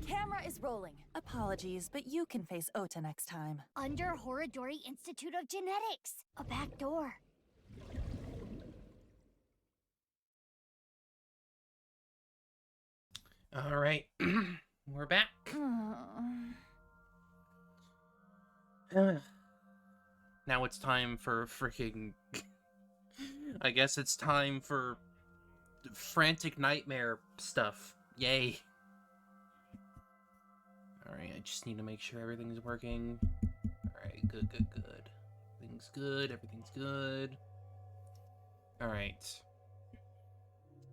Camera is rolling. Apologies, but you can face Ota next time. Under Horodori Institute of Genetics. A back door. All right, we're back. Now it's time for freaking... I guess it's time for frantic nightmare stuff. Yay. Alright, I just need to make sure everything's working. Alright, good. Everything's good. Alright.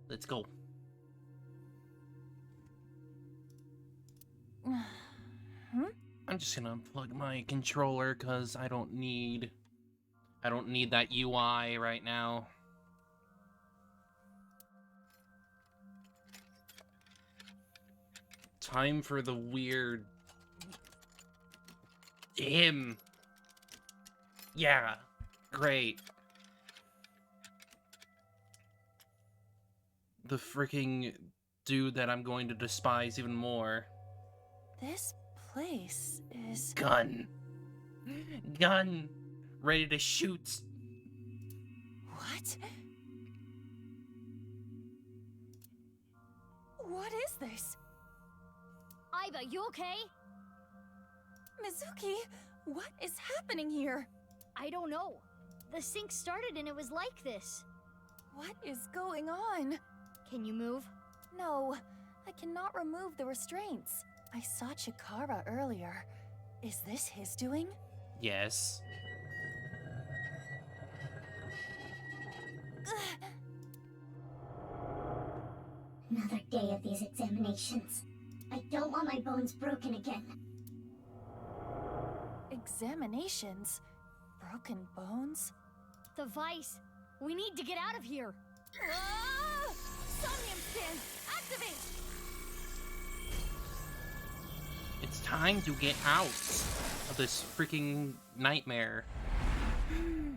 Let's go. I'm just gonna unplug my controller because I don't need that UI right now. Time for the weird him. Yeah, great. The freaking dude that I'm going to despise even more. This place is... Gun. Ready to shoot. What? What is this? Aiba, you okay? Mizuki, what is happening here? I don't know. The sync started and it was like this. What is going on? Can you move? No, I cannot remove the restraints. I saw Chikara earlier. Is this his doing? Yes. Another day of these examinations. I don't want my bones broken again. Examinations? Broken bones? The vice. We need to get out of here. Ah! Somnium stand! Activate! It's time to get out of this freaking nightmare.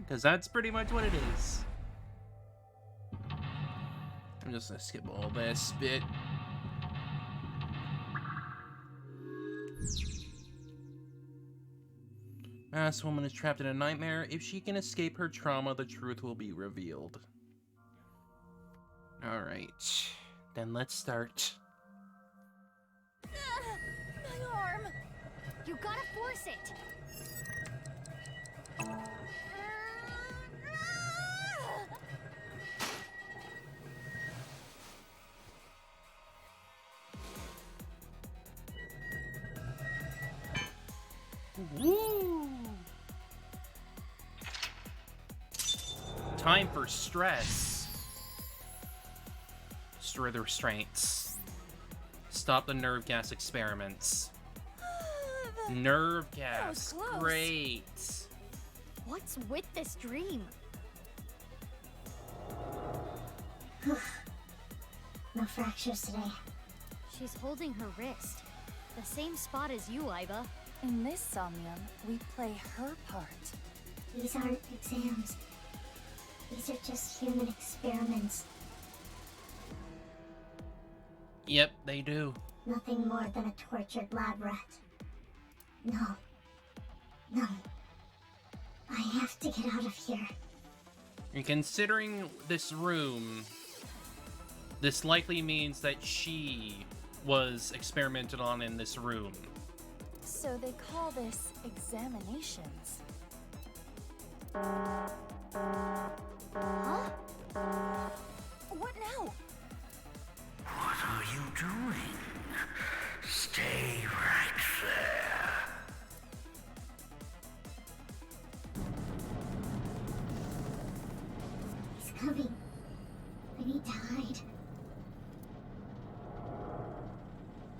Because that's pretty much what it is. I'm just gonna skip all this bit. Masked woman is trapped in a nightmare. If she can escape her trauma, the truth will be revealed. Alright, then let's start. My arm! You gotta force it. Woo! Time for stress. Destroy the restraints. Stop the nerve gas experiments. Nerve gas. close. Great. What's with this dream? No fractures today. She's holding her wrist. The same spot as you, Aiba. In this Somnium, we play her part. These aren't exams. These are just human experiments. Yep, they do. Nothing more than a tortured lab rat. No. I have to get out of here. And considering this room, this likely means that she was experimented on in this room. So they call this examinations. Huh? What now? What are you doing? Stay right there. He's coming. I need to hide.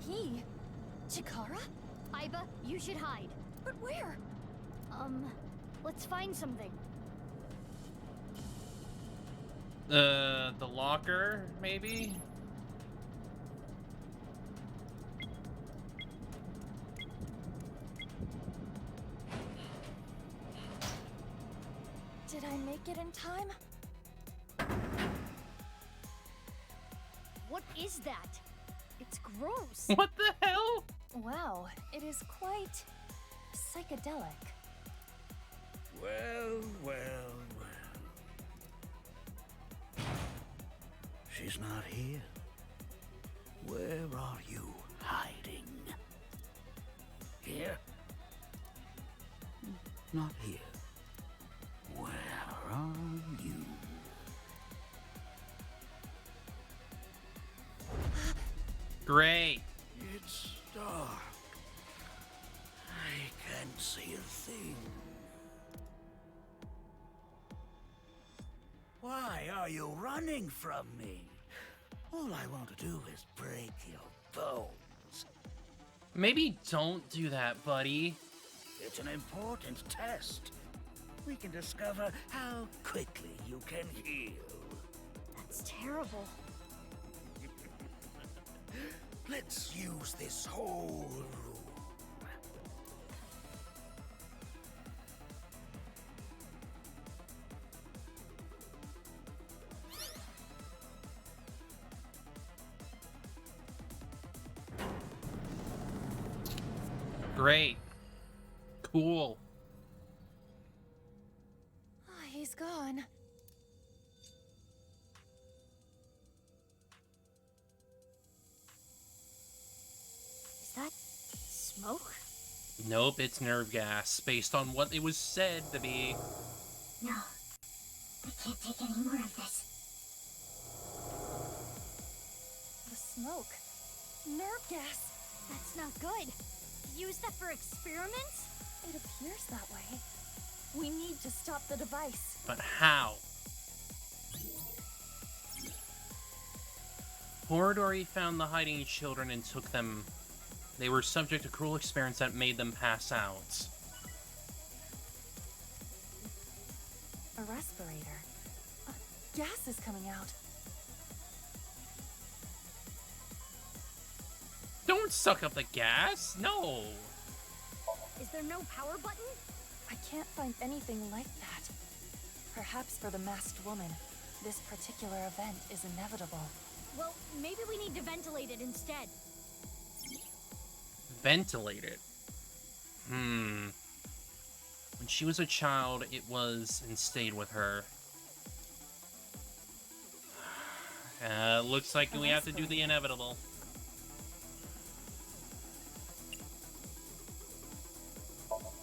He? Chikara? Aiba, you should hide. But where? Let's find something. The locker, maybe? Did I make it in time? What is that? It's gross. What the hell? Wow, it is quite psychedelic. Well, well, well. She's not here. Where are you hiding? Here? Not here. Where are you? Great. It's dark. I can't see a thing. Why are you running from me? All I want to do is break your bones. Maybe don't do that, buddy. It's an important test. We can discover how quickly you can heal. That's terrible. Let's use this whole room. Great. Cool. Ah, he's gone. Is that smoke? Nope, it's nerve gas, based on what it was said to be. No. I can't take any more of this. The smoke. Nerve gas. That's not good. Use that for experiments? It appears that way. We need to stop the device. But how? Horadori found the hiding children and took them. They were subject to cruel experiments that made them pass out. A respirator. Gas is coming out. Don't suck up the gas! No! Is there no power button? I can't find anything like that. Perhaps for the masked woman, this particular event is inevitable. Well, maybe we need to ventilate it instead. Ventilate it. When she was a child, it was and stayed with her. Looks like we have to do the inevitable.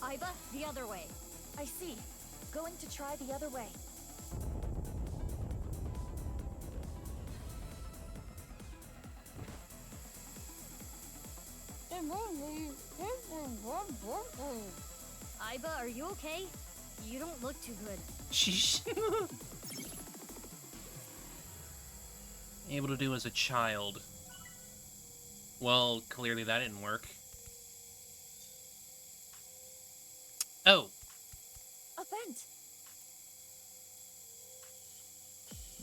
Iba, the other way. I see. Going to try the other way. Iba, are you okay? You don't look too good. She's able to do as a child. Well, clearly that didn't work. Oh. A vent.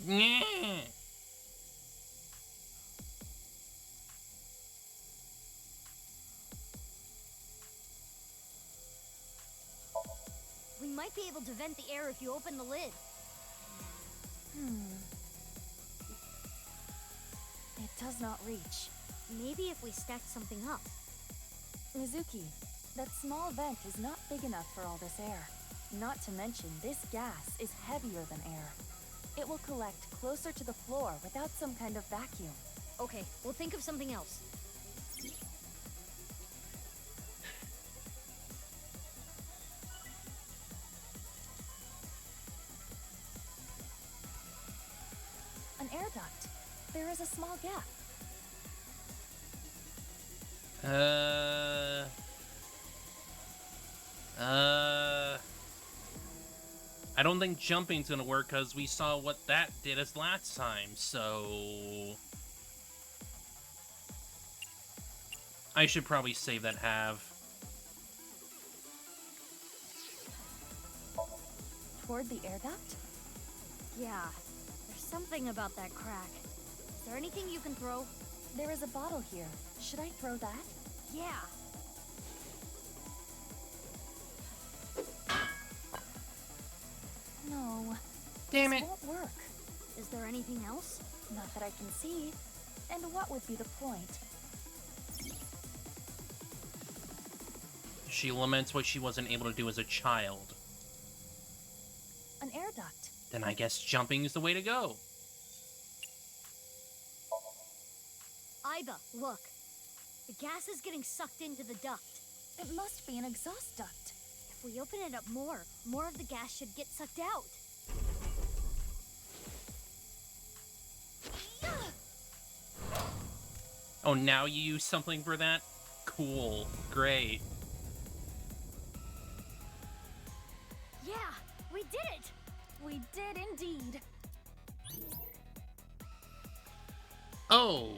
Yeah. We might be able to vent the air if you open the lid. It does not reach. Maybe if we stacked something up. Mizuki, that small vent is not big enough for all this air. Not to mention, this gas is heavier than air. It will collect closer to the floor without some kind of vacuum. Okay, we'll think of something else. An air duct. There is a small gap. I don't think jumping's gonna work because we saw what that did us last time, so... I should probably save that have. Toward the air duct? Yeah, there's something about that crack. Is there anything you can throw? There is a bottle here. Should I throw that? Yeah. No. Damn This it. won't work. Is there anything else? Not that I can see. And what would be the point? She laments what she wasn't able to do as a child. An air duct. Then I guess jumping is the way to go. Iba, look. The gas is getting sucked into the duct. It must be an exhaust duct. If we open it up more of the gas should get sucked out. Oh, now you use something for that? Cool. Great. Yeah, we did it! We did indeed. Oh!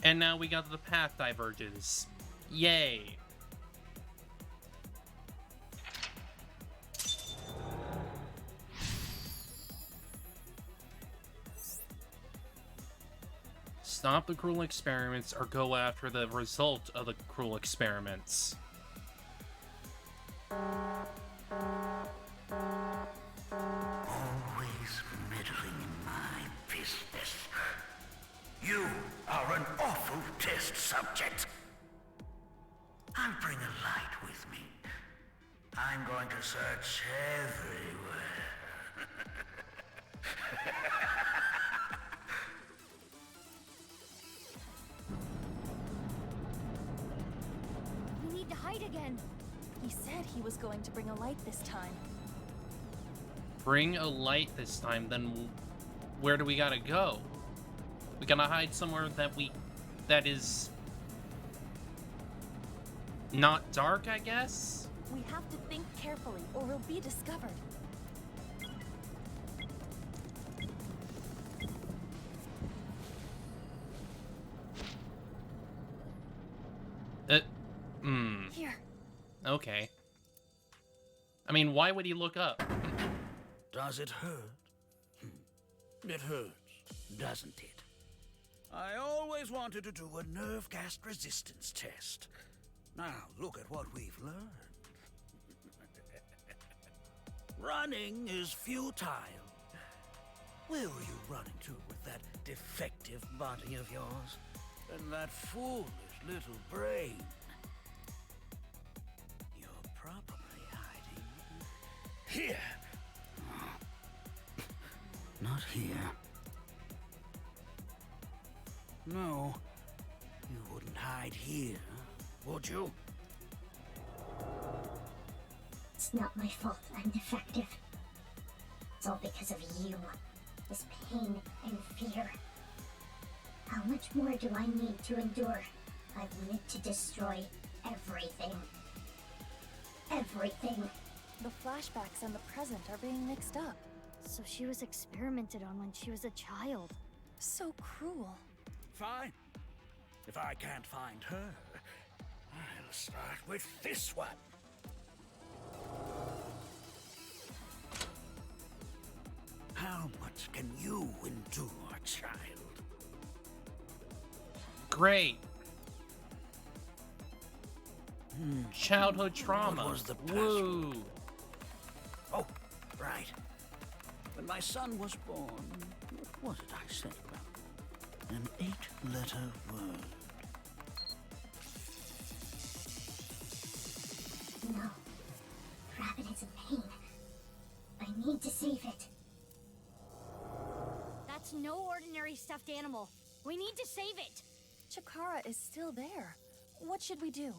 And now we got the path diverges. Yay! Stop the cruel experiments or go after the result of the cruel experiments. Always meddling in my business. You are an awful test subject. I'll bring a light with me. I'm going to search everywhere. We need to hide again. He said he was going to bring a light this time. Bring a light this time, then where do we gotta go? We gotta hide somewhere that is not dark, I guess? We have to think carefully or we'll be discovered. Here. Okay. I mean, why would he look up? Does it hurt? It hurts, doesn't it? I always wanted to do a nerve gas resistance test. Now, look at what we've learned. Running is futile. Where were you running to with that defective body of yours? And that foolish little brain? You're probably hiding here. Not here. No, you wouldn't hide here, would you? It's not my fault I'm defective. It's all because of you. This pain and fear. How much more do I need to endure? I wanted to destroy everything. Everything. The flashbacks and the present are being mixed up. So she was experimented on when she was a child. So cruel. Fine. If I can't find her, I'll start with this one. How much can you endure, child? Great. Childhood trauma. What was the Woo. Oh, right. When my son was born, what did I say about an 8-letter word? No. Rabbit is in pain. I need to save it. That's no ordinary stuffed animal. We need to save it. Chikara is still there. What should we do?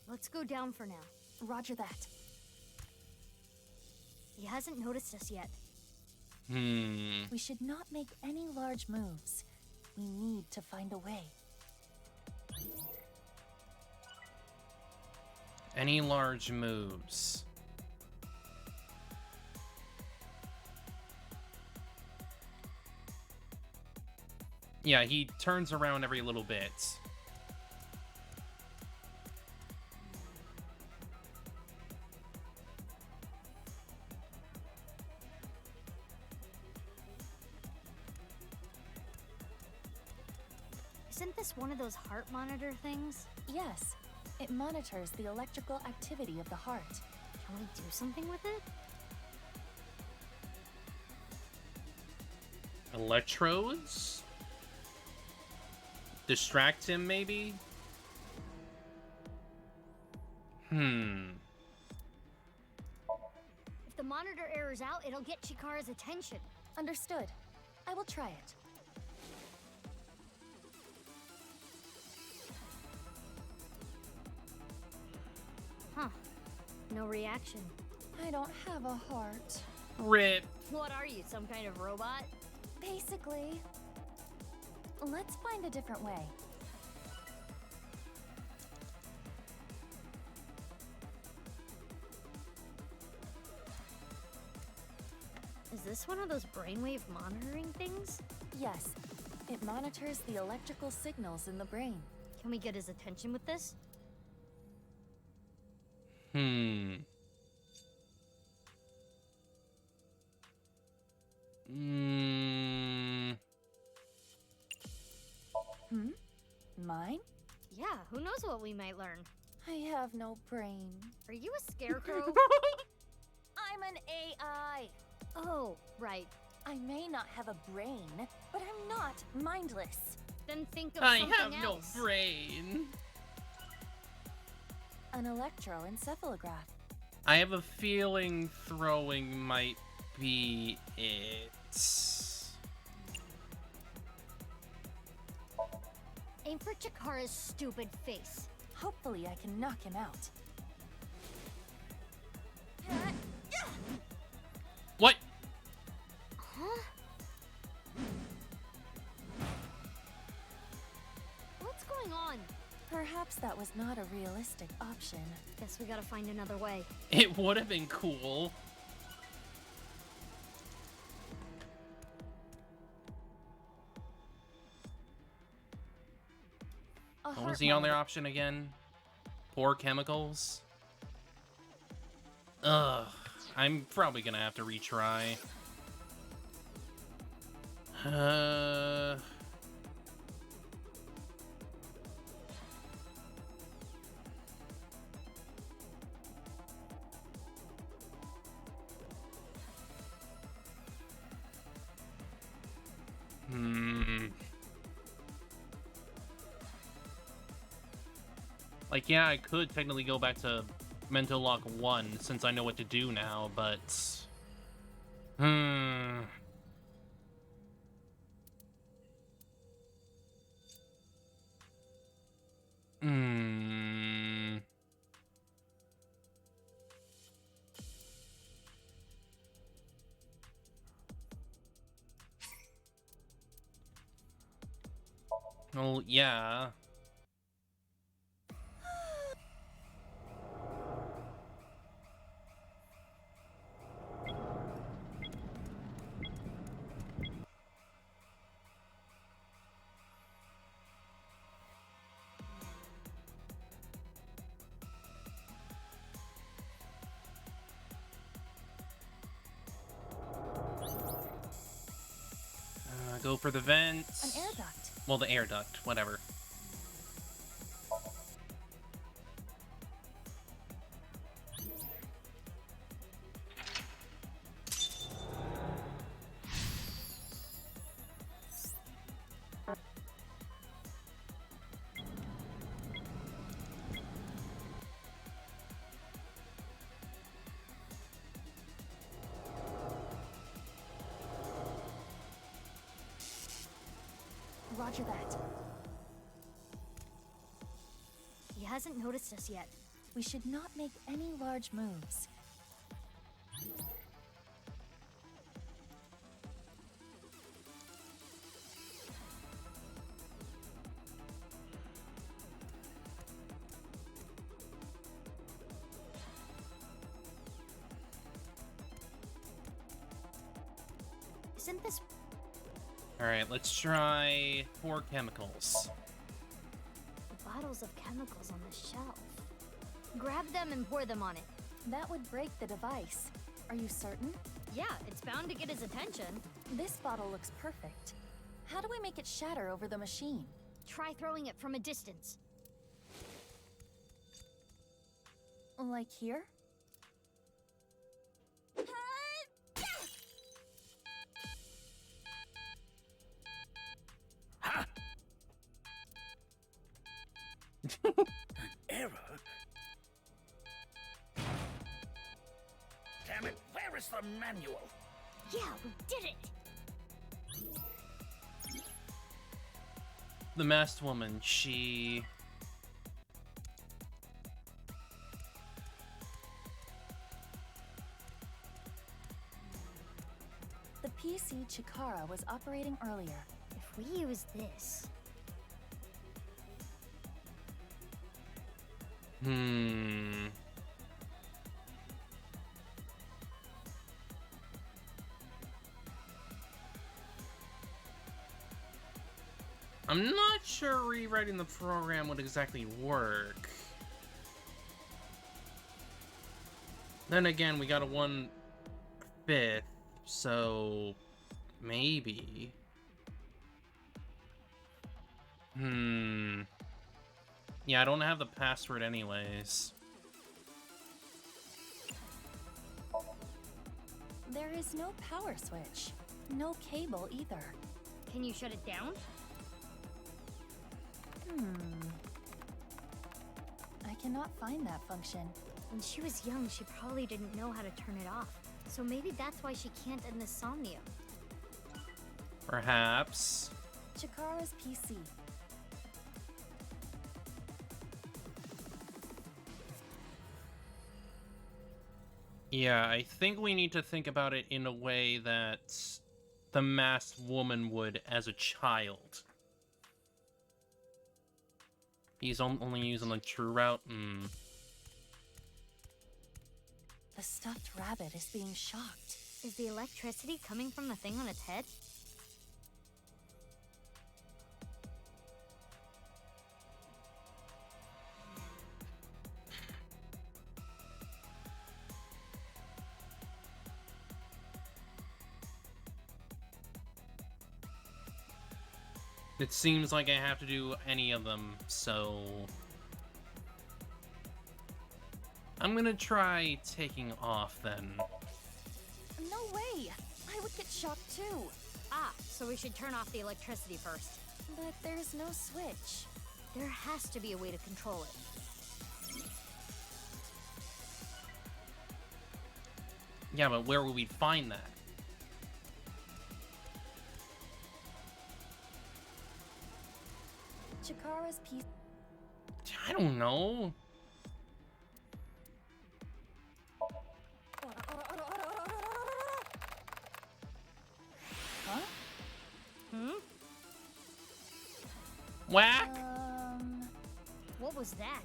Let's go down for now. Roger that. He hasn't noticed us yet. We should not make any large moves. We need to find a way. Any large moves? Yeah, he turns around every little bit. Isn't this one of those heart monitor things? Yes, it monitors the electrical activity of the heart. Can we do something with it? Electrodes? Distract him, maybe? monitor errors out, it'll get Chikara's attention. Understood. I will try it. Huh. No reaction. I don't have a heart. Rip. What are you, some kind of robot? Basically. Let's find a different way. Is this one of those brainwave monitoring things? Yes. It monitors the electrical signals in the brain. Can we get his attention with this? Hmm. Mine? Yeah, who knows what we might learn. I have no brain. Are you a scarecrow? I'm an AI. Oh, right. I may not have a brain, but I'm not mindless. Then think of I something have else. no brain. An electroencephalograph. I have a feeling throwing might be it. Aim for Chikara's stupid face. Hopefully I can knock him out. What? Huh? What's going on? Perhaps that was not a realistic option. Guess we gotta find another way. It would have been cool. What was the other option again? Poor chemicals? Ugh. I'm probably gonna have to retry. Like, yeah, I could technically go back to Mental Lock 1 since I know what to do now, but... Well, yeah. Go for the vents. An air duct. Well, the air duct, whatever. Roger that. He hasn't noticed us yet. We should not make any large moves. Isn't this... Alright, let's try 4 chemicals. The bottles of chemicals on the shelf. Grab them and pour them on it. That would break the device. Are you certain? Yeah, it's bound to get his attention. This bottle looks perfect. How do we make it shatter over the machine? Try throwing it from a distance. Like here? Huh? An error? Damn it, where us the manual. Yeah, we did it! The masked woman, she... The PC Chikara was operating earlier. If we use this... I'm not sure rewriting the program would exactly work. Then again, we got a 1/5, so maybe. Yeah, I don't have the password anyways. There is no power switch. No cable either. Can you shut it down? I cannot find that function. When she was young, she probably didn't know how to turn it off. So maybe that's why she can't end the Somnium. Perhaps. Chikara's PC. Yeah, I think we need to think about it in a way that the masked woman would as a child. He's only using the true route? The stuffed rabbit is being shocked. Is the electricity coming from the thing on its head? It seems like I have to do any of them, so... I'm gonna try taking off then. No way! I would get shocked too. Ah, so we should turn off the electricity first. But there's no switch. There has to be a way to control it. Yeah, but where would we find that? Chikara's PC. I don't know. Huh? Whack! What was that?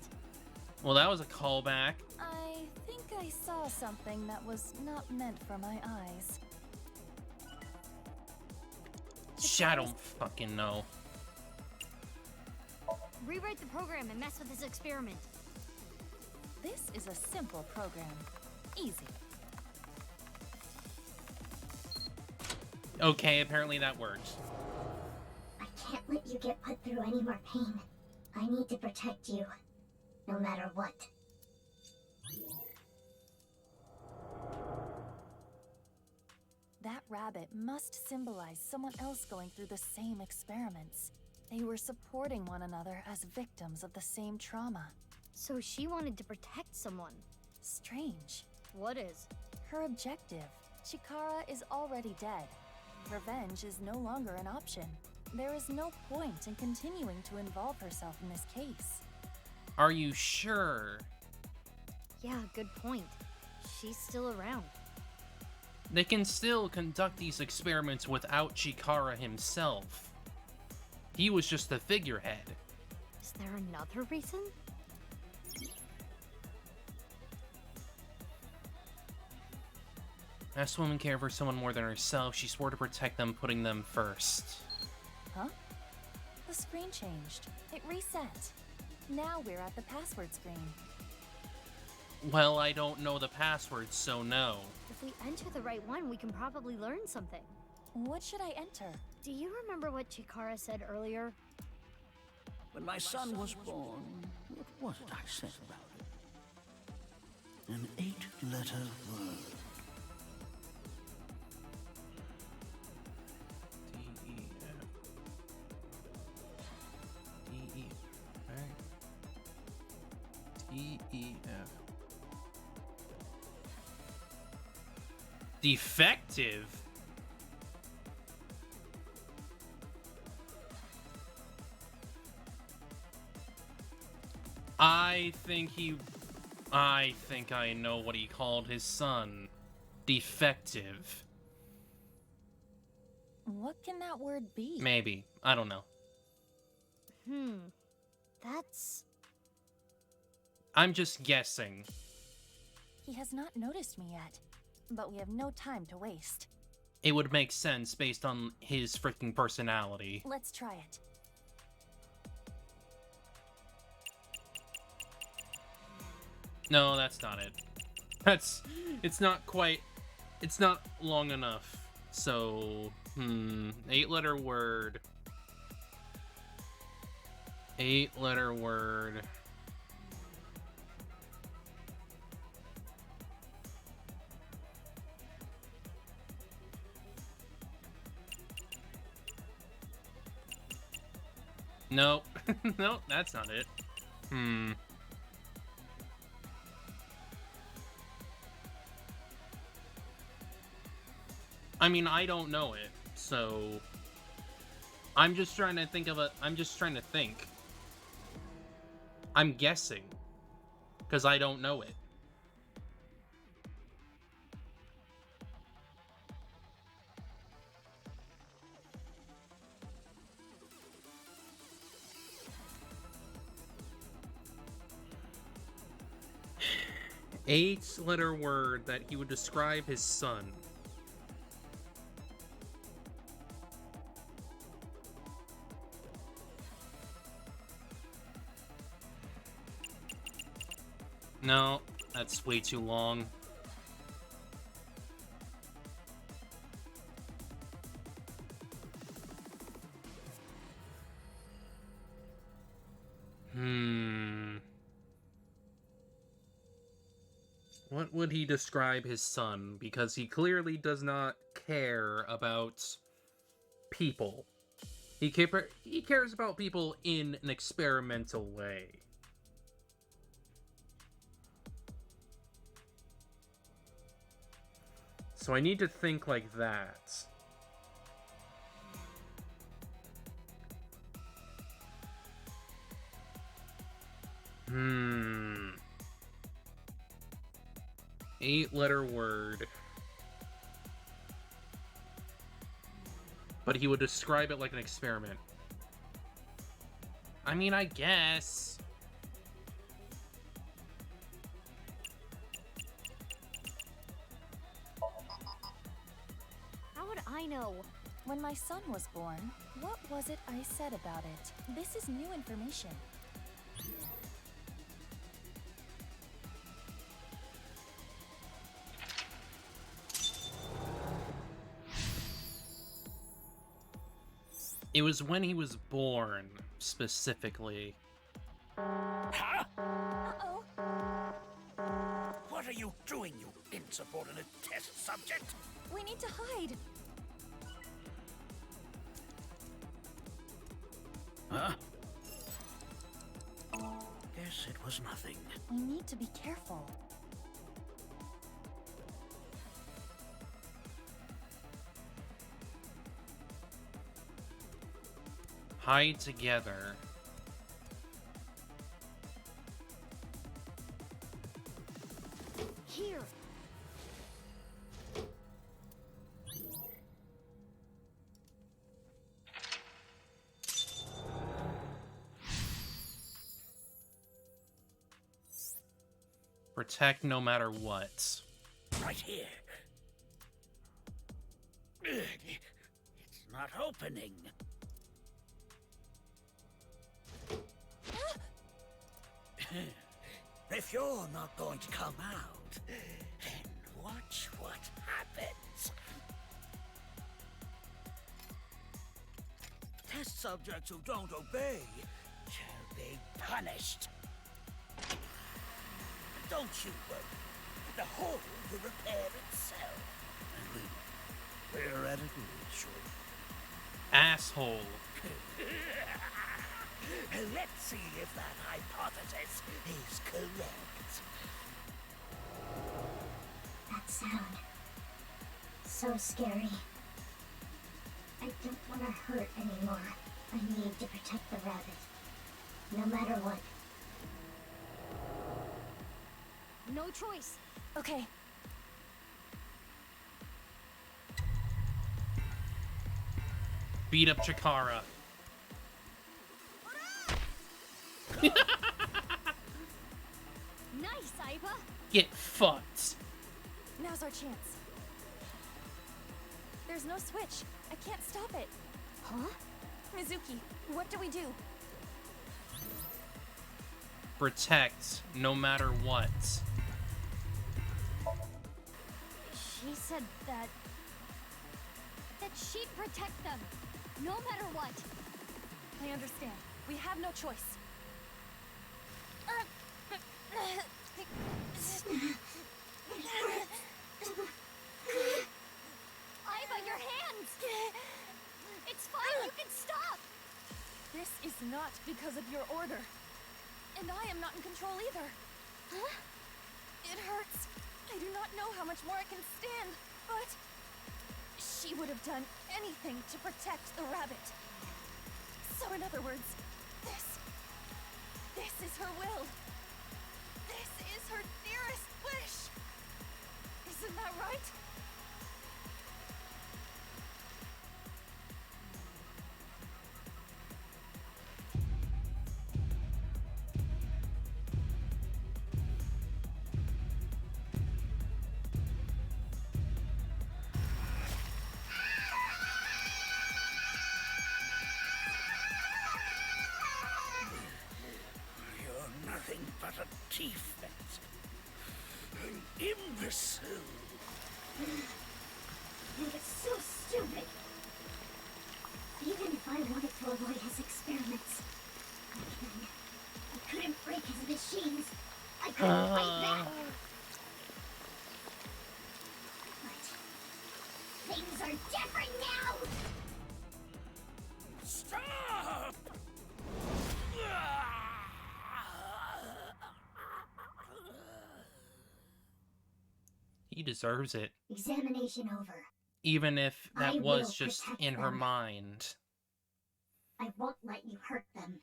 Well, that was a callback. I think I saw something that was not meant for my eyes. I don't fucking know. Rewrite the program and mess with this experiment. This is a simple program. Easy. Okay, apparently that works. I can't let you get put through any more pain. I need to protect you, no matter what. That rabbit must symbolize someone else going through the same experiments. They were supporting one another as victims of the same trauma. So she wanted to protect someone. Strange. What is? Her objective. Chikara is already dead. Revenge is no longer an option. There is no point in continuing to involve herself in this case. Are you sure? Yeah, good point. She's still around. They can still conduct these experiments without Chikara himself. He was just the figurehead. Is there another reason? As women care for someone more than herself, she swore to protect them, putting them first. Huh? The screen changed. It reset. Now we're at the password screen. Well, I don't know the password, so no. If we enter the right one, we can probably learn something. What should I enter? Do you remember what Chikara said earlier? When my son was born, what was it I said about it? An 8-letter word. D-E-F. Defective? I think I know what he called his son. Defective. What can that word be? Maybe. I don't know. That's... I'm just guessing. He has not noticed me yet, but we have no time to waste. It would make sense based on his freaking personality. Let's try it. No, that's not it. It's not quite, it's not long enough. So, 8-letter word. 8-letter word. Nope. Nope, that's not it. I mean, I don't know it, so... I'm just trying to think of a... I'm just trying to think. I'm guessing. Because I don't know it. Eight-letter word that he would describe his son. No, that's way too long. What would he describe his son? Because he clearly does not care about people. He cares about people in an experimental way. So I need to think like that. Eight-letter word. But he would describe it like an experiment. I mean, I guess. How would I know? When my son was born, what was it I said about it? This is new information. It was when he was born, specifically. Huh? Uh-oh. What are you doing, you insubordinate test subject? We need to hide. Huh? Guess it was nothing. We need to be careful. Hide together. Here. Protect no matter what. Right here. Ugh, it's not opening. If you're not going to come out, then watch what happens. Test subjects who don't obey shall be punished. Don't you worry. The hole will repair itself. And we're at it short. Asshole. Let's see if that hypothesis is correct. That sound. so scary. I don't want to hurt anymore. I need to protect the rabbit. No matter what. No choice. Okay. Beat up Chikara. Nice, Aiba. Get fucked. Now's our chance. There's no switch. I can't stop it. Huh? Mizuki, what do we do? Protect, no matter what. She said that she'd protect them, no matter what. I understand. We have no choice. Aiba, your hands! It's fine, you can stop! This is not because of your order. And I am not in control either. Huh? It hurts. I do not know how much more I can stand, but she would have done anything to protect the rabbit. So in other words, this is her will. This is her dearest wish. Isn't that right? You're nothing but a defect. An imbecile. He was so stupid. Even if I wanted to avoid his experiments, I couldn't break his machines. I couldn't fight back. But things are different now. Stop! He deserves it. Examination over. Even if that I was will just protect in her them. mind. I won't let you hurt them.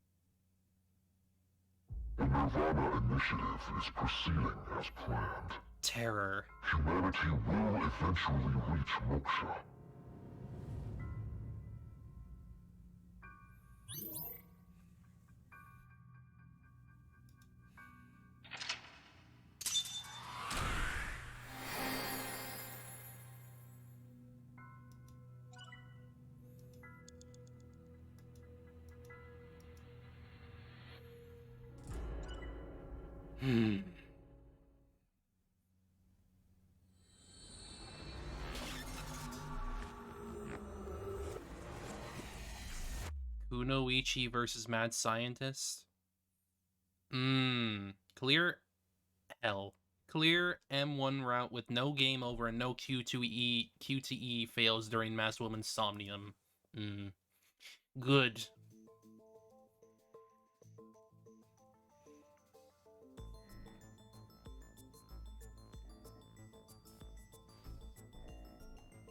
The Nirvana initiative is proceeding as planned. Terror. Humanity will eventually reach moksha. Kunoichi versus Mad Scientist? Clear L. Clear M1 route with no game over and no QTE fails during Masked Woman's Somnium. Good.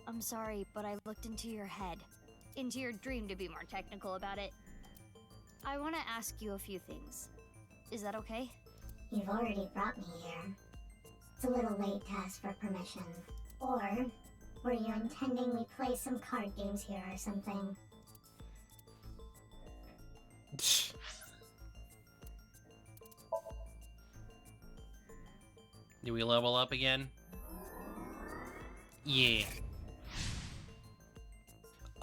I'm sorry, but I looked into your head. Into your dream, to be more technical about it. I want to ask you a few things. Is that okay? You've already brought me here. It's a little late to ask for permission. Or were you intending we play some card games here or something? Do we level up again? Yeah.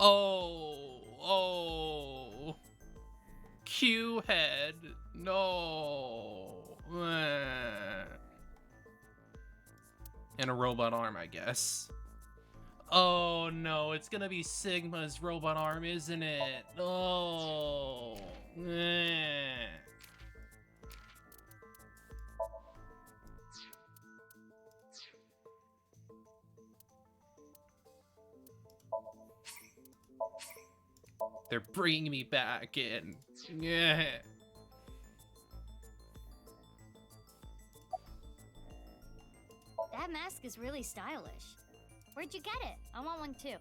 Oh. Q head. No. And a robot arm, I guess. Oh no, it's gonna be Sigma's robot arm, isn't it? Oh. They're bringing me back in. Yeah. That mask is really stylish. Where'd you get it? I want one too.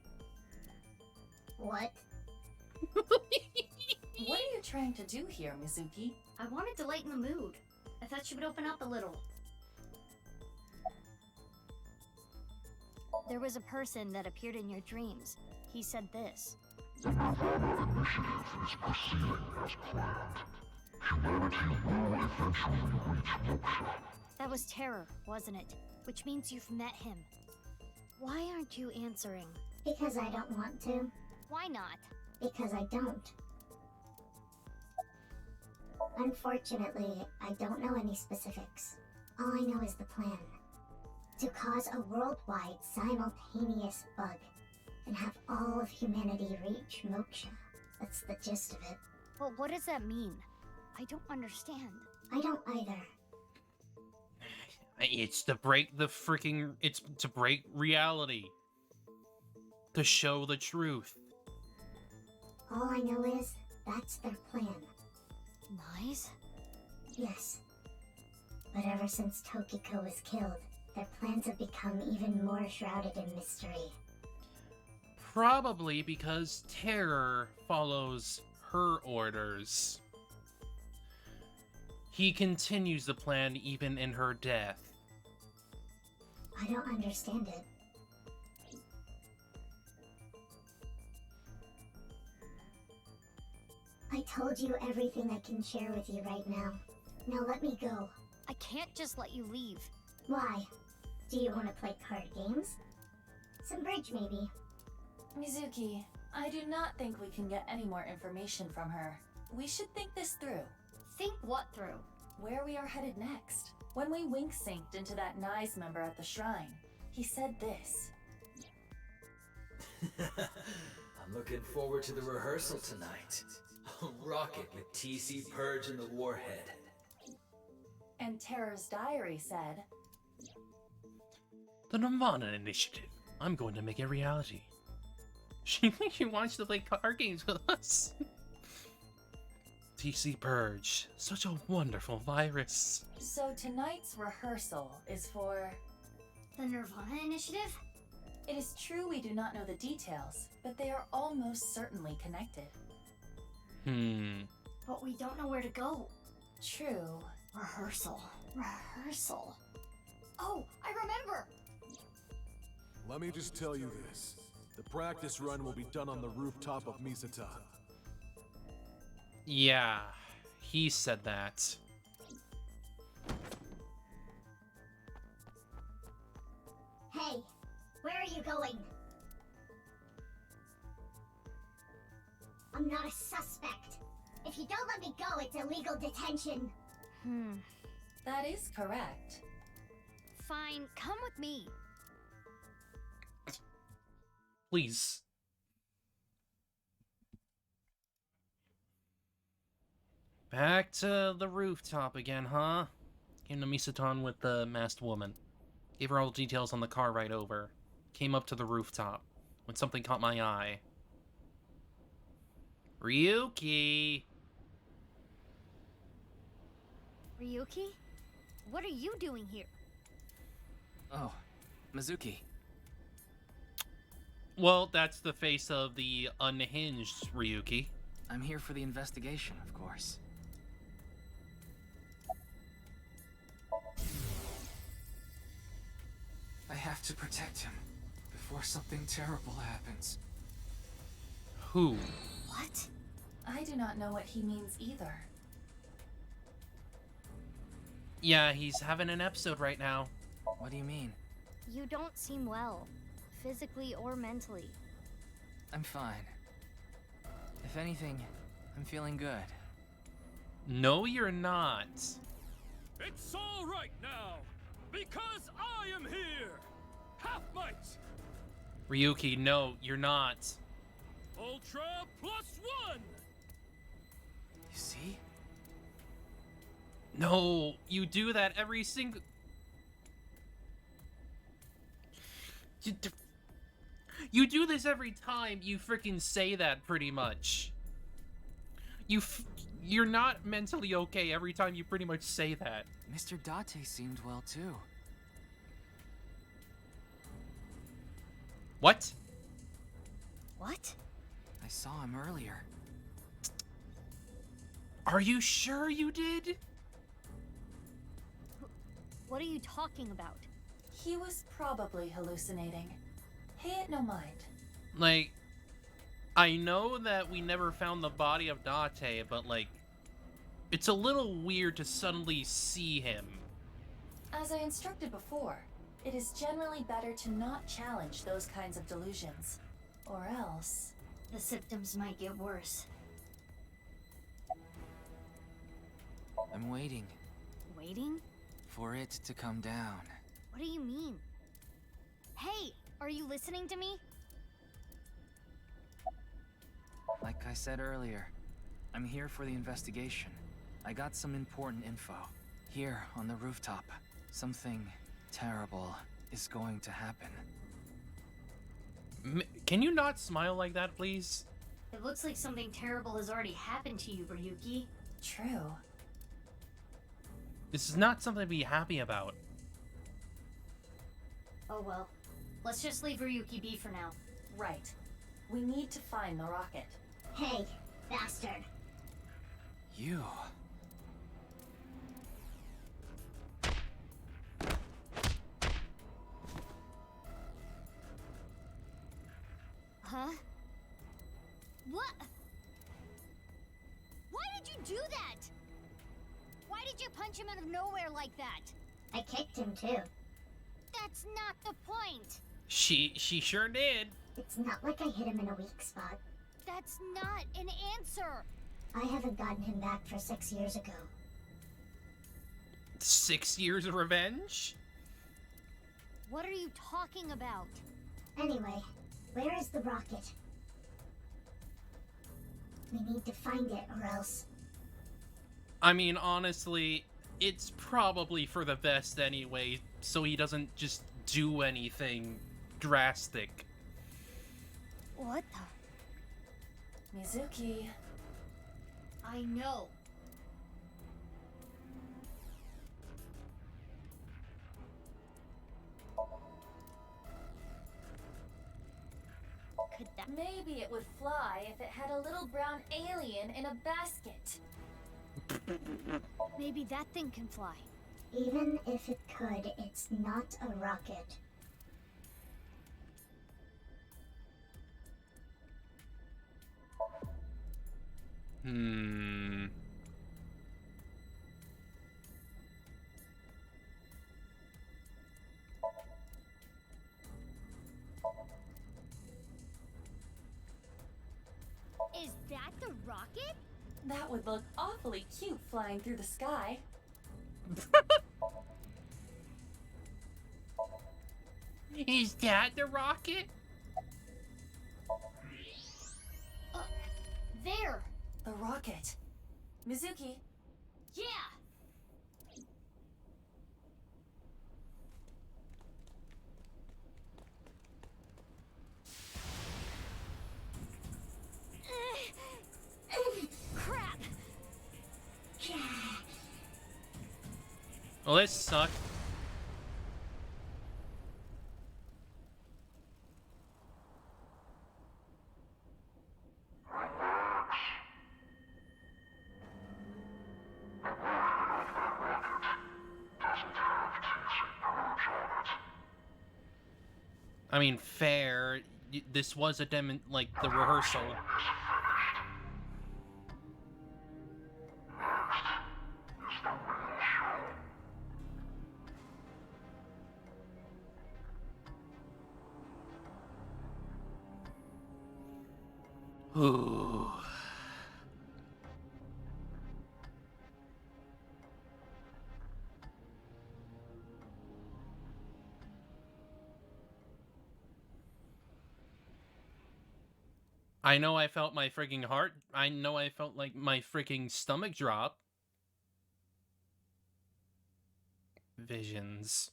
What? What are you trying to do here, Mizuki? I wanted to lighten the mood. I thought she would open up a little. There was a person that appeared in your dreams. He said this. The Nirvana initiative is proceeding as planned. Humanity will eventually reach moksha. That was Terror, wasn't it? Which means you've met him. Why aren't you answering? Because I don't want to. Why not? Because I don't. Unfortunately, I don't know any specifics. All I know is the plan. To cause a worldwide simultaneous bug and have all of humanity reach moksha. That's the gist of it. But what does that mean? I don't understand. I don't either. It's to break the freaking... It's to break reality. To show the truth. All I know is that's their plan. Nice? Yes. But ever since Tokiko was killed, their plans have become even more shrouded in mystery. Probably because Terror follows her orders. He continues the plan even in her death. I don't understand it. I told you everything I can share with you right now. Now let me go. I can't just let you leave. Why? Do you want to play card games? Some bridge, maybe. Mizuki, I do not think we can get any more information from her. We should think this through. Think what through? Where we are headed next. When we wink-synced into that NICE member at the shrine, he said this. I'm looking forward to the rehearsal tonight. I'll rock it with TC Purge and the Warhead. And Terror's diary said, The Nirvana Initiative. I'm going to make it reality. She wants to play card games with us. TC Purge. Such a wonderful virus. So tonight's rehearsal is for... The Nirvana Initiative? It is true we do not know the details, but they are almost certainly connected. But we don't know where to go. True. Rehearsal. Rehearsal. Oh, I remember! Let me just tell you this. The practice run will be done on the rooftop of Misata. Yeah, he said that. Hey, where are you going? I'm not a suspect. If you don't let me go, it's illegal detention. That is correct. Fine, come with me. Please. Back to the rooftop again, huh? Came to Misaton with the masked woman. Gave her all the details on the car ride over. Came up to the rooftop when something caught my eye. Ryuki! Ryuki? What are you doing here? Oh, Mizuki. Well, that's the face of the unhinged Ryuki. I'm here for the investigation, of course. I have to protect him before something terrible happens. Who? What? I do not know what he means either. Yeah, he's having an episode right now. What do you mean? You don't seem well, physically or mentally. I'm fine. If anything, I'm feeling good. No, you're not. It's all right now, because I am here! Half might! Ryuki, no, you're not. Ultra +1! You see? No, you do that every single... You do this every time you freaking say that, pretty much. You're not mentally okay every time you pretty much say that. Mr. Date seemed well too. What? What? I saw him earlier. Are you sure you did? What are you talking about? He was probably hallucinating. Pay it no mind. Like, I know that we never found the body of Date, but like, it's a little weird to suddenly see him. As I instructed before, it is generally better to not challenge those kinds of delusions. Or else... The symptoms might get worse. I'm waiting Waiting? for it to come down. What do you mean? Hey, are you listening to me? Like I said earlier, I'm here for the investigation. I got some important info. Here on the rooftop, something terrible is going to happen. Can you not smile like that, please? It looks like something terrible has already happened to you, Ryuki. True. This is not something to be happy about. Oh well. Let's just leave Ryuki be for now. Right. We need to find the rocket. Hey, bastard. You... Huh? What? Why did you do that? Why did you punch him out of nowhere like that? I kicked him too. That's not the point. She sure did. It's not like I hit him in a weak spot. That's not an answer. I haven't gotten him back for 6 years ago. 6 years of revenge? What are you talking about? Anyway, where is the rocket? We need to find it or else... I mean, honestly, it's probably for the best anyway, so he doesn't just do anything drastic. What the? Mizuki. I know. Could that... Maybe it would fly if it had a little brown alien in a basket. Maybe that thing can fly. Even if it could, it's not a rocket. Is that the rocket? That would look awfully cute flying through the sky. Is that the rocket? There! The rocket. Mizuki. Yeah! Crap! Well, this sucked. I mean, fair. This was a like the rehearsal. Ooh. I know I felt my freaking heart. I know I felt like my freaking stomach drop. Visions.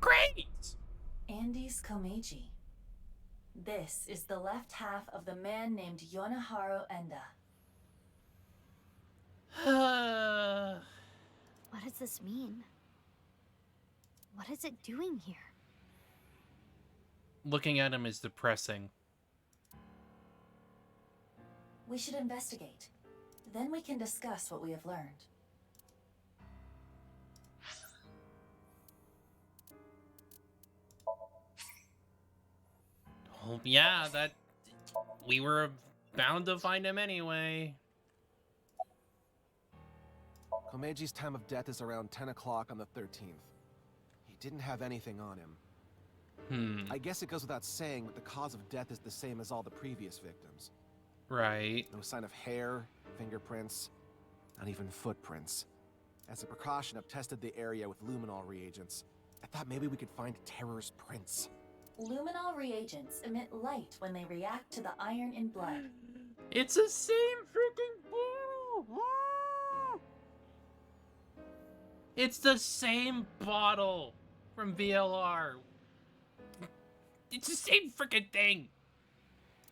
Great! Andes Komeiji. This is the left half of the man named Yonaharu Enda. What does this mean? What is it doing here? Looking at him is depressing. We should investigate. Then we can discuss what we have learned. Oh, yeah, that... We were bound to find him anyway. Komeji's time of death is around 10 o'clock on the 13th. He didn't have anything on him. I guess it goes without saying, but the cause of death is the same as all the previous victims. Right. No sign of hair, fingerprints, not even footprints. As a precaution, I've tested the area with luminol reagents. I thought maybe we could find Terror's prints. Luminol reagents emit light when they react to the iron in blood. It's the same freaking bottle! It's the same bottle from VLR. It's the same freaking thing.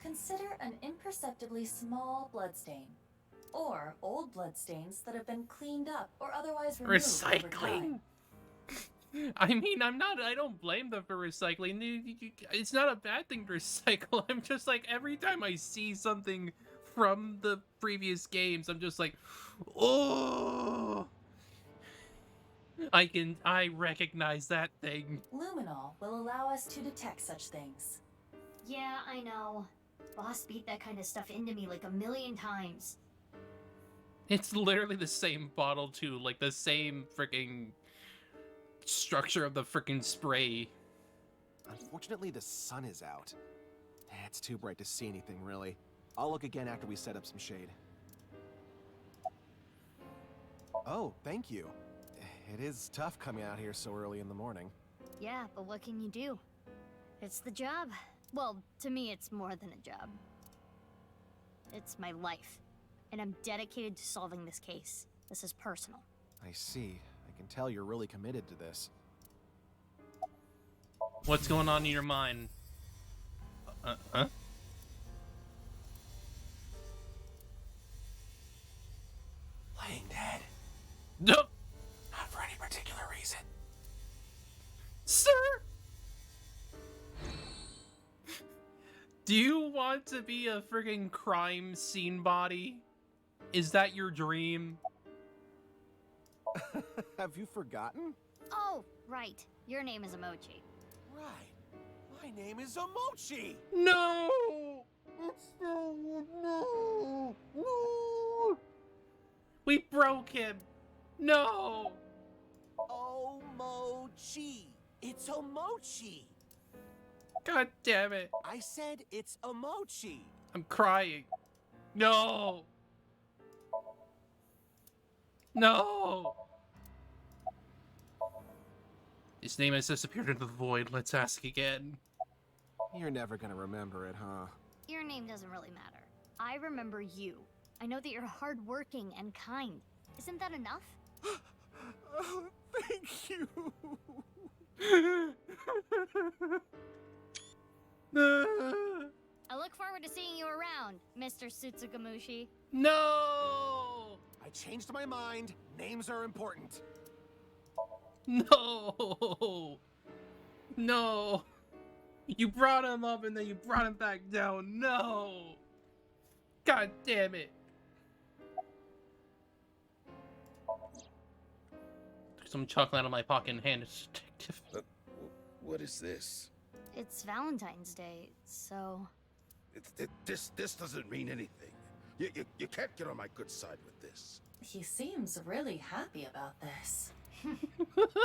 Consider an imperceptibly small bloodstain, or old bloodstains that have been cleaned up or otherwise removed over time. Recycling. I mean, I don't blame them for recycling. It's not a bad thing to recycle. I'm just like, every time I see something from the previous games, I'm just like, oh, I recognize that thing. Luminol will allow us to detect such things. Yeah, I know. Boss beat that kind of stuff into me like a million times. It's literally the same bottle too, like the same freaking structure of the freaking spray. Unfortunately, the sun is out. It's too bright to see anything, really. I'll look again after we set up some shade. Oh, thank you. It is tough coming out here so early in the morning. Yeah, but what can you do? It's the job. Well, to me, it's more than a job. It's my life. And I'm dedicated to solving this case. This is personal. I see. I can tell you're really committed to this. What's going on in your mind? Huh? Laying dead. No! Not for any particular reason. Sir! Do you want to be a friggin' crime scene body? Is that your dream? Have you forgotten? Oh, right. Your name is Emochi. Right. My name is Emochi! No! It's no! We broke him! No! Omochi! It's Omochi! God damn it. I said it's Omochi! I'm crying. No! No! His name has disappeared into the void. Let's ask again. You're never gonna remember it, huh? Your name doesn't really matter. I remember you. I know that you're hardworking and kind. Isn't that enough? Oh, thank you! I look forward to seeing you around, Mr. Sutsugamushi. No! I changed my mind. Names are important. No! No! You brought him up and then you brought him back down. No! God damn it! Took some chocolate out of my pocket and handed it to the detective. What is this? It's Valentine's Day, so... This doesn't mean anything. You can't get on my good side with this. He seems really happy about this.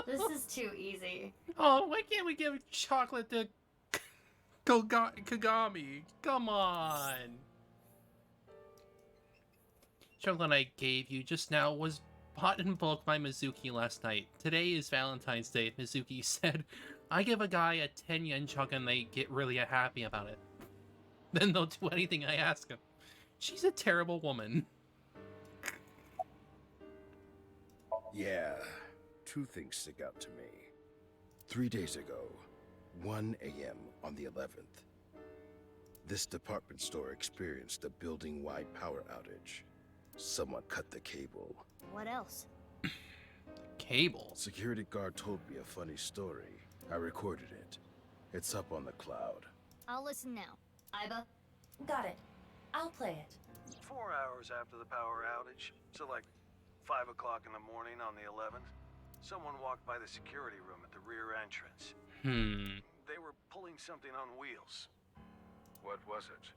This is too easy. Oh, why can't we give chocolate to Kagami? Come on! Chocolate I gave you just now was bought in bulk by Mizuki last night. Today is Valentine's Day, Mizuki said. I give a guy a 10 yen chocolate and they get really happy about it. Then they'll do anything I ask them. She's a terrible woman. Yeah, two things stick out to me. 3 days ago, 1 a.m. on the 11th, this department store experienced a building-wide power outage. Someone cut the cable. What else? Cable. Security guard told me a funny story. I recorded it. It's up on the cloud. I'll listen now. Iba? Got it. I'll play it. 4 hours after the power outage, so like 5 o'clock in the morning on the 11th, someone walked by the security room at the rear entrance. They were pulling something on wheels. What was it?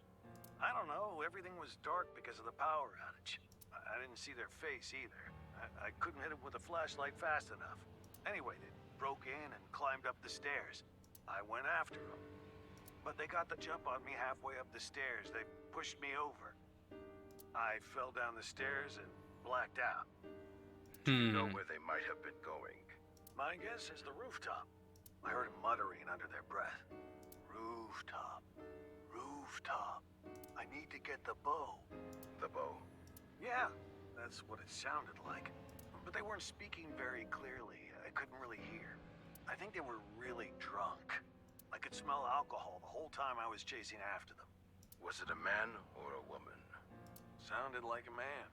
I don't know, everything was dark because of the power outage. I didn't see their face either. I couldn't hit them with a flashlight fast enough. Anyway, they broke in and climbed up the stairs. I went after them. But they got the jump on me halfway up the stairs. They pushed me over. I fell down the stairs and blacked out. Do you know where they might have been going? My guess is the rooftop. I heard them muttering under their breath. Rooftop. Rooftop. I need to get the bow. The bow? Yeah, that's what it sounded like. But they weren't speaking very clearly. I couldn't really hear. I think they were really drunk. I could smell alcohol the whole time I was chasing after them. Was it a man or a woman? Sounded like a man.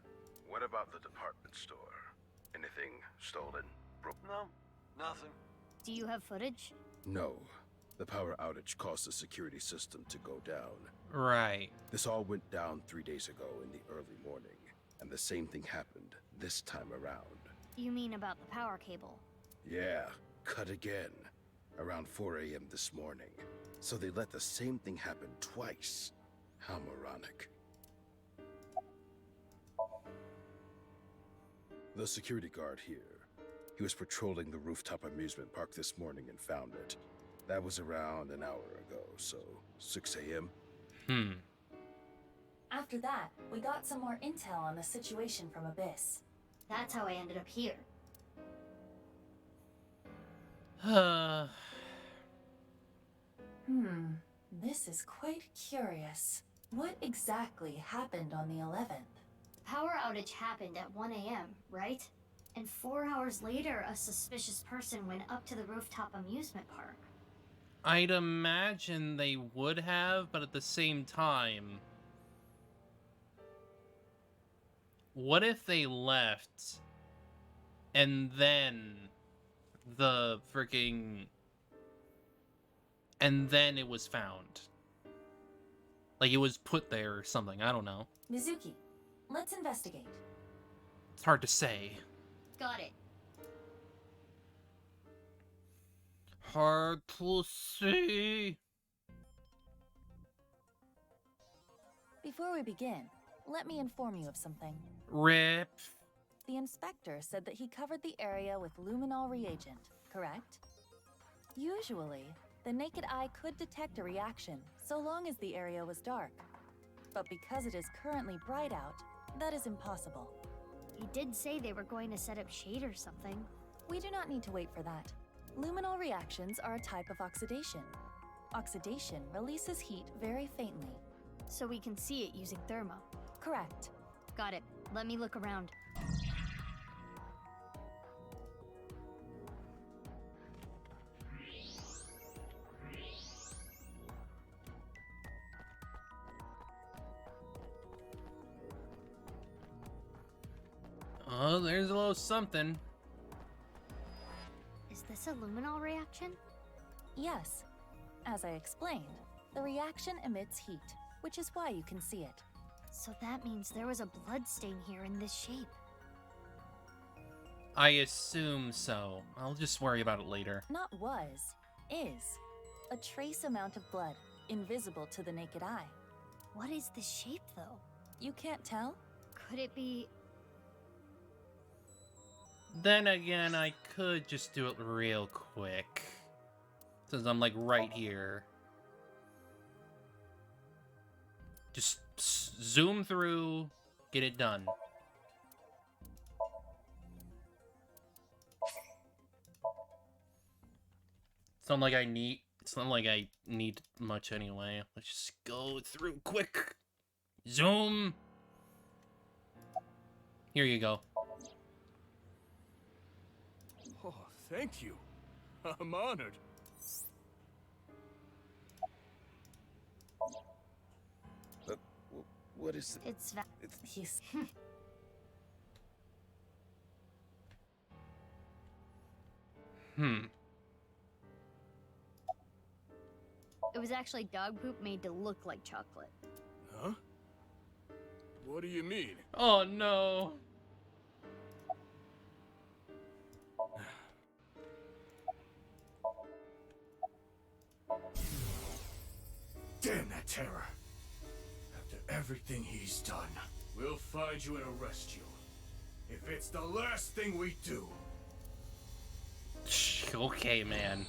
What about the department store? Anything stolen? No, nothing. Do you have footage? No. The power outage caused the security system to go down. Right. This all went down 3 days ago in the early morning, and the same thing happened this time around. You mean about the power cable? Yeah, cut again. Around 4 a.m. this morning. So they let the same thing happen twice. How moronic. The security guard here. He was patrolling the rooftop amusement park this morning and found it. That was around an hour ago, so 6 a.m.? After that, we got some more intel on the situation from Abyss. That's how I ended up here. This is quite curious. What exactly happened on the 11th? Power outage happened at 1 a.m., right? And 4 hours later, a suspicious person went up to the rooftop amusement park. I'd imagine they would have, but at the same time, what if they left and then the freaking... and then it was found? Like it was put there or something, I don't know. Mizuki, let's investigate. It's hard to say. Got it. Hard to see. Before we begin, let me inform you of something. Rip. The inspector said that he covered the area with luminol reagent, correct? Usually, the naked eye could detect a reaction, so long as the area was dark. But because it is currently bright out, that is impossible. He did say they were going to set up shade or something. We do not need to wait for that. Luminol reactions are a type of oxidation. Oxidation releases heat very faintly. So we can see it using thermo. Correct. Got it. Let me look around. Oh, there's a little something. Is this a luminol reaction? Yes. As I explained, the reaction emits heat, which is why you can see it. So that means there was a blood stain here in this shape. I assume so. I'll just worry about it later. Not was, is. A trace amount of blood, invisible to the naked eye. What is this shape, though? You can't tell? Could it be... Then again, I could just do it real quick. Since I'm like right here. Just zoom through, get it done. It's not like I need much anyway. Let's just go through quick. Zoom. Here you go. Oh, thank you. I'm honored. What is it? It's... He's... It was actually dog poop made to look like chocolate. Huh? What do you mean? Oh no. Damn that terror. After everything he's done, we'll find you and arrest you. If it's the last thing we do. Okay, man.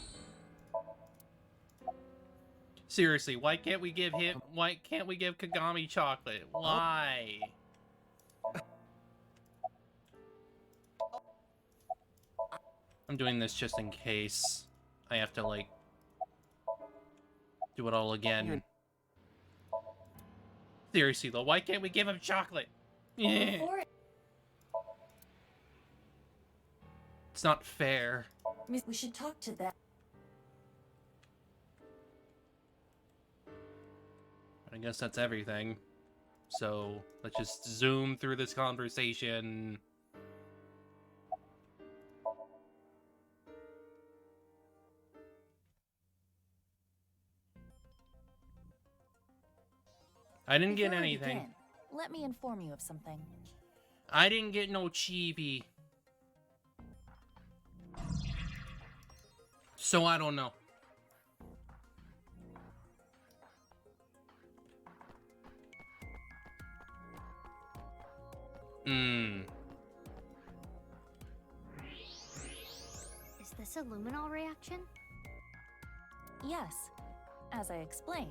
Seriously, why can't we give Kagami chocolate? Why? I'm doing this just in case I have to, like, do it all again. Seriously, though, why can't we give him chocolate? Yeah. It's not fair. We should talk to them. I guess that's everything. So, let's just zoom through this conversation. I didn't get Before I anything. begin, let me inform you of something. I didn't get no chibi. So I don't know. Is this a luminol reaction? Yes. As I explained,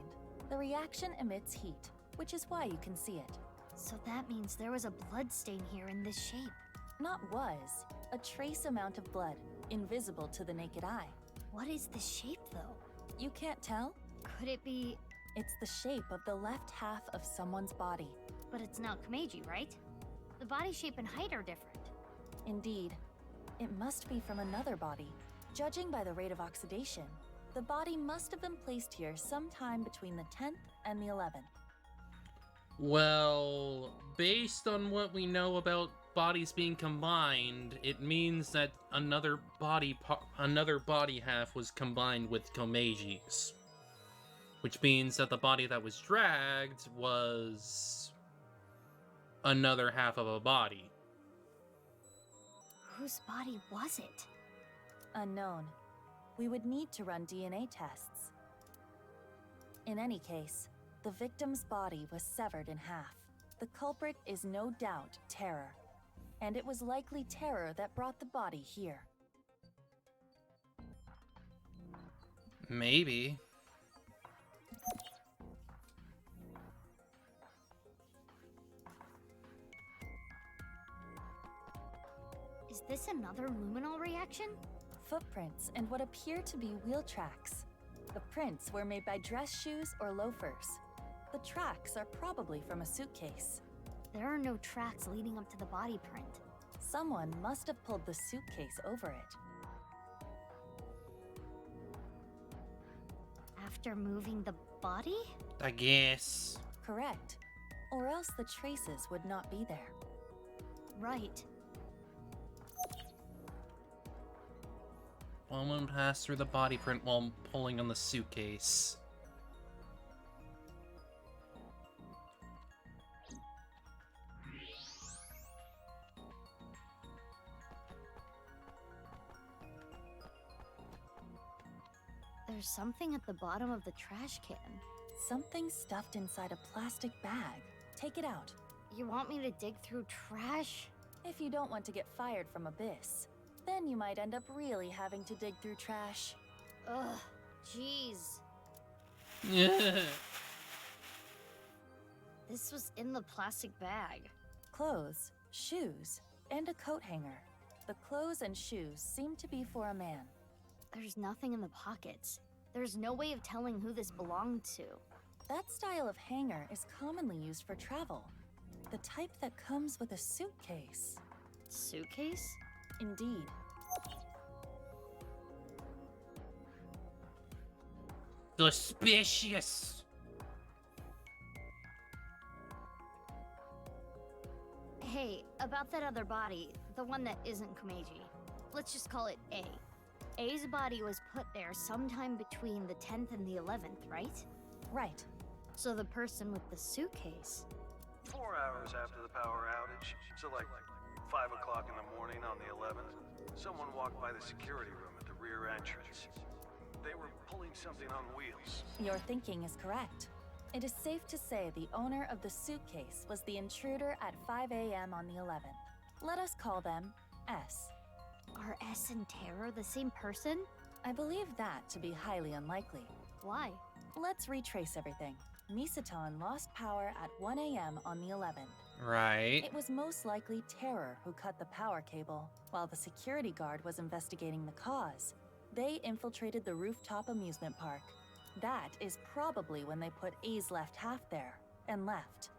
the reaction emits heat, which is why you can see it. So that means there was a blood stain here in this shape. Not was, a trace amount of blood, invisible to the naked eye. What is the shape, though? You can't tell? Could it be... It's the shape of the left half of someone's body. But it's not Komeiji, right? The body shape and height are different. Indeed. It must be from another body. Judging by the rate of oxidation, the body must have been placed here sometime between the 10th and the 11th. Well, based on what we know about bodies being combined, it means that another body half was combined with Komeiji's. Which means that the body that was dragged was another half of a body. Whose body was it? Unknown. We would need to run DNA tests. In any case, the victim's body was severed in half. The culprit is no doubt Terror, and it was likely Terror that brought the body here. Maybe. Is this another luminol reaction? Footprints and what appear to be wheel tracks. The prints were made by dress shoes or loafers. The tracks are probably from a suitcase. There are no tracks leading up to the body print. Someone must have pulled the suitcase over it. After moving the body? I guess. Correct. Or else the traces would not be there. Right. Someone passed through the body print while pulling on the suitcase. There's something at the bottom of the trash can. Something stuffed inside a plastic bag. Take it out. You want me to dig through trash? If you don't want to get fired from Abyss, then you might end up really having to dig through trash. Ugh, jeez. This was in the plastic bag. Clothes, shoes, and a coat hanger. The clothes and shoes seem to be for a man. There's nothing in the pockets. There's no way of telling who this belonged to. That style of hanger is commonly used for travel. The type that comes with a suitcase. Suitcase? Indeed. Suspicious. Hey, about that other body, the one that isn't Komeiji. Let's just call it A. A's body was put there sometime between the 10th and the 11th, right? Right. So the person with the suitcase. 4 hours after the power outage, so like 5 o'clock in the morning on the 11th, someone walked by the security room at the rear entrance. They were pulling something on wheels. Your thinking is correct. It is safe to say the owner of the suitcase was the intruder at 5 a.m. on the 11th. Let us call them S. Are S and Terror the same person? I believe that to be highly unlikely. Why? Let's retrace everything. Misaton lost power at 1 a.m. on the 11th. Right. It was most likely Terror who cut the power cable, while the security guard was investigating the cause. They infiltrated the rooftop amusement park. That is probably when they put A's left half there, and left.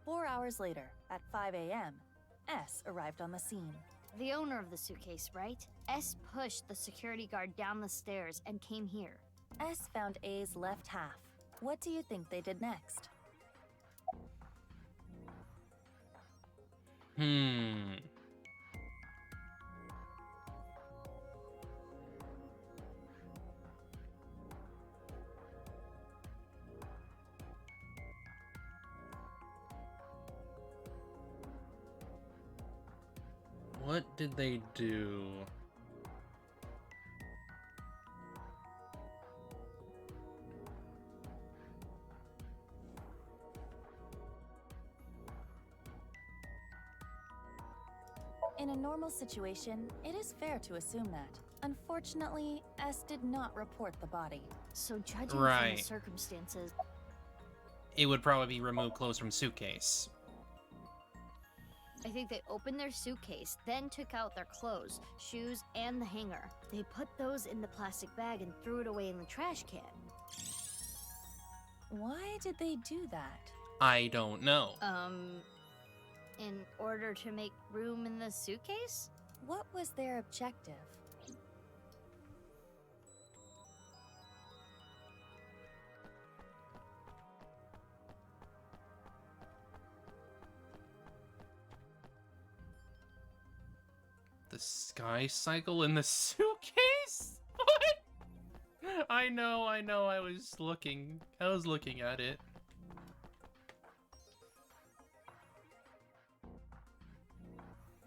4 hours later, at 5 a.m., S arrived on the scene. The owner of the suitcase, right? S pushed the security guard down the stairs and came here. S found A's left half. What do you think they did next? What did they do? In a normal situation, it is fair to assume that. Unfortunately, S did not report the body. So judging from Right. the circumstances, It would probably be removed clothes from suitcase. I think they opened their suitcase, then took out their clothes, shoes, and the hanger. They put those in the plastic bag and threw it away in the trash can. Why did they do that? I don't know. In order to make room in the suitcase? What was their objective? The sky cycle in the suitcase? What? I know, I was looking at it.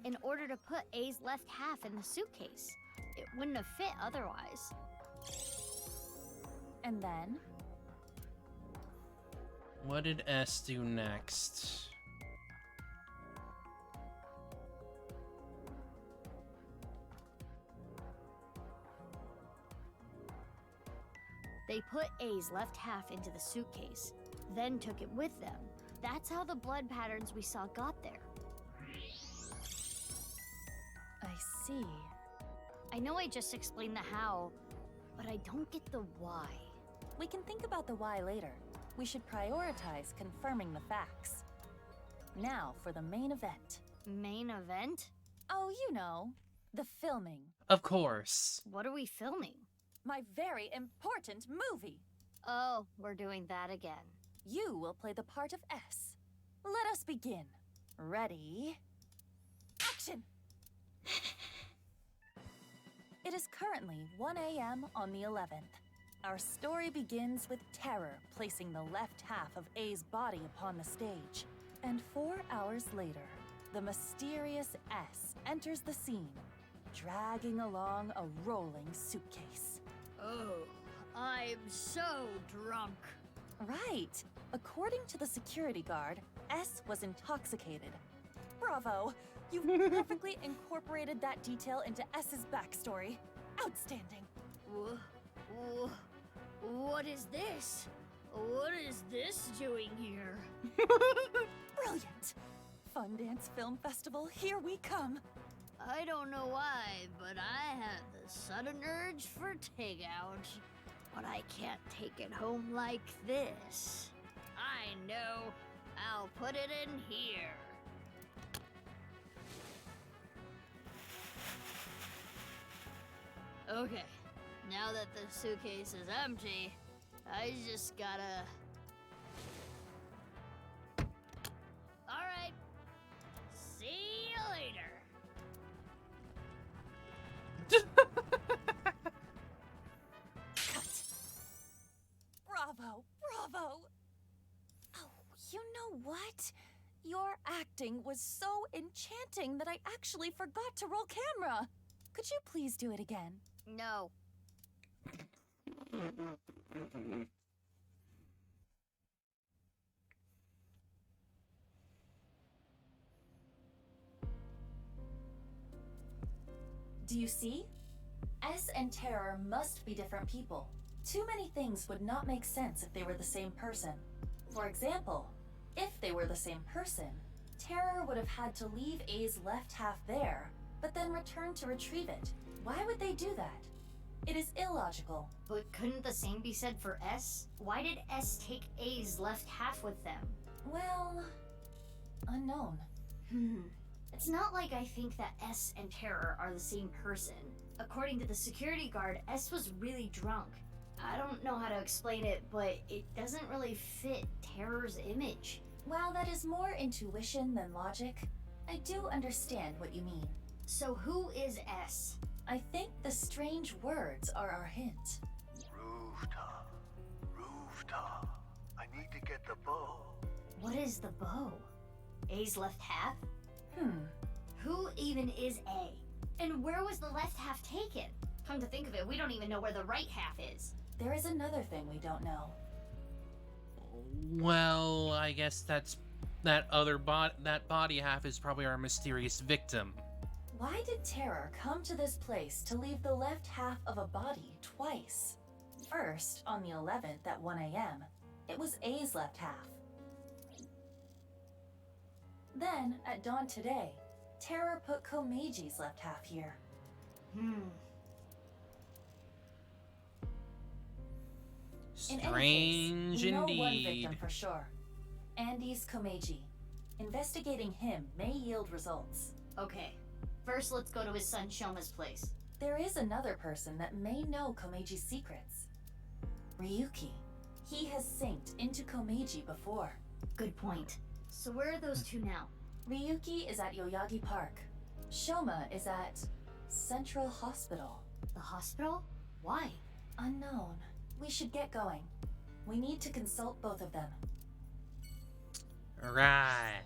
In order to put A's left half in the suitcase. It wouldn't have fit otherwise. And then? What did S do next? They put A's left half into the suitcase, then took it with them. That's how the blood patterns we saw got there. I see. I know I just explained the how, but I don't get the why. We can think about the why later. We should prioritize confirming the facts. Now for the main event. Main event? Oh, you know, the filming. Of course. What are we filming? My very important movie. Oh, we're doing that again. You will play the part of S. Let us begin. Ready? Action! It is currently 1 a.m. on the 11th. Our story begins with Terror placing the left half of A's body upon the stage. And 4 hours later, the mysterious S enters the scene, dragging along a rolling suitcase. Oh, I'm so drunk. Right. According to the security guard, S was intoxicated. Bravo! You've perfectly incorporated that detail into S's backstory. Outstanding. What is this? What is this doing here? Brilliant! Fun Dance Film Festival, here we come. I don't know why, but I had the sudden urge for takeout. But I can't take it home like this. I know. I'll put it in here. Okay, now that the suitcase is empty, I just gotta... Alright, see you later. Bravo, bravo! Oh, you know what? Your acting was so enchanting that I actually forgot to roll camera. Could you please do it again? No. Do you see? S and Terror must be different people. Too many things would not make sense if they were the same person. For example, if they were the same person, Terror would have had to leave A's left half there, but then return to retrieve it. Why would they do that? It is illogical. But couldn't the same be said for S? Why did S take A's left half with them? Well, unknown. It's not like I think that S and Terror are the same person. According to the security guard, S was really drunk. I don't know how to explain it, but it doesn't really fit Terror's image. While that is more intuition than logic, I do understand what you mean. So who is S? I think the strange words are our hint. Rooftop. Rooftop. I need to get the bow. What is the bow? A's left half? Who even is A? And where was the left half taken? Come to think of it, we don't even know where the right half is. There is another thing we don't know. Well, I guess that body half is probably our mysterious victim. Why did Terror come to this place to leave the left half of a body twice? First, on the 11th at 1 a.m., it was A's left half. Then, at dawn today, Terror put Komeiji's left half here. Strange in any case, we know one indeed. victim for sure. Andy's Komeiji. Investigating him may yield results. Okay, first let's go to his son Shoma's place. There is another person that may know Komeiji's secrets. Ryuki. He has synced into Komeiji before. Good point. So where are those two now? Ryuki is at Yoyagi Park. Shoma is at Central Hospital. The hospital? Why? Unknown. We should get going. We need to consult both of them. Right.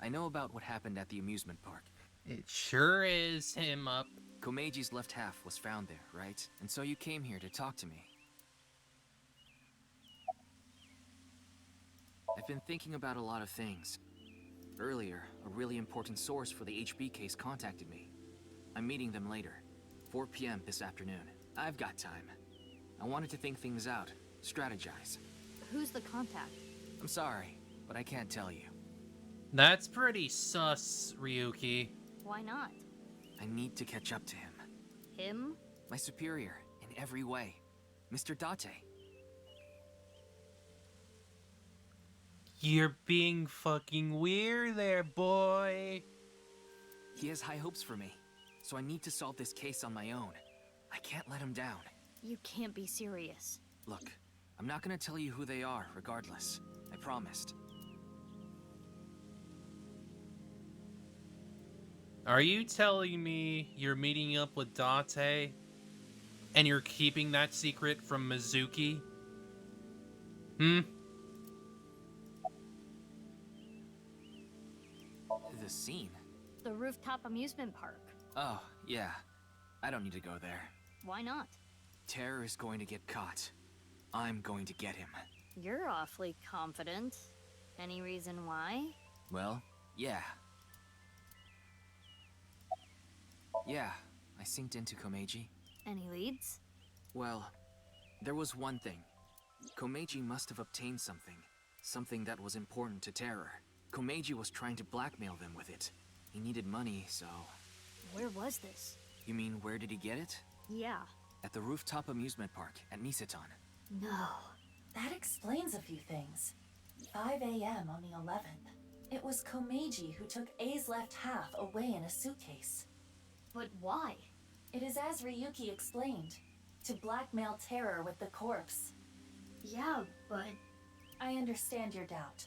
I know about what happened at the amusement park. It sure is him up. Komeiji's left half was found there, right? And so you came here to talk to me. I've been thinking about a lot of things. Earlier, a really important source for the HB case contacted me. I'm meeting them later, 4 p.m. this afternoon. I've got time. I wanted to think things out, strategize. Who's the contact? I'm sorry, but I can't tell you. That's pretty sus, Ryuki. Why not? I need to catch up to him. Him? My superior, in every way. Mr. Date. You're being fucking weird there, boy. He has high hopes for me, so I need to solve this case on my own. I can't let him down. You can't be serious. Look, I'm not gonna tell you who they are, regardless. I promised. Are you telling me you're meeting up with Date and you're keeping that secret from Mizuki? The scene? The rooftop amusement park. Oh, yeah. I don't need to go there. Why not? Terror is going to get caught. I'm going to get him. You're awfully confident. Any reason why? Well, yeah. Yeah, I synced into Komeiji. Any leads? Well, there was one thing. Komeiji must have obtained something. Something that was important to Terror. Komeiji was trying to blackmail them with it. He needed money, so... Where was this? You mean, where did he get it? Yeah. At the rooftop amusement park at Nisetan. No. That explains a few things. 5 a.m. on the 11th. It was Komeiji who took A's left half away in a suitcase. But why? It is as Ryuki explained, to blackmail Terror with the corpse. Yeah, but... I understand your doubt.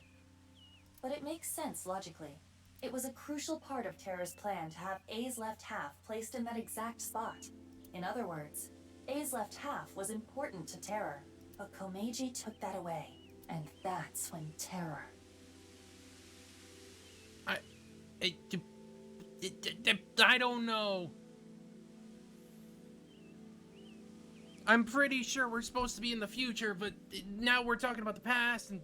But it makes sense logically. It was a crucial part of Terror's plan to have A's left half placed in that exact spot. In other words, A's left half was important to Terror, but Komeiji took that away. And that's when Terror... I don't know. I'm pretty sure we're supposed to be in the future, but now we're talking about the past and...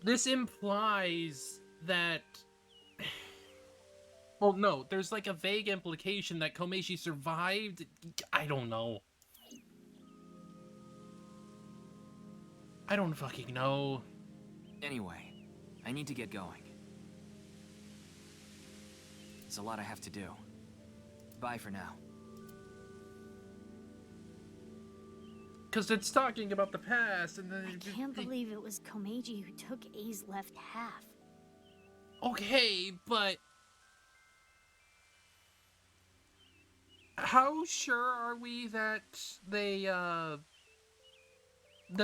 This implies that... Well, no, there's like a vague implication that Komeiji survived. I don't know. I don't fucking know. Anyway, I need to get going. There's a lot I have to do. Bye for now. Because it's talking about the past and then... I can't believe it was Komeiji who took A's left half. Okay, but... How sure are we that they, that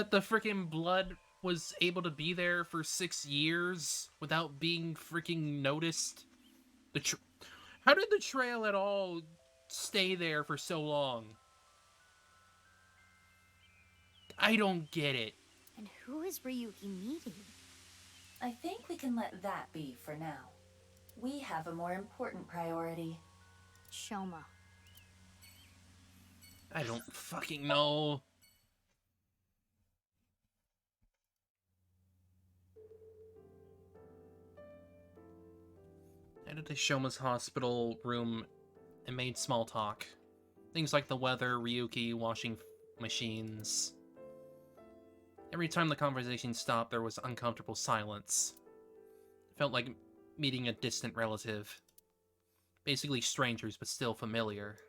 the freaking blood was able to be there for 6 years without being freaking noticed? How did the trail at all stay there for so long? I don't get it. And who is Ryuki meeting? I think we can let that be for now. We have a more important priority. Shoma. I don't fucking know. I entered the Shoma's hospital room and made small talk. Things like the weather, Ryuki, washing machines. Every time the conversation stopped, there was uncomfortable silence. It felt like meeting a distant relative. Basically strangers, but still familiar.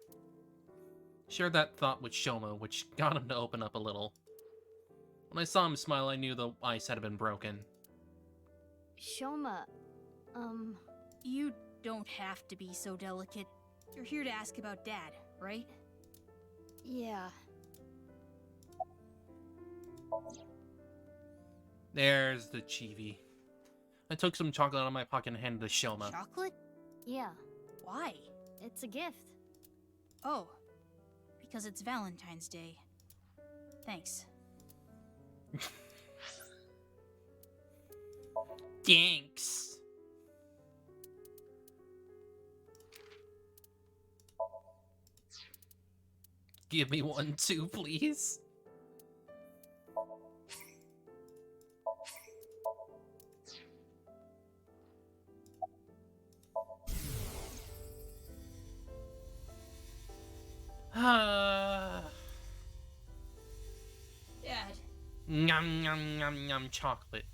Shared that thought with Shoma, which got him to open up a little. When I saw him smile, I knew the ice had been broken. Shoma, You don't have to be so delicate. You're here to ask about Dad, right? yeah. There's the chibi. I took some chocolate out of my pocket and handed it to Shoma. Chocolate? Yeah. Why? It's a gift. Oh, because it's Valentine's Day. Thanks. Thanks. Give me one too, please. Dad. Yum, yum, yum, yum, chocolate.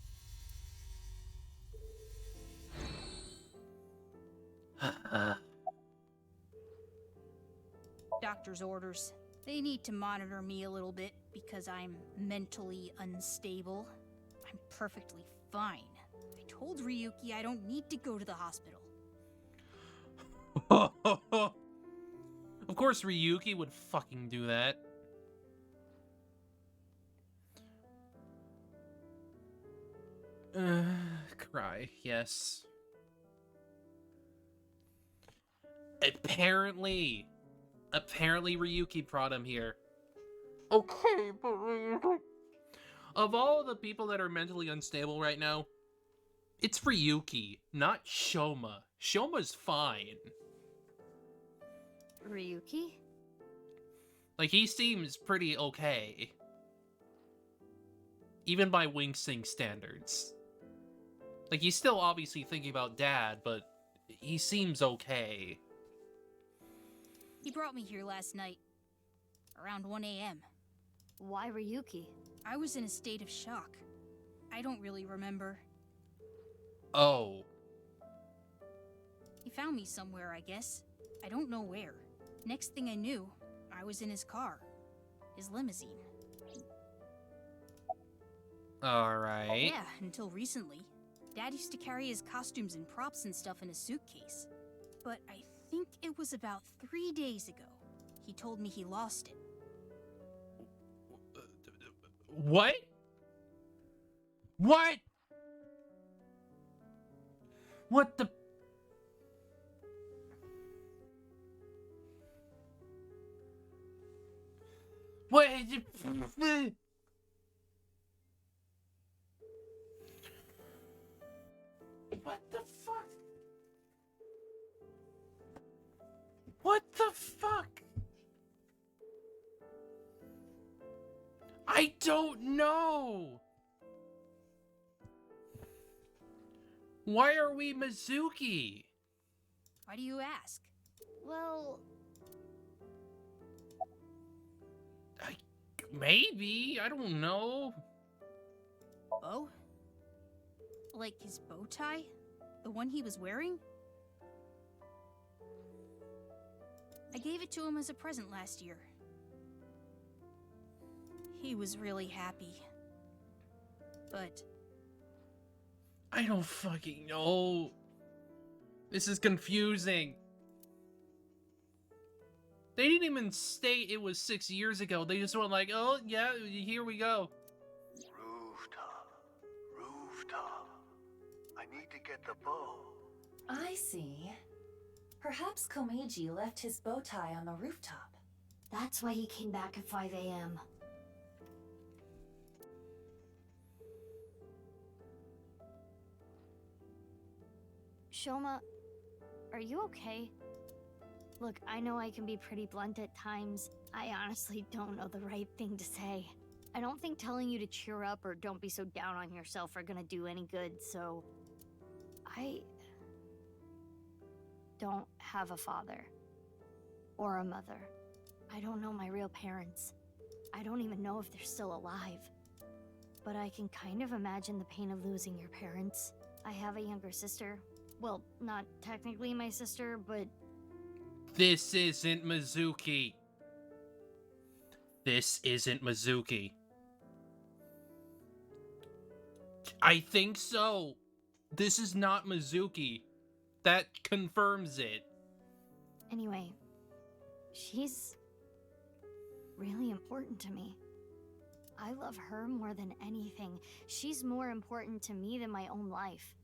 Doctor's orders. They need to monitor me a little bit because I'm mentally unstable. I'm perfectly fine. I told Ryuki I don't need to go to the hospital. Of course Ryuki would fucking do that. Cry, yes. Apparently Ryuki brought him here. Okay, but Ryuki... Of all the people that are mentally unstable right now, it's Ryuki, not Shoma. Shoma's fine. Ryuki? Like, he seems pretty okay. Even by Wing Sing standards. Like, he's still obviously thinking about Dad, but he seems okay. He brought me here last night, around 1 a.m. Why Ryuki? I was in a state of shock. I don't really remember. Oh. He found me somewhere, I guess. I don't know where. Next thing I knew, I was in his car. His limousine. Alright. Yeah, until recently. Dad used to carry his costumes and props and stuff in a suitcase. But I think it was about 3 days ago. He told me he lost it. What? What? What the... What? What the fuck? What the fuck? I don't know. Why are we Mizuki? Why do you ask? Well, Maybe. I don't know. Bow? Like his bow tie? The one he was wearing? I gave it to him as a present last year. He was really happy. But I don't fucking know. This is confusing. They didn't even state it was 6 years ago. They just went like, oh, yeah, here we go. Rooftop. I need to get the bow. I see. Perhaps Komeiji left his bow tie on the rooftop. that's why he came back at 5 a.m. Shoma, are you okay? Look, I know I can be pretty blunt at times. I honestly don't know the right thing to say. I don't think telling you to cheer up or don't be so down on yourself are gonna do any good, so... I don't have a father. Or a mother. I don't know my real parents. I don't even know if they're still alive. But I can kind of imagine the pain of losing your parents. I have a younger sister. Well, not technically my sister, but... This isn't Mizuki. This isn't Mizuki. I think so. This is not Mizuki. That confirms it. Anyway, she's really important to me. I love her more than anything. She's more important to me than my own life.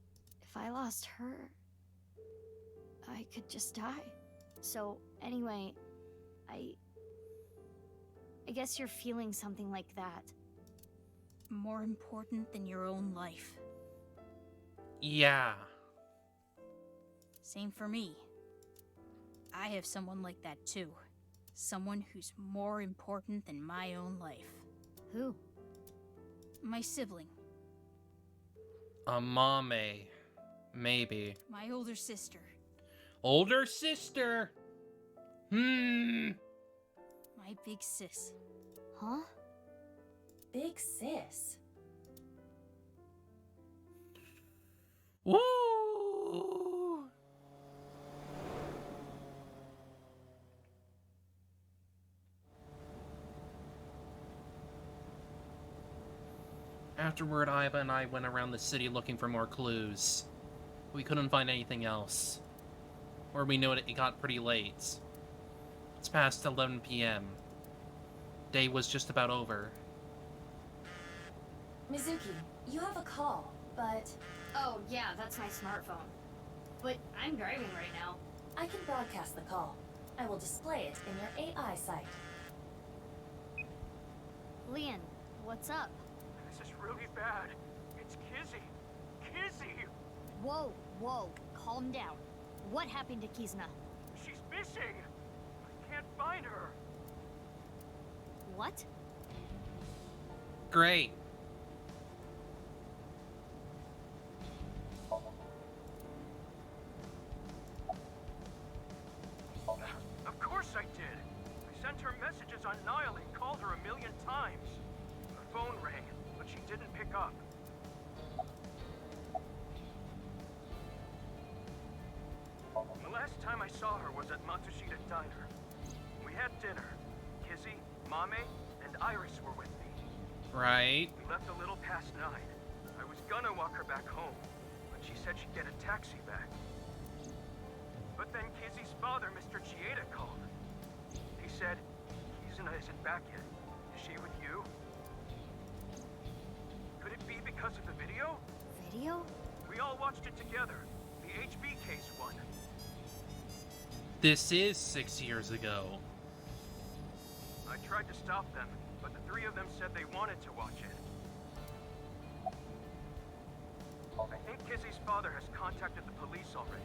If I lost her, I could just die. So, anyway, I guess you're feeling something like that. more important than your own life. Yeah. Same for me. I have someone like that too. Someone who's more important than my own life. Who? My sibling. A mame. Maybe. My older sister. Older sister? My big sis. Huh? Big sis. Woo! Afterward, Iva and I went around the city looking for more clues. We couldn't find anything else. Or we knew it got pretty late. It's past 11 p.m. Day was just about over. Mizuki, you have a call, but... Oh, yeah, that's my smartphone. But I'm driving right now. I can broadcast the call. I will display it in your AI site. Leon, what's up? This is really bad. It's Kizzy. Kizzy! Whoa, whoa, calm down. What happened to Kizna? She's missing! I can't find her. What? Great. Of course I did. I sent her messages on Nile and called her 1,000,000 times. The phone rang, but she didn't pick up. The last time I saw her was at Matsushita Diner. We had dinner. Kizzy, Mame, and Iris were with me. Right. We left a little past 9. I was gonna walk her back home, but she said she'd get a taxi back. But then Kizzy's father, Mr. Chieda, called. He said, Kizuna isn't back yet. Is she with you? Could it be because of the video? Video? We all watched it together. The HB case one. This is 6 years ago. I tried to stop them, but the 3 of them said they wanted to watch it. I think Kizzy's father has contacted the police already.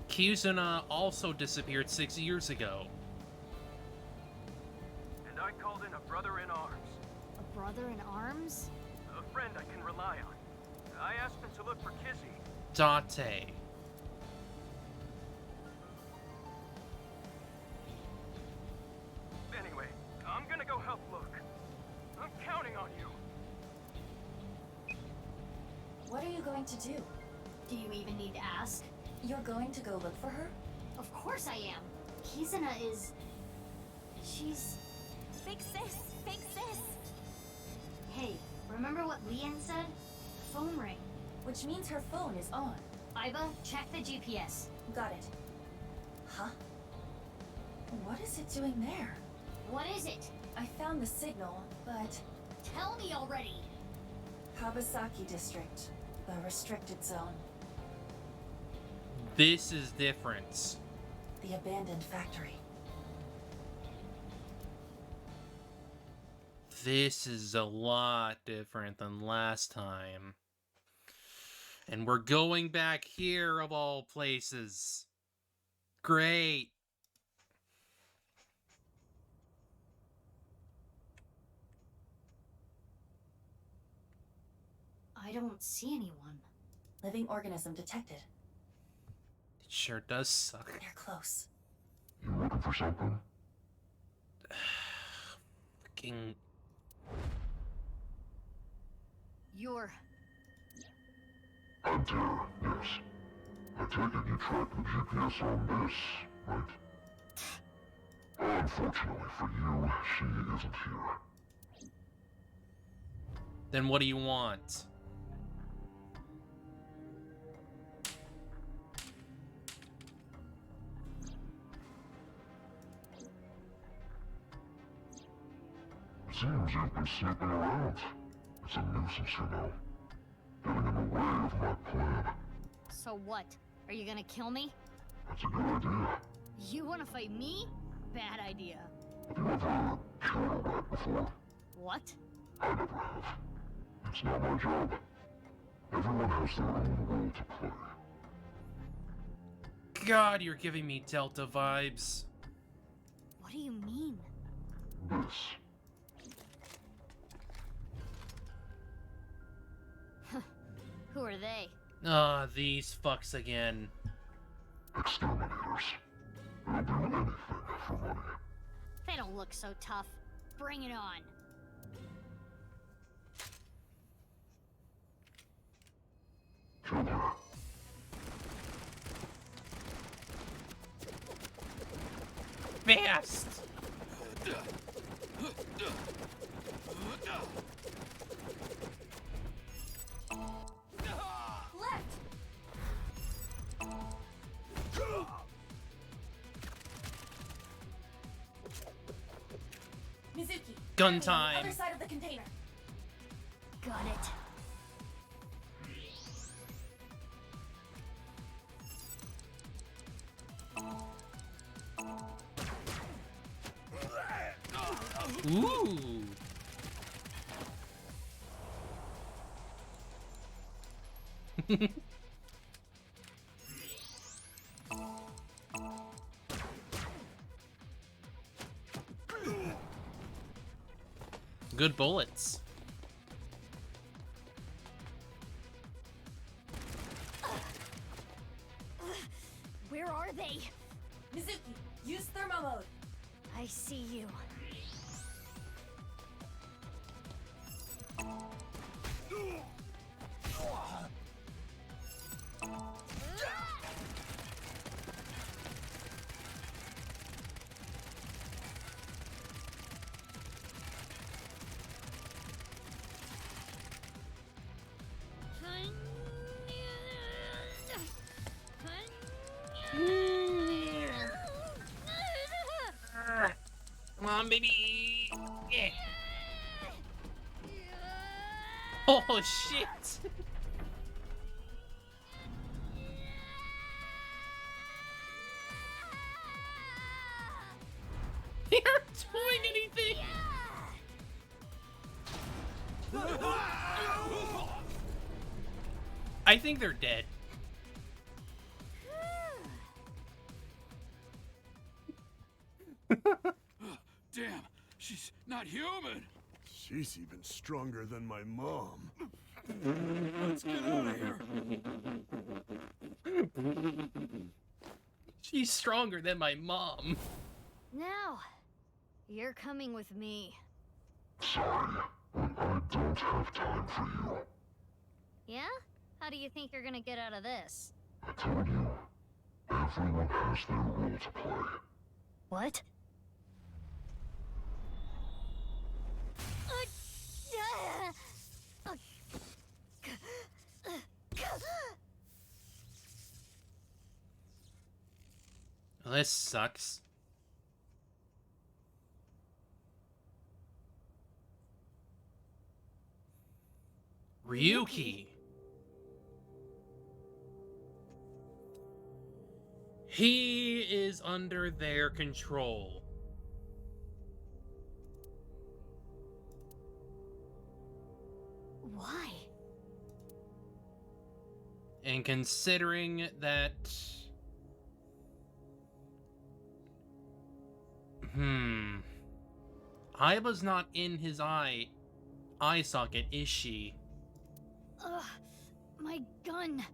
Kizuna also disappeared 6 years ago. And I called in a brother-in-arms. A brother in arms? A friend I can rely on. I asked him to look for Kizzy. Date. Anyway, I'm gonna go help look. I'm counting on you. What are you going to do? Do you even need to ask? You're going to go look for her? Of course I am. Kizuna is... she's... Big sis! Big sis! Hey, remember what Leanne said? Phone ring. Which means her phone is on. Iba, check the GPS. Got it. Huh? What is it doing there? What is it? I found the signal, but... Tell me already! Kabasaki District. The restricted zone. This is different. The abandoned factory. This is a lot different than last time. And we're going back here, of all places. Great. I don't see anyone. Living organism detected. It sure does suck. They're close. You looking for something? Fucking... You're... I'm Tara, yes. I take it you tracked the GPS on this, right? Unfortunately for you, she isn't here. Then what do you want? Seems you've been snooping around. It's a nuisance, you know. Getting in the way of my plan. So what? Are you gonna kill me? That's a good idea. You wanna fight me? Bad idea. Have you ever killed a rat before? What? I never have. It's not my job. Everyone has their own role to play. God, you're giving me Delta vibes. What do you mean? This. Who are they? Ah, these fucks again. Exterminators. They'll do anything for money. They don't look so tough. Bring it on. Kill her. Fast! Left! Mizuki. Gun enemy on time. the other side of the container. Got it. Ooh. Good bullets. Where are they? Mizuki, use thermo mode. I see you. on, baby! Yeah. Oh, shit! They aren't doing anything! I think they're dead. Damn, she's not human. She's even stronger than my mom. Let's get out of here. She's stronger than my mom. Now, you're coming with me. Sorry, but I don't have time for you. Yeah? How do you think you're gonna get out of this? I told you, everyone has their role to play. What? Well, this sucks. Ryuki. He is under their control. Why? And considering that... Aiba's not in his eye socket, is she? Ugh, my gun.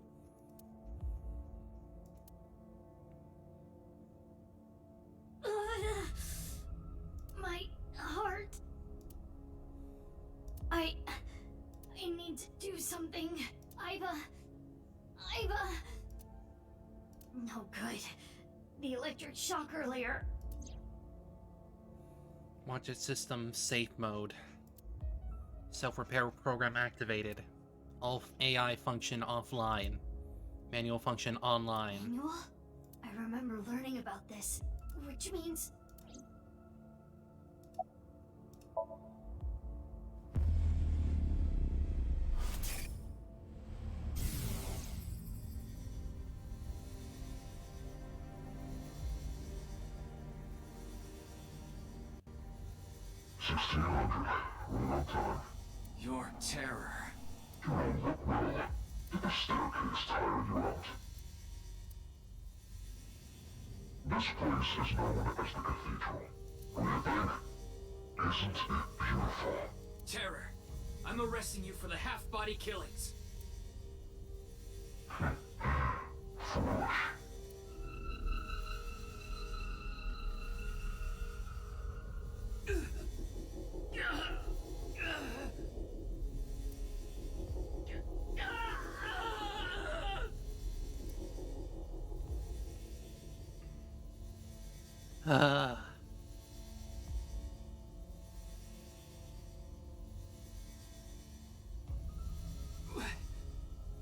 Ugh, my heart. I need to do something. Aiba. No good. The electric shock earlier. Watch its system safe mode. Self-repair program activated. All AI function offline. Manual function online. Manual? I remember learning about this, which means... Running on time. Your terror. Jerome, look well. Did the staircase tire you out? This place is known as the Cathedral. What do you think? Isn't it beautiful? Terror. I'm arresting you for the half-body killings. Foolish.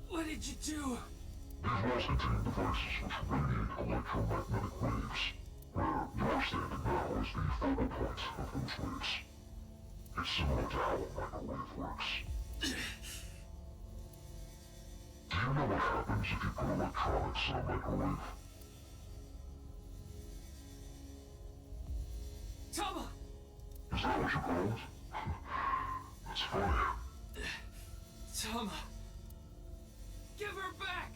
What did you do? These walls contain devices which radiate electromagnetic waves. Where you're standing now is the focal point of those waves. It's similar to how a microwave works. Do you know what happens if you put electronics in a microwave? Tama! Is that what you call it? That's funny. Tama! Give her back!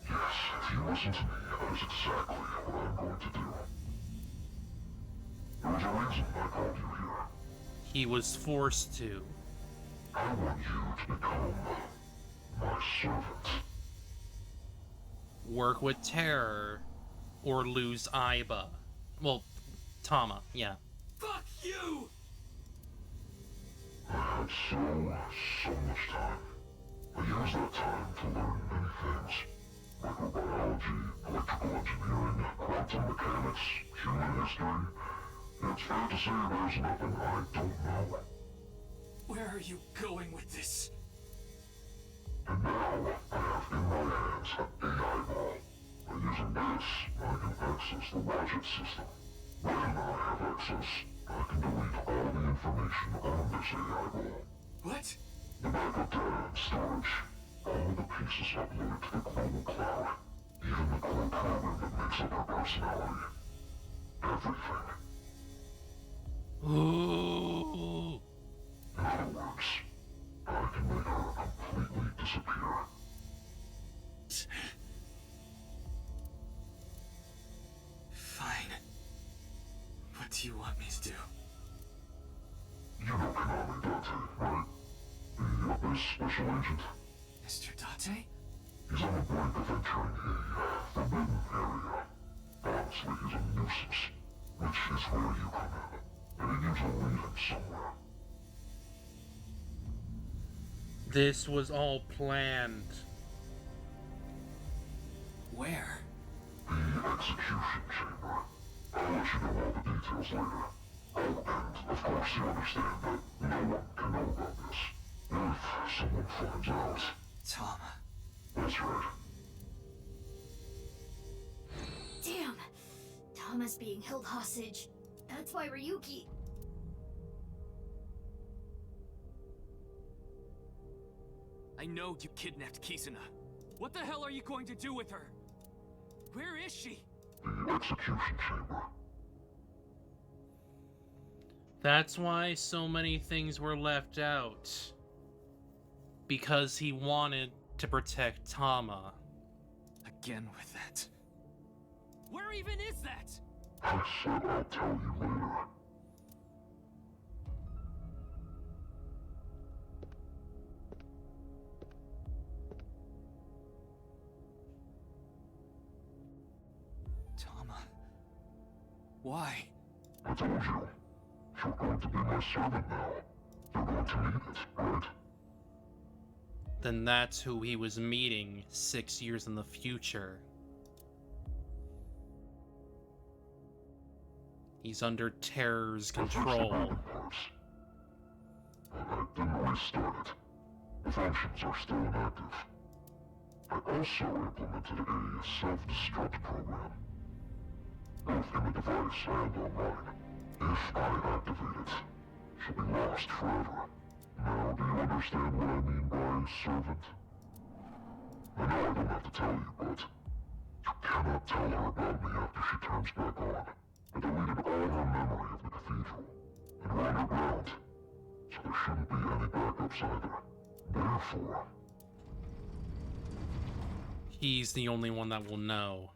Yes, if you listen to me, that is exactly what I'm going to do. There was a reason I called you here. He was forced to. I want you to become my servant. Work with Terror or lose Aiba. Well, Tama, yeah. Fuck you! I had so much time. I used that time to learn many things. Microbiology, electrical engineering, quantum mechanics, human history. It's fair to say there's nothing I don't know. Where are you going with this? And now, I have in my hands an AI ball. By using this, I can access the logic system. Recognize and I have access. I can delete all the information on this AI ball. What? The backup data and storage. All the pieces uploaded to the global cloud. Even the core program that makes up her personality. Everything. Ooh. In other words, I can make her completely disappear. Fine. What do you want me to do? You know Konami Date, right? The Abyss Special Agent? Mr. Date? He's on the brink of entering a forbidden area. Honestly, he's a nuisance, which is where you come in. And he needs to lead him somewhere. This was all planned. Where? The execution chamber. I'll let you know all the details later. Oh, and of course you understand that no one can know about this. If someone finds out. Tom. That's right. Damn! Thomas being held hostage. That's why Ryuki... I know you kidnapped Kizuna. What the hell are you going to do with her? Where is she? The execution chamber. That's why so many things were left out. Because he wanted to protect Tama. Again with that. Where even is that? I said I'll tell you later. Tama. Why? I told you. You're going to be my servant now. You're going to need it, right? Then that's who he was meeting 6 years in the future. He's under Terror's control. I didn't restart it. The functions are still inactive. I also implemented a self-destruct program. Both in the device and online. If I activate it, she'll be lost forever. Now, do you understand what I mean by servant? I know I don't have to tell you, but you cannot tell her about me after she turns back on. I deleted all her memory of the cathedral, and we're underground, so there shouldn't be any backups either. Therefore, He's the only one that will know.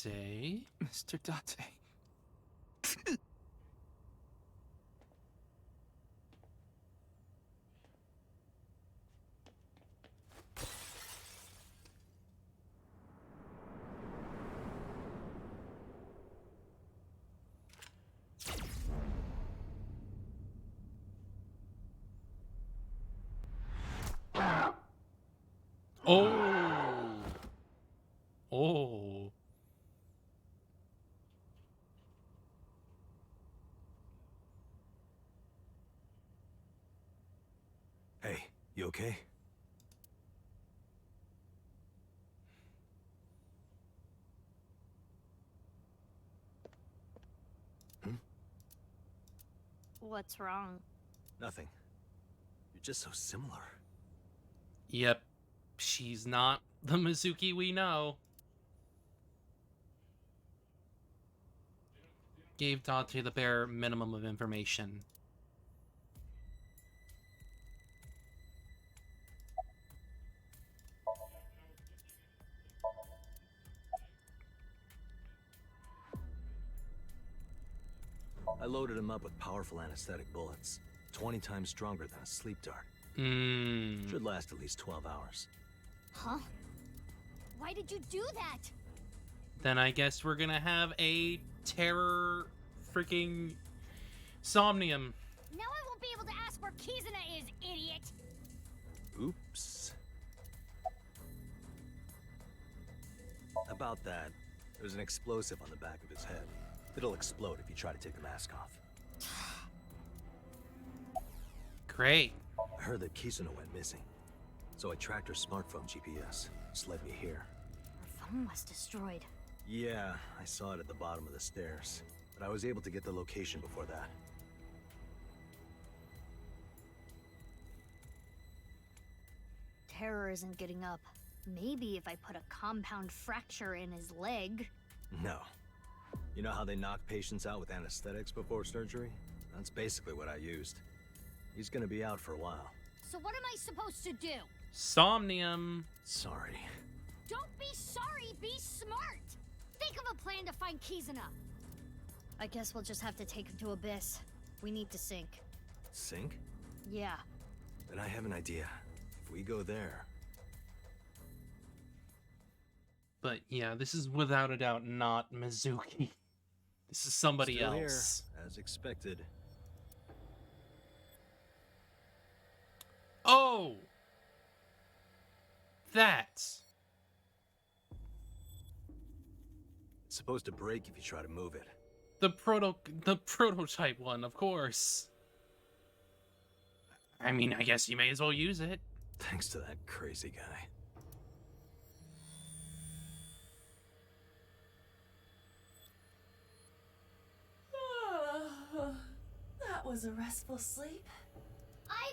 Date? Mr. Date. Oh! Oh. Hey, you okay? What's wrong? Nothing. You're just so similar. Yep. She's not the Mizuki we know. Gave Date the bare minimum of information. I loaded him up with powerful anesthetic bullets. 20 times stronger than a sleep dart. Should last at least 12 hours. Huh? Why did you do that? Then I guess we're gonna have a terror freaking Somnium. Now I won't be able to ask where Kizuna is, idiot! Oops. About that, there's an explosive on the back of his head. It'll explode if you try to take the mask off. Great. I heard that Kizuna went missing. So I tracked her smartphone GPS. This led me here. Her phone was destroyed. Yeah, I saw it at the bottom of the stairs, but I was able to get the location before that. Terror isn't getting up. Maybe if I put a compound fracture in his leg. No. You know how they knock patients out with anesthetics before surgery? That's basically what I used. He's gonna be out for a while. So what am I supposed to do? Somnium. Sorry. Don't be sorry, be smart! Think of a plan to find Kizuna. I guess we'll just have to take him to Abyss. We need to sink. Sink? Yeah. Then I have an idea. If we go there... But yeah, this is without a doubt not Mizuki. This is somebody Still else. Here, as expected. Oh! That! It's supposed to break if you try to move it. The prototype one, of course. I mean, I guess you may as well use it. Thanks to that crazy guy. That was a restful sleep.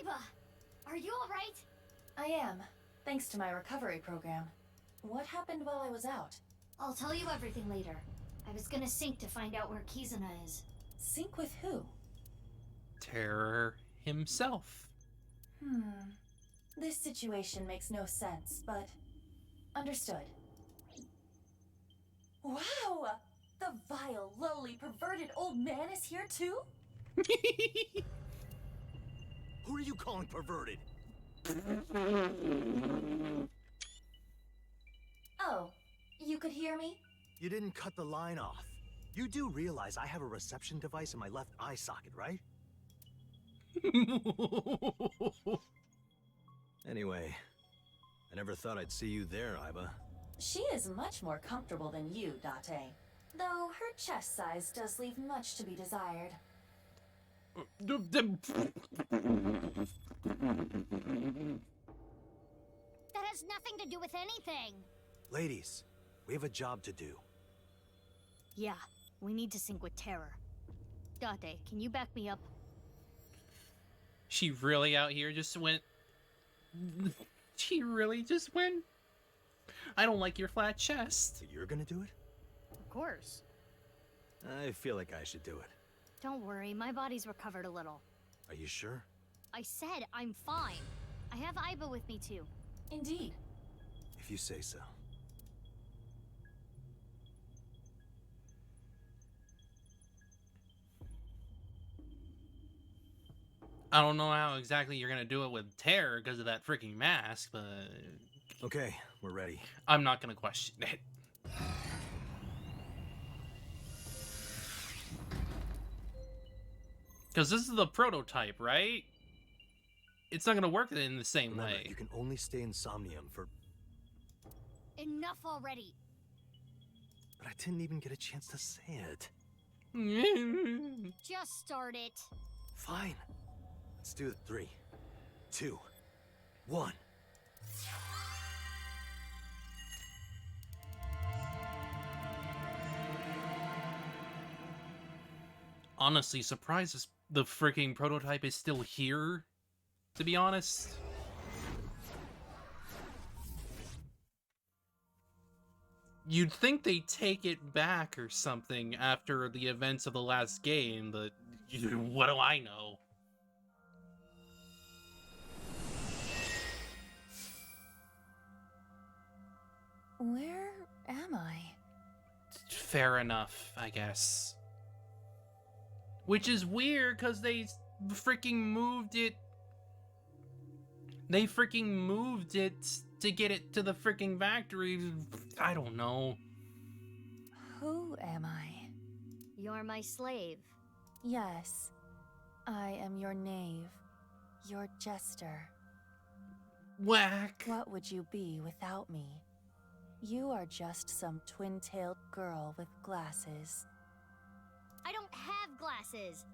Iva! Are you alright? I am, thanks to my recovery program. What happened while I was out? I'll tell you everything later. I was gonna sink to find out where Kizuna is. Sync with who? Terror himself. This situation makes no sense, but understood. Wow! The vile, lowly, perverted old man is here too? Who are you calling perverted? Oh, you could hear me? You didn't cut the line off. You do realize I have a reception device in my left eye socket, right? Anyway, I never thought I'd see you there, Iba. She is much more comfortable than you, Date. Though her chest size does leave much to be desired. That has nothing to do with anything. Ladies, we have a job to do. Yeah, we need to sync with Terror. Date, can you back me up? She really out here just went... She really just went... I don't like your flat chest. You're gonna do it? Of course. I feel like I should do it. Don't worry, my body's recovered a little. Are you sure? I said I'm fine. I have Iba with me too. Indeed. If you say so. I don't know how exactly you're gonna do it with Terror because of that freaking mask, but... Okay, we're ready. I'm not gonna question it. Because this is the prototype, right? It's not gonna work in the same Remember, way. you can only stay in Somnium for... Enough already. But I didn't even get a chance to say it. Just start it. Fine. Let's do it. 3, 2, 1. Honestly, surprised the freaking prototype is still here, to be honest. You'd think they take it back or something after the events of the last game, but what do I know? Where am I? Fair enough, I guess. Which is weird, because they freaking moved it. They freaking moved it to get it to the freaking factory. I don't know. Who am I? You're my slave. Yes. I am your knave. Your jester. Whack. What would you be without me? You are just some twin-tailed girl with glasses. I don't have glasses.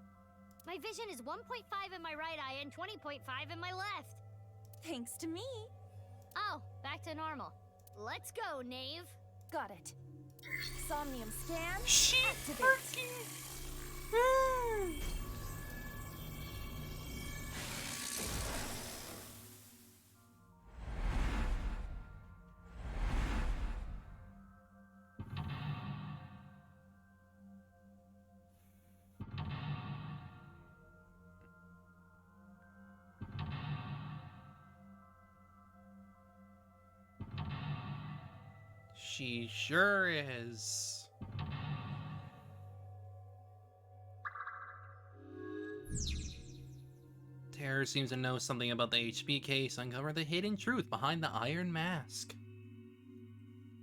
My vision is 1.5 in my right eye and 20.5 in my left. Thanks to me. Oh, back to normal. Let's go, knave. Got it. Somnium scan. She activate. She sure is. Terror seems to know something about the HB case. Uncover the hidden truth behind the iron mask.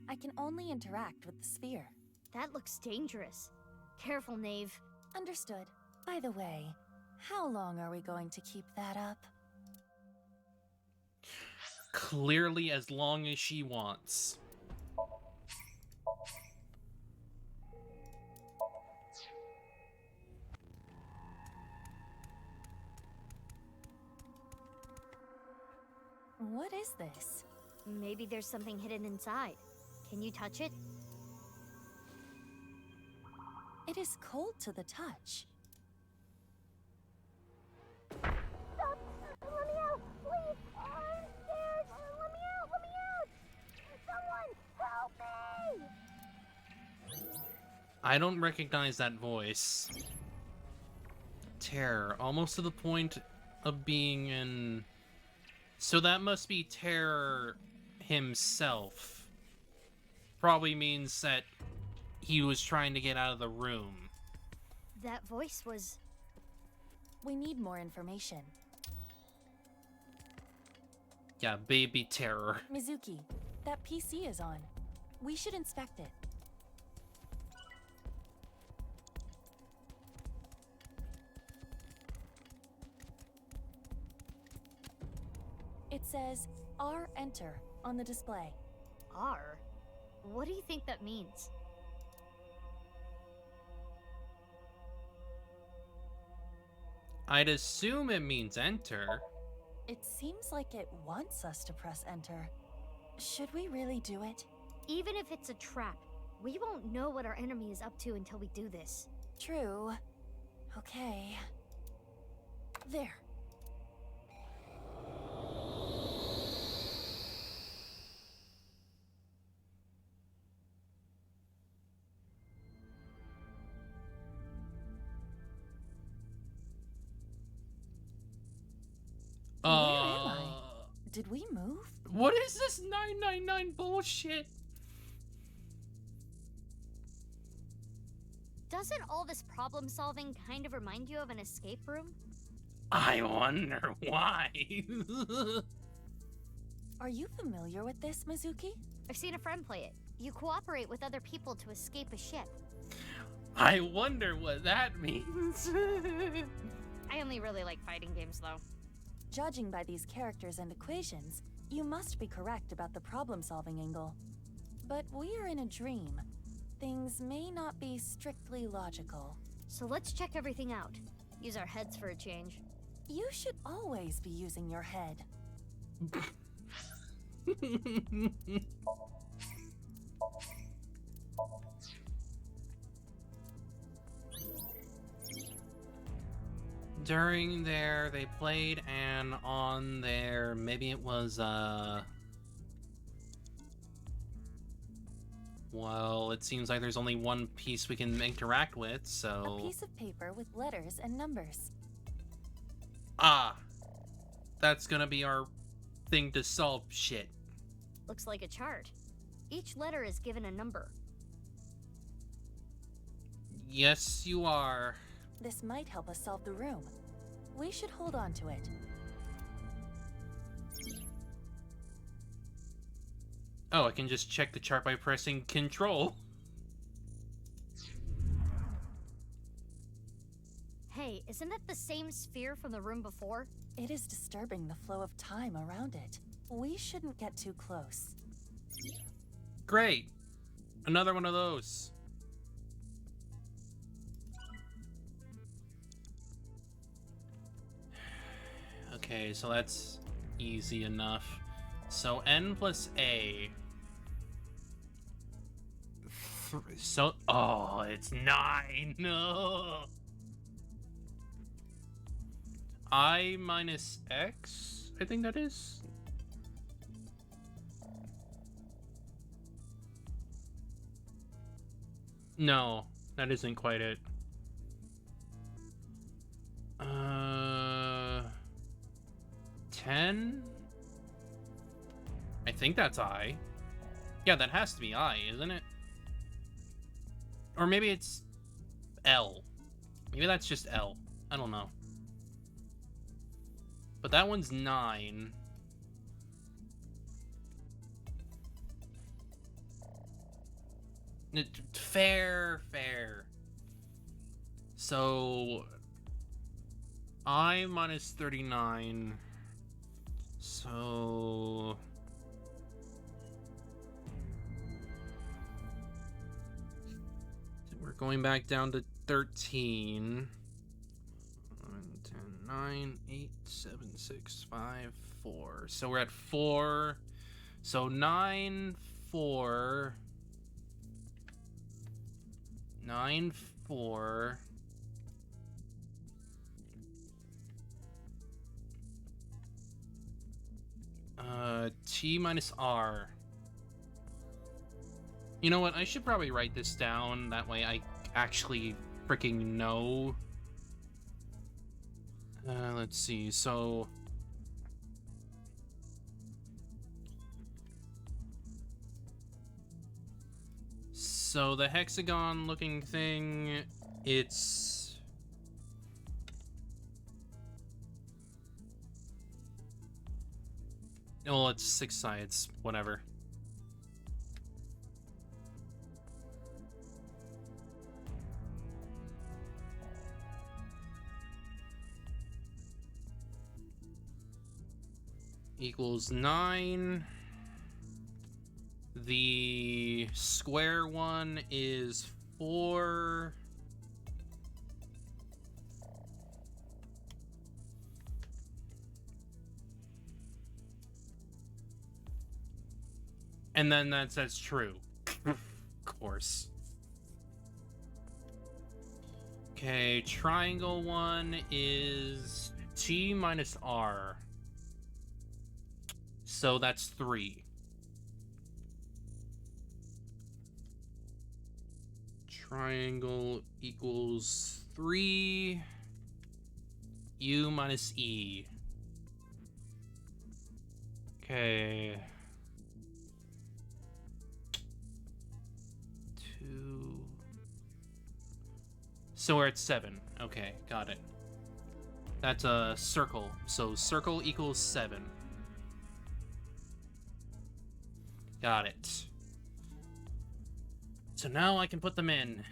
I can only interact with the sphere. That looks dangerous. Careful, Knave. Understood. By the way, how long are we going to keep that up? Clearly as long as she wants. What is this? Maybe there's something hidden inside. Can you touch it? It is cold to the touch. Stop! Let me out! Please! I'm scared! Let me out! Let me out! Someone help me! I don't recognize that voice. Terror, almost to the point of being in... So that must be Terror himself. Probably means that he was trying to get out of the room. That voice was... We need more information. Yeah, baby Terror. Mizuki, that PC is on. We should inspect it. It says R enter on the display. R? What do you think that means? I'd assume it means enter. It seems like it wants us to press enter. Should we really do it? Even if it's a trap, we won't know what our enemy is up to until we do this. True. Okay. There. Where am I? Did we move? What is this 999 bullshit? Doesn't all this problem solving kind of remind you of an escape room? I wonder why. Are you familiar with this, Mizuki? I've seen a friend play it. You cooperate with other people to escape a ship. I wonder what that means. I only really like fighting games, though. Judging by these characters and equations, you must be correct about the problem-solving angle. But we are in a dream. Things may not be strictly logical. So let's check everything out. Use our heads for a change. You should always be using your head. During there, they played, and on there, maybe it was, well, it seems like there's only one piece we can interact with, so... A piece of paper with letters and numbers. Ah! That's gonna be our thing to solve shit. Looks like a chart. Each letter is given a number. Yes, you are. This might help us solve the room. We should hold on to it. Oh, I can just check the chart by pressing Control. Hey, isn't that the same sphere from the room before? It is disturbing the flow of time around it. We shouldn't get too close. Great. Another one of those. Okay, so that's easy enough. So N plus A. So, oh, it's 9. No. I minus X, I think that is. No, that isn't quite it. 10? I think that's I. Yeah, that has to be I, isn't it? Or maybe it's L. Maybe that's just L. I don't know. But that one's 9. Fair. So I minus 39. So we're going back down to 13. 10, 9, 8, 7, 6, 5, 4. So we're at 4. So 9, 4. 9, 4. T minus R. You know what? I should probably write this down. That way I actually freaking know. Let's see. So the hexagon looking thing, it's well, it's 6 sides, whatever. Equals 9. The square one is 4. And then that says true. Of course. Okay, triangle one is T minus R. So that's 3. Triangle equals 3. U minus E. Okay. 2. So we're at 7. Okay, got it. That's a circle. So circle equals 7. Got it. So now I can put them in.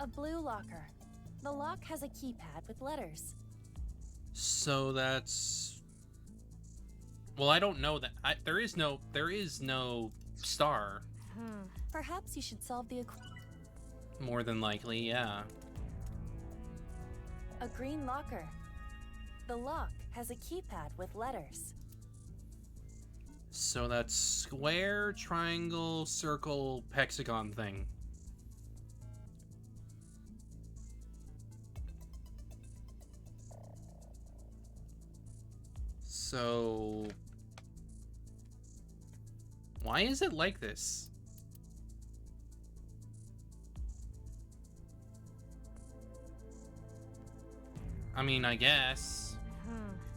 A blue locker. The lock has a keypad with letters. So that's... Well, I don't know that. There is no star. Perhaps you should solve the More than likely, yeah. A green locker. The lock has a keypad with letters. So that's square, triangle, circle, hexagon thing. So why is it like this? I mean, I guess.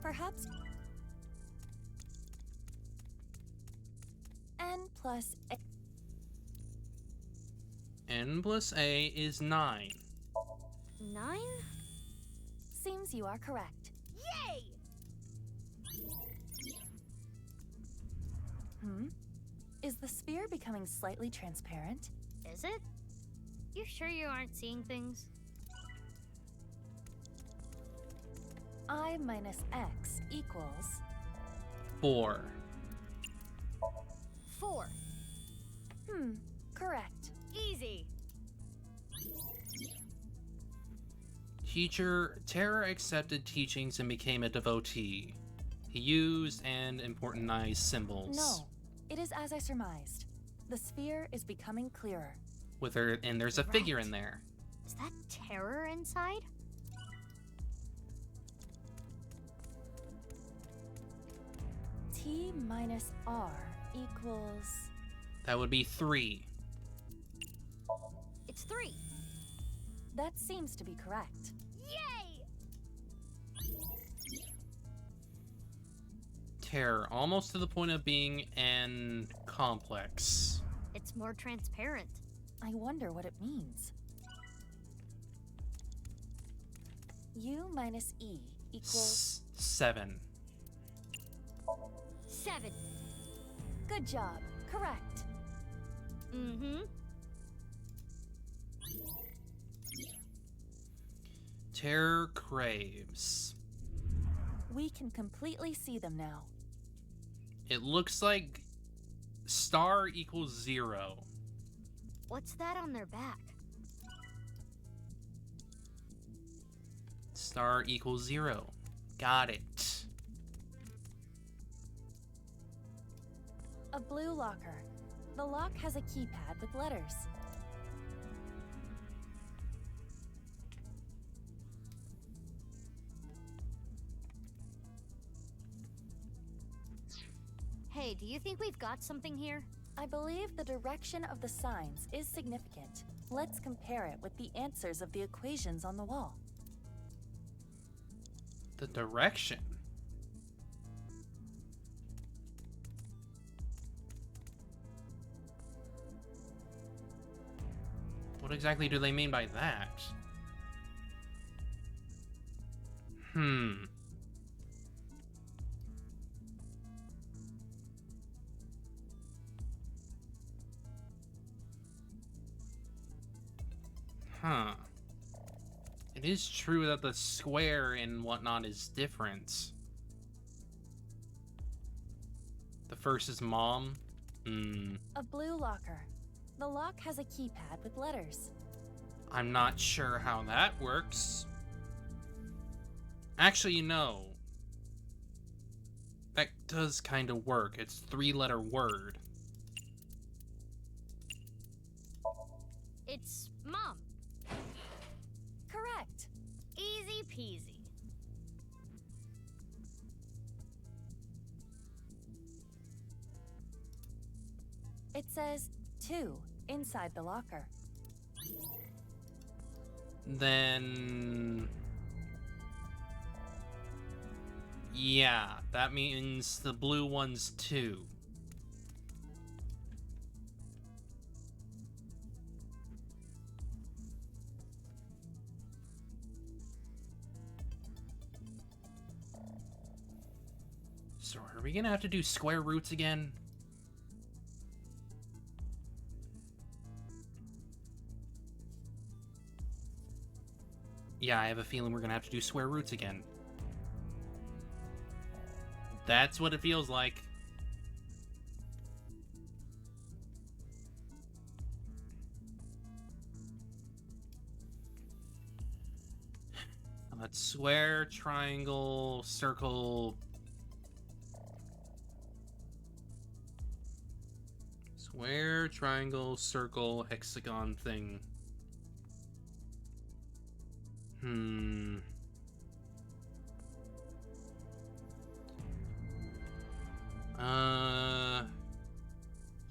Perhaps N plus A. N plus A is 9. 9? Seems you are correct. Yay! Is the sphere becoming slightly transparent? Is it? You sure you aren't seeing things? I minus X equals 4. 4. Correct. Easy. Teacher, Tara accepted teachings and became a devotee. He used and importantized symbols. No, it is as I surmised. The sphere is becoming clearer. And there's a figure in there. Is that terror inside? T minus R equals... That would be 3. It's 3. That seems to be correct. Yay! Terror, almost to the point of being an complex. It's more transparent. I wonder what it means. U minus E equals... 7. 7. Good job. Correct. Mm-hmm. Terror craves. We can completely see them now. It looks like star equals 0. What's that on their back? Star equals 0. Got it. A blue locker. The lock has a keypad with letters. Hey, do you think we've got something here? I believe the direction of the signs is significant. Let's compare it with the answers of the equations on the wall. The direction? What exactly do they mean by that? Huh. It is true that the square and whatnot is different. The first is mom. A blue locker. The lock has a keypad with letters. I'm not sure how that works. Actually, no. That does kind of work. It's a 3-letter word. It's mom. Correct. Easy peasy. It says 2 inside the locker. Then... yeah, that means the blue one's 2. So are we gonna have to do square roots again? Yeah, I have a feeling we're gonna have to do square roots again. That's what it feels like. Let's square, triangle, circle. Square, triangle, circle, hexagon thing.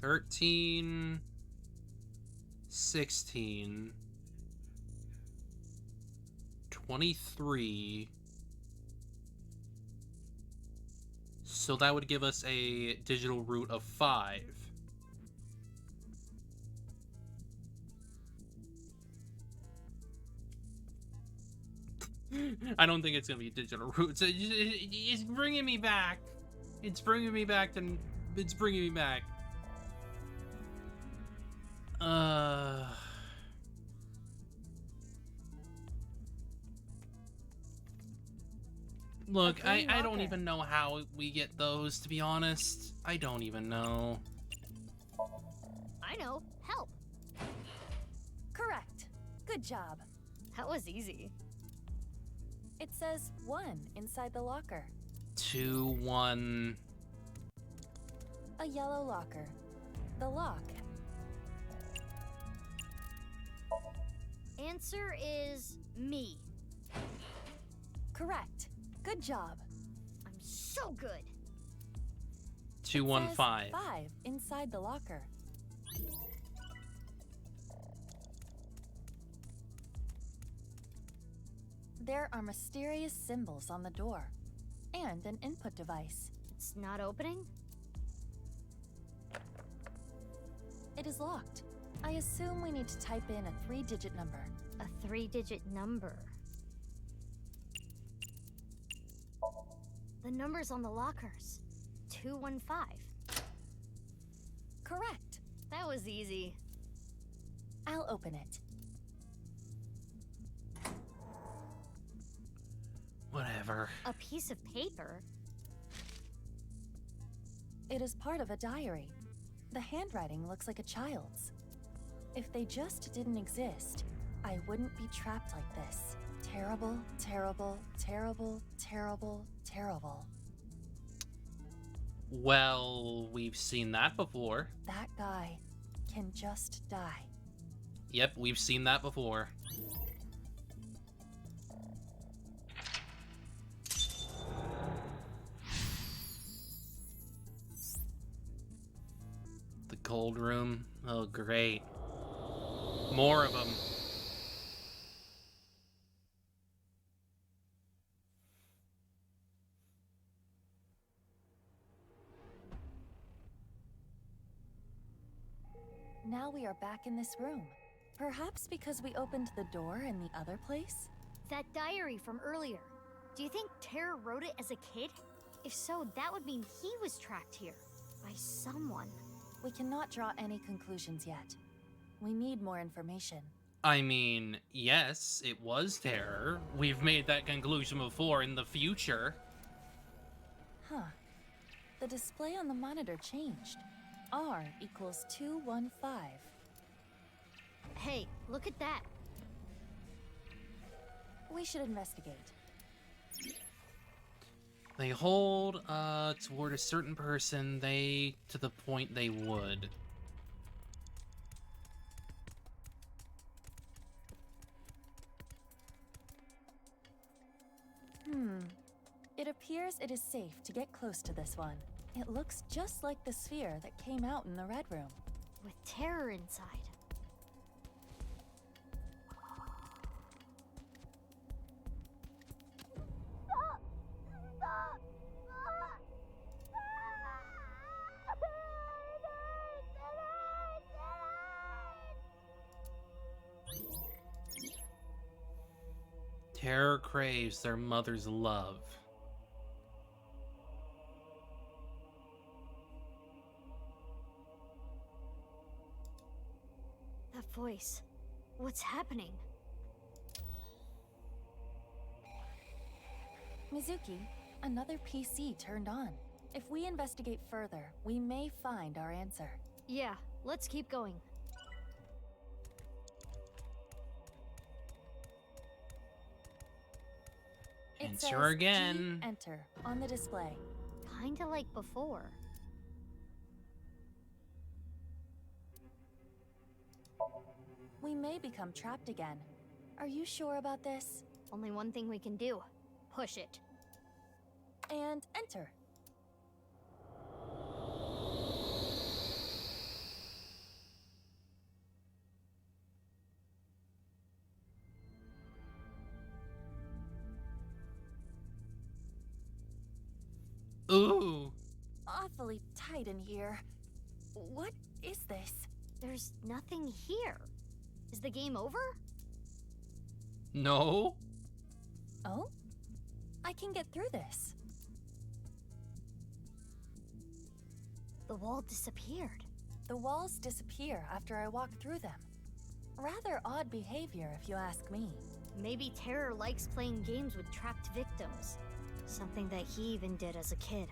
13, 16, 23. So that would give us a digital root of 5. I don't think it's gonna be digital roots. It's bringing me back. It's bringing me back to... It's bringing me back. Look, I don't even know how we get those, to be honest. I don't even know. I know. Help. Correct. Good job. That was easy. It says 1 inside the locker. 2-1. A yellow locker. The lock. Answer is me. Correct. Good job. I'm so good. 2-1-5. 5 inside the locker. There are mysterious symbols on the door and an input device. It's not opening? It is locked. I assume we need to type in a 3-digit number. A 3-digit number. The numbers on the lockers. 215. Correct. That was easy. I'll open it. Whatever. A piece of paper? It is part of a diary. The handwriting looks like a child's. If they just didn't exist, I wouldn't be trapped like this. Terrible, terrible, terrible, terrible, terrible. Well, we've seen that before. That guy can just die. Yep, we've seen that before. The cold room. Oh, great. More of them. Now we are back in this room. Perhaps because we opened the door in the other place? That diary from earlier. Do you think Terra wrote it as a kid? If so, that would mean he was trapped here. By someone. We cannot draw any conclusions yet. We need more information. I mean, yes, it was terror. We've made that conclusion before in the future. Huh. The display on the monitor changed. R equals 215. Hey, look at that. We should investigate. They hold toward a certain person, they to the point they would. It appears it is safe to get close to this one. It looks just like the sphere that came out in the red room. With terror inside. Terror craves their mother's love. That voice. What's happening? Mizuki, another PC turned on. If we investigate further, we may find our answer. Yeah, let's keep going. It Enter says again. G enter on the display. Kinda like before. We may become trapped again. Are you sure about this? Only one thing we can do. Push it. And enter. Ooh. Awfully tight in here. What is this? There's nothing here. Is the game over? No. Oh? I can get through this. The wall disappeared. The walls disappear after I walk through them. Rather odd behavior, if you ask me. Maybe Terror likes playing games with trapped victims. Something that he even did as a kid.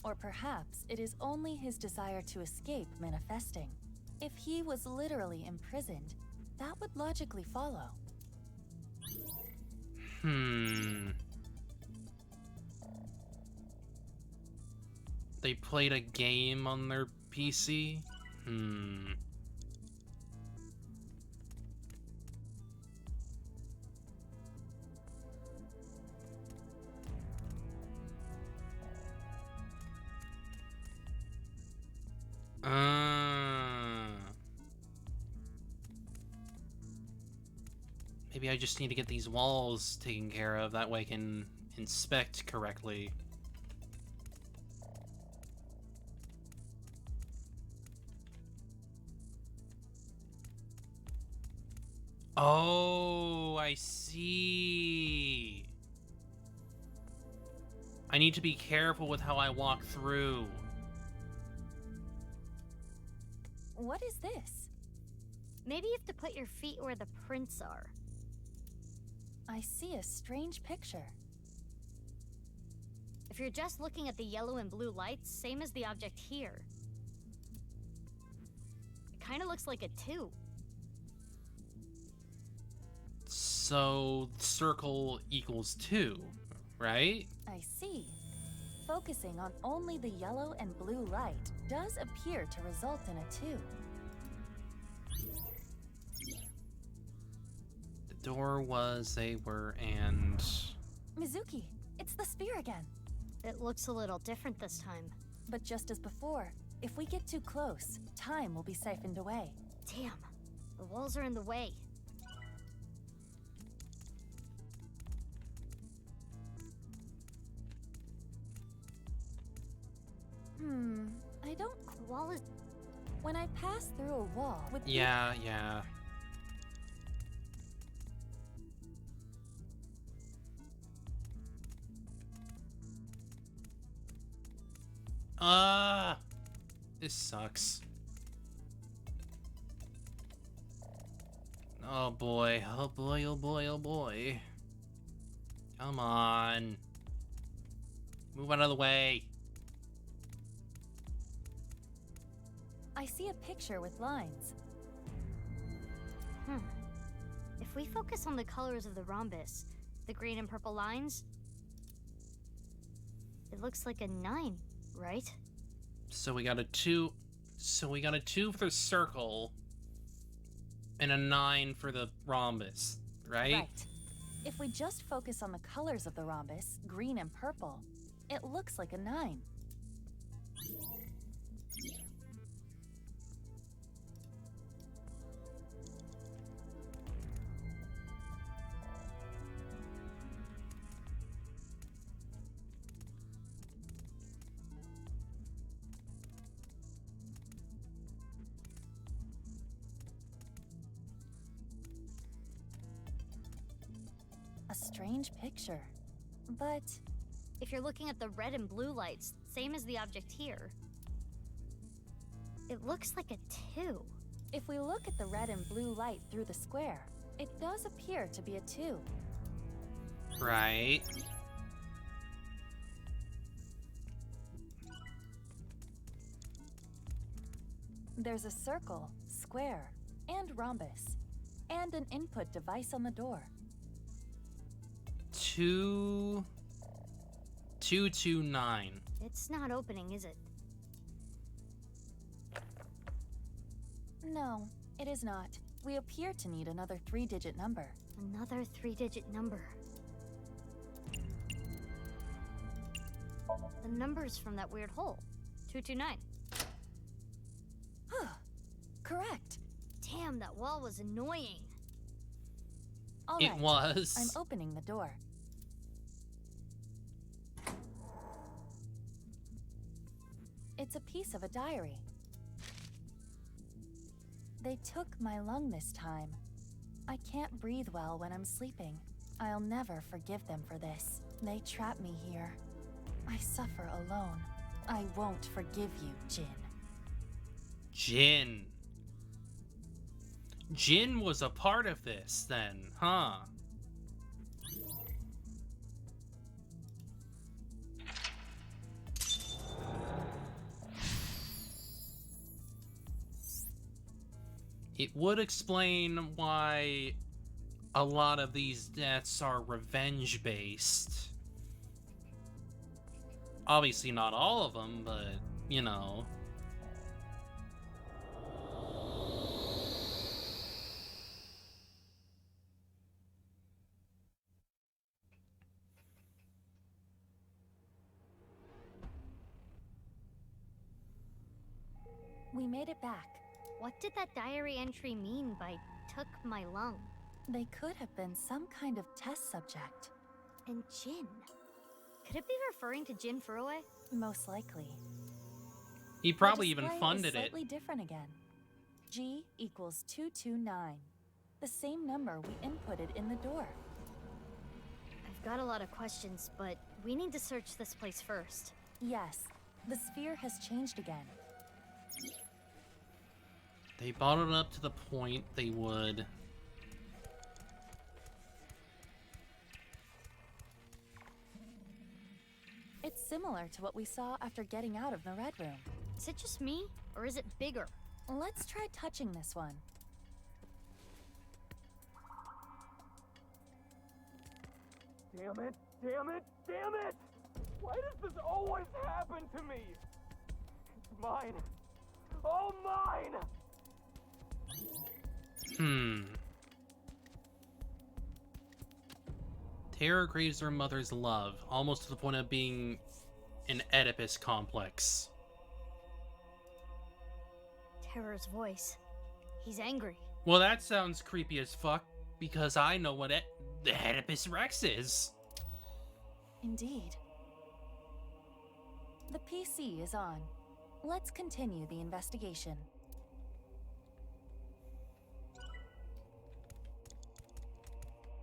Or perhaps it is only his desire to escape manifesting. If he was literally imprisoned, that would logically follow. They played a game on their PC? Maybe I just need to get these walls taken care of, that way I can inspect correctly. Oh, I see. I need to be careful with how I walk through. What is this? Maybe you have to put your feet where the prints are. I see a strange picture. If you're just looking at the yellow and blue lights, same as the object here. It kind of looks like a 2. So, circle equals 2, right? I see. Focusing on only the yellow and blue light does appear to result in a 2. The door was, they were, and... Mizuki, it's the sphere again. It looks a little different this time. But just as before, if we get too close, time will be siphoned away. Damn, the walls are in the way. I don't... Wall is... When I pass through a wall with... Yeah. This sucks. Oh boy, oh boy, oh boy, oh boy. Come on. Move out of the way. I see a picture with lines. If we focus on the colors of the rhombus, the green and purple lines, it looks like a 9, right? So we got a 2. So we got a 2 for the circle and a 9 for the rhombus, right? Right. If we just focus on the colors of the rhombus, green and purple, it looks like a 9. A strange picture, but... If you're looking at the red and blue lights, same as the object here, it looks like a 2. If we look at the red and blue light through the square, it does appear to be a 2. Right. There's a circle, square, and rhombus, and an input device on the door. 229. It's not opening, is it? No, it is not. We appear to need another 3-digit number. Another 3-digit number. The numbers from that weird hole. 229. Correct. Damn, that wall was annoying. All It right. was. I'm opening the door. It's a piece of a diary. They took my lung this time. I can't breathe well when I'm sleeping. I'll never forgive them for this. They trap me here. I suffer alone. I won't forgive you, Jin. Jin. Jin was a part of this then, huh? It would explain why a lot of these deaths are revenge-based. Obviously not all of them, but, you know. We made it back. What did that diary entry mean by took my lung? They could have been some kind of test subject. And Jin. Could it be referring to Jin Furue? Most likely. He probably The even display funded is it. slightly different again. G equals 229. The same number we inputted in the door. I've got a lot of questions, but we need to search this place first. Yes, the sphere has changed again. They bottled it up to the point they would. It's similar to what we saw after getting out of the Red Room. Is it just me, or is it bigger? Let's try touching this one. Damn it! Damn it! Damn it! Why does this always happen to me? It's mine. All mine! Terra craves her mother's love, almost to the point of being an Oedipus complex. Terror's voice. He's angry. Well, that sounds creepy as fuck, because I know what the Oedipus Rex is. Indeed. The PC is on. Let's continue the investigation.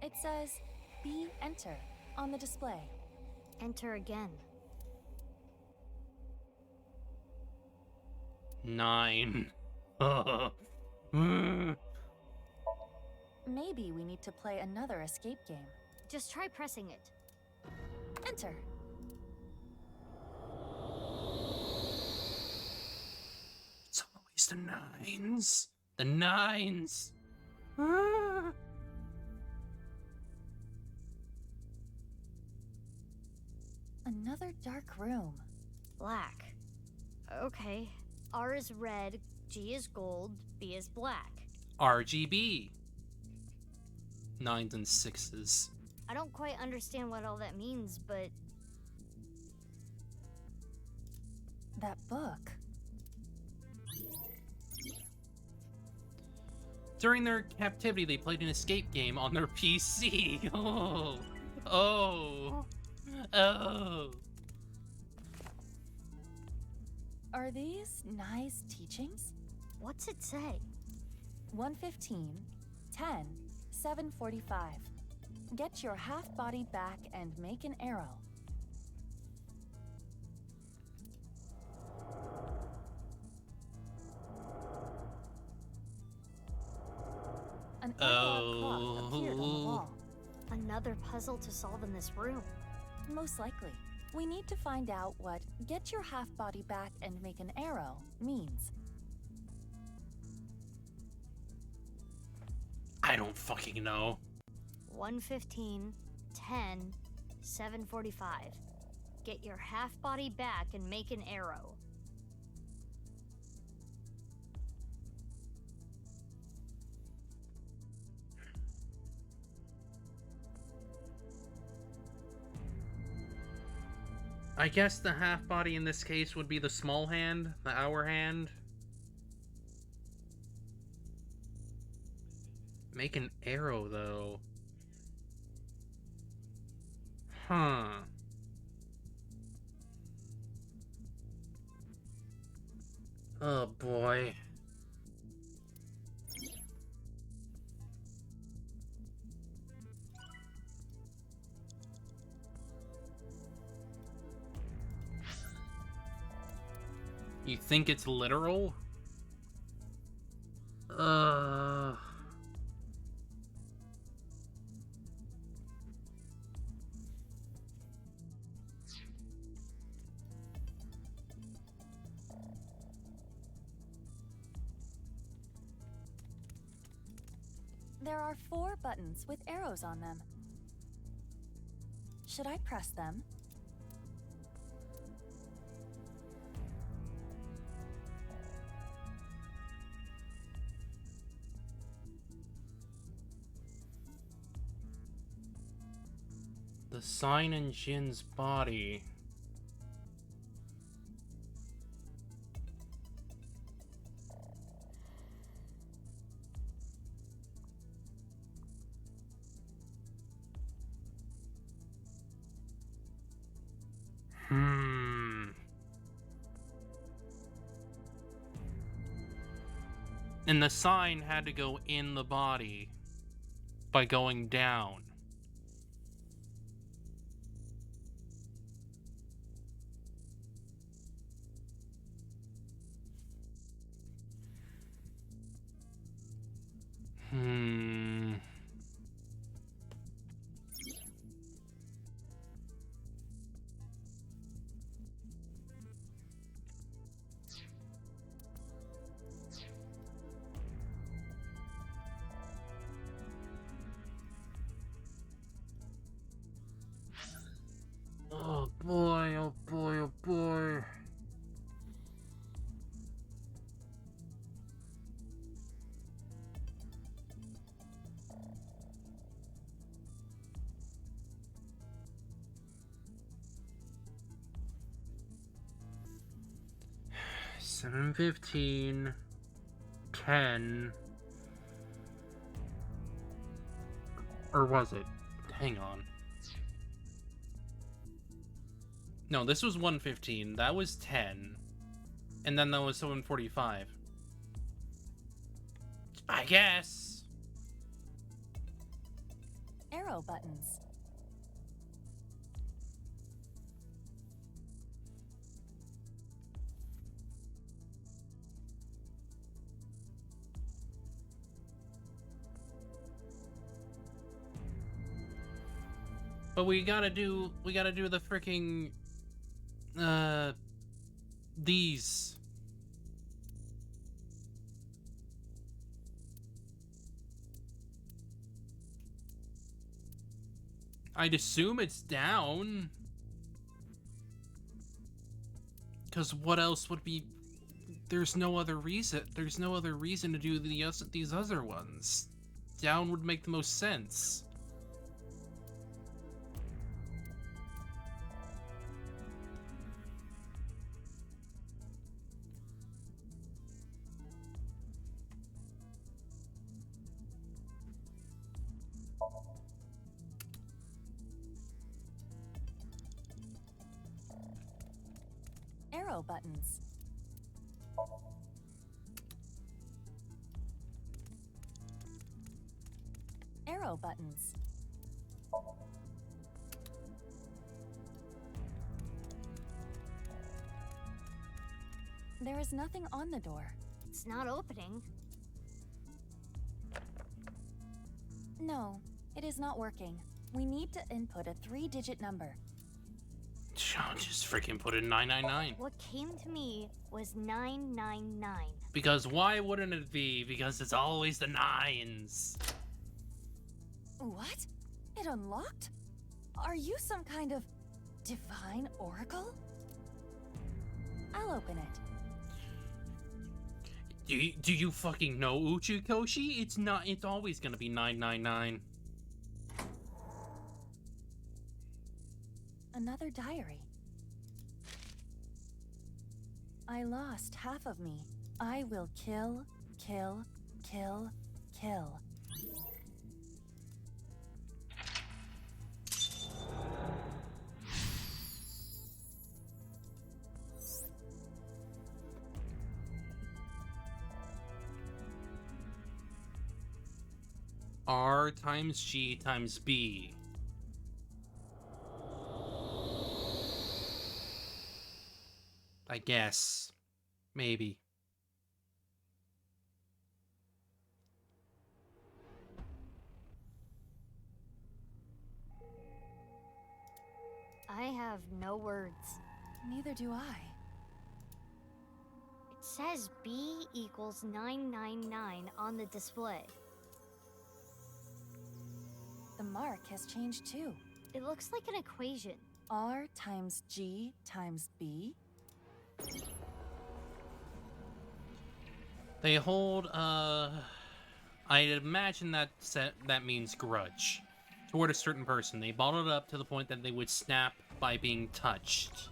It says, "B enter" on the display. Enter again. 9. Maybe we need to play another escape game. Just try pressing it. Enter. It's always the 9s. The 9s. Another dark room. Black. Okay. R is red, G is gold, B is black. RGB. 9s and 6s. I don't quite understand what all that means, but... That book. During their captivity, they played an escape game on their PC. Oh. Oh. Oh. Are these nice teachings? What's it say? 115, 10, 745. Get your half-body back and make an arrow. An analog clock appeared on the wall. Another puzzle to solve in this room. Most likely. We need to find out what "get your half-body back and make an arrow" means. I don't fucking know. 115, 10, 745. Get your half body back and make an arrow. I guess the half body in this case would be the small hand, the hour hand. Make an arrow, though. Huh. Oh, boy. You think it's literal? There are 4 buttons with arrows on them. Should I press them? The sign in Jin's body. And the sign had to go in the body by going down. Oh boy, oh boy, oh boy. 7:15, 10, or was it? Hang on. No, this was 1:15. That was 10, and then that was 7:45. I guess. Arrow buttons. But we gotta do the freaking these. I'd assume it's down. Because what else would be... There's no other reason to do these other ones. Down would make the most sense. Arrow buttons. Arrow buttons. There is nothing on the door. It's not opening. No, it is not working. We need to input a 3-digit number. Just freaking put in 999. What came to me was 999. Because why wouldn't it be? Because it's always the 9s. What? It unlocked? Are you some kind of divine oracle? I'll open it. Do you fucking know, Uchikoshi? It's always gonna be 999. Another diary. I lost half of me. I will kill, kill, kill, kill. R times G times B. I guess. Maybe. I have no words. Neither do I. It says B equals 999 on the display. The mark has changed too. It looks like an equation. R times G times B? They hold, I'd imagine that means grudge. toward a certain person. They bottled it up to the point that they would snap by being touched.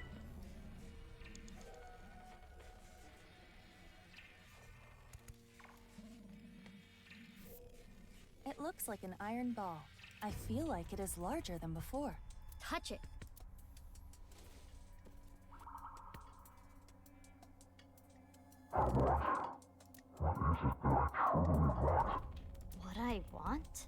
It looks like an iron ball. I feel like it is larger than before. Touch it. What I want?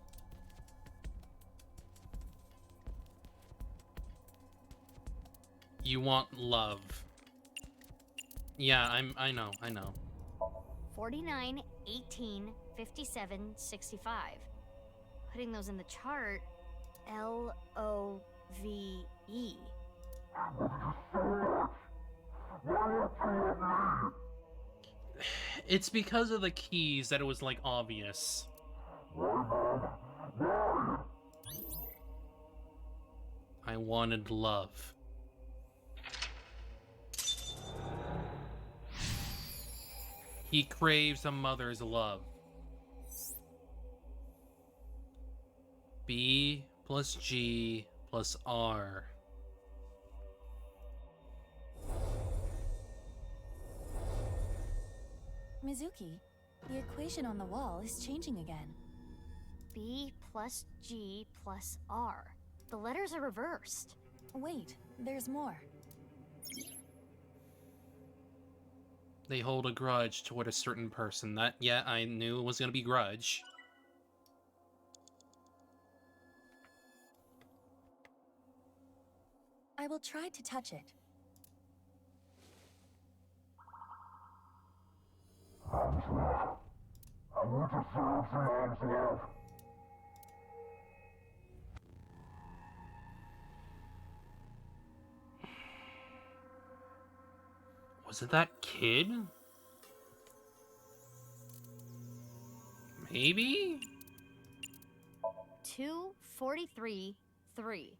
You want love. Yeah, I know. 49, 18, 57, 65. Putting those in the chart, L-O-V-E. It's because of the keys that it was, like, obvious. I wanted love. He craves a mother's love. B plus G plus R. Mizuki, the equation on the wall is changing again. B plus G plus R. The letters are reversed. Wait, there's more. They hold a grudge toward a certain person. That, yeah, I knew it was gonna be grudge. I will try to touch it. Was it that kid? Maybe? 243 3.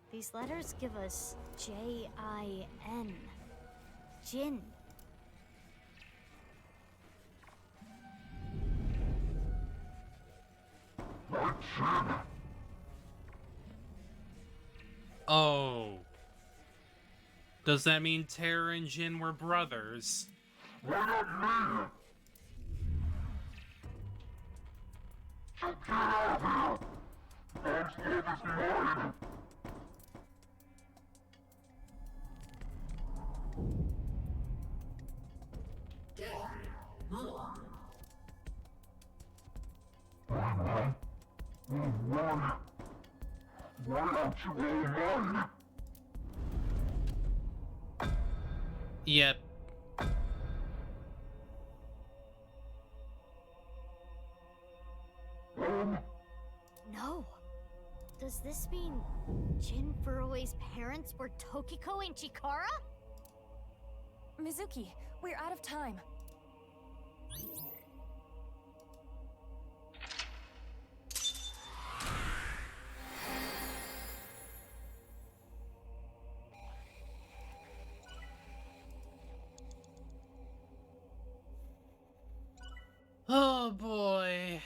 These letters give us J-I-N. Jin. Oh. Does that mean Terra and Jin were brothers? Why aren't you all mine? Yep. No. Does this mean Jin Furue's parents were Tokiko and Chikara? Mizuki, we're out of time. Oh boy.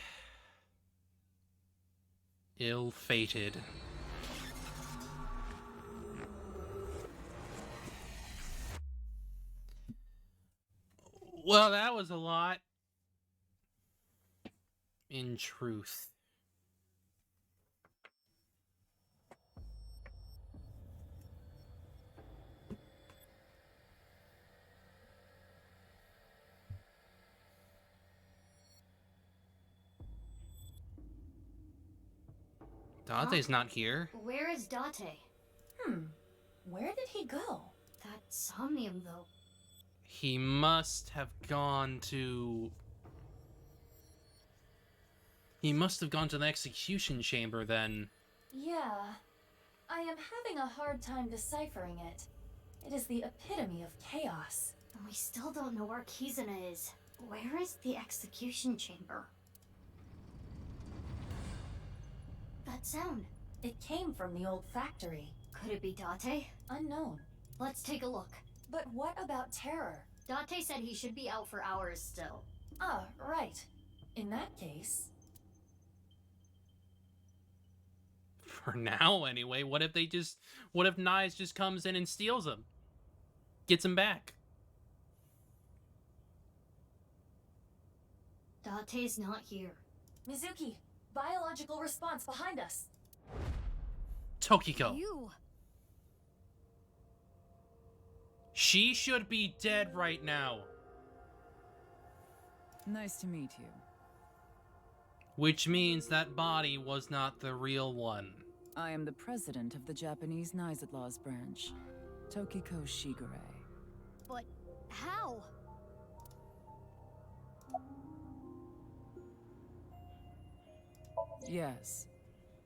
Ill-fated. Well, that was a lot. In truth. Date's not here. Where is Date? Where did he go? That Somnium, though. He must have gone to... He must have gone to the execution chamber then. Yeah. I am having a hard time deciphering it. It is the epitome of chaos. We still don't know where Kizuna is. Where is the execution chamber? That sound. It came from the old factory. Could it be Date? Unknown. Let's take a look. But what about Terror? Date said he should be out for hours still. Ah, right. In that case... For now, anyway. What if Knives just comes in and steals him? Gets him back? Date's not here. Mizuki, biological response behind us. Tokiko. You. She should be dead right now. Nice to meet you. Which means that body was not the real one. I am the president of the Japanese Knives at Law's branch, Tokiko Shigure. But how? Yes,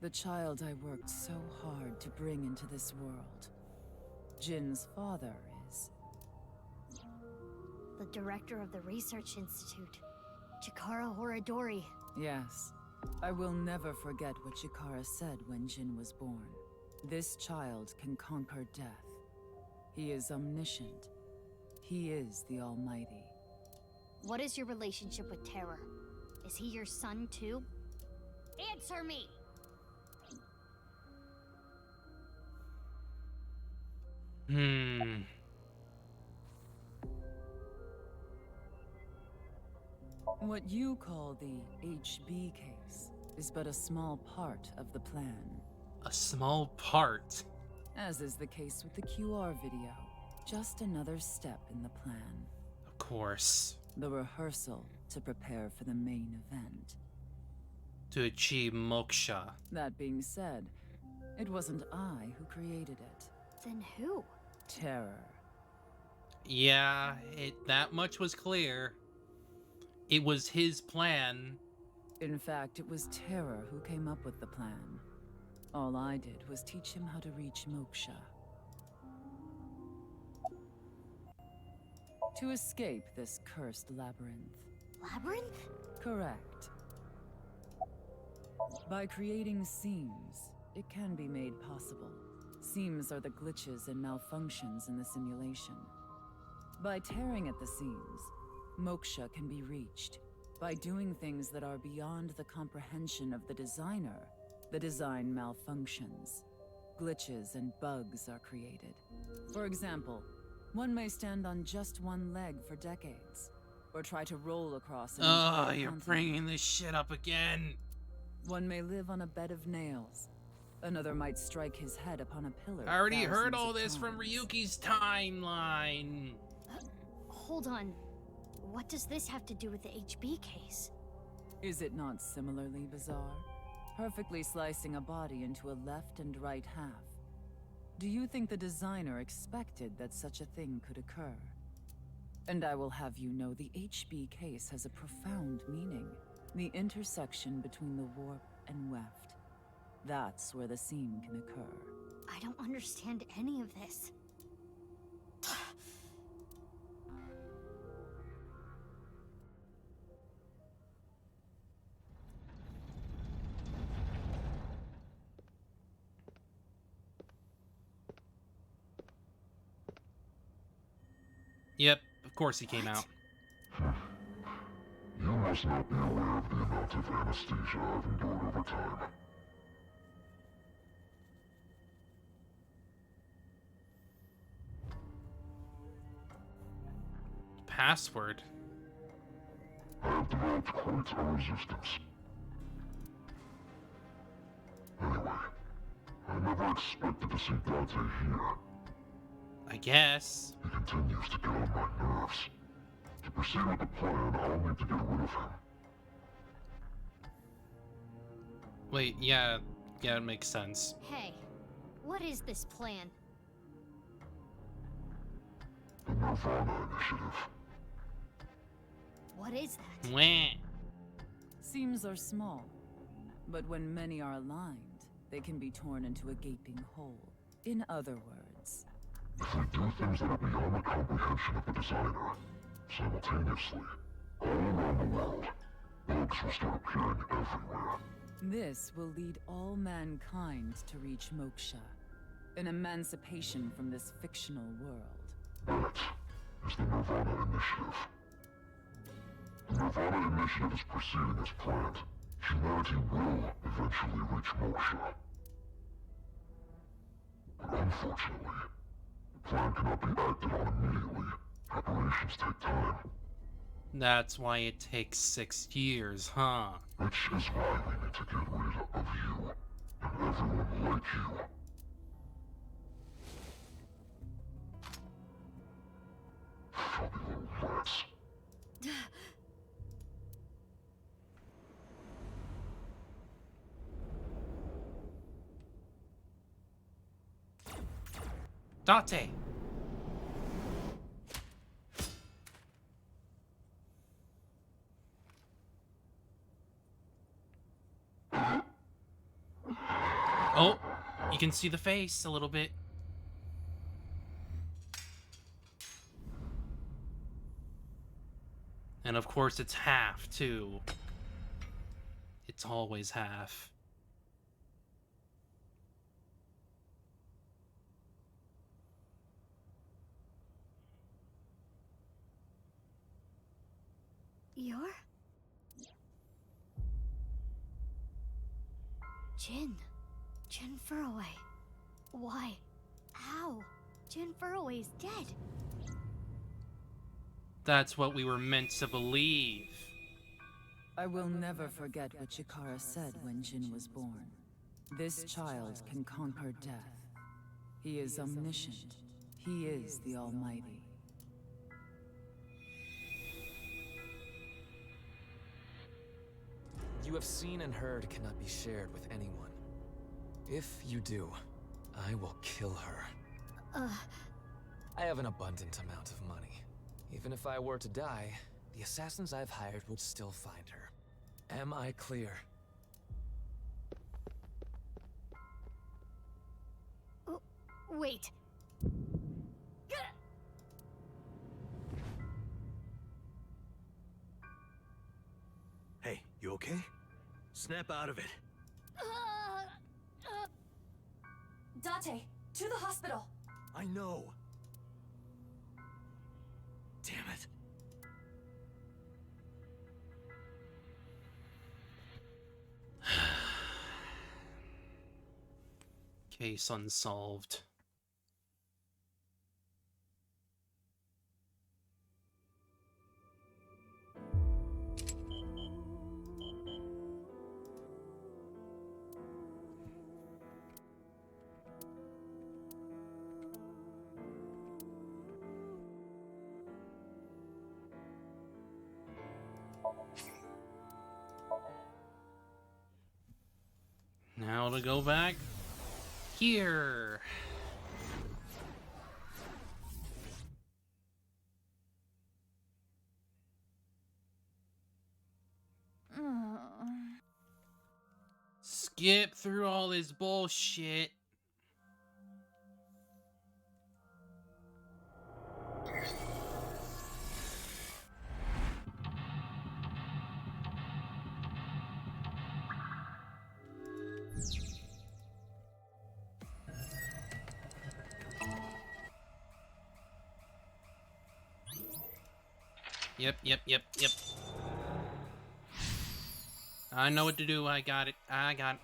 the child I worked so hard to bring into this world. Jin's father is... The director of the Research Institute, Chikara Horadori. Yes. I will never forget what Chikara said when Jin was born. This child can conquer death. He is omniscient. He is the Almighty. What is your relationship with Terror? Is he your son too? Answer me! What you call the HB case is but a small part of the plan. A small part? As is the case with the QR video. Just another step in the plan. Of course. The rehearsal to prepare for the main event. To achieve moksha. That being said, it wasn't I who created it. Then who? Terror. Yeah, that much was clear. It was his plan. In fact, it was Terror who came up with the plan. All I did was teach him how to reach moksha. To escape this cursed labyrinth. Labyrinth? Correct. By creating seams, it can be made possible. Seams are the glitches and malfunctions in the simulation. By tearing at the seams, moksha can be reached. By doing things that are beyond the comprehension of the designer, the design malfunctions. Glitches and bugs are created. For example, one may stand on just one leg for decades, or try to roll across an entire you're continent. bringing this shit up again. One may live on a bed of nails. Another might strike his head upon a pillar. I already heard thousands all of this from times. Ryuki's timeline. Hold on. What does this have to do with the HB case? Is it not similarly bizarre? Perfectly slicing a body into a left and right half. Do you think the designer expected that such a thing could occur? And I will have you know the HB case has a profound meaning. The intersection between the warp and weft. That's where the seam can occur. I don't understand any of this. Yep, of course he came out. You must not be aware of the amount of anesthesia I've endured over time. Password? I have developed quite a resistance. Anyway, I never expected to see Date here. I guess. He continues to get on my nerves. To proceed with the plan, I'll need to get rid of him. Wait, yeah, it makes sense. Hey, what is this plan? The Nirvana Initiative. What is that? Wah. Seams are small, but when many are aligned, they can be torn into a gaping hole. In other words, if we do things that are beyond the comprehension of the designer, simultaneously, all around the world, bugs will start appearing everywhere. this will lead all mankind to reach moksha, an emancipation from this fictional world. That is the Nirvana Initiative. The Nirvana Initiative is proceeding as planned. Humanity will eventually reach moksha. Unfortunately, the plan cannot be acted on immediately. Preparations take time. That's why it takes 6 years, huh? Which is why we need to get rid of you and everyone like you. Filthy little rats. Date! Oh, you can see the face a little bit. And of course it's half, too. It's always half. You're... Jin Furroway. Why? How? Jin Furroway is dead. That's what we were meant to believe. I will never forget what Chikara said when Jin was born. This child can conquer death. He is omniscient. He is the Almighty. You have seen and heard cannot be shared with anyone. If you do, I will kill her. I have an abundant amount of money. Even if I were to die, the assassins I've hired would still find her. Am I clear? Wait. Hey, you okay? Snap out of it. Date, to the hospital. I know. Damn it. Case unsolved. Now to go back here. Skip through all this bullshit. Yep. I know what to do. I got it. I got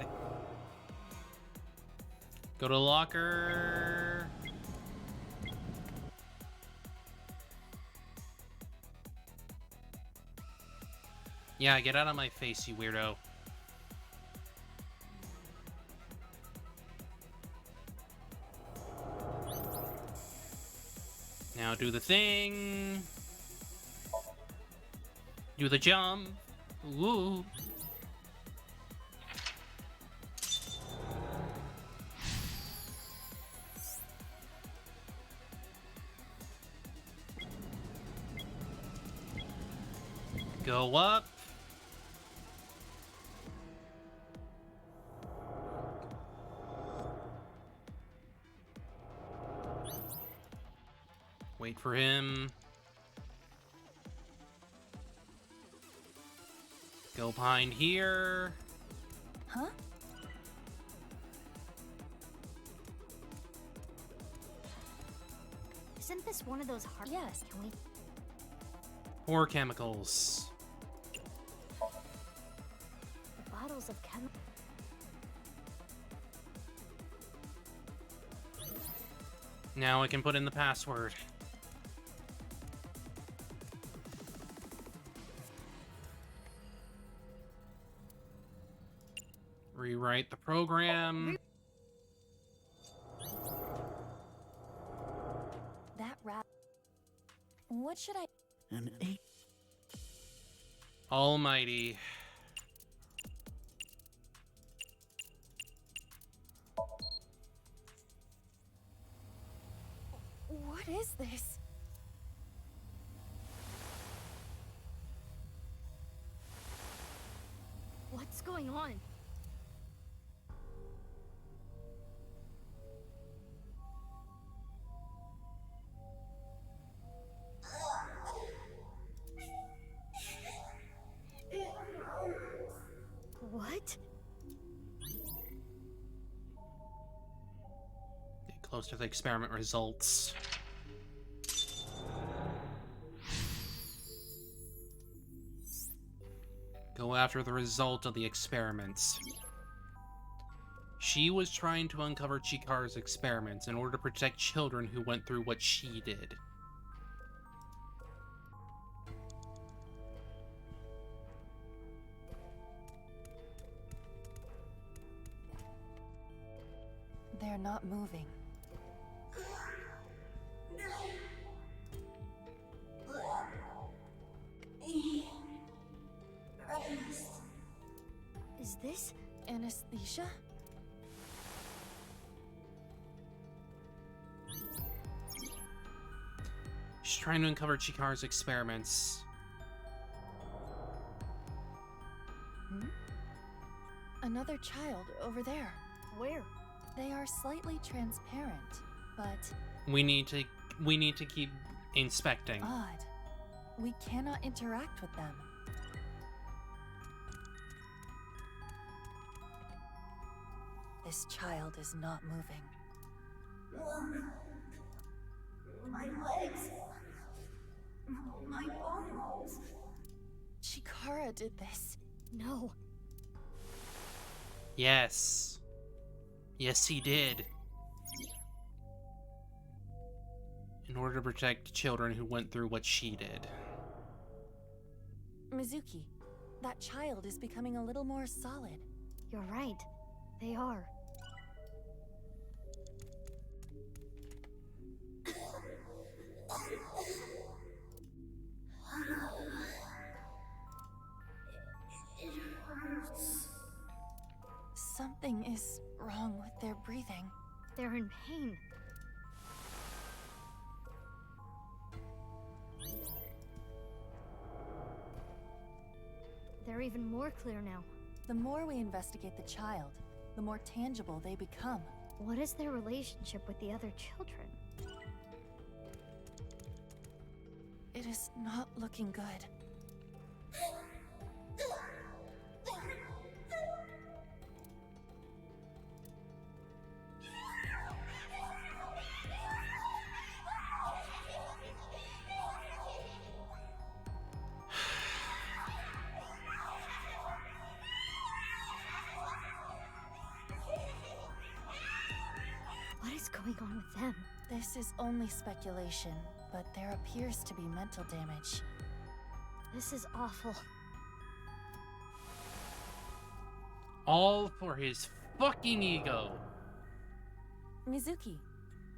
it. Go to the locker. Yeah, get out of my face, you weirdo. Now do the thing. Do the jump. Woo. Go up. Wait for him. Go behind here. Huh? Isn't this one of those hard... Yes. Can we... More chemicals. The bottles of Now I can put in the password. Rewrite the program. That rat. What should I? An 8. Almighty. What is this? What's going on? What? Get close to the experiment results. Go after the result of the experiments. She was trying to uncover Chikara's experiments in order to protect children who went through what she did. They're not moving. Is this anesthesia? She's trying to uncover Chikara's experiments. Another child over there. Where? They are slightly transparent, but We need to keep inspecting. odd. We cannot interact with them. This child is not moving. My legs. My bones. Chikara did this. No. Yes. Yes, he did. In order to protect children who went through what she did. Mizuki, that child is becoming a little more solid. You're right. They are. It hurts. Something is wrong with their breathing. They're in pain. They're even more clear now. The more we investigate the child, the more tangible they become. What is their relationship with the other children? It is not looking good. What is going on with them? This is only speculation, but there appears to be mental damage. This is awful. All for his fucking ego. Mizuki,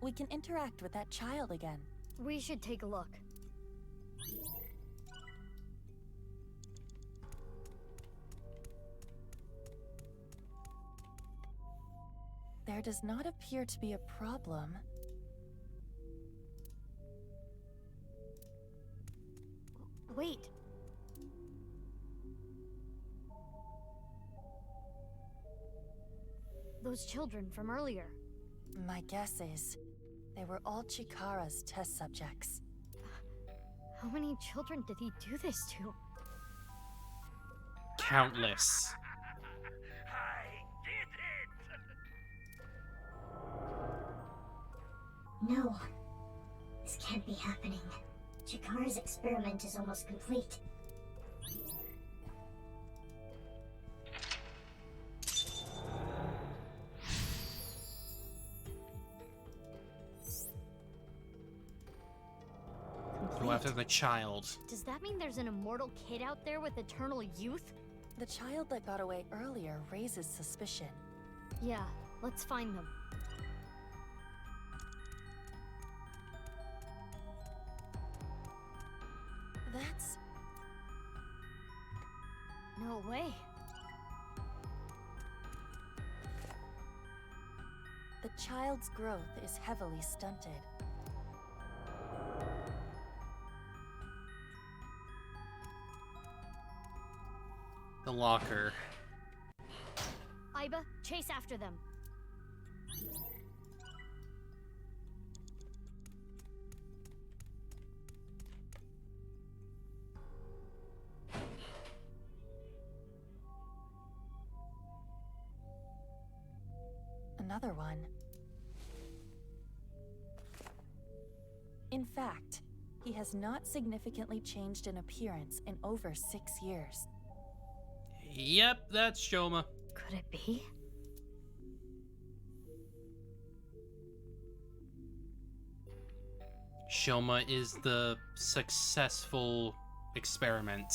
we can interact with that child again. We should take a look. There does not appear to be a problem. Wait. Those children from earlier. My guess is they were all Chikara's test subjects. How many children did he do this to? Countless. No. This can't be happening. Chikara's experiment is almost complete. after the child. Does that mean there's an immortal kid out there with eternal youth? The child that got away earlier raises suspicion. Yeah, let's find them. That's... No way. The child's growth is heavily stunted. The locker. Iba, chase after them. Another one. In fact, he has not significantly changed in appearance in over 6 years. Yep, that's Shoma. Could it be? Shoma is the successful experiment.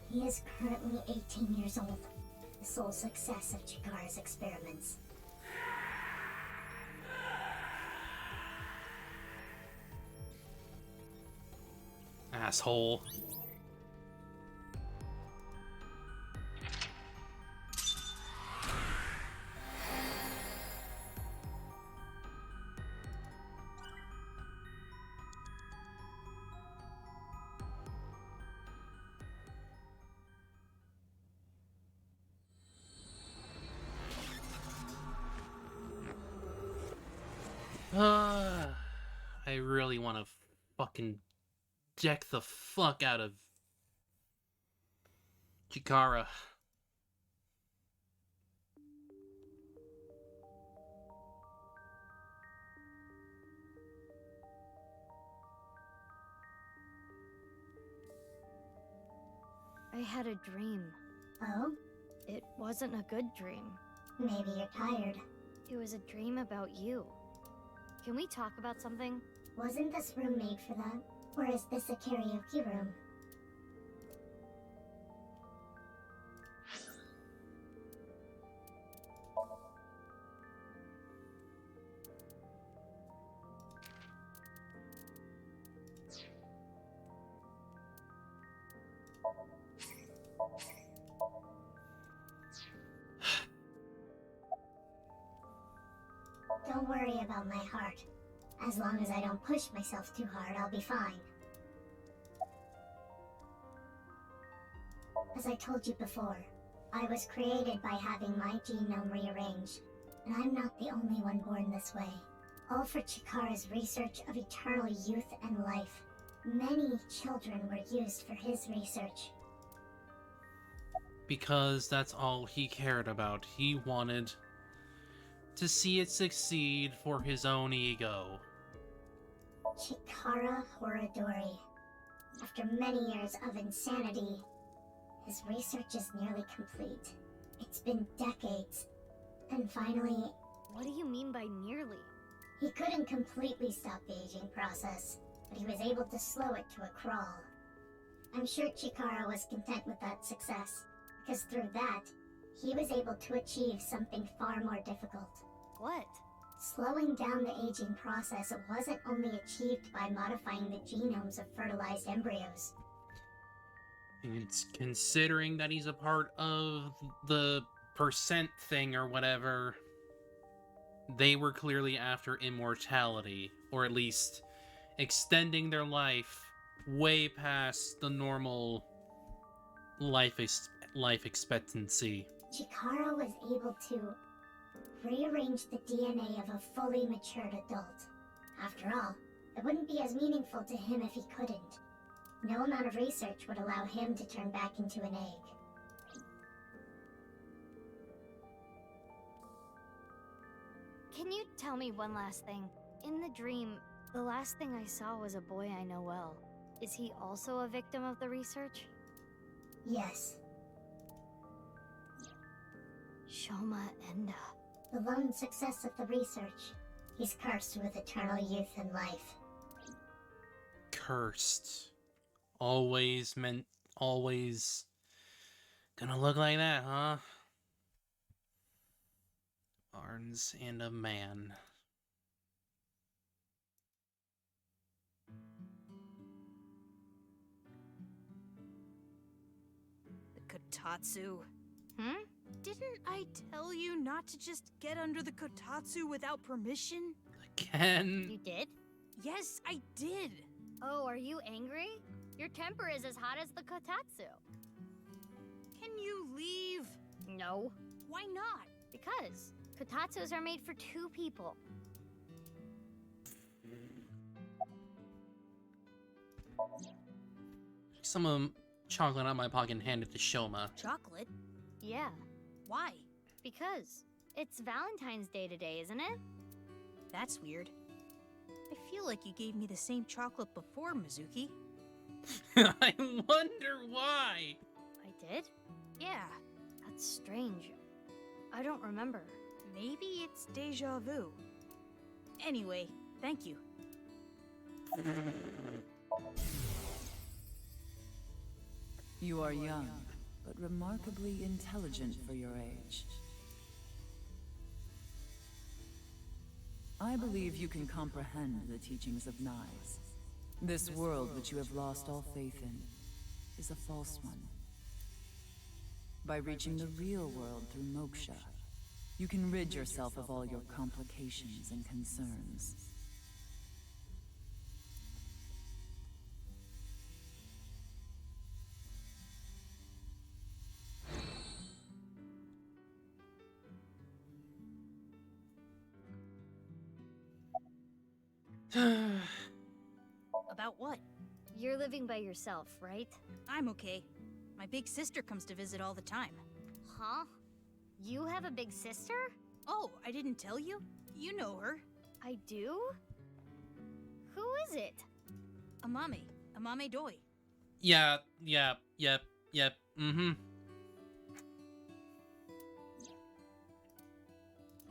He is currently 18 years old, the sole success of Chikara's experiments. Asshole. I really want to fucking deck the fuck out of Chikara. I had a dream. Oh? It wasn't a good dream. Maybe you're tired. It was a dream about you. Can we talk about something? Wasn't this room made for that? Or is this a karaoke room? Don't worry about my heart. As long as I don't push myself too hard, I'll be fine. As I told you before, I was created by having my genome rearranged, and I'm not the only one born this way. All for Chikara's research of eternal youth and life. Many children were used for his research. Because that's all he cared about. He wanted to see it succeed for his own ego. Chikara Horadori. After many years of insanity, his research is nearly complete. It's been decades, and finally... What do you mean by nearly? He couldn't completely stop the aging process, but he was able to slow it to a crawl. I'm sure Chikara was content with that success, because through that, he was able to achieve something far more difficult. What? Slowing down the aging process wasn't only achieved by modifying the genomes of fertilized embryos. It's considering that he's a part of the percent thing or whatever, they were clearly after immortality, or at least extending their life way past the normal life expectancy. Chikara was able to rearrange the DNA of a fully matured adult. After all, it wouldn't be as meaningful to him if he couldn't. No amount of research would allow him to turn back into an egg. Can you tell me one last thing? In the dream, the last thing I saw was a boy I know well. Is he also a victim of the research? Yes. Shoma Enda. The lone success of the research. He's cursed with eternal youth and life. Cursed. Always gonna look like that, huh? Barnes and a man. The Kotatsu. Hmm? Didn't I tell you not to just get under the Kotatsu without permission? Again? You did? Yes, I did. Oh, are you angry? Your temper is as hot as the Kotatsu. Can you leave? No. Why not? Because Kotatsus are made for two people. Some chocolate out of my pocket and hand it to Shoma. Chocolate? Yeah. Why? Because it's Valentine's Day today, isn't it? That's weird. I feel like you gave me the same chocolate before, Mizuki. I wonder why. I did? Yeah. That's strange. I don't remember. Maybe it's deja vu. Anyway, thank you. You are young, but remarkably intelligent for your age. I believe you can comprehend the teachings of Nyes. This world which you have lost all faith in is a false one. By reaching the real world through moksha, you can rid yourself of all your complications and concerns. About what? You're living by yourself, right? I'm okay. My big sister comes to visit all the time. Huh? You have a big sister? Oh, I didn't tell you? You know her. I do? Who is it? Amame Doi. Yep. Mm-hmm.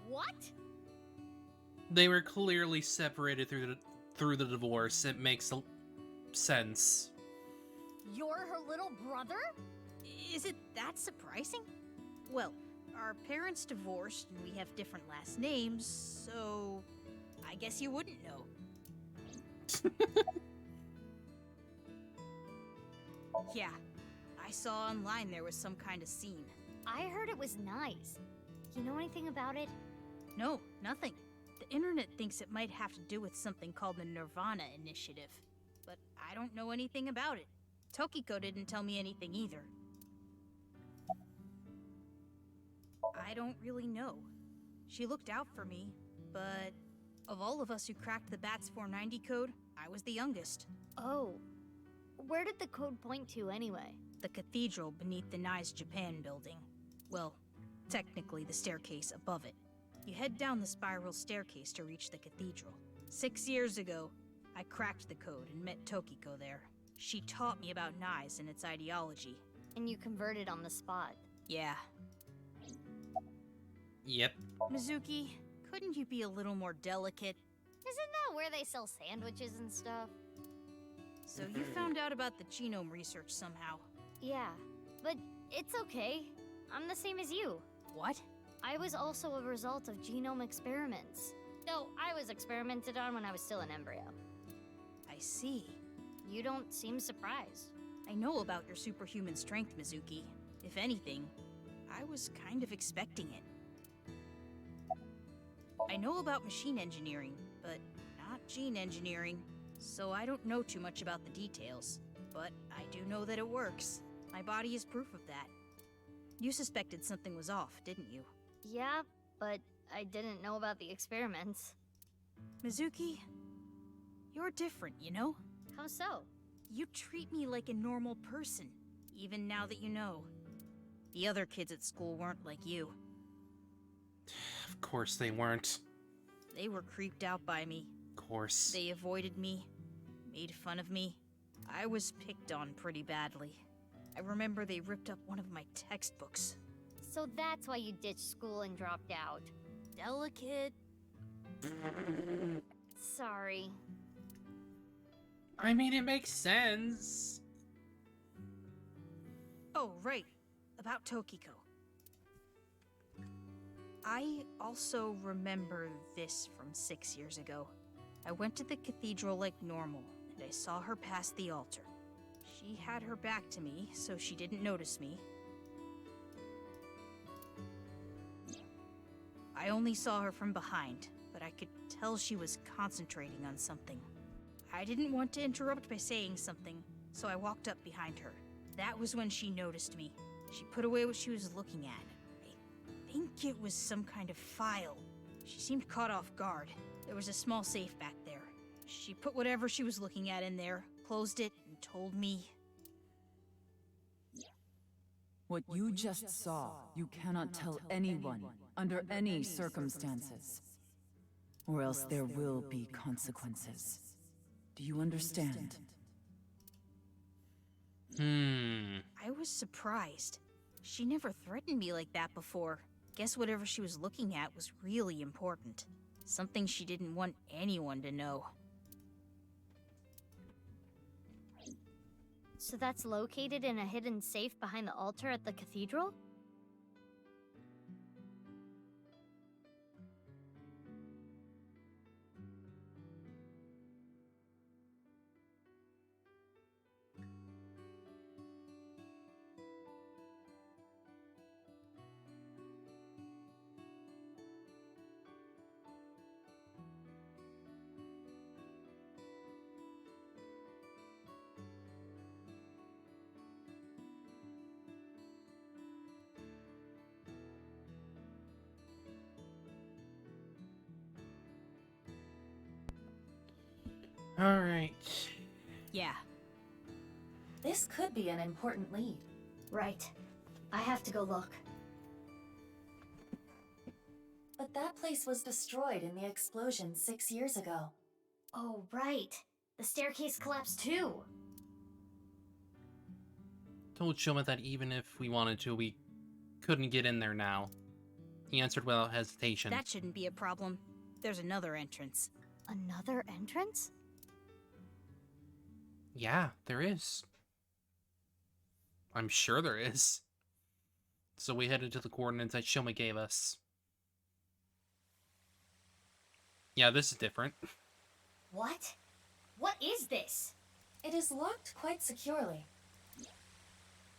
What? They were clearly separated through the divorce. It makes sense. You're her little brother? Is it that surprising? Well, our parents divorced and we have different last names, so I guess you wouldn't know. Yeah, I saw online there was some kind of scene. I heard it was nice. You know anything about it? No, nothing. The internet thinks it might have to do with something called the Nirvana Initiative. But I don't know anything about it. Tokiko didn't tell me anything either. I don't really know. She looked out for me, but of all of us who cracked the BATS 490 code, I was the youngest. Oh. Where did the code point to anyway? The cathedral beneath the Nyes Japan building. Well, technically the staircase above it. You head down the spiral staircase to reach the cathedral. 6 years ago, I cracked the code and met Tokiko there. She taught me about Nyes and its ideology. And you converted on the spot. Yeah. Yep. Mizuki, couldn't you be a little more delicate? Isn't that where they sell sandwiches and stuff? So you found out about the genome research somehow. Yeah, but it's okay. I'm the same as you. What? I was also a result of genome experiments. Though I was experimented on when I was still an embryo. I see. You don't seem surprised. I know about your superhuman strength, Mizuki. If anything, I was kind of expecting it. I know about machine engineering, but not gene engineering, so I don't know too much about the details. But I do know that it works. My body is proof of that. You suspected something was off, didn't you? Yeah, but I didn't know about the experiments. Mizuki, you're different, you know? How so? You treat me like a normal person, even now that you know. The other kids at school weren't like you. Of course they weren't. They were creeped out by me, course. They avoided me, made fun of me. I was picked on pretty badly. I remember they ripped up one of my textbooks. So that's why you ditched school and dropped out. Delicate. Sorry. I mean, it makes sense. Oh, right. About Tokiko. I also remember this from 6 years ago. I went to the cathedral like normal, and I saw her past the altar. She had her back to me, so she didn't notice me. I only saw her from behind, but I could tell she was concentrating on something. I didn't want to interrupt by saying something, so I walked up behind her. That was when she noticed me. She put away what she was looking at. I think it was some kind of file. She seemed caught off guard. There was a small safe back there. She put whatever she was looking at in there, closed it, and told me... What you just saw, you cannot tell anyone, under any circumstances. Or else there will be consequences. Do you understand? I was surprised. She never threatened me like that before. Guess whatever she was looking at was really important. Something she didn't want anyone to know. So that's located in a hidden safe behind the altar at the cathedral? All right. Yeah. This could be an important lead. Right. I have to go look. But that place was destroyed in the explosion 6 years ago. Oh, right. The staircase collapsed too. Told Shoma that even if we wanted to, we couldn't get in there now. He answered without hesitation. That shouldn't be a problem. There's another entrance. Another entrance? Yeah, there is. I'm sure there is. So we headed to the coordinates that Shoma gave us. Yeah, this is different. What? What is this? It is locked quite securely.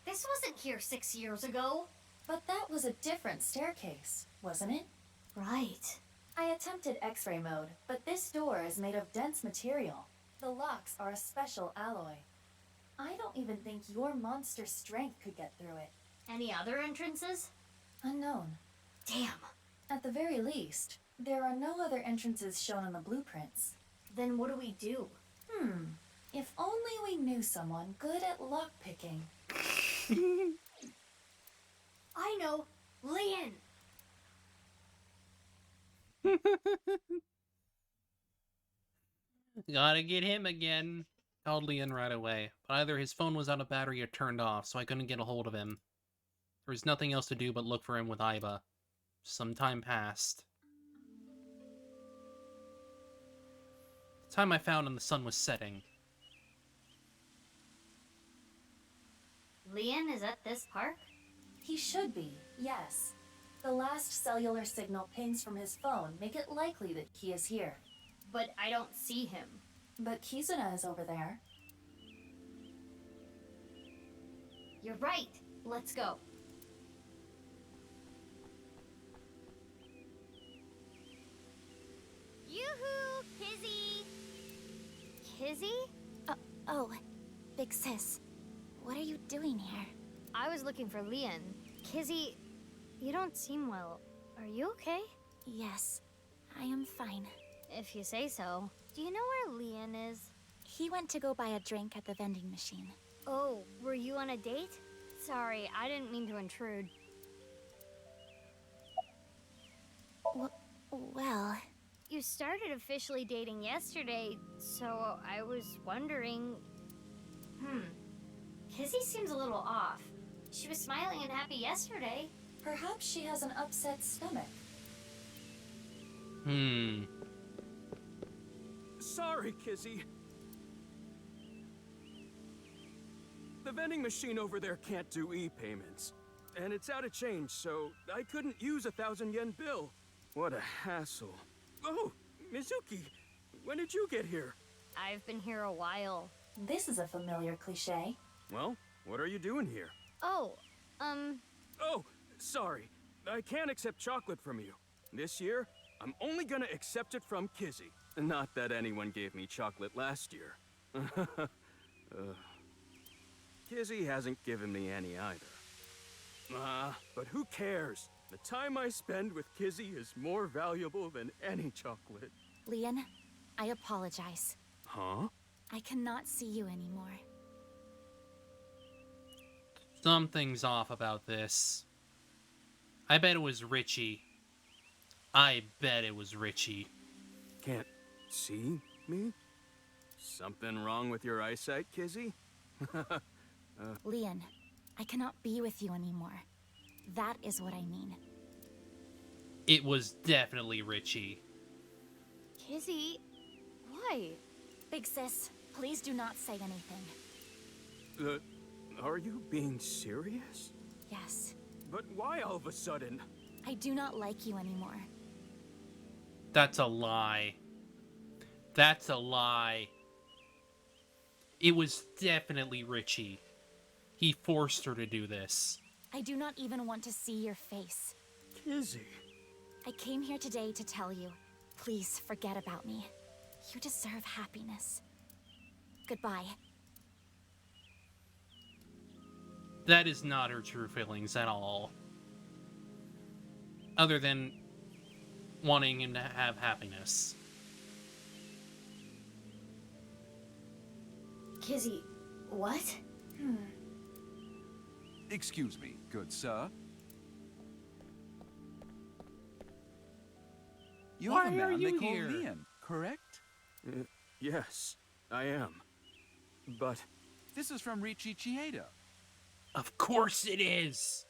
This wasn't here 6 years ago. But that was a different staircase, wasn't it? Right. I attempted X-ray mode, but this door is made of dense material. The locks are a special alloy. I don't even think your monster strength could get through it. Any other entrances? Unknown. Damn. At the very least, there are no other entrances shown in the blueprints. Then what do we do? If only we knew someone good at lockpicking. I know! Lian! Gotta get him again. Called Leon right away, but either his phone was out of battery or turned off, so I couldn't get a hold of him. There was nothing else to do but look for him with Iba. Some time passed. The time I found him, the sun was setting. Lian is at this park? He should be, yes. The last cellular signal pings from his phone make it likely that he is here. But I don't see him. But Kizuna is over there. You're right. Let's go. Yoo-hoo! Kizzy! Kizzy? Oh, Big Sis. What are you doing here? I was looking for Lian. Kizzy, you don't seem well. Are you okay? Yes, I am fine. If you say so. Do you know where Lian is? He went to go buy a drink at the vending machine. Oh, were you on a date? Sorry, I didn't mean to intrude. Well, you started officially dating yesterday, so I was wondering... Kizzy seems a little off. She was smiling and happy yesterday. Perhaps she has an upset stomach. Sorry, Kizzy. The vending machine over there can't do e-payments. And it's out of change, so I couldn't use a 1,000-yen bill. What a hassle. Oh, Mizuki, when did you get here? I've been here a while. This is a familiar cliche. Well, what are you doing here? Oh, Oh, sorry. I can't accept chocolate from you. This year, I'm only gonna accept it from Kizzy. Not that anyone gave me chocolate last year. Kizzy hasn't given me any either. But who cares? The time I spend with Kizzy is more valuable than any chocolate. Leon, I apologize. Huh? I cannot see you anymore. Something's off about this. I bet it was Richie. I bet it was Richie. Can't see me? Something wrong with your eyesight, Kizzy? Leon, I cannot be with you anymore. That is what I mean. It was definitely Richie. Kizzy, why? Big sis, please do not say anything. Are you being serious? Yes. But why all of a sudden? I do not like you anymore. That's a lie. That's a lie. It was definitely Richie. He forced her to do this. I do not even want to see your face. Kizzy. I came here today to tell you, please forget about me. You deserve happiness. Goodbye. That is not her true feelings at all. Other than wanting him to have happiness. Kizzy, what? Excuse me, good sir. You're Why the are man you they call here? Leon, correct? Yes, I am. But... This is from Richie Chieda. Of course it is!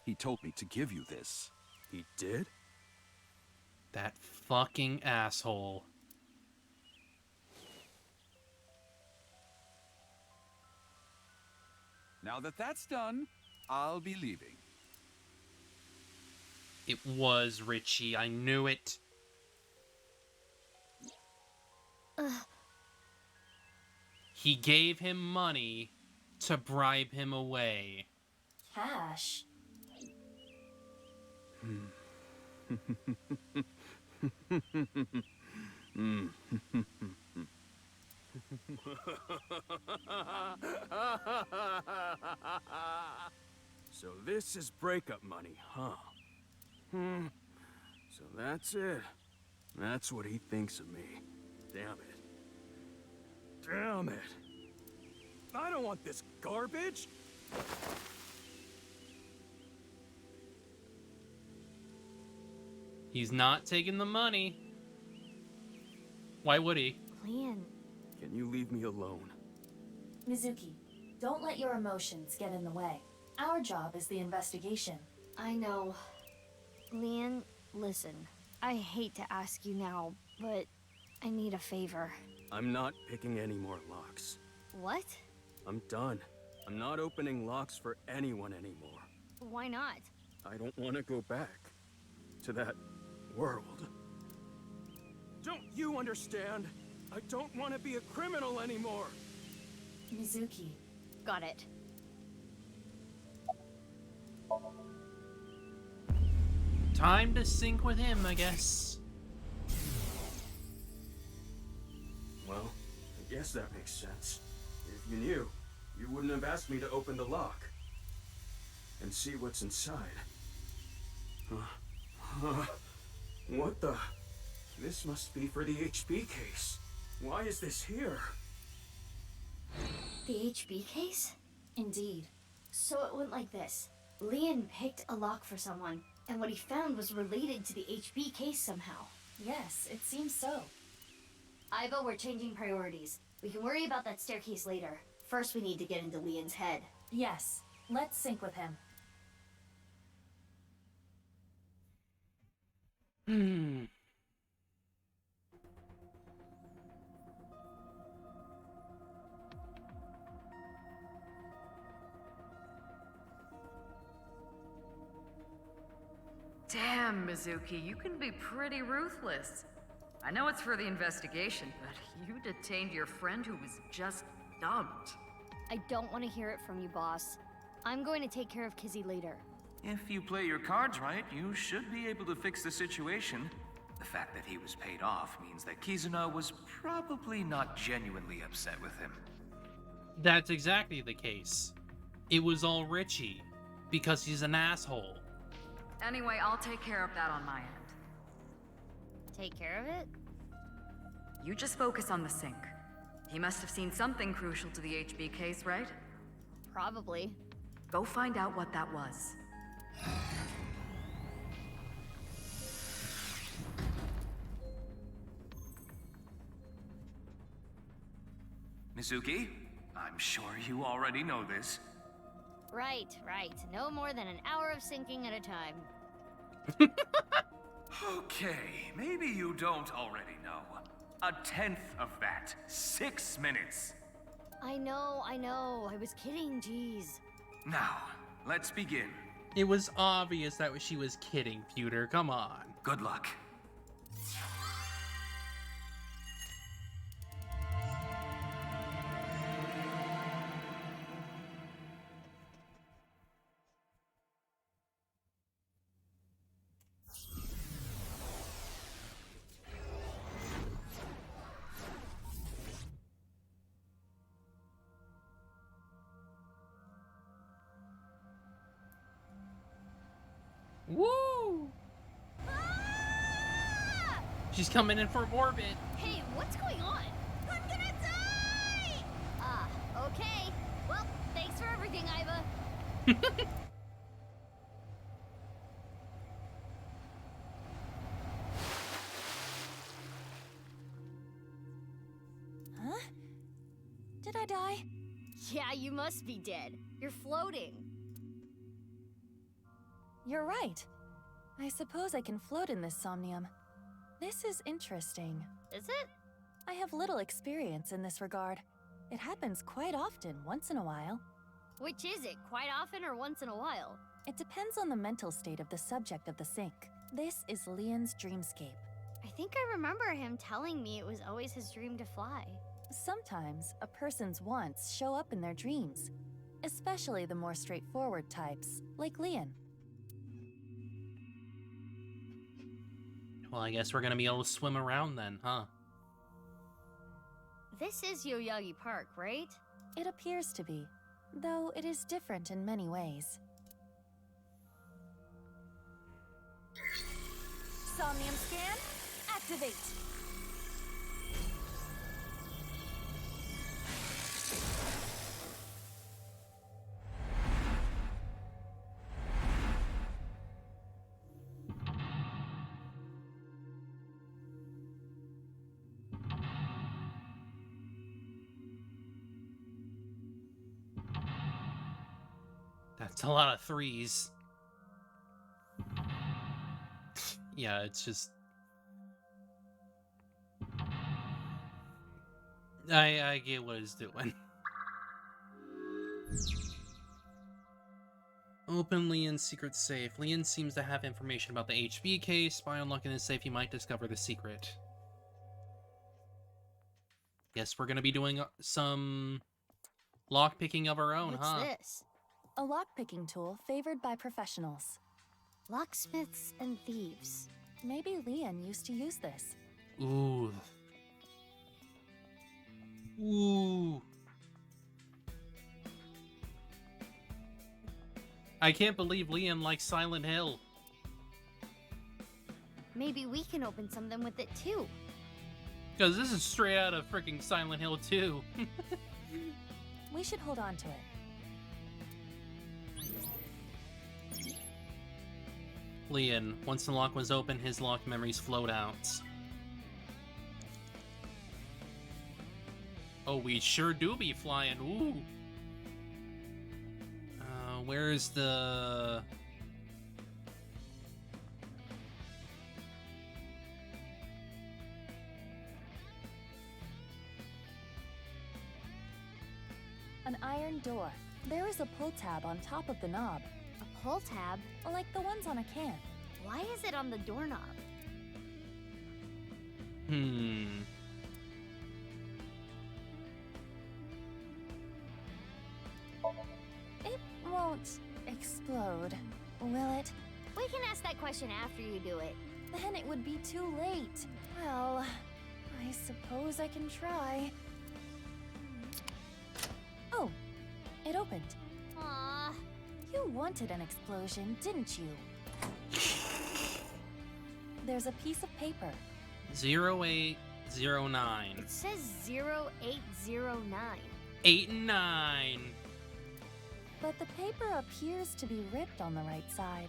He told me to give you this. He did? That fucking asshole. Now that that's done, I'll be leaving. It was Richie. I knew it. He gave him money to bribe him away. Cash? So this is breakup money, huh? So that's it. That's what he thinks of me. Damn it. Damn it. I don't want this garbage. He's not taking the money. Why would he? Leon. Can you leave me alone? Mizuki, don't let your emotions get in the way. Our job is the investigation. I know. Leon, listen. I hate to ask you now, but I need a favor. I'm not picking any more locks. What? I'm done. I'm not opening locks for anyone anymore. Why not? I don't want to go back to that world. Don't you understand? I don't want to be a criminal anymore. Mizuki. Got it. Time to sync with him, I guess. Well, I guess that makes sense. If you knew, you wouldn't have asked me to open the lock and see what's inside. What the? This must be for the HB case. Why is this here? The HB case? Indeed. So it went like this. Leon picked a lock for someone, and what he found was related to the HB case somehow. Yes, it seems so. Iva, we're changing priorities. We can worry about that staircase later. First, we need to get into Leon's head. Yes, let's sync with him. Damn, Mizuki, you can be pretty ruthless. I know it's for the investigation, but you detained your friend who was just dumped. I don't want to hear it from you, boss. I'm going to take care of Kizzy later. If you play your cards right, you should be able to fix the situation. The fact that he was paid off means that Kizuna was probably not genuinely upset with him. That's exactly the case. It was all Richie, because he's an asshole. Anyway, I'll take care of that on my end. Take care of it? You just focus on the sink. He must have seen something crucial to the HB case, right? Probably. Go find out what that was. Mizuki, I'm sure you already know this. Right. No more than an hour of sinking at a time. Okay, maybe you don't already know. 1/10 of that. 6 minutes. I know. I was kidding, jeez. Now, let's begin. It was obvious that she was kidding, Pewter. Come on. Good luck. Woo! Ah! She's coming in for orbit. Hey, what's going on? I'm gonna die! Okay. Well, thanks for everything, Iva. Huh? Did I die? Yeah, you must be dead. You're floating. You're right. I suppose I can float in this somnium. This is interesting. Is it? I have little experience in this regard. It happens quite often, once in a while. Which is it? Quite often or once in a while? It depends on the mental state of the subject of the sync. This is Leon's dreamscape. I think I remember him telling me it was always his dream to fly. Sometimes, a person's wants show up in their dreams. Especially the more straightforward types, like Leon. Well, I guess we're gonna be able to swim around then, huh? This is Yoyagi Park, right? It appears to be, though it is different in many ways. Somnium scan, activate! That's a lot of 3s. Yeah, it's just... I get what it's doing. Open Leon's secret safe. Leon seems to have information about the HB case. By unlocking the safe, you might discover the secret. Guess we're gonna be doing some lockpicking of our own, What's huh? this? A lockpicking tool favored by professionals. Locksmiths and thieves. Maybe Leon used to use this. Ooh. Ooh. I can't believe Leon likes Silent Hill. Maybe we can open something with it too. Because this is straight out of freaking Silent Hill 2. We should hold on to it. Leon, once the lock was open, his locked memories flowed out. Oh, we sure do be flying. Ooh. Where's the... An iron door. There is a pull tab on top of the knob. A pull tab? Like the ones on a can. Why is it on the doorknob? It won't explode, will it? We can ask that question after you do it. Then it would be too late. Well, I suppose I can try. Oh, it opened. Aww. You wanted an explosion, didn't you? There's a piece of paper. 0809. It says 0809. 8 and 9. But the paper appears to be ripped on the right side.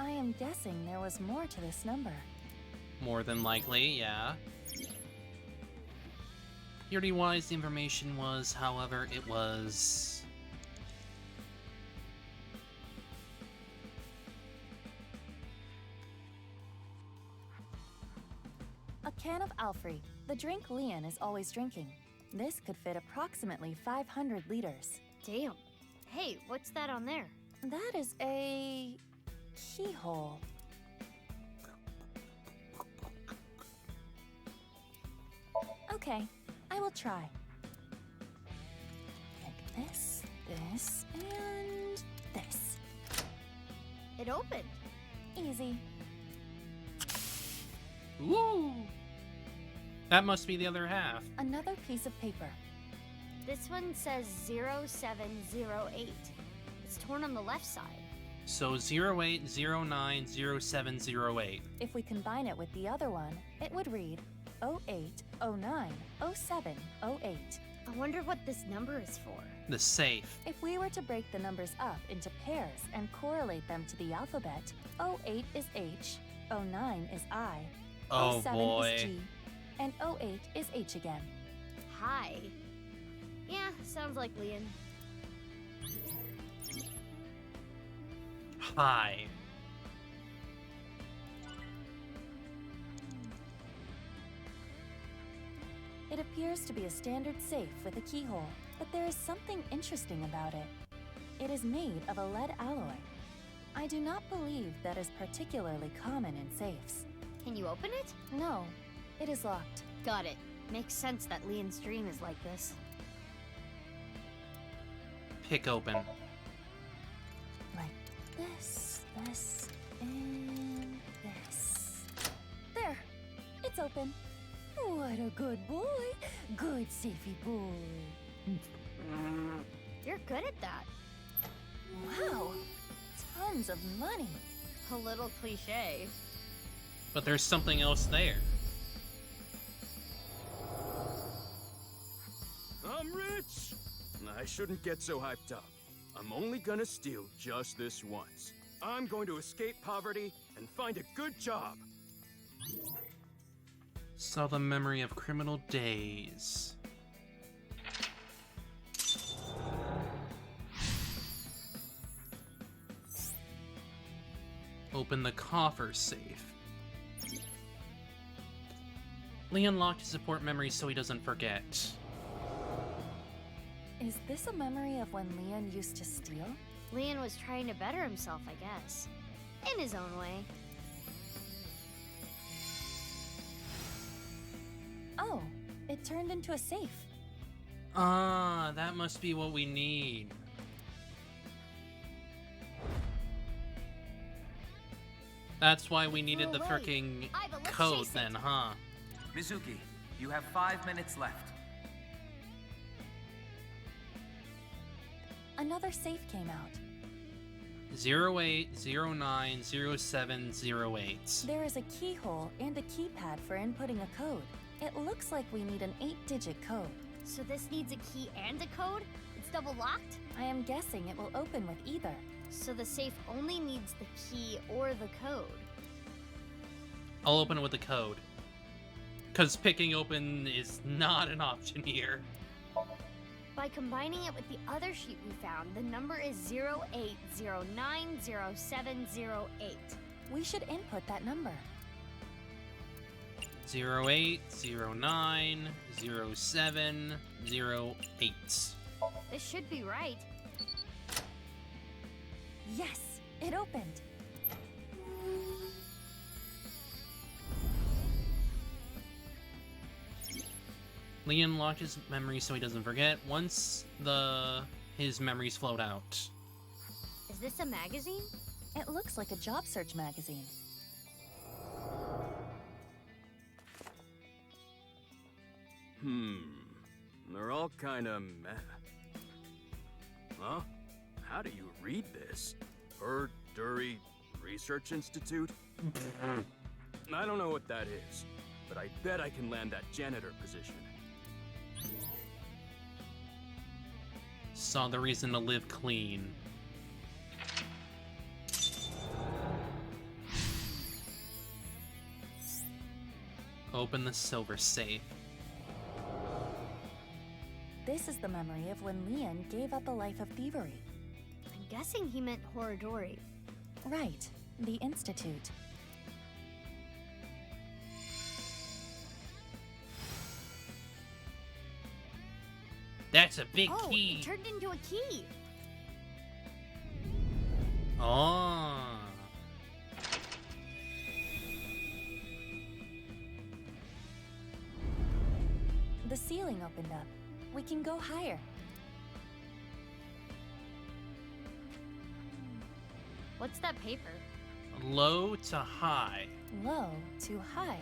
I am guessing there was more to this number. More than likely, yeah. Purity-wise, the information was, however, it was... A can of Alfrey, the drink Leon is always drinking. This could fit approximately 500 liters. Damn. Hey, what's that on there? That is a... keyhole. Okay, I will try. Like this, this, and this. It opened. Easy. Woo! That must be the other half. Another piece of paper. This one says 0708. It's torn on the left side. So 08090708. If we combine it with the other one, it would read 08090708. I wonder what this number is for. The safe. If we were to break the numbers up into pairs and correlate them to the alphabet, 08 is H, 09 is I, Oh 07 boy. is G, and 08 is H again. Hi. Yeah, sounds like Leon. Hi. It appears to be a standard safe with a keyhole, but there is something interesting about it. It is made of a lead alloy. I do not believe that is particularly common in safes. Can you open it? No, it is locked. Got it. Makes sense that Leon's dream is like this. Pick open. Like this, this, and this. There! It's open. What a good boy! Good safety boy. You're good at that. Wow! Tons of money. A little cliche. But there's something else there. I'm rich! I shouldn't get so hyped up. I'm only gonna steal just this once. I'm going to escape poverty and find a good job. Saw the memory of criminal days. Open the coffer safe. Leon locked his support memory so he doesn't forget. Is this a memory of when Leon used to steal? Leon was trying to better himself, I guess. In his own way. Oh, it turned into a safe. Ah, that must be what we need. That's why we needed the frickin' code then, huh? Mizuki, you have 5 minutes left. Another safe came out. 08090708. There is a keyhole and a keypad for inputting a code. It looks like we need an 8-digit code. So this needs a key and a code? It's double locked? I am guessing it will open with either. So the safe only needs the key or the code. I'll open it with the code. Because picking open is not an option here. By combining it with the other sheet we found, the number is 08090708. We should input that number. 08090708. This should be right. Yes, it opened. Leon locked his memory so he doesn't forget once his memories float out. Is this a magazine? It looks like a job search magazine. They're all kinda meh. Huh? How do you read this? Dury Research Institute? I don't know what that is, but I bet I can land that janitor position. Saw the reason to live clean. Open the silver safe. This is the memory of when Leon gave up a life of thievery. I'm guessing he meant Horadori. Right, the Institute. That's a big Oh, key. it turned into a key. Oh. The ceiling opened up. We can go higher. What's that paper? Low to high. Low to high.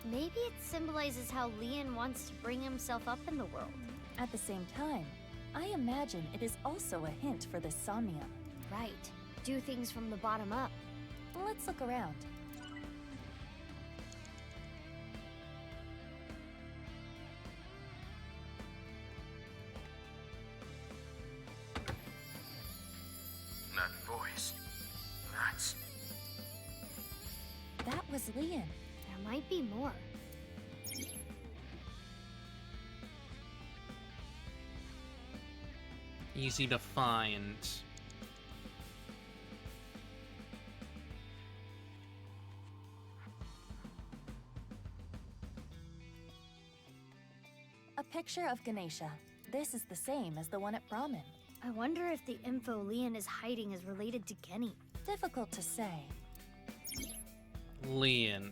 Maybe it symbolizes how Leon wants to bring himself up in the world. At the same time, I imagine it is also a hint for the Somnium. Right. Do things from the bottom up. Let's look around. That voice. That's... That was Leon. There might be more. Easy to find. A picture of Ganesha. This is the same as the one at Brahmin. I wonder if the info Leon is hiding is related to Genny. Difficult to say. Leon.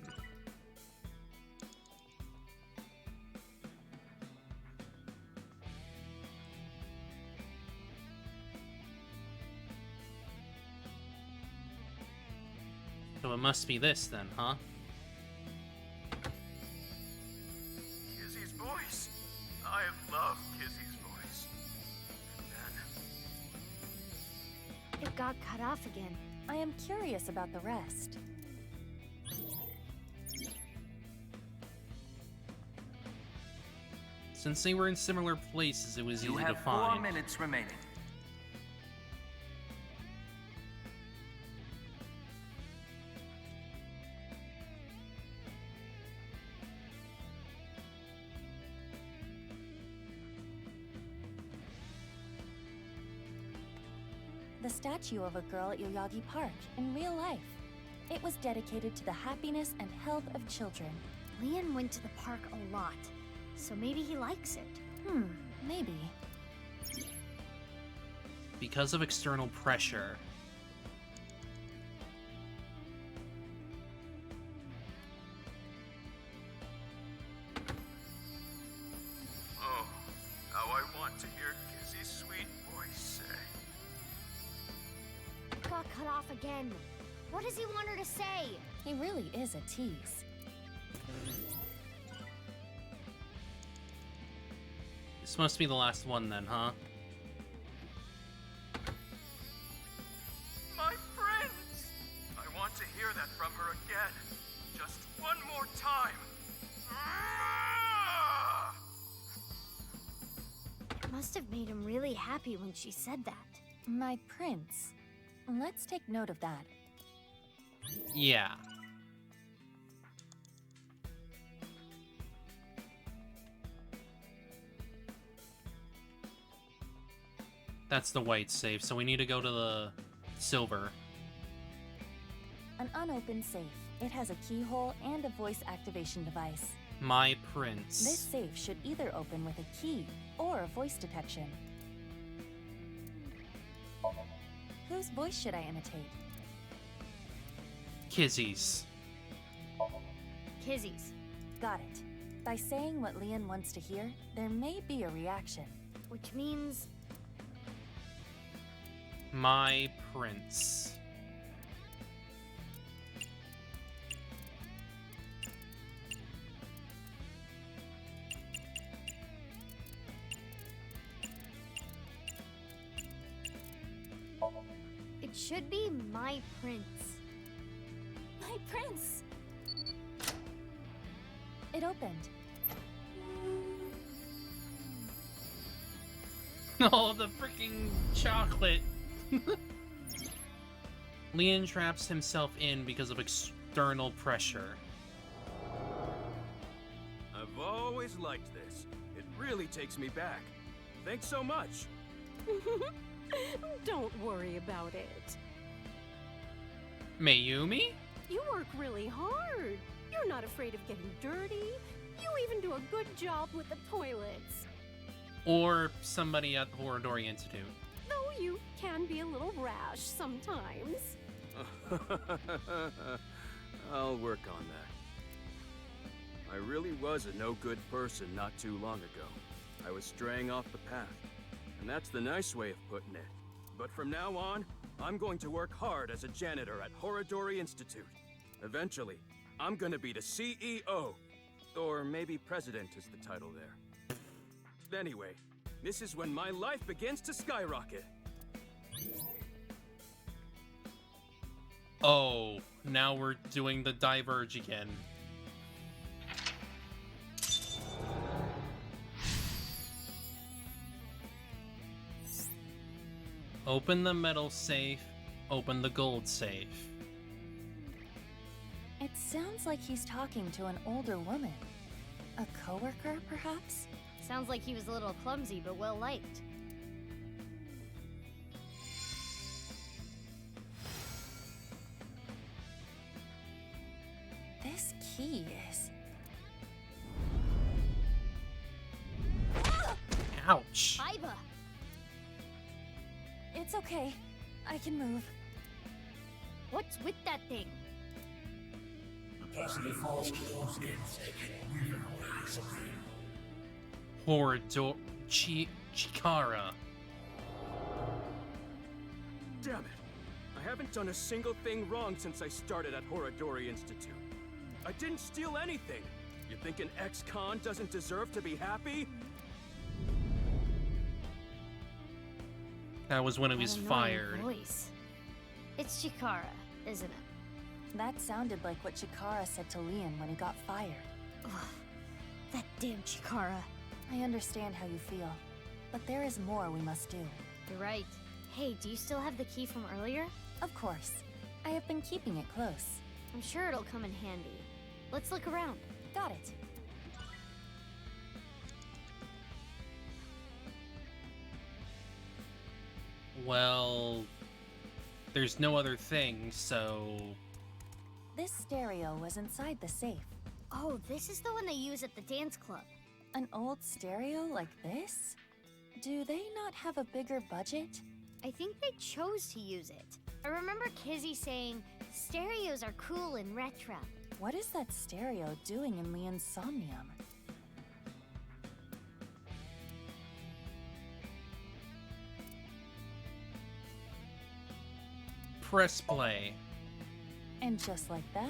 So it must be this then, huh? Kizzy's voice. I love Kizzy's voice. And It got cut off again. I am curious about the rest. Since they were in similar places, it was you easy have to find. 4 minutes remaining. The statue of a girl at Yoyagi Park in real life. It was dedicated to the happiness and health of children. Leon went to the park a lot, so maybe he likes it. Maybe. Because of external pressure. Oh, how I want to hear Kizzy's sweet voice say. Got cut off again. What does he want her to say? He really is a tease. This must be the last one then, huh? My friends! I want to hear that from her again. Just one more time. Ah! It must have made him really happy when she said that. My prince. Let's take note of that. Yeah. That's the white safe, so we need to go to the silver. An unopened safe. It has a keyhole and a voice activation device. My prince. This safe should either open with a key or a voice detection. Whose voice should I imitate? Kizzy's. Kizzy's. Got it. By saying what Leon wants to hear, there may be a reaction. Which means... My prince. It should be my prince. My prince! It opened. Oh, the freaking chocolate. Leon traps himself in because of external pressure. I've always liked this. It really takes me back. Thanks so much. Don't worry about it. Mayumi? You work really hard. You're not afraid of getting dirty. You even do a good job with the toilets. Or somebody at the Horadori Institute. Though you can be a little rash sometimes. I'll work on that. I really was a no-good person not too long ago. I was straying off the path. And that's the nice way of putting it. But from now on, I'm going to work hard as a janitor at Horadori Institute. Eventually, I'm gonna be the CEO. Or maybe president is the title there. Anyway, this is when my life begins to skyrocket. Oh, now we're doing the diverge again. Open the metal safe, open the gold safe. It sounds like he's talking to an older woman. A coworker, perhaps? Sounds like he was a little clumsy, but well-liked. This key is... Ouch. Iva! It's okay. I can move. What's with that thing? Horadori... Chikara. Damn it! I haven't done a single thing wrong since I started at Horadori Institute. I didn't steal anything! You think an ex-con doesn't deserve to be happy? That was when he was fired. Voice. It's Chikara, isn't it? That sounded like what Chikara said to Leon when he got fired. Ugh, that damn Chikara. I understand how you feel, but there is more we must do. You're right. Hey, do you still have the key from earlier? Of course. I have been keeping it close. I'm sure it'll come in handy. Let's look around. Got it. Well, there's no other thing, so... This stereo was inside the safe. Oh, this is the one they use at the dance club. An old stereo like this? Do they not have a bigger budget? I think they chose to use it. I remember Kizzy saying, stereos are cool and retro. What is that stereo doing in Leon's Somnium? Press play. And just like that...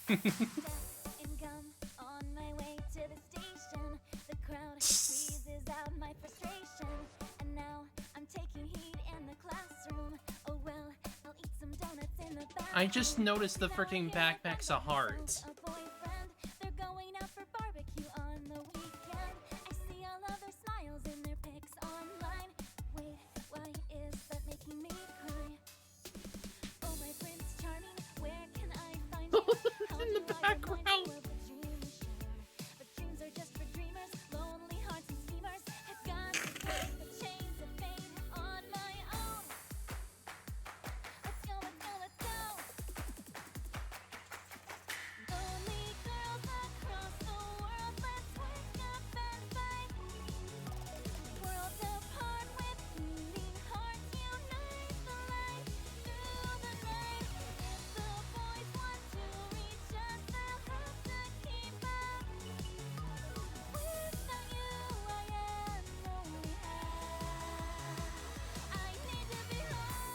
Income on my way to the station. The crowd squeezes out my frustration. And now I'm taking heat in the classroom. I just noticed the freaking backpack's a heart. They're going out for barbecue on the weekend. I see all of their smiles in their pics online. Wait, why is that making me cry? Oh, my Prince Charming, where can I find you? How in the background. But dreams are just for dreamers, lonely hearts and schemers. Have got to break the chains of fate on my own. Let's go, let's go, let's go. Lonely girls across the world, let's wake up and fight. Worlds apart with beating hearts, unite the light through the night. If the boys want to reach us, they'll have to keep up. Without you, I am only half. I need to be whole.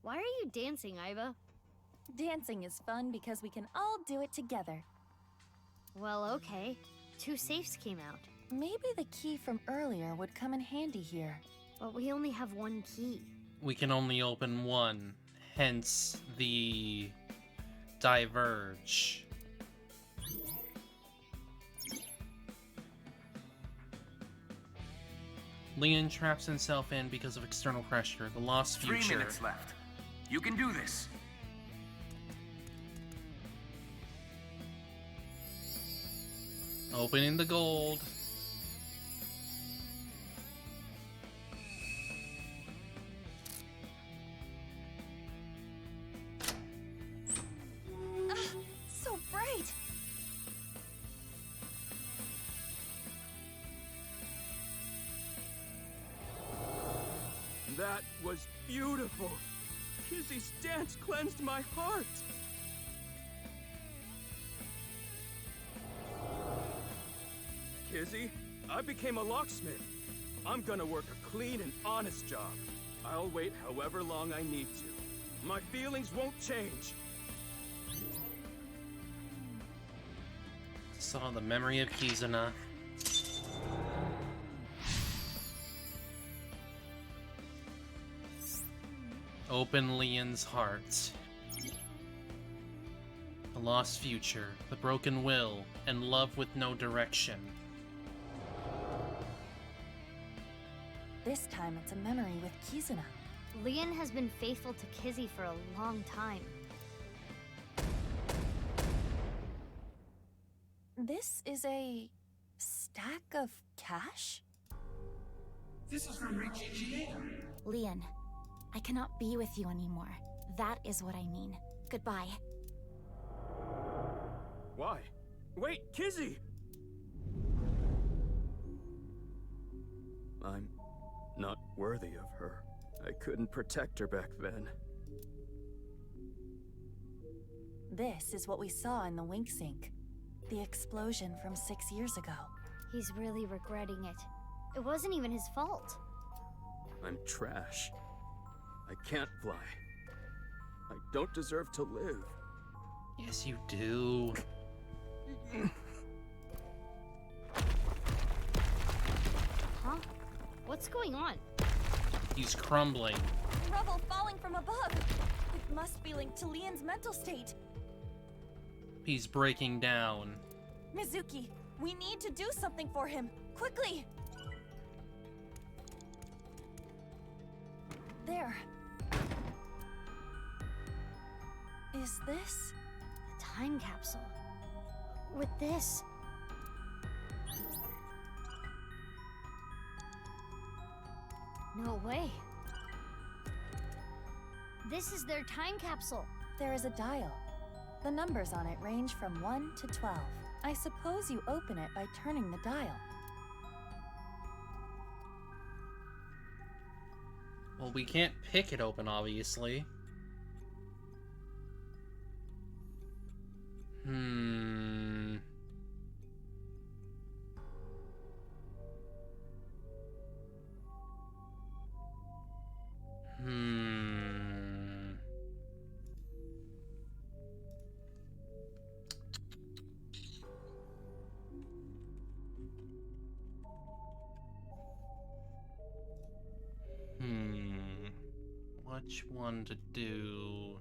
Why are you dancing, Iva? Dancing is fun because we can all do it together. Well, okay. 2 safes came out. Maybe the key from earlier would come in handy here. But we only have 1 key. We can only open one, hence the diverge. Leon traps himself in because of external pressure. The lost 3 future. minutes left. You can do this. Opening the gold. So bright! That was beautiful. Kizzy's dance cleansed my heart. Kizzy, I became a locksmith. I'm gonna work a clean and honest job. I'll wait however long I need to. My feelings won't change. Saw the memory of Kizuna. Open Leon's heart. The lost future, the broken will, and love with no direction. This time it's a memory with Kizuna. Leon has been faithful to Kizzy for a long time. This is a stack of cash? This is from Richie. Leon, I cannot be with you anymore. That is what I mean. Goodbye. Why? Wait, Kizzy! I'm not worthy of her. I couldn't protect her back then. This is what we saw in the wink sink. The explosion from 6 years ago. He's really regretting it. It wasn't even his fault. I'm trash. I can't fly. I don't deserve to live. Yes, you do. Huh? What's going on? He's crumbling. Rubble falling from above! It must be linked to Leon's mental state. He's breaking down. Mizuki, we need to do something for him. Quickly! There. Is this? A time capsule. With this. No way. This is their time capsule. There is a dial. The numbers on it range from 1 to 12. I suppose you open it by turning the dial. Well, we can't pick it open, obviously. which one to do?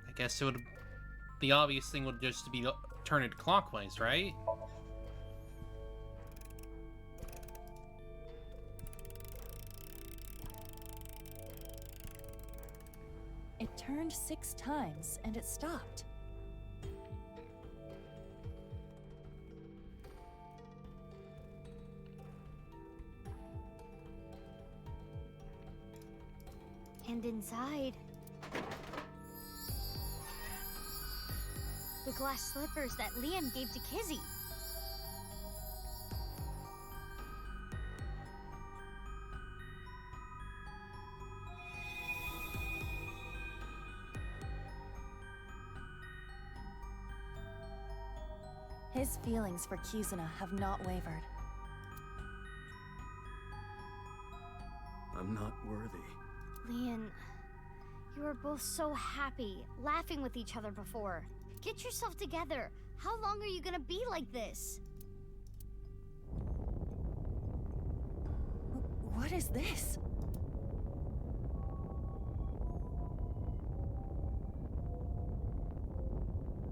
I guess it would... The obvious thing would just be turn it clockwise, right? It turned 6 times and it stopped. And inside, the glass slippers that Liam gave to Kizzy. His feelings for Kizuna have not wavered. I'm not worthy. Liam, you were both so happy, laughing with each other before. Get yourself together. How long are you gonna be like this? What is this?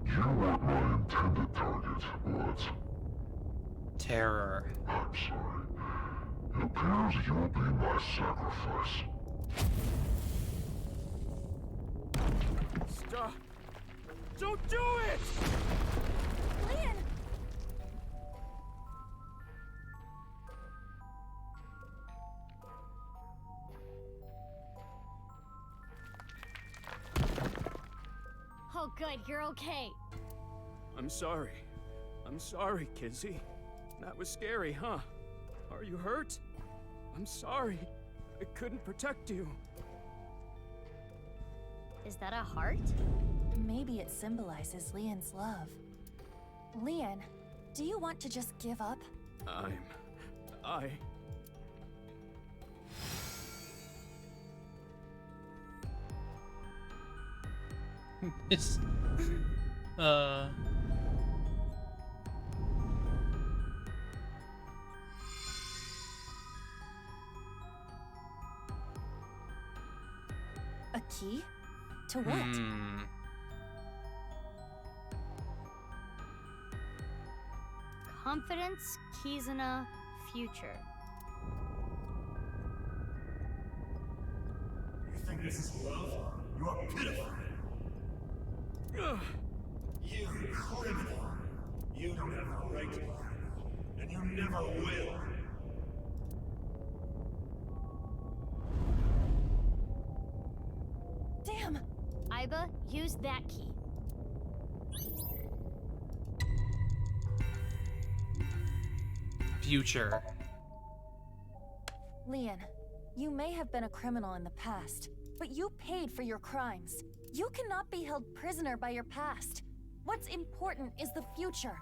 You weren't my intended target, but... Terror. I'm sorry. It appears you'll be my sacrifice. Stop! Don't do it! Liam! Oh, good, you're okay. I'm sorry. I'm sorry, Kizzy. That was scary, huh? Are you hurt? I'm sorry. I couldn't protect you. Is that a heart? Maybe it symbolizes Lian's love. Lian, do you want to just give up? It's... A key? To what? Confidence, Kizuna, future. You think this is love? You are pitiful. You criminal. You never liked me. And you never will. Damn! Iba, use that key. Future. Lian, you may have been a criminal in the past, but you paid for your crimes. You cannot be held prisoner by your past. What's important is the future.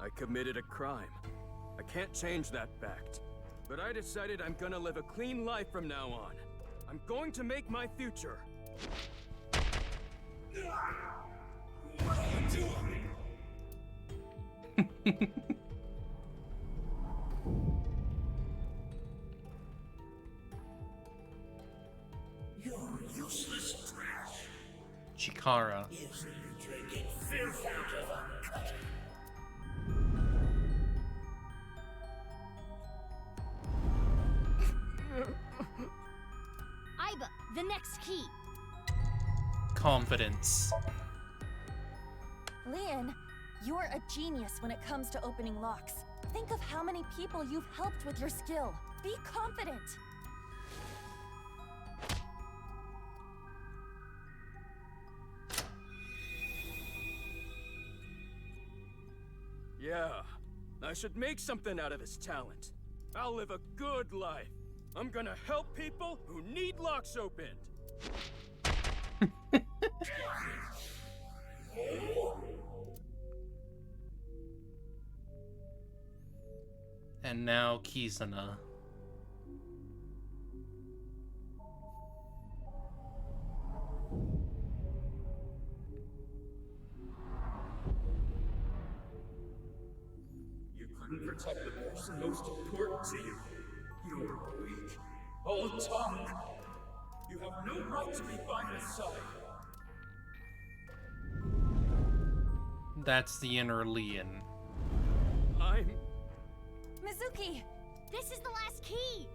I committed a crime. I can't change that fact. But I decided I'm gonna live a clean life from now on. I'm going to make my future. What are you doing? You're useless trash. Chikara. Usually you drinking filth out of uncut. Iba, the next key. Confidence. Lian, you're a genius when it comes to opening locks. Think of how many people you've helped with your skill. Be confident. Yeah, I should make something out of this talent. I'll live a good life. I'm gonna help people who need locks opened. And now Kizuna. You couldn't protect the person most important to you. You're weak. All talk. You have no right to be by his side. That's the inner Leon. Mizuki! This is the last key!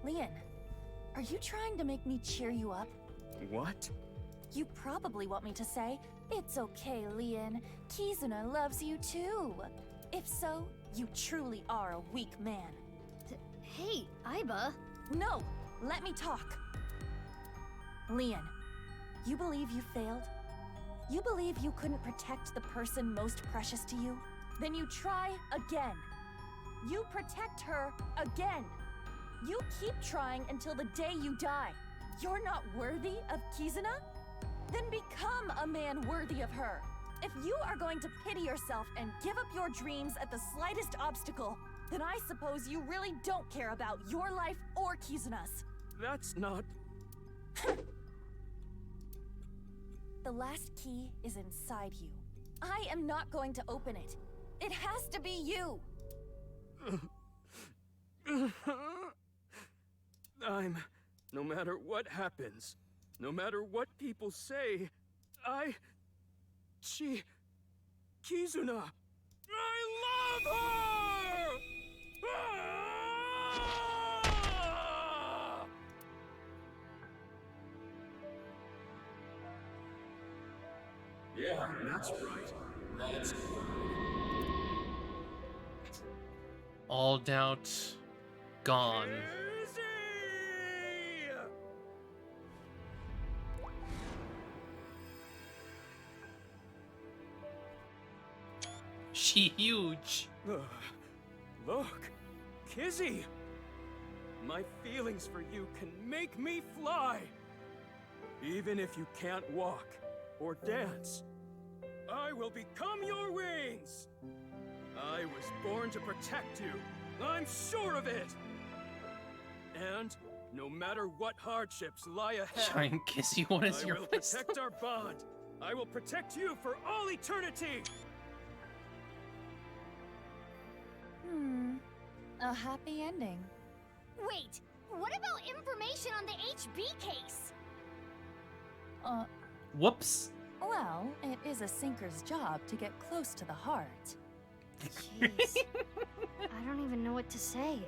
Leon, are you trying to make me cheer you up? What? You probably want me to say, "It's okay, Leon. Kizuna loves you too." If so, you truly are a weak man. Hey, Aiba. No! Let me talk! Leon, you believe you failed? You believe you couldn't protect the person most precious to you? Then you try again. You protect her again. You keep trying until the day you die. You're not worthy of Kizuna? Then become a man worthy of her. If you are going to pity yourself and give up your dreams at the slightest obstacle, then I suppose you really don't care about your life or Kizuna's. That's not... The last key is inside you. I am not going to open it. It has to be you! No matter what happens, no matter what people say, Kizuna, I love her! Ah! Yeah, that's right. That's right. All doubt gone. She huge. Look, Kizzy! My feelings for you can make me fly! Even if you can't walk or dance, I will become your wings! I was born to protect you, I'm sure of it! And no matter what hardships lie ahead, Giant Kizzy, what is your I will wisdom? protect our bond! I will protect you for all eternity! A happy ending. Wait, what about information on the HB case? Whoops. Well, it is a sinker's job to get close to the heart. Jeez. I don't even know what to say.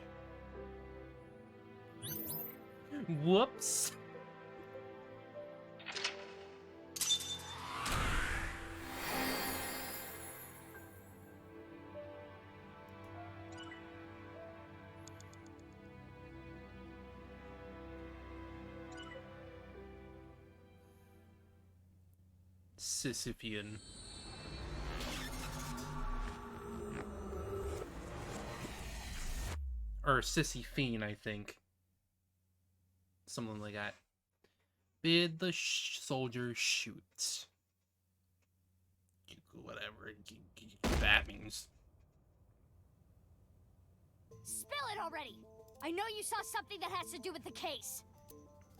Whoops. Sisyphean. Or Sisyphene, I think. Something like that. Bid the soldier shoot. Whatever that means. Spill it already! I know you saw something that has to do with the case.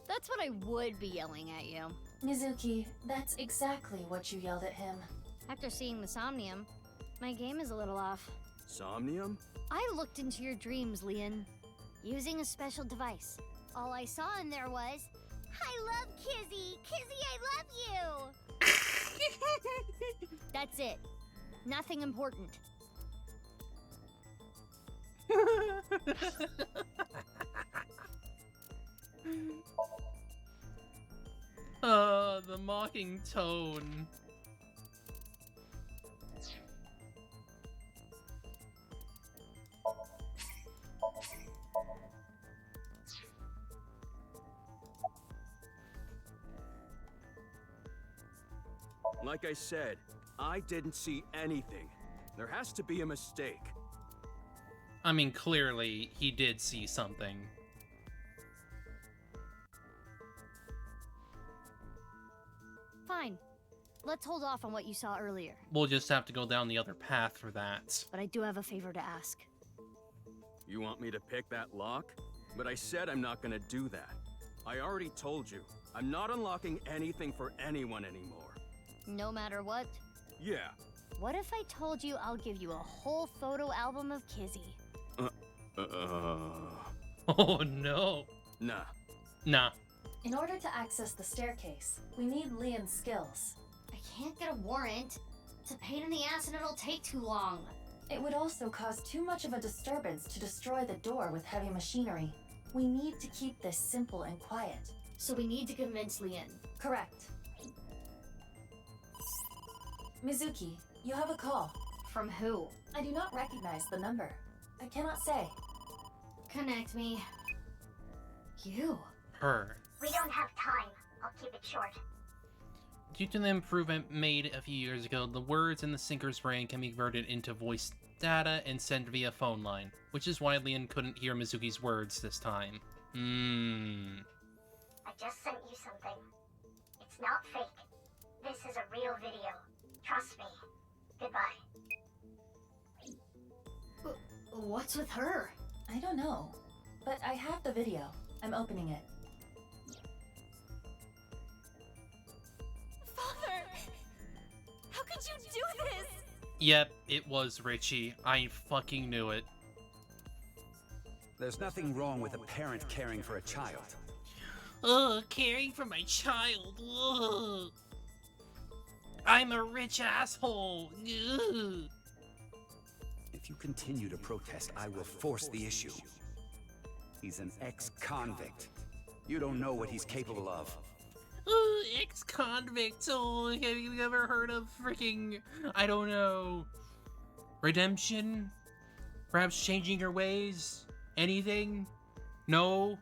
That's what I would be yelling at you. Mizuki, that's exactly what you yelled at him. After seeing the Somnium, my game is a little off. Somnium? I looked into your dreams, Leon, using a special device. All I saw in there was, "I love Kizzy! Kizzy, I love you!" That's it. Nothing important. The mocking tone. Like I said, I didn't see anything. There has to be a mistake. I mean, clearly, he did see something. Fine. let's hold off on what you saw earlier. We'll just have to go down the other path for that. But I do have a favor to ask. You want me to pick that lock? But I said I'm not gonna do that. I already told you, I'm not unlocking anything for anyone anymore. No matter what? Yeah. What if I told you I'll give you a whole photo album of Kizzy? Oh no. Nah. Nah. In order to access the staircase, we need Leon's skills. I can't get a warrant. It's a pain in the ass and it'll take too long. It would also cause too much of a disturbance to destroy the door with heavy machinery. We need to keep this simple and quiet. So we need to convince Leon. Correct. Mizuki, you have a call. From who? I do not recognize the number. I cannot say. Connect me. You. Her. We don't have time. I'll keep it short. Due to the improvement made a few years ago, the words in the Sinker's brain can be converted into voice data and sent via phone line, which is why Leon couldn't hear Mizuki's words this time. I just sent you something. It's not fake. This is a real video. Trust me. Goodbye. What's with her? I don't know, but I have the video. I'm opening it. Father! How could you do this? Yep, it was Richie. I fucking knew it. There's nothing wrong with a parent caring for a child. Ugh, caring for my child. Ugh. I'm a rich asshole. Ugh. If you continue to protest, I will force the issue. He's an ex-convict. You don't know what he's capable of. Ex-convict. Oh, have you ever heard of freaking, I don't know, redemption? Perhaps changing your ways? Anything? No?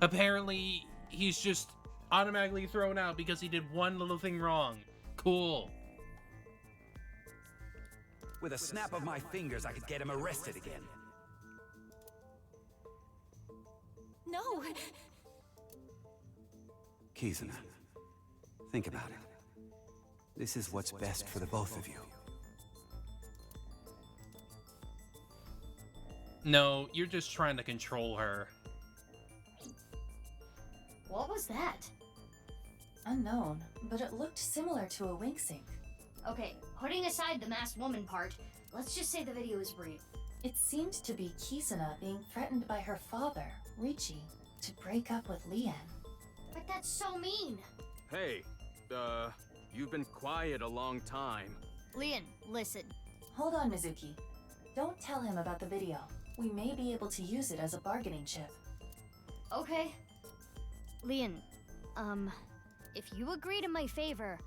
Apparently, he's just automatically thrown out because he did one little thing wrong. Cool. With a snap of my fingers, I could get him arrested again. No! Kizuna, think about it. This is what's best for the both of you. No, you're just trying to control her. What was that? Unknown, but it looked similar to a wink sync. Okay, putting aside the masked woman part, let's just say the video is real. It seemed to be Kizuna being threatened by her father, Richie, to break up with Leon. But that's so mean! Hey, you've been quiet a long time. Leon, listen. Hold on, Mizuki. Don't tell him about the video. We may be able to use it as a bargaining chip. Okay. Leon, if you agree to my favor,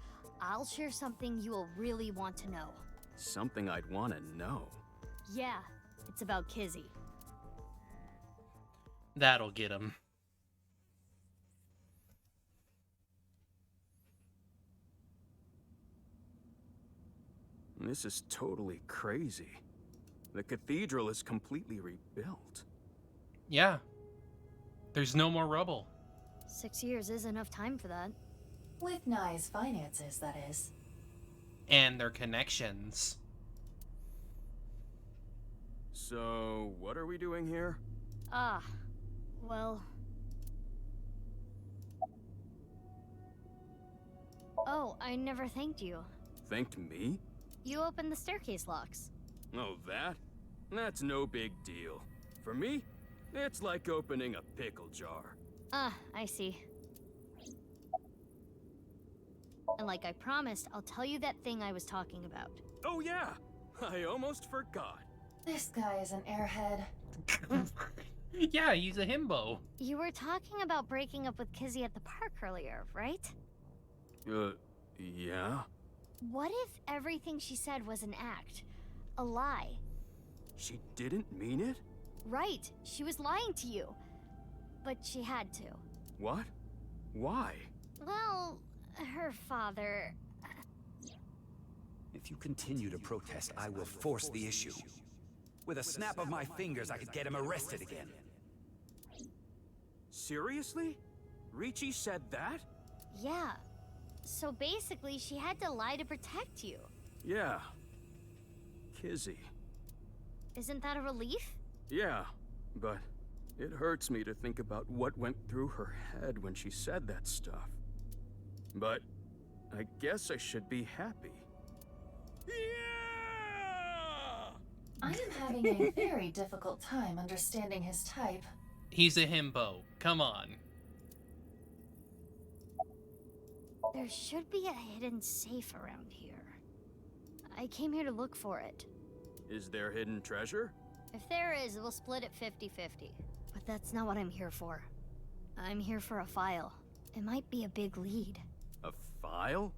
I'll share something you will really want to know. Something I'd want to know. Yeah, it's about Kizzy. That'll get him. This is totally crazy. The cathedral is completely rebuilt. Yeah. There's no more rubble. 6 years is enough time for that. With Nye's finances, that is. And their connections. So, what are we doing here? Well... Oh, I never thanked you. Thanked me? You opened the staircase locks. Oh, that? That's no big deal. For me, it's like opening a pickle jar. I see. And like I promised, I'll tell you that thing I was talking about. Oh yeah! I almost forgot. This guy is an airhead. Yeah, he's a himbo. You were talking about breaking up with Kizzy at the park earlier, right? Yeah? What if everything she said was an act? A lie? She didn't mean it? Right, she was lying to you. But she had to. What? Why? Well, her father... If you continue to protest, I will force the issue. With a snap of my fingers, I could get him arrested again. Seriously? Richie said that? Yeah. So basically, she had to lie to protect you. Yeah. Kizzy. Isn't that a relief? Yeah, but it hurts me to think about what went through her head when she said that stuff. But I guess I should be happy. I am having a very difficult time understanding his type. He's a himbo. Come on. There should be a hidden safe around here. I came here to look for it. Is there hidden treasure? If there is, we'll split it 50-50. But that's not what I'm here for. I'm here for a file. It might be a big lead. A file?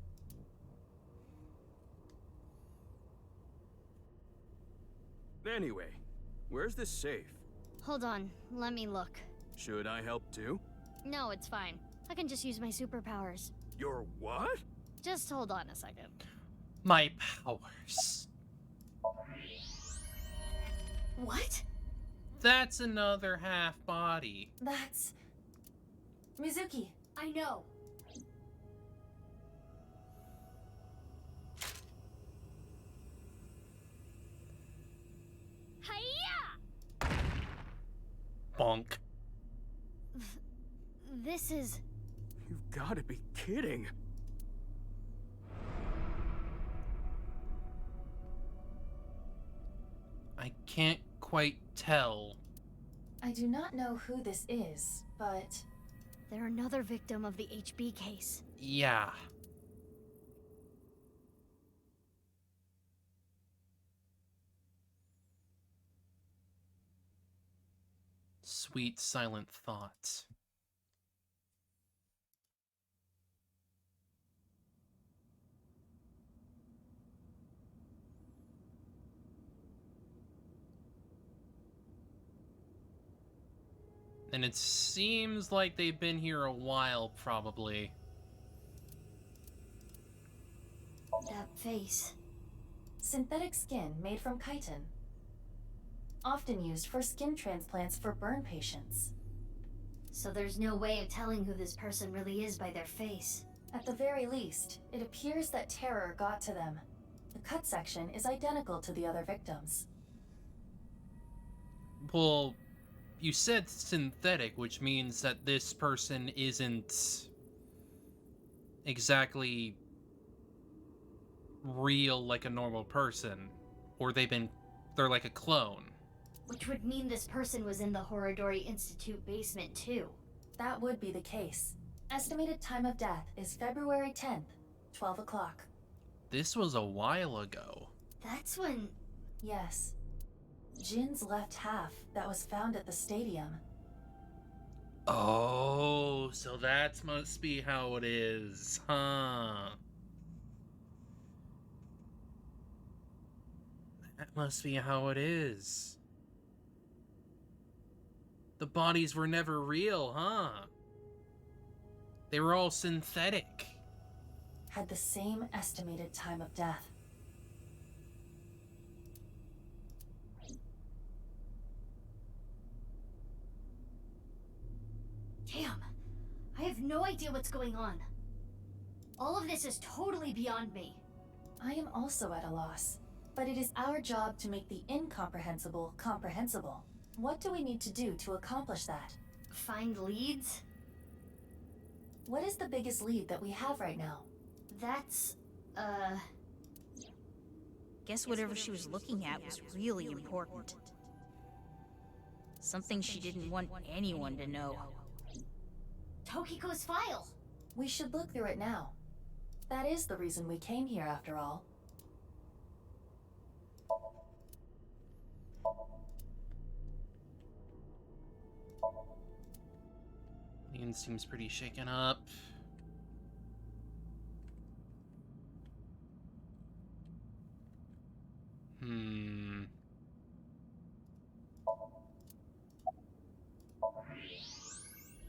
Anyway, where's this safe? Hold on, let me look. Should I help too? No, it's fine. I can just use my superpowers. Your what? Just hold on a second. My powers. What? That's another half body. That's... Mizuki. I know. Hiya! Bonk. This is... You've got to be kidding. I can't quite tell. I do not know who this is, but... They're another victim of the HB case. Yeah. Sweet silent thoughts. And it seems like they've been here a while, probably. That face. Synthetic skin made from chitin. Often used for skin transplants for burn patients. So there's no way of telling who this person really is by their face. At the very least, it appears that terror got to them. The cut section is identical to the other victims. Well, you said synthetic, which means that this person isn't exactly real like a normal person. Or they're like a clone. Which would mean this person was in the Horodori Institute basement too. That would be the case. Estimated time of death is February 10th, 12 o'clock. This was a while ago. That's when... Yes. Jin's left half that was found at the stadium. Oh, so that must be how it is, huh? That must be how it is. The bodies were never real, huh? They were all synthetic. Had the same estimated time of death. Damn. I have no idea what's going on. All of this is totally beyond me. I am also at a loss. But it is our job to make the incomprehensible comprehensible. What do we need to do to accomplish that? Find leads? What is the biggest lead that we have right now? That's, Guess whatever she was looking at was really important. Something she didn't want anyone to know. Tokiko's file! We should look through it now. That is the reason we came here after all. Ian seems pretty shaken up.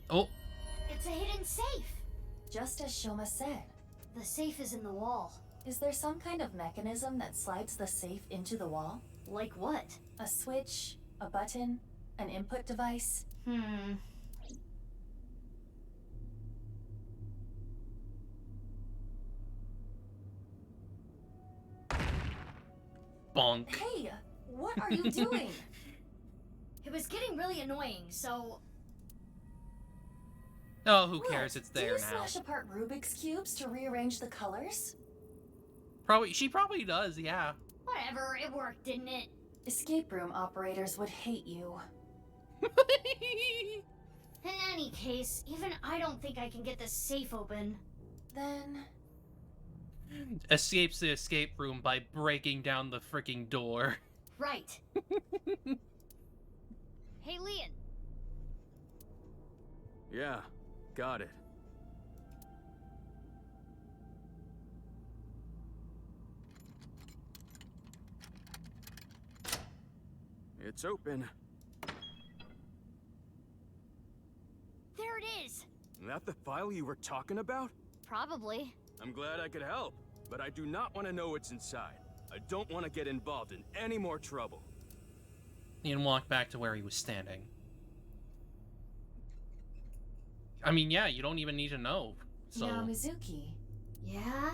Oh! It's a hidden safe! Just as Shoma said. The safe is in the wall. Is there some kind of mechanism that slides the safe into the wall? Like what? A switch? A button? An input device? Hmm. 'Cause Bonk. Hey, what are you doing? It was getting really annoying, so... Oh, who cares? It's Do there you now. smash apart Rubik's Cubes to rearrange the colors? She probably does, yeah. Whatever, it worked, didn't it? Escape room operators would hate you. In any case, even I don't think I can get this safe open. Then... Escapes the escape room by breaking down the freaking door. Right. Hey, Leon. Yeah, got it. It's open. There it is! That the file you were talking about? Probably. I'm glad I could help, but I do not want to know what's inside. I don't want to get involved in any more trouble. Ian walked back to where he was standing. I mean, yeah, you don't even need to know. So Now, Mizuki. Yeah?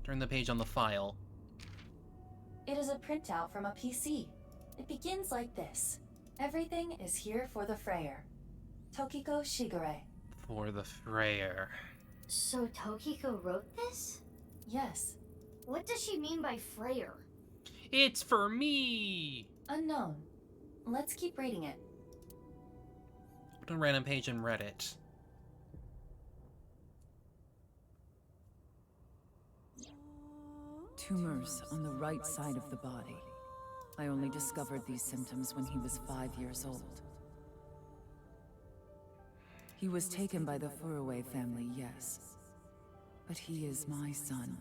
Turn the page on the file. It is a printout from a PC. It begins like this. Everything is here for the Freyer. Tokiko Shigure. For the Freyer. So Tokiko wrote this? Yes. What does she mean by Freyer? It's for me! Unknown. Let's keep reading it. Put a random page in Reddit. Tumors on the right side of the body. I only discovered these symptoms when he was 5 years old. He was taken by the Furuwe family, yes. But he is my son.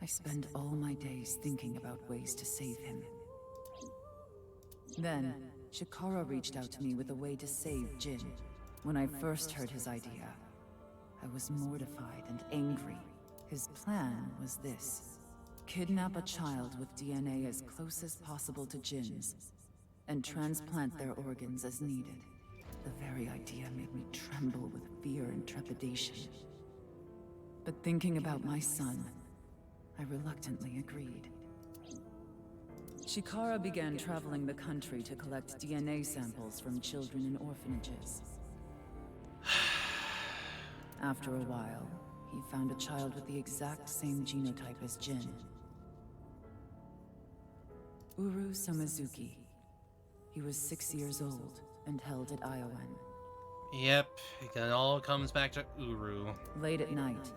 I spend all my days thinking about ways to save him. Then, Chikara reached out to me with a way to save Jin. When I first heard his idea, I was mortified and angry. His plan was this. Kidnap a child with DNA as close as possible to Jin's, and transplant their organs as needed. The very idea made me tremble with fear and trepidation. But thinking about my son, I reluctantly agreed. Chikara began traveling the country to collect DNA samples from children in orphanages. After a while, he found a child with the exact same genotype as Jin. Uru Somizuki. He was 6 years old and held at Iowan. Yep, it all comes back to Uru. Late at night,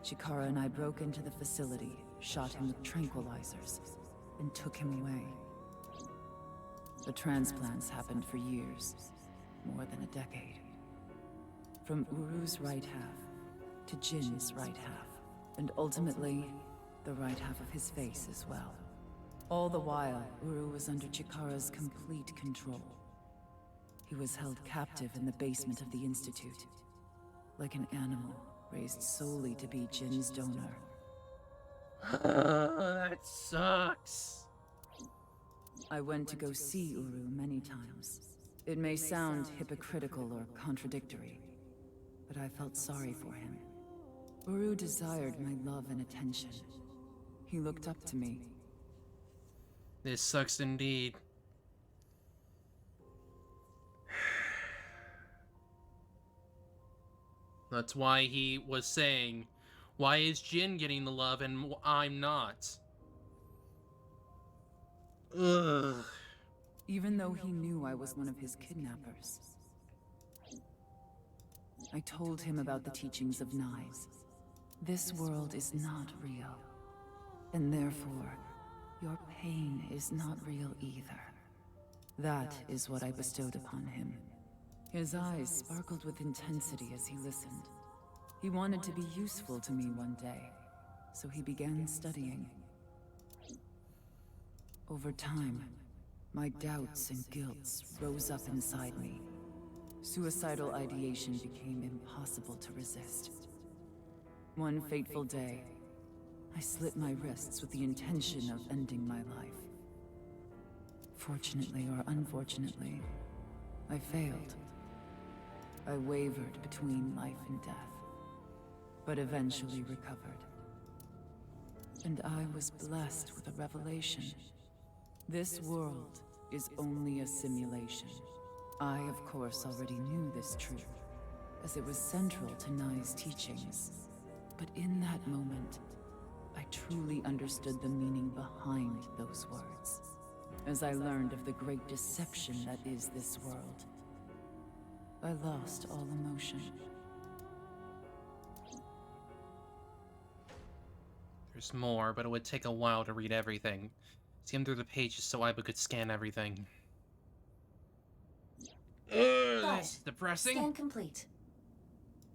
Chikara and I broke into the facility, shot him with tranquilizers, and took him away. The transplants happened for years, more than a decade. From Uru's right half to Jin's right half, and ultimately, the right half of his face as well. All the while, Uru was under Chikara's complete control. He was held captive in the basement of the Institute, like an animal raised solely to be Jin's donor. That sucks. I went to go see Uru many times. It may sound hypocritical or contradictory, but I felt sorry for him. Uru desired my love and attention. He looked up to me. This sucks indeed. That's why he was saying, why is Jin getting the love and I'm not? Ugh. Even though he knew I was one of his kidnappers. I told him about the teachings of Knives. This world is not real. And therefore, your pain is not real either. That is what I bestowed upon him. His eyes sparkled with intensity as he listened. He wanted to be useful to me one day, so he began studying. Over time, my doubts and guilts rose up inside me. Suicidal ideation became impossible to resist. One fateful day, I slit my wrists with the intention of ending my life. Fortunately or unfortunately, I failed. I wavered between life and death, but eventually recovered. and I was blessed with a revelation. This world is only a simulation. I, of course, already knew this truth, as it was central to Nai's teachings. But in that moment, I truly understood the meaning behind those words. As I learned of the great deception that is this world, I lost all emotion. There's more, but it would take a while to read everything. Skim through the pages so Iba could scan everything. Got This is it. depressing. Scan complete.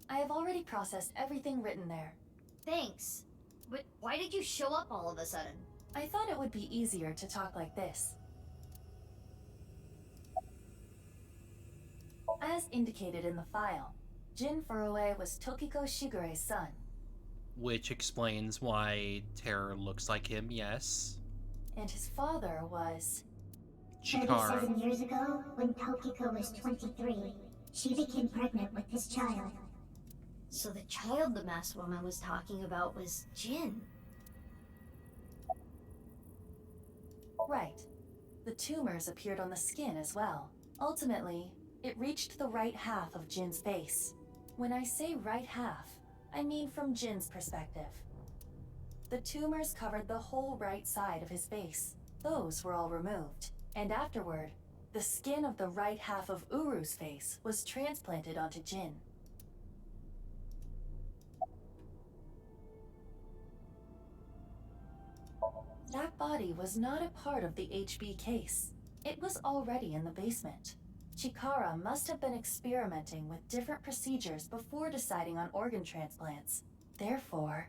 I have already processed everything written there. Thanks. But why did you show up all of a sudden? I thought it would be easier to talk like this. As indicated in the file, Jin Furue was Tokiko Shigure's son. Which explains why Terror looks like him, yes. And his father was... Chikara. 37 years ago, when Tokiko was 23, she became pregnant with this child. So the child the masked woman was talking about was Jin. Right. The tumors appeared on the skin as well. Ultimately, it reached the right half of Jin's face. When I say right half, I mean from Jin's perspective. The tumors covered the whole right side of his face. Those were all removed. And afterward, the skin of the right half of Uru's face was transplanted onto Jin. That body was not a part of the HB case. It was already in the basement. Chikara must have been experimenting with different procedures before deciding on organ transplants. Therefore...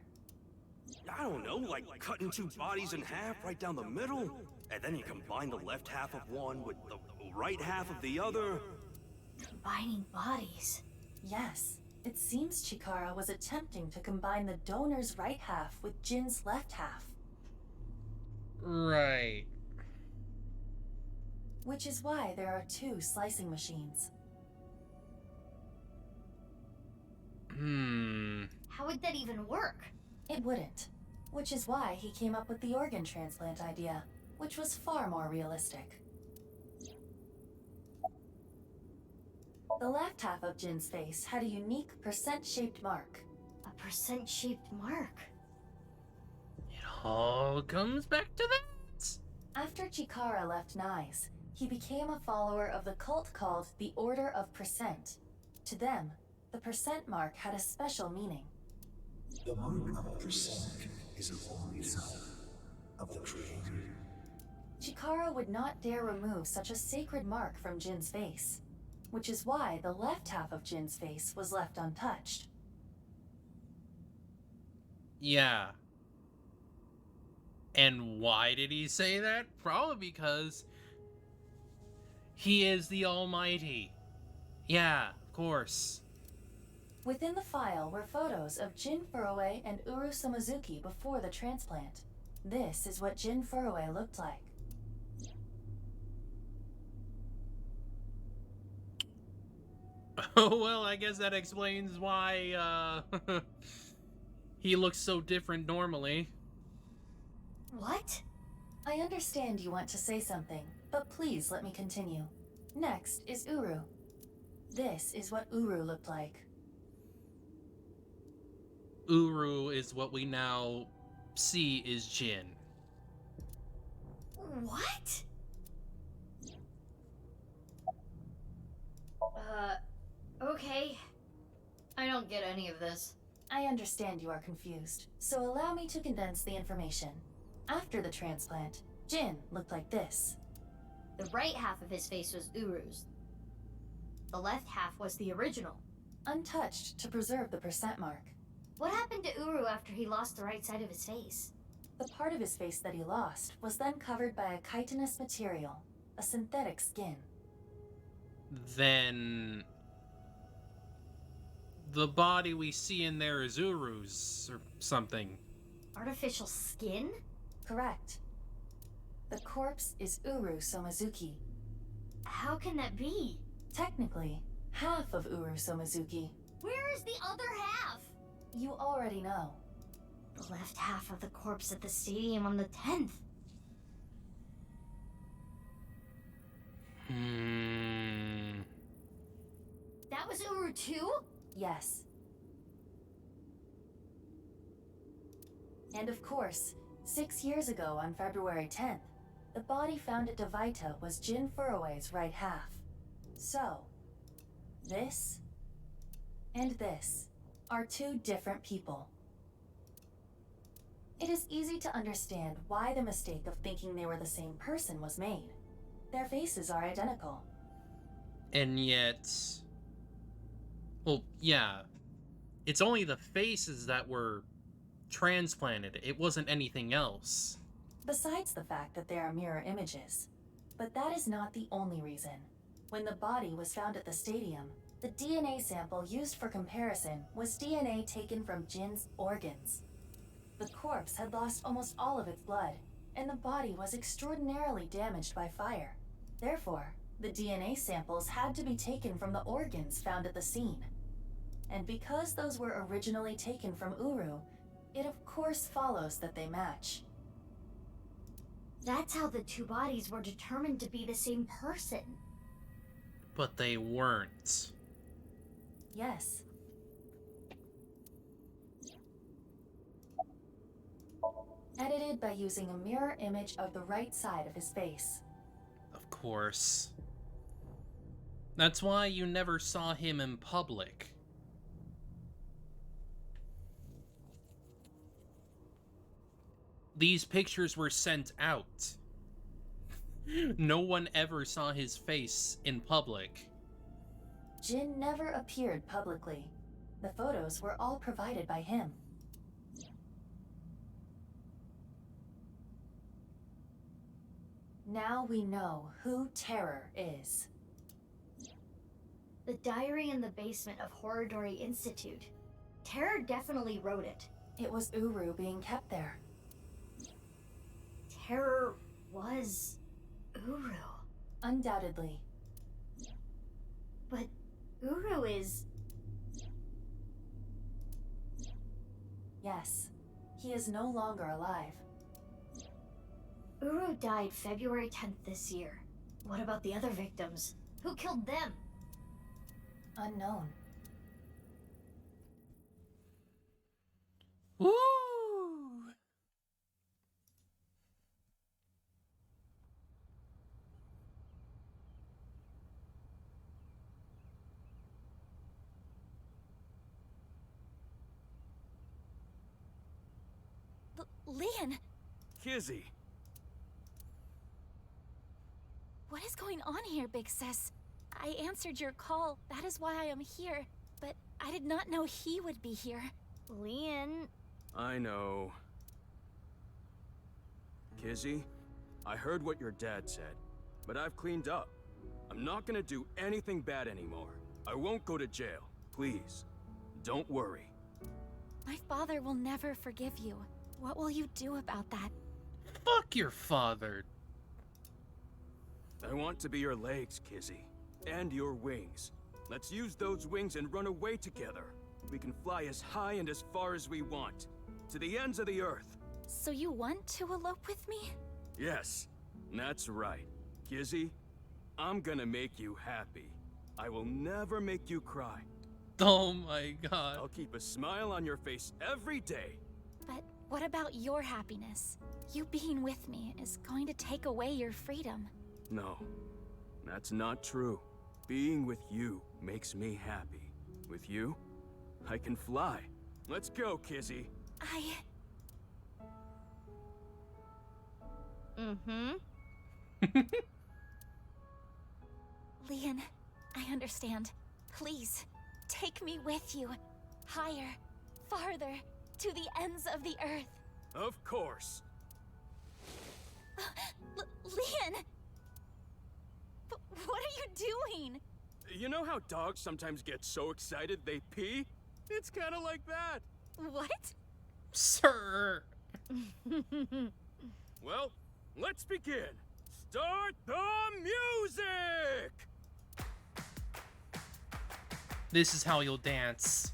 I don't know, like cutting two bodies in half right down the middle? And then you combine the left half of one with the right half of the other? Combining bodies. Yes, it seems Chikara was attempting to combine the donor's right half with Jin's left half. Right. Which is why there are two slicing machines. How would that even work? It wouldn't. Which is why he came up with the organ transplant idea, which was far more realistic. The left half of Jin's face had a unique percent-shaped mark. A percent-shaped mark? It all comes back to that. After Chikara left Nai's, he became a follower of the cult called the Order of Percent. To them, the percent mark had a special meaning. The mark of percent is a holy sign of the Creator. Chikara would not dare remove such a sacred mark from Jin's face, which is why the left half of Jin's face was left untouched. Yeah. And why did he say that? Probably because he is the Almighty. Yeah, of course. Within the file were photos of Jin Furue and Uru Samazuki before the transplant. This is what Jin Furue looked like. Oh, well, I guess that explains why, he looks so different normally. What? I understand you want to say something, but please let me continue. Next is Uru. This is what Uru looked like. Uru is what we now see is Jin. What? Okay. I don't get any of this. I understand you are confused, so allow me to condense the information. After the transplant, Jin looked like this. The right half of his face was Uru's. The left half was the original. Untouched to preserve the percent mark. What happened to Uru after he lost the right side of his face? The part of his face that he lost was then covered by a chitinous material, a synthetic skin. Then the body we see in there is Uru's or something. Artificial skin? Correct. The corpse is Uru Somazuki. How can that be? Technically, half of Uru Somazuki. Where is the other half? You already know. The left half of the corpse at the stadium on the 10th. That was Uru too? Yes. And of course, 6 years ago on February 10th, the body found at Devaita was Jin Furroway's right half. So, this and this are two different people. It is easy to understand why the mistake of thinking they were the same person was made. Their faces are identical. And yet... Well, yeah. It's only the faces that were transplanted. It wasn't anything else. Besides the fact that they are mirror images. But that is not the only reason. When the body was found at the stadium, the DNA sample used for comparison was DNA taken from Jin's organs. The corpse had lost almost all of its blood, and the body was extraordinarily damaged by fire. Therefore, the DNA samples had to be taken from the organs found at the scene. And because those were originally taken from Uru, it of course follows that they match. That's how the two bodies were determined to be the same person. But they weren't. Yes. Edited by using a mirror image of the right side of his face. Of course. That's why you never saw him in public. These pictures were sent out. No one ever saw his face in public. Jin never appeared publicly. The photos were all provided by him. Now we know who Terror is. The diary in the basement of Horridori Institute. Terror definitely wrote it. It was Uru being kept there. Terror was Uru. Undoubtedly. But Uru is... Yes. He is no longer alive. Uru died February 10th this year. What about the other victims? Who killed them? Unknown. Woo! Leon! Kizzy! What is going on here, Big Sis? I answered your call, that is why I am here. But I did not know he would be here. Leon... I know. Kizzy, I heard what your dad said, but I've cleaned up. I'm not gonna do anything bad anymore. I won't go to jail. Please, don't worry. My father will never forgive you. What will you do about that? Fuck your father. I want to be your legs, Kizzy. And your wings. Let's use those wings and run away together. We can fly as high and as far as we want. To the ends of the earth. So you want to elope with me? Yes, that's right. Kizzy, I'm gonna make you happy. I will never make you cry. Oh my god. I'll keep a smile on your face every day. But what about your happiness? You being with me is going to take away your freedom. No, that's not true. Being with you makes me happy. With you, I can fly. Let's go, Kizzy. Leon, I understand. Please, take me with you. Higher, farther, to the ends of the earth. Of course. Leon! But what are you doing? You know how dogs sometimes get so excited they pee? It's kind of like that. What? Sir! Well, let's begin. Start the music! This is how you'll dance.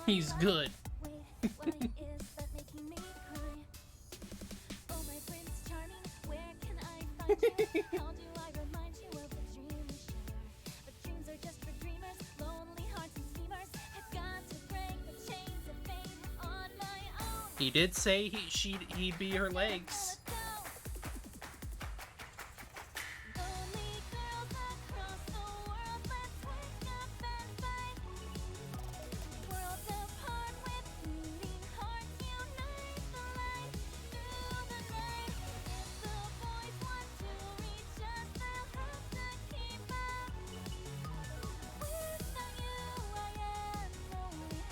He's good. Wait, what is that making me cry? Oh, my Prince Charming, where can I find you? How do I remind you of the dream we share? But dreams are just for dreamers, lonely hearts and schemers. I've got to break the chains of fame on my own. He did say he'd be her legs. Lonely girls across the world, let's wake up and fight. Worlds apart with beating hearts, unite the light through the night. If the boys want to reach us, they'll have to keep up. Without you, I am lonely.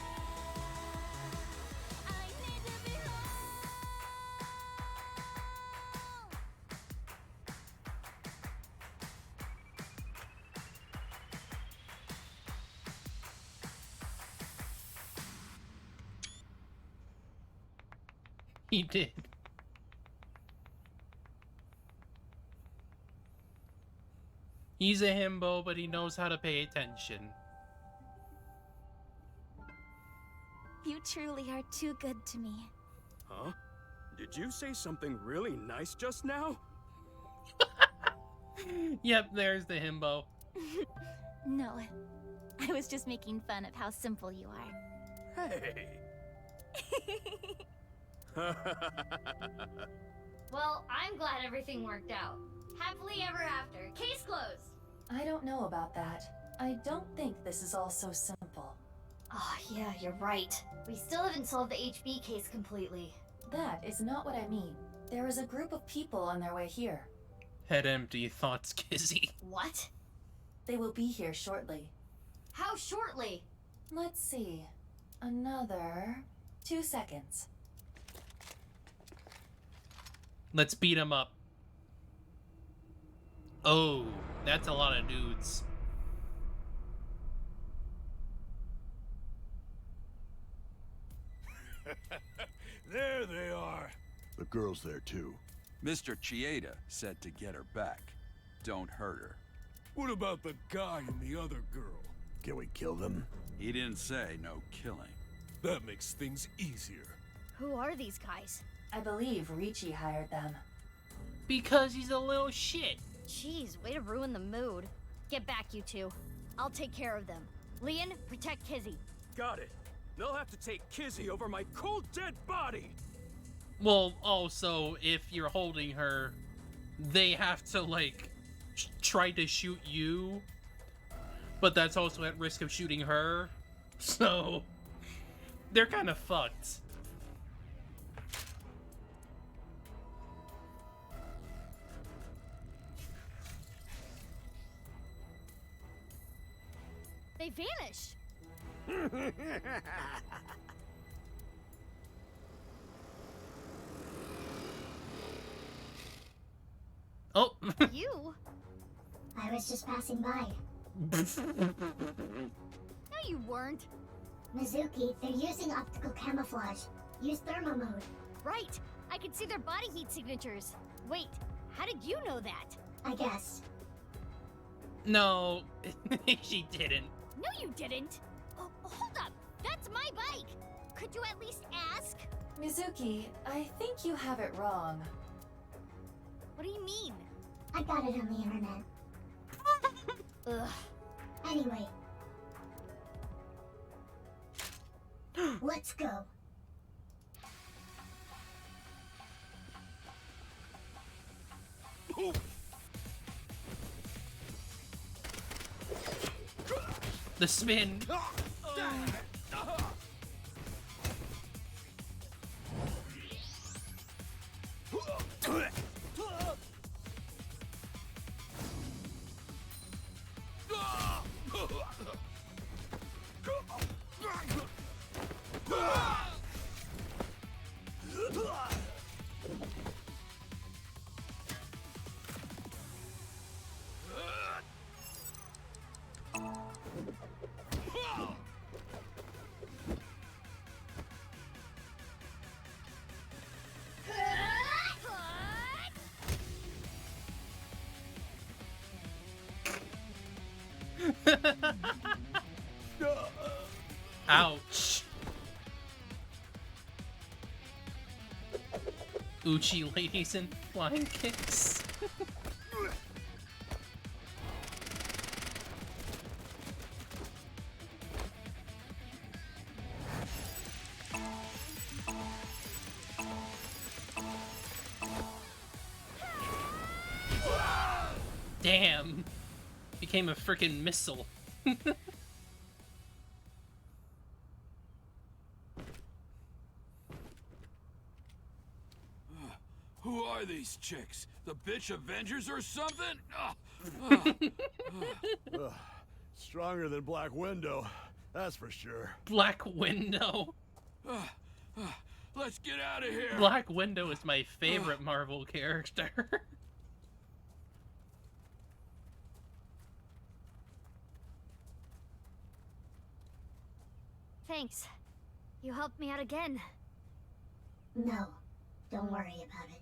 I need to be home. He did. He's a himbo, but he knows how to pay attention. You truly are too good to me. Huh? Did you say something really nice just now? Yep, there's the himbo. No, I was just making fun of how simple you are. Hey! Well, I'm glad everything worked out. Happily ever after. Case closed. I don't know about that. I don't think this is all so simple. Oh, yeah, you're right. We still haven't solved the HB case completely. That is not what I mean. There is a group of people on their way here. Head empty, thoughts Kizzy. What? They will be here shortly. How shortly? Let's see. Another 2 seconds. Let's beat him up. Oh, that's a lot of dudes. There they are. The girl's there too. Mr. Chieda said to get her back. Don't hurt her. What about the guy and the other girl? Can we kill them? He didn't say no killing. That makes things easier. Who are these guys? I believe Ricci hired them. Because he's a little shit. Jeez, way to ruin the mood. Get back, you two. I'll take care of them. Leon, protect Kizzy. Got it. They'll have to take Kizzy over my cold dead body. Well, also, if you're holding her, they have to, like, try to shoot you. But that's also at risk of shooting her. So, they're kind of fucked. They vanish. Oh. You? I was just passing by. No, you weren't. Mizuki, they're using optical camouflage. Use thermo mode. Right. I can see their body heat signatures. Wait, how did you know that? I guess. No, she didn't. No, you didn't. Oh, hold up. That's my bike. Could you at least ask? Mizuki, I think you have it wrong. What do you mean? I got it on the internet. Ugh. Anyway. Let's go. The spin. Ouch. Uchi ladies in flying kicks. Damn! Became a freaking missile. Who are these chicks? The bitch Avengers or something? Stronger than Black Widow, that's for sure. Black Widow. Let's get out of here. Black Widow is my favorite Marvel character. Thanks. You helped me out again. No, don't worry about it.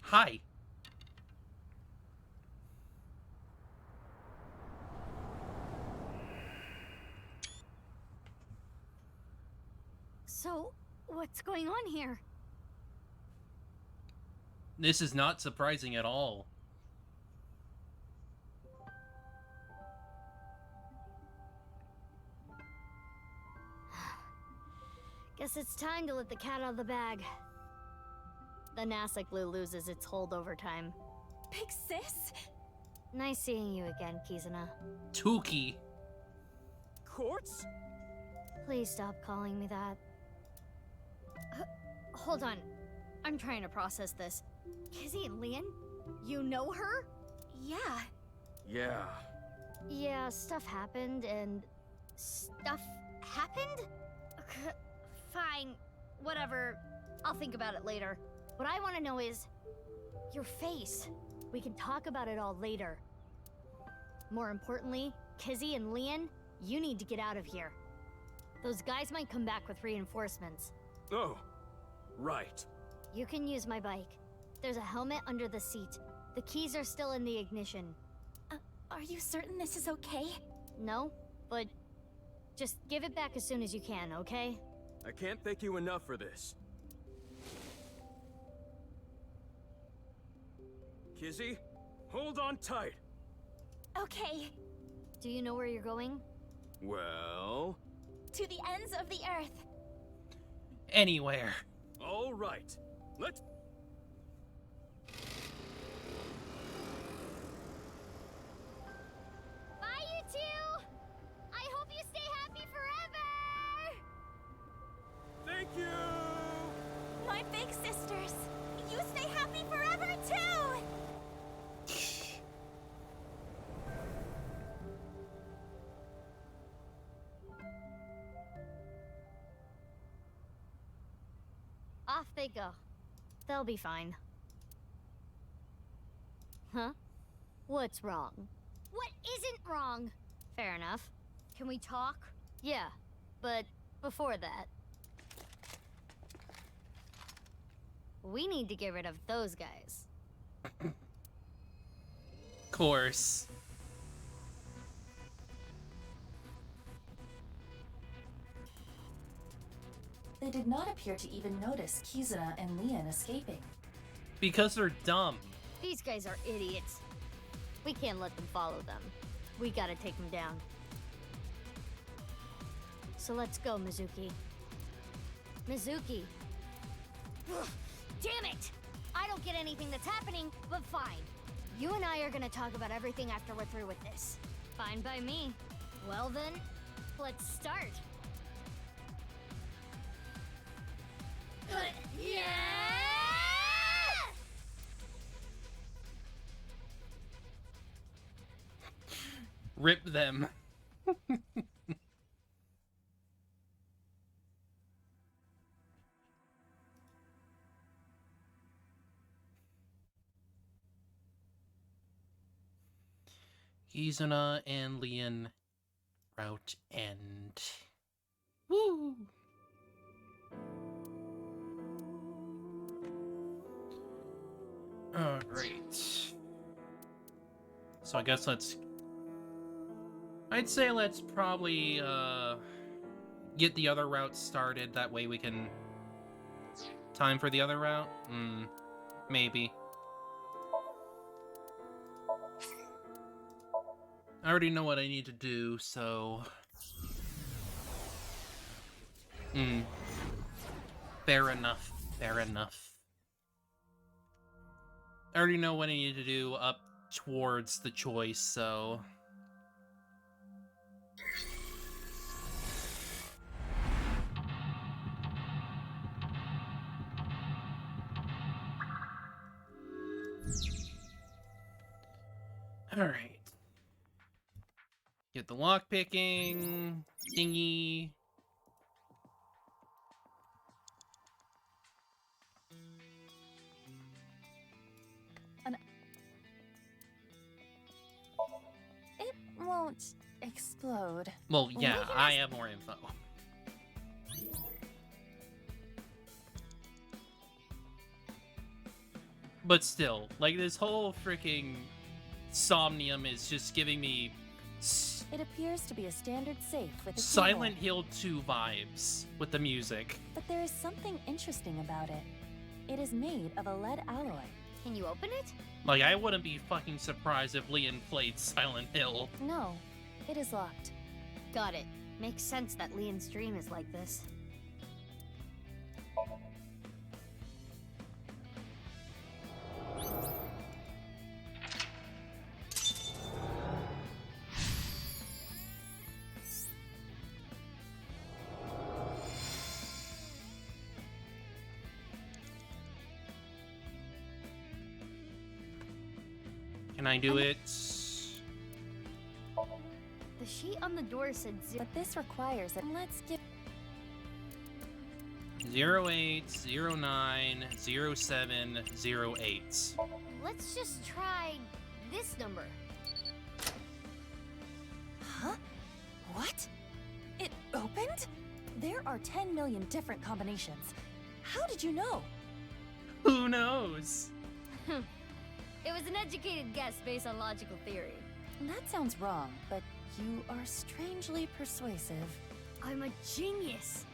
Hi. So, what's going on here? This is not surprising at all. Guess it's time to let the cat out of the bag. The NASA glue loses its hold over time. Big sis? Nice seeing you again, Kizuna. Tuki. Quartz? Please stop calling me that. Hold on. I'm trying to process this. Kizzy and Leon? You know her? Yeah. Yeah. Yeah, stuff happened and... Stuff happened? Fine. Whatever. I'll think about it later. What I want to know is... your face. We can talk about it all later. More importantly, Kizzy and Leon, you need to get out of here. Those guys might come back with reinforcements. Oh, right. You can use my bike. There's a helmet under the seat. The keys are still in the ignition. Are you certain this is okay? No, but just give it back as soon as you can, okay? I can't thank you enough for this. Kizzy, hold on tight. Okay. Do you know where you're going? Well... To the ends of the earth. Anywhere. All right. Let's... Bye, you two! I hope you stay happy forever! Thank you! My big sisters! You stay happy forever, too! Off they go. They'll be fine. Huh? What's wrong? What isn't wrong? Fair enough. Can we talk? Yeah, but before that... we need to get rid of those guys. Course. They did not appear to even notice Kizuna and Leon escaping. Because they're dumb. These guys are idiots. We can't let them follow them. We gotta take them down. So let's go, Mizuki. Mizuki! Ugh, damn it! I don't get anything that's happening, but fine. You and I are gonna talk about everything after we're through with this. Fine by me. Well then, let's start. Yeah! Rip them. Kizuna and Leon route end. Woo! Great. So I guess I'd say let's probably get the other route started. That way we can... Time for the other route? Maybe. I already know what I need to do, so... Fair enough. Fair enough. I already know what I need to do up towards the choice, so... Alright. Get the lockpicking thingy. It won't explode. Well, yeah, I have more info. But still, like, this whole freaking Somnium is just giving me It appears to be a standard safe with a Silent Hill 2 vibes with the music. But there is something interesting about it. It is made of a lead alloy. Can you open it? Like, I wouldn't be fucking surprised if Leon played Silent Hill. No, it is locked. Got it. Makes sense that Leon's dream is like this. Can I do it? The sheet on the door said zero. But this requires it. Let's give 08090708. Let's just try this number. Huh? What? It opened? There are 10 million different combinations. How did you know? Who knows? It was an educated guess based on logical theory. That sounds wrong, but you are strangely persuasive. I'm a genius.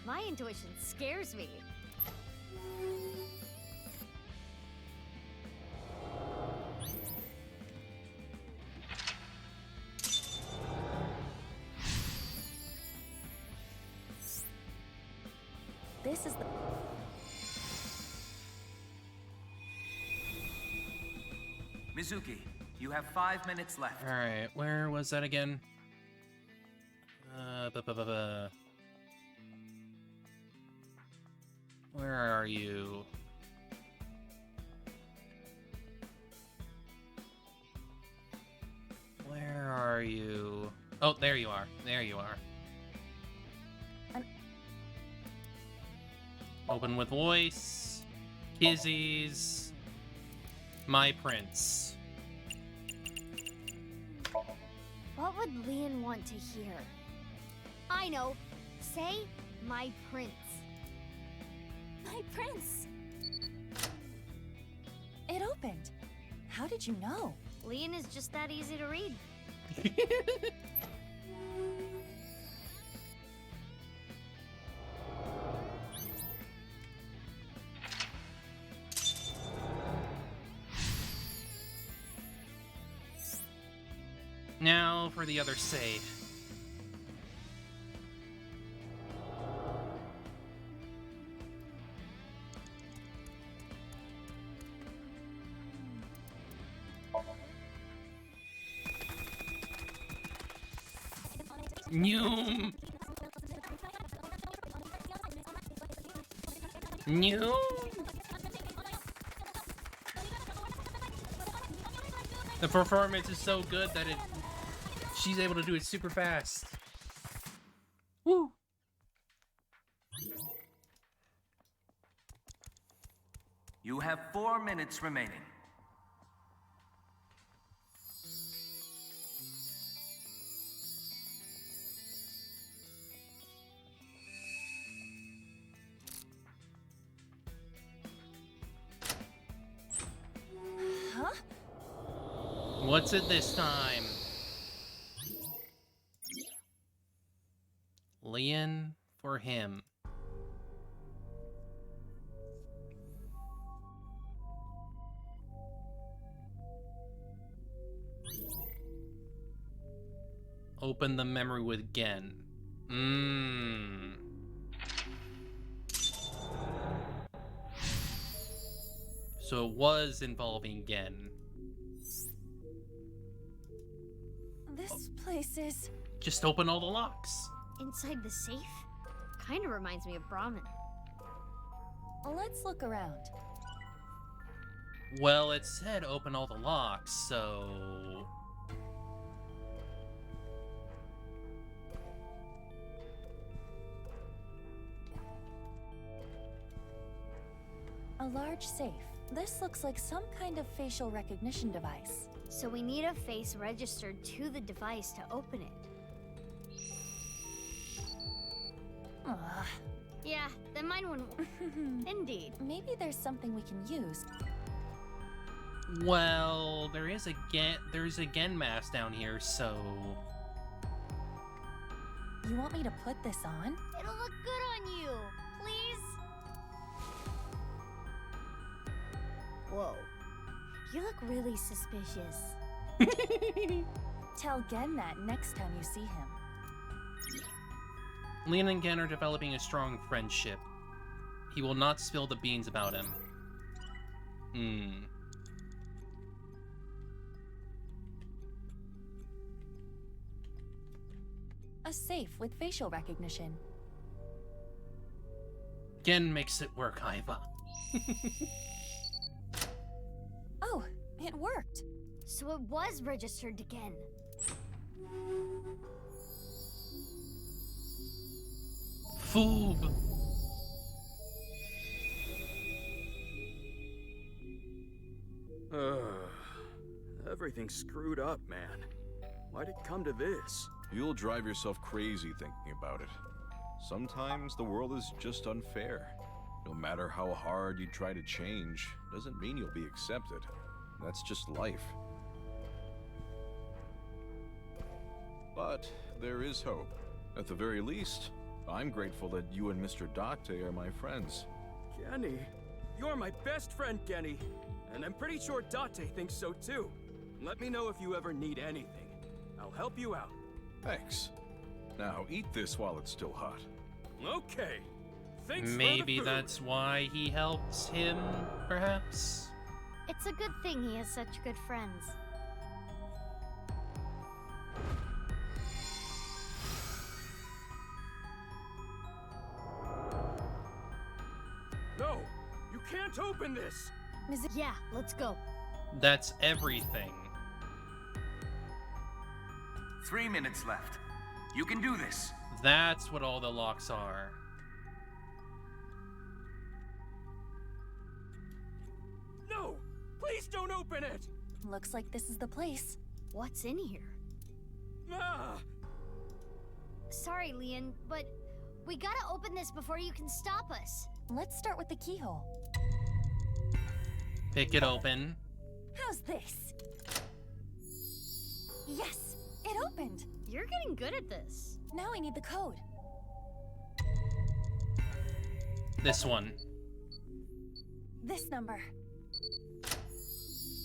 My intuition scares me. This is the... Mizuki, you have 5 minutes left. Alright, where was that again? Where are you? Where are you? Oh, there you are. There you are. Open with voice. Kizzy's. My prince. What would Leon want to hear? I know. Say, my prince. My prince! It opened. How did you know? Leon is just that easy to read. Now for the other save. Noom. Noom. The performance is so good that she's able to do it super fast. Woo! You have 4 minutes remaining. Huh? What's it this time? Leon for him. Open the memory with Gen. So it was involving Gen. This place is... Just open all the locks. Inside the safe? Kinda reminds me of Brahmin. Let's look around. Well, it said open all the locks, so... A large safe. This looks like some kind of facial recognition device. So we need a face registered to the device to open it. Ugh. Yeah, then mine wouldn't. Indeed. Maybe there's something we can use. Well, there's a Gen mask down here, so... You want me to put this on? It'll look good on you. Please? Whoa. You look really suspicious. Tell Gen that next time you see him. Leon and Gen are developing a strong friendship. He will not spill the beans about him. A safe with facial recognition. Gen makes it work, Iva. Oh, it worked. So it was registered again. Foob. Everything's screwed up, man. Why'd it come to this? You'll drive yourself crazy thinking about it. Sometimes the world is just unfair. No matter how hard you try to change, doesn't mean you'll be accepted. That's just life. But there is hope. At the very least, I'm grateful that you and Mr. Date are my friends. Genny, you're my best friend, Genny. And I'm pretty sure Date thinks so too. Let me know if you ever need anything. I'll help you out. Thanks. Now eat this while it's still hot. Okay. Thanks Maybe for the food. that's why he helps him, perhaps? It's a good thing he has such good friends. No! You can't open this! Yeah, let's go. That's everything. 3 minutes left. You can do this. That's what all the locks are. No! Please don't open it! Looks like this is the place. What's in here? Ah! Sorry, Leon, but we gotta open this before you can stop us. Let's start with the keyhole. Pick it open. How's this? Yes, it opened. You're getting good at this. Now I need the code. This one. This number.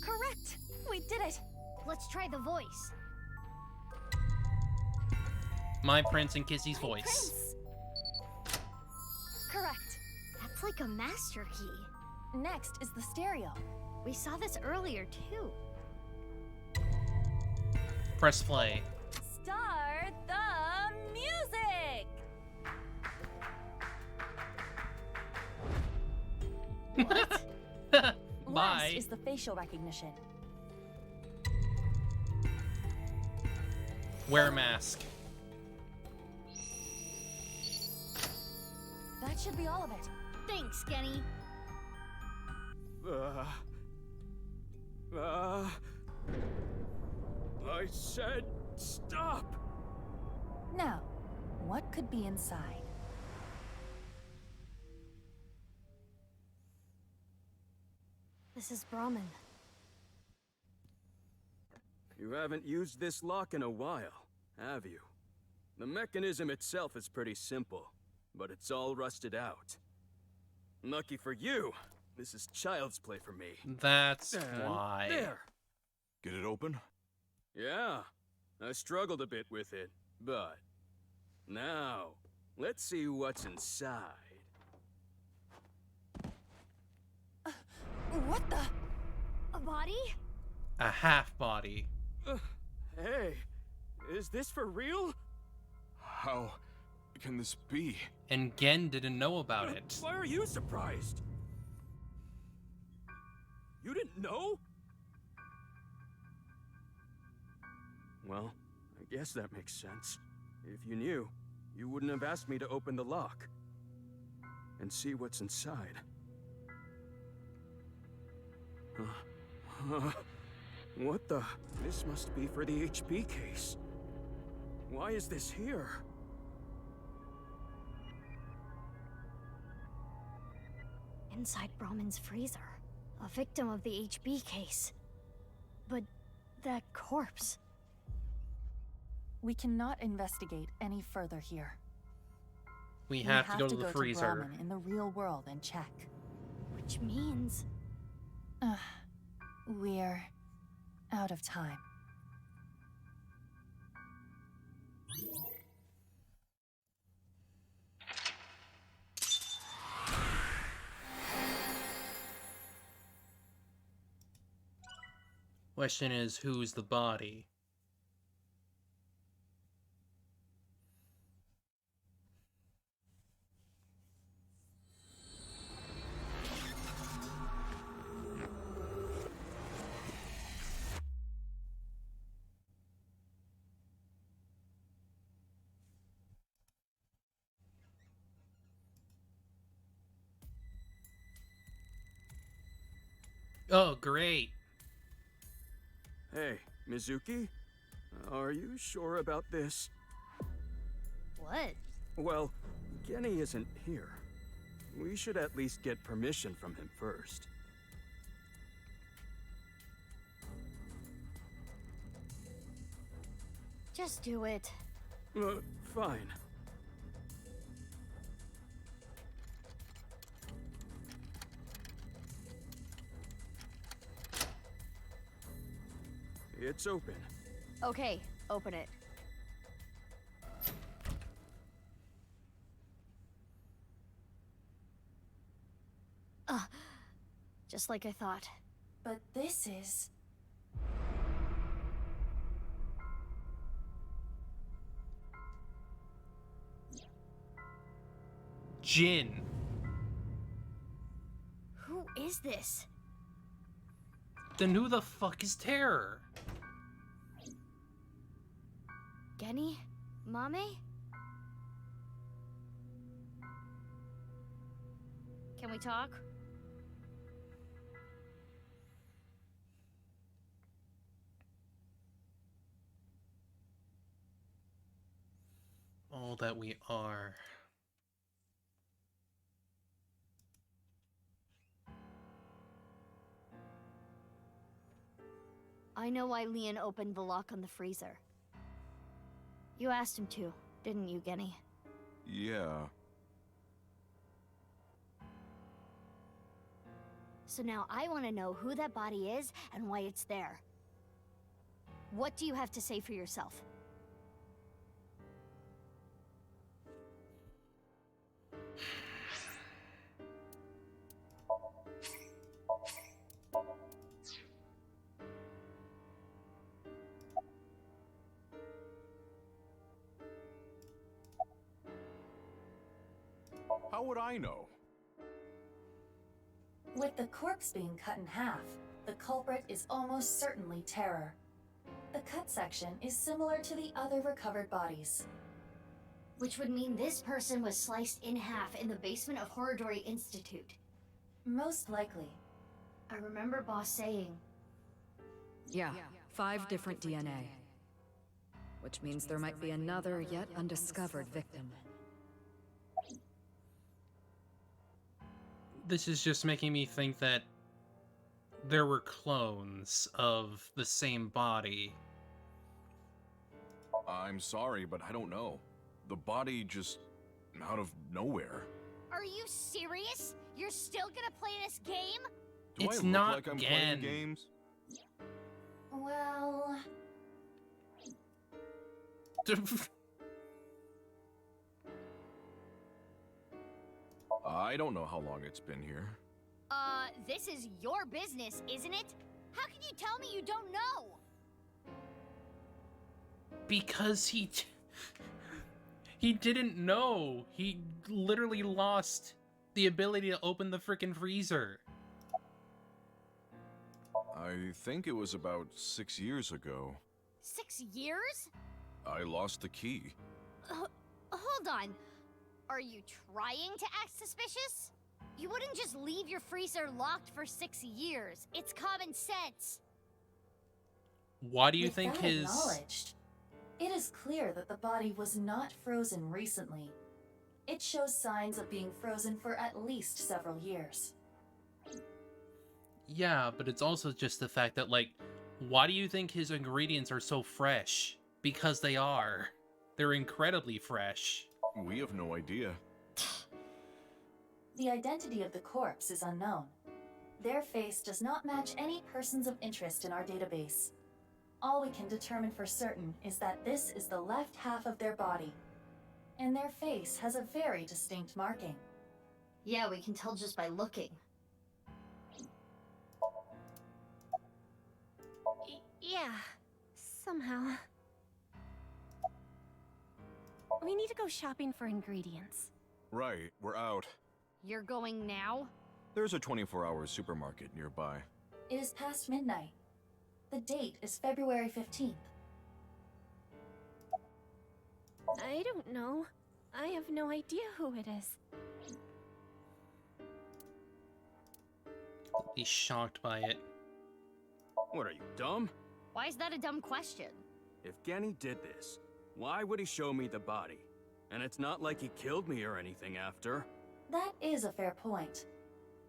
Correct! We did it! Let's try the voice. My Prince and Kissy's voice. Prince. Correct. That's like a master key. Next is the stereo. We saw this earlier, too. Press play. Start the music! What? Bye. Last is the facial recognition. Wear a mask. That should be all of it. Thanks, Genny. I said stop! Now, what could be inside? This is Brahmin. You haven't used this lock in a while, have you? The mechanism itself is pretty simple, but it's all rusted out. Lucky for you, this is child's play for me. That's And why. There. Get it open? Yeah, I struggled a bit with it, but now, let's see what's inside. What the? A body? A half body. Hey, is this for real? How can this be? And Gen didn't know about it. Why are you surprised? You didn't know? Well, I guess that makes sense. If you knew, you wouldn't have asked me to open the lock and see what's inside. What the? This must be for the HP case. Why is this here? Inside Brahman's freezer. A victim of the HB case. But that corpse... We cannot investigate any further here. We have to go to the freezer. Brahman in the real world and check. Which means... We're out of time. Question is, who's the body? Oh, great. Hey, Mizuki? Are you sure about this? What? Well, Genny isn't here. We should at least get permission from him first. Just do it. Fine. It's open. Okay, open it. Just like I thought. But this is... Jin. Who is this? Then who the fuck is Terror? Genny? Mame? Can we talk? All that we are. I know why Leon opened the lock on the freezer. You asked him to, didn't you, Genny? Yeah. So now I want to know who that body is and why it's there. What do you have to say for yourself? How would I know? With the corpse being cut in half, the culprit is almost certainly Terror. The cut section is similar to the other recovered bodies. Which would mean this person was sliced in half in the basement of Horridori Institute. Most likely. I remember Boss saying... Yeah, 5 different DNA. Which means there might be another yet undiscovered victim. This is just making me think that there were clones of the same body. I'm sorry, but I don't know. The body just out of nowhere. Are you serious? You're still gonna play this game? Do It's I look not like I'm Gen. playing games? Well... I don't know how long it's been here. This is your business, isn't it? How can you tell me you don't know? Because he didn't know. He literally lost the ability to open the frickin' freezer. I think it was about 6 years ago. 6 years? I lost the key. Hold on. Are you trying to act suspicious? You wouldn't just leave your freezer locked for 6 years. It's common sense. Why do you With think that his... acknowledged, it is clear that the body was not frozen recently. It shows signs of being frozen for at least several years. Yeah, but it's also just the fact that, like, why do you think his ingredients are so fresh? Because they are. They're incredibly fresh. We have no idea. The identity of the corpse is unknown. Their face does not match any persons of interest in our database. All we can determine for certain is that this is the left half of their body, and their face has a very distinct marking. Yeah, we can tell just by looking. Yeah, somehow. We need to go shopping for ingredients. Right, we're out. You're going now? There's a 24-hour supermarket nearby. It is past midnight. The date is February 15th. I don't know. I have no idea who it is. He's shocked by it. What are you, dumb? Why is that a dumb question? If Genny did this, why would he show me the body? And it's not like he killed me or anything after. That is a fair point.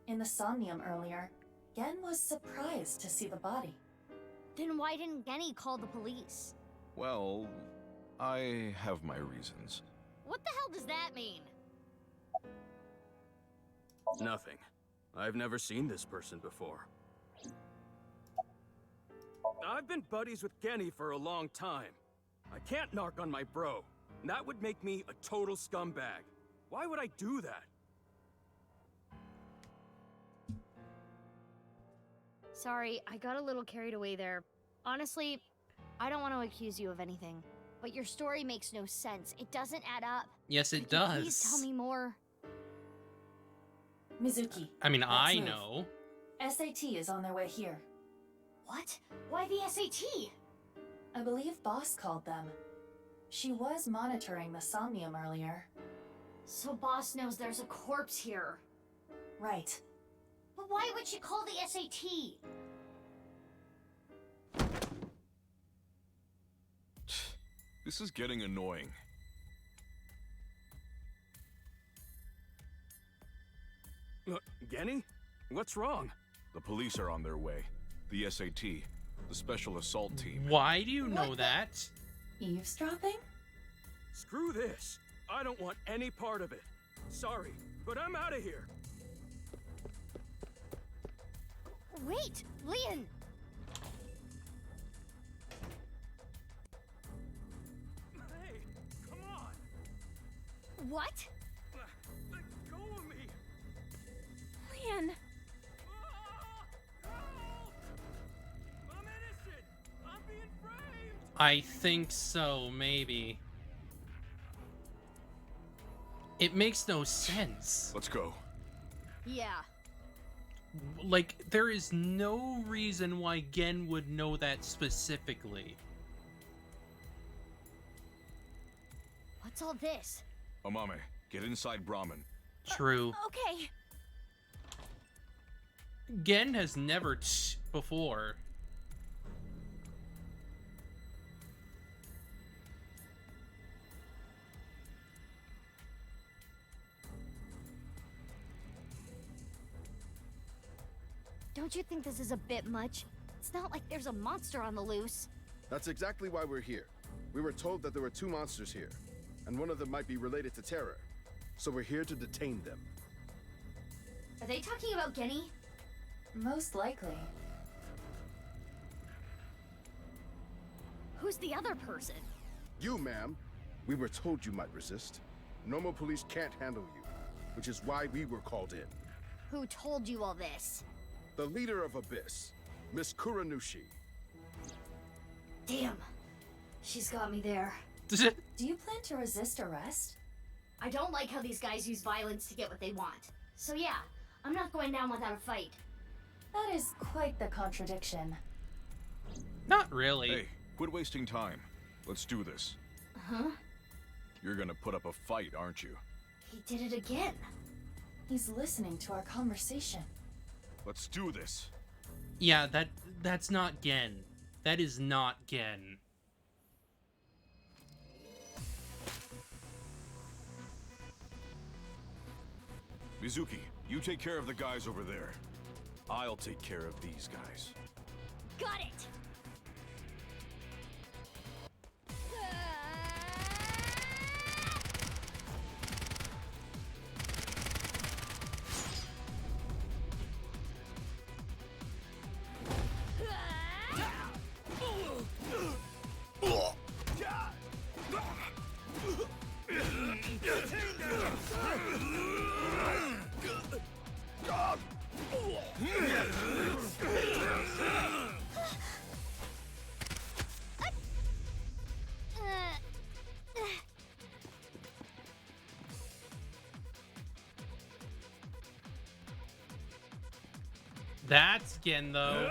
In the Somnium earlier, Gen was surprised to see the body. Then why didn't Genny call the police? Well, I have my reasons. What the hell does that mean? Nothing. I've never seen this person before. I've been buddies with Genny for a long time. I can't narc on my bro. That would make me a total scumbag. Why would I do that? Sorry, I got a little carried away there. Honestly, I don't want to accuse you of anything, but your story makes no sense. It doesn't add up. Yes, it Could you does. Please tell me more. Mizuki. I mean, let's I move. know. SAT is on their way here. What? Why the SAT? I believe Boss called them. She was monitoring the Somnium earlier. So Boss knows there's a corpse here. Right. But why would she call the SAT? This is getting annoying. Genny? What's wrong? The police are on their way. The SAT, the Special Assault Team. Why do you know that? Eavesdropping? Screw this. I don't want any part of it. Sorry, but I'm out of here. Wait, Leon! Hey, come on! What? Let go of me! Leon! I'm innocent! I'm being framed! I think so, maybe. It makes no sense. Let's go. Yeah. Like, there is no reason why Gen would know that specifically. What's all this? Amame, get inside Brahmin. True. Okay. Gen has never before. Don't you think this is a bit much? It's not like there's a monster on the loose. That's exactly why we're here. We were told that there were 2 monsters here, and one of them might be related to Terror. So we're here to detain them. Are they talking about Genny? Most likely. Who's the other person? You, ma'am. We were told you might resist. Normal police can't handle you, which is why we were called in. Who told you all this? The leader of Abyss, Miss Kuranushi. Damn. She's got me there. Do you plan to resist arrest? I don't like how these guys use violence to get what they want. So yeah, I'm not going down without a fight. That is quite the contradiction. Not really. Hey, quit wasting time. Let's do this. Huh? You're gonna put up a fight, aren't you? He did it again. He's listening to our conversation. Let's do this. Yeah, that's not Gen. That is not Gen. Mizuki, you take care of the guys over there. I'll take care of these guys. Got it! That's Gen, though.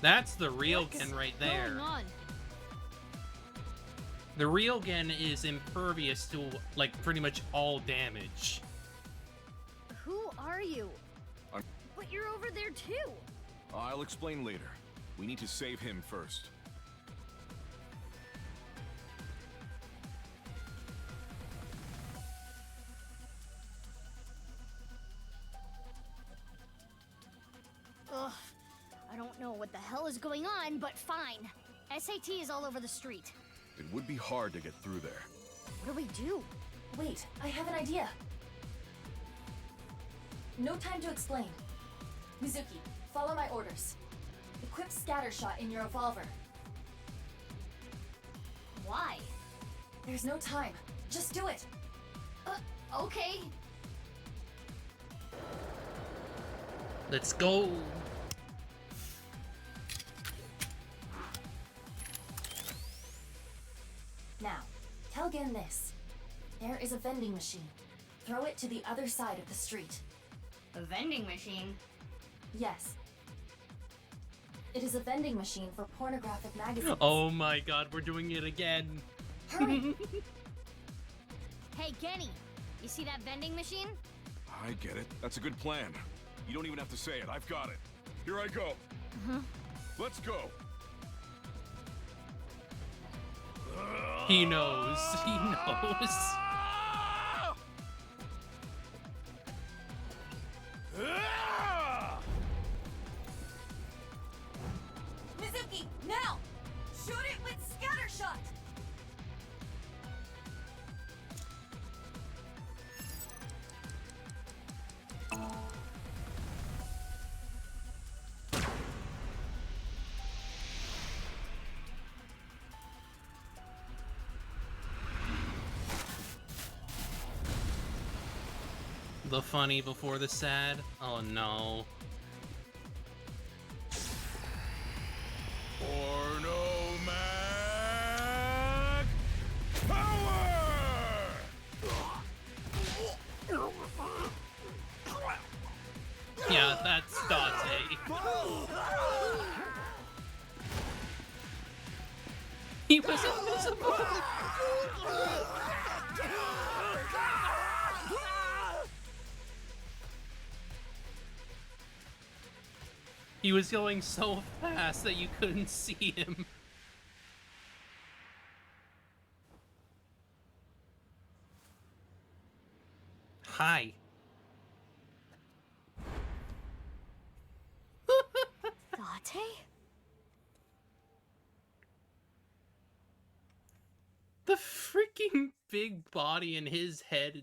That's the real Gen right there. The real Gen is impervious to, like, pretty much all damage. Who are you? But you're over there too. I'll explain later. We need to save him first. Ugh. I don't know what the hell is going on, but fine. SAT is all over the street. It would be hard to get through there. What do we do? Wait, I have an idea. No time to explain. Mizuki, follow my orders. Equip Scattershot in your revolver. Why? There's no time. Just do it. Okay. Let's go. Now, tell Gen this. There is a vending machine. Throw it to the other side of the street. A vending machine? Yes. It is a vending machine for pornographic magazines. Oh my god, we're doing it again. Hurry! Hey, Genny, you see that vending machine? I get it. That's a good plan. You don't even have to say it. I've got it. Here I go. Let's go. He knows. He knows. Mizuki, now! Shoot it with Scattershot! The funny before the sad. Oh no. Porno Mag Power! Yeah, that's Dante. He was invisible. He was going so fast that you couldn't see him. Hi. Date? The freaking big body in his head.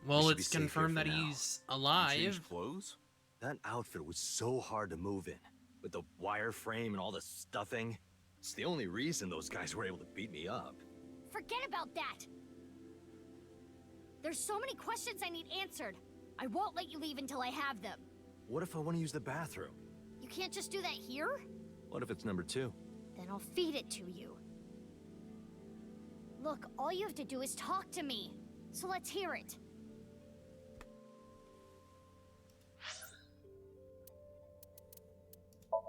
Well, it's confirmed that he's alive. Change clothes? That outfit was so hard to move in, with the wireframe and all the stuffing. It's the only reason those guys were able to beat me up. Forget about that! There's so many questions I need answered. I won't let you leave until I have them. What if I want to use the bathroom? You can't just do that here? What if it's number 2? Then I'll feed it to you. Look, all you have to do is talk to me. So let's hear it.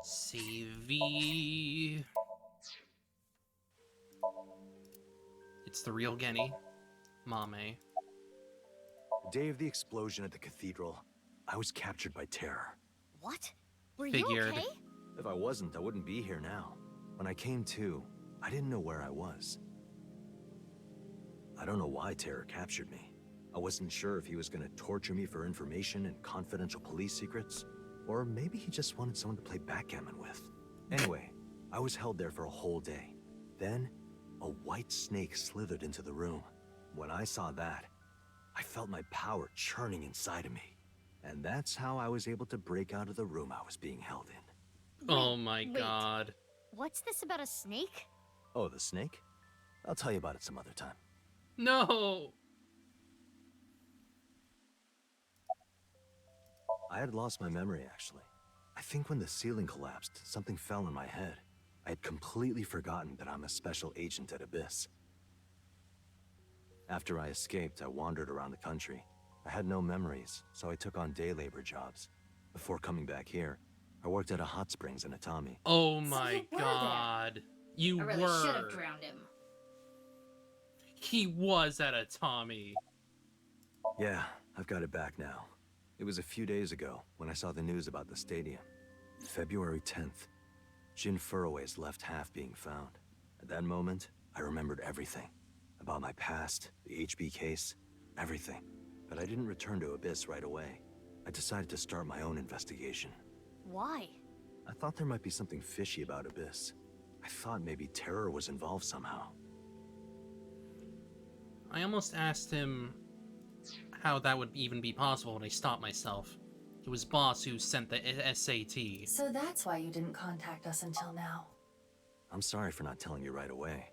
CV. It's the real Genny. Mame. The day of the explosion at the cathedral, I was captured by terror. What? Were Figured. you okay? If I wasn't, I wouldn't be here now. When I came to, I didn't know where I was. I don't know why Terror captured me. I wasn't sure if he was going to torture me for information and confidential police secrets, or maybe he just wanted someone to play backgammon with. Anyway, I was held there for a whole day. Then, a white snake slithered into the room. When I saw that, I felt my power churning inside of me. And that's how I was able to break out of the room I was being held in. Oh my god. What's this about a snake? Oh, the snake? I'll tell you about it some other time. No! I had lost my memory, actually. I think when the ceiling collapsed, something fell on my head. I had completely forgotten that I'm a special agent at Abyss. After I escaped, I wandered around the country. I had no memories, so I took on day labor jobs. Before coming back here, I worked at a hot springs in Atami. Oh my god. You I really were. should have drowned him. He was at a Tommy. Yeah, I've got it back now. It was a few days ago when I saw the news about the stadium. February 10th. Jin Furroway's left half being found. At that moment, I remembered everything. About my past, the HB case, everything. But I didn't return to Abyss right away. I decided to start my own investigation. Why? I thought there might be something fishy about Abyss. I thought maybe Terror was involved somehow. I almost asked him how that would even be possible, and I stopped myself. It was Boss who sent the SAT. So that's why you didn't contact us until now. I'm sorry for not telling you right away.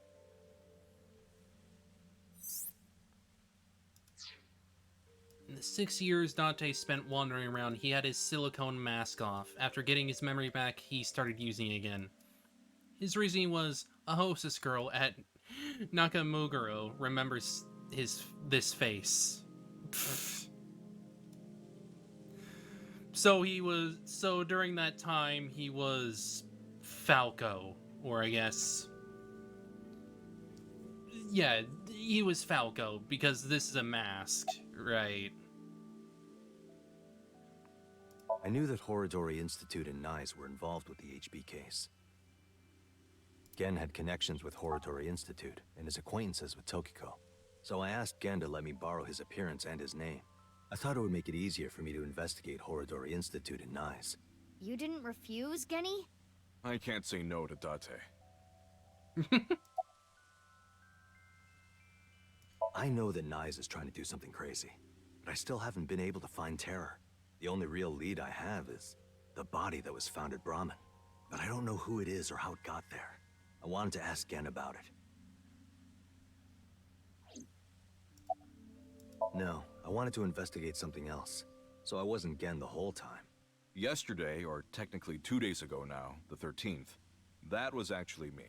In the 6 years Dante spent wandering around, he had his silicone mask off. After getting his memory back, he started using it again. His reasoning was, a hostess girl at Nakamuguro remembers this face. So during that time, he was Falco, or I guess... Yeah, he was Falco, because this is a mask, right? I knew that Horodori Institute and NICE were involved with the HB case. Gen had connections with Horodori Institute and his acquaintances with Tokiko. So I asked Gen to let me borrow his appearance and his name. I thought it would make it easier for me to investigate Horodori Institute and NICE. You didn't refuse, Genny? I can't say no to Date. I know that NICE is trying to do something crazy, but I still haven't been able to find Terror. The only real lead I have is the body that was found at Brahmin. But I don't know who it is or how it got there. I wanted to ask Gen about it. No, I wanted to investigate something else, so I wasn't Gen the whole time. Yesterday, or technically 2 days ago now, the 13th, that was actually me.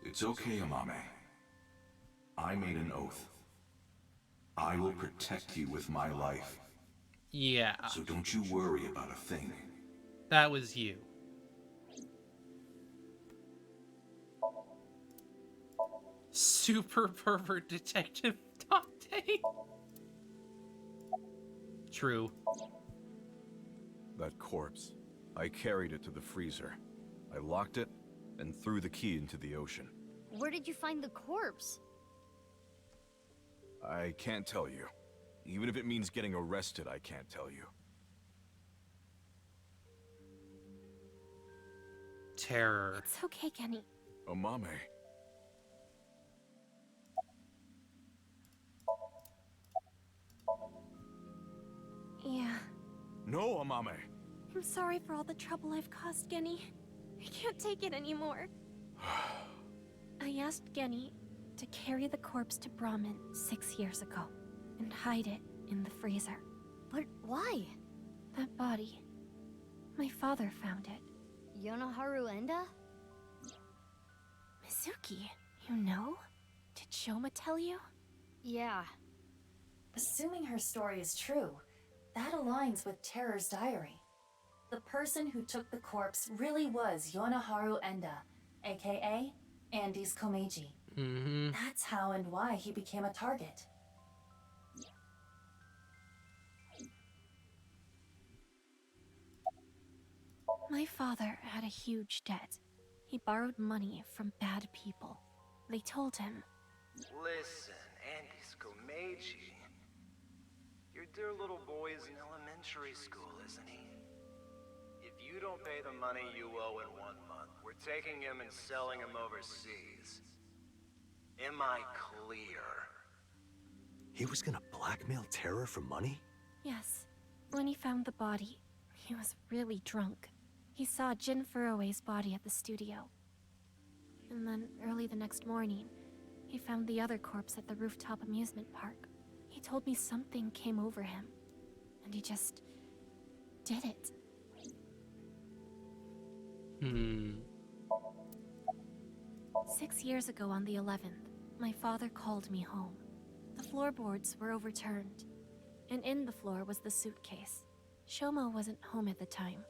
It's okay, Amame. I made an oath. I will protect you with my life. Yeah. So don't you worry about a thing. That was you. Super pervert detective Dante. True. That corpse. I carried it to the freezer. I locked it and threw the key into the ocean. Where did you find the corpse? I can't tell you. Even if it means getting arrested, I can't tell you. Terror. It's okay, Kenny. Amame. Yeah. No, Amame. I'm sorry for all the trouble I've caused, Genny. I can't take it anymore. I asked Genny to carry the corpse to Brahmin 6 years ago and hide it in the freezer. But why? That body. My father found it. Yonoharu Enda? Mizuki, you know? Did Shoma tell you? Yeah. Assuming her story is true, that aligns with Terror's diary. The person who took the corpse really was Yonoharu Enda, aka Andy's Komeiji. That's how and why he became a target. My father had a huge debt. He borrowed money from bad people. They told him, "Listen, Andy's Komeiji. Your dear little boy is in elementary school, isn't he? If you don't pay the money you owe in 1 month, we're taking him and selling him overseas. Am I clear?" He was gonna blackmail Terror for money? yes. When he found the body, he was really drunk. He saw Jin Furue's body at the studio. And then, early the next morning, he found the other corpse at the rooftop amusement park. He told me something came over him, and he just did it. 6 years ago on the 11th, my father called me home. The floorboards were overturned, and in the floor was the suitcase. Shoma wasn't home at the time.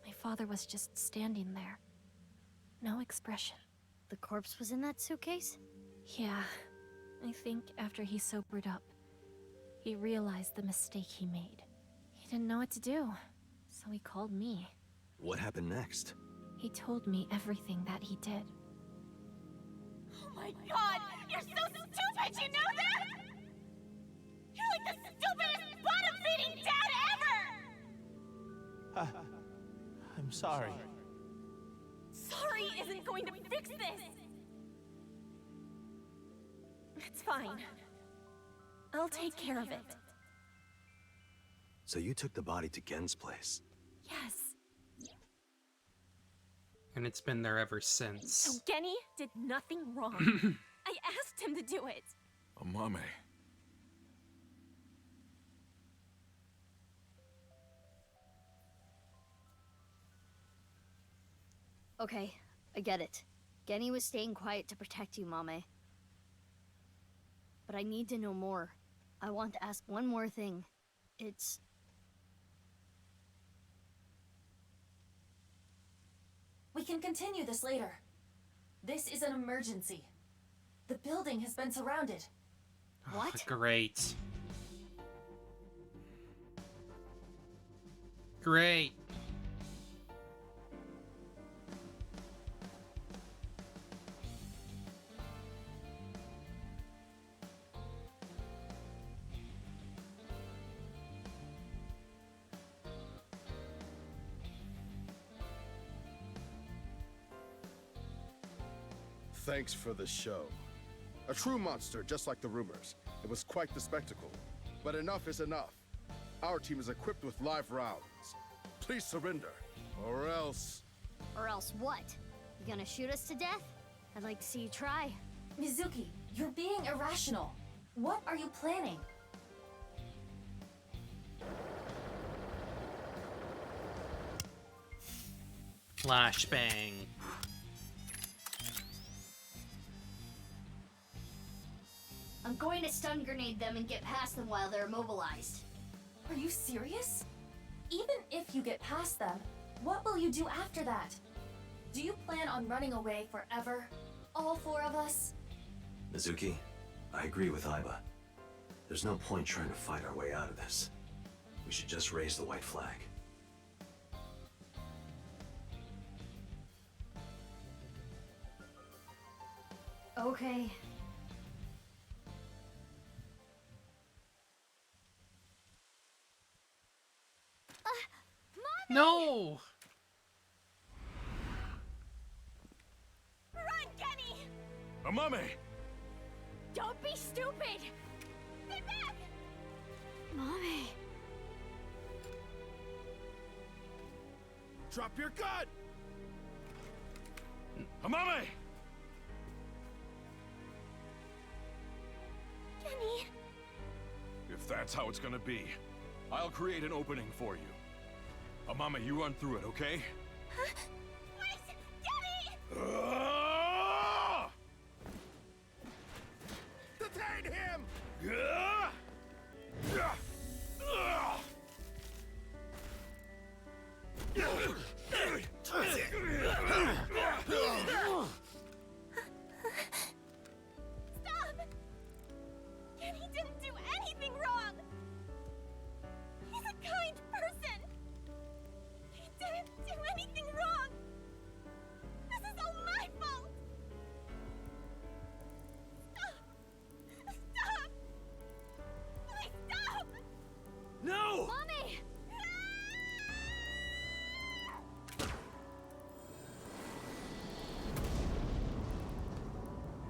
My father was just standing there. No expression. The corpse was in that suitcase? Yeah. I think after he sobered up, he realized the mistake he made. He didn't know what to do, so he called me. What happened next? He told me everything that he did. Oh my god! You're so stupid, you know that? You're like the stupidest bottom-feeding dad ever! I'm sorry. Sorry isn't going to fix this! It's fine. I'll take care of it. So you took the body to Gen's place? Yes. And it's been there ever since. So Genny did nothing wrong. I asked him to do it. Amame. Okay, I get it. Genny was staying quiet to protect you, Mame. But I need to know more. I want to ask one more thing. It's... We can continue this later. This is an emergency. The building has been surrounded. What? Great. Great. Thanks for the show. A true monster, just like the rumors. It was quite the spectacle. But enough is enough. Our team is equipped with live rounds. Please surrender, or else... Or else what? You gonna shoot us to death? I'd like to see you try. Mizuki, you're being irrational. What are you planning? Flashbang. I'm going to stun grenade them and get past them while they're immobilized. Are you serious? Even if you get past them, what will you do after that? Do you plan on running away forever? All four of us? Mizuki, I agree with Aiba. There's no point trying to fight our way out of this. We should just raise the white flag. Okay. No! Run, Kenny! Amame! Don't be stupid! Stay back! Mommy. Drop your gun! Amame! Kenny! If that's how it's gonna be, I'll create an opening for you. Amame, you run through it, okay? Huh? Wait! Kenny! Detain him! Stop! Kenny didn't do anything wrong! He's a kind person! He didn't do anything wrong! This is all my fault! Stop! Stop! Please stop! No! Mommy!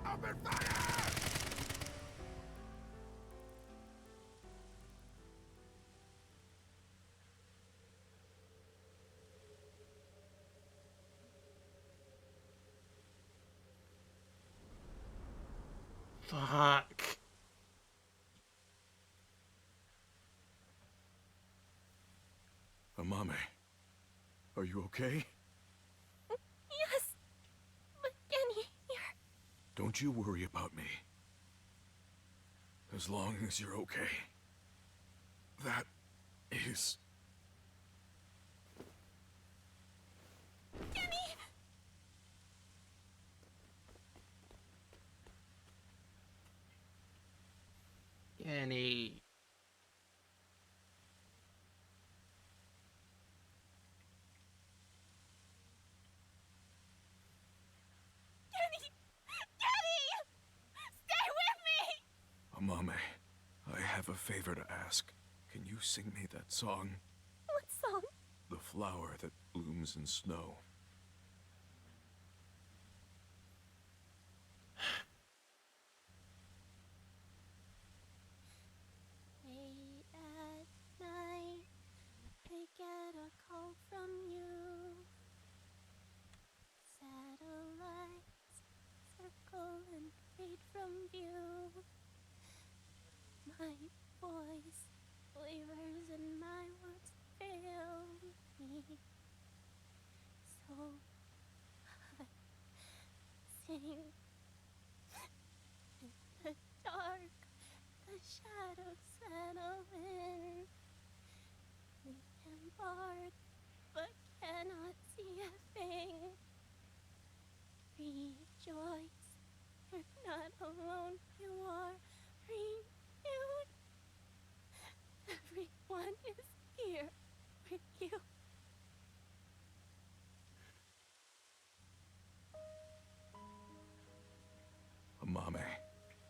Open fire! Fuck. Amame, are you okay? Yes! But Kenny, you're... Don't you worry about me. As long as you're okay. That is... Kenny! Kenny. Kenny! Kenny! Stay with me! Amame, I have a favor to ask. Can you sing me that song? What song? The flower that blooms in snow. Late at night, I get a call from you. Satellites circle and fade from view. My voice wavers and my words fail me. So I sing in the dark. The shadows settle in. We embark, but cannot see a thing. Rejoice, you're not alone. You are renewed. Everyone is here with you. Amame,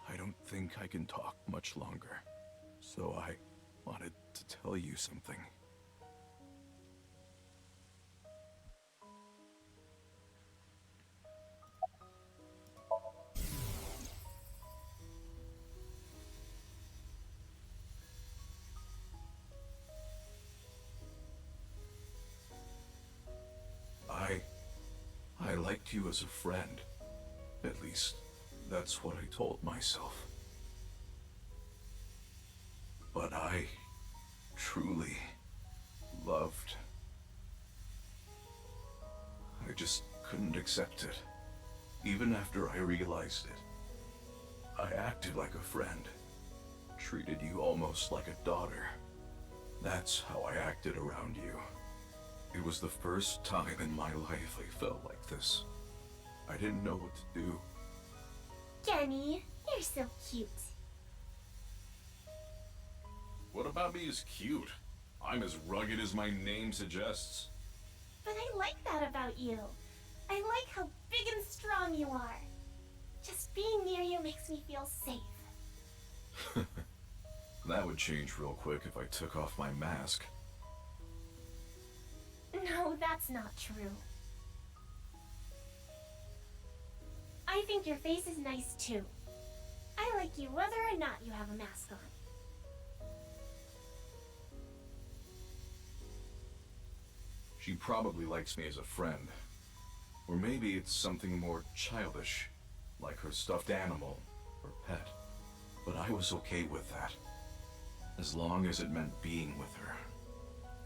I don't think I can talk much longer. So I wanted to tell you something. I liked you as a friend. At least, that's what I told myself. But I truly loved. I just couldn't accept it. Even after I realized it. I acted like a friend. Treated you almost like a daughter. That's how I acted around you. It was the first time in my life I felt like this. I didn't know what to do. Kenny, you're so cute. What about me is cute? I'm as rugged as my name suggests. But I like that about you. I like how big and strong you are. Just being near you makes me feel safe. That would change real quick if I took off my mask. No, that's not true. I think your face is nice too. I like you whether or not you have a mask on. She probably likes me as a friend. Or maybe it's something more childish, like her stuffed animal or pet. But I was okay with that, as long as it meant being with her.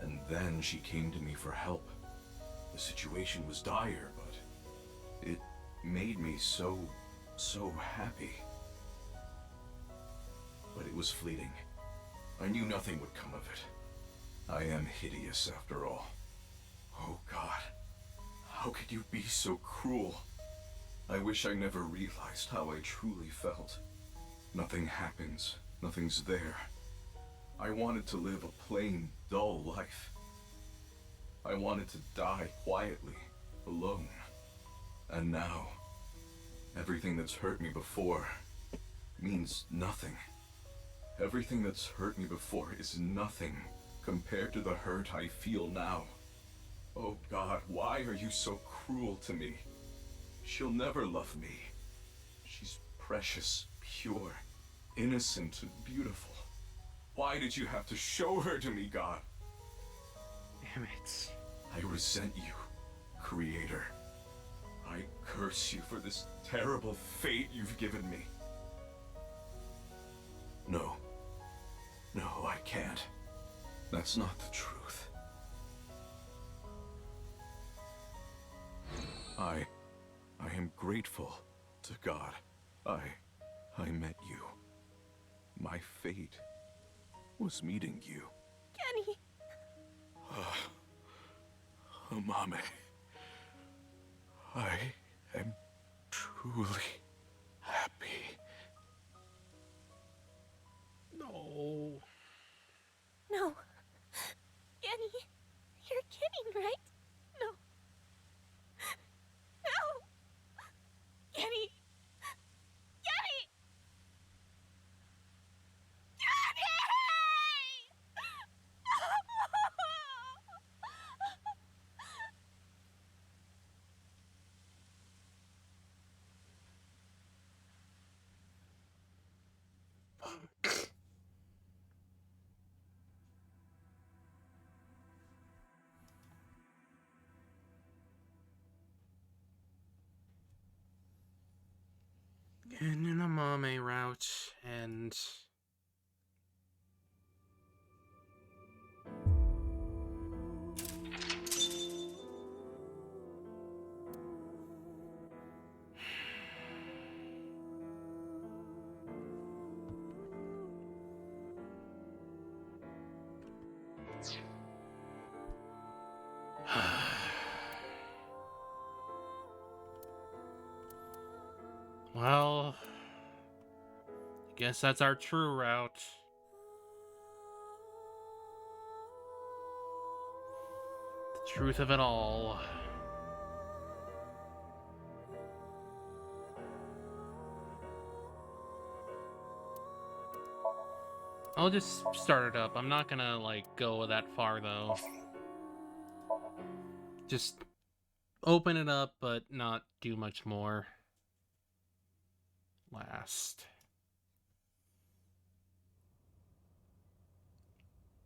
And then she came to me for help. The situation was dire, but it made me so happy. But it was fleeting. I knew nothing would come of it. I am hideous after all. Oh God, how could you be so cruel? I wish I never realized how I truly felt. Nothing happens, nothing's there. I wanted to live a plain, dull life. I wanted to die quietly, alone. And now, everything that's hurt me before means nothing. Everything that's hurt me before is nothing compared to the hurt I feel now. Oh God, why are you so cruel to me? She'll never love me. She's precious, pure, innocent, and beautiful. Why did you have to show her to me, God? Damn it. I resent you, Creator. I curse you for this terrible fate you've given me. No. No, I can't. That's not the truth. I am grateful to God. I met you. My fate was meeting you. Kenny! Mame. I am truly happy. No. No. Kenny, you're kidding, right? No. No! Kenny! Kenny! And in a Mame route, and well, I guess that's our true route. The truth of it all. I'll just start it up. I'm not gonna, like, go that far, though. Just open it up, but not do much more. Last.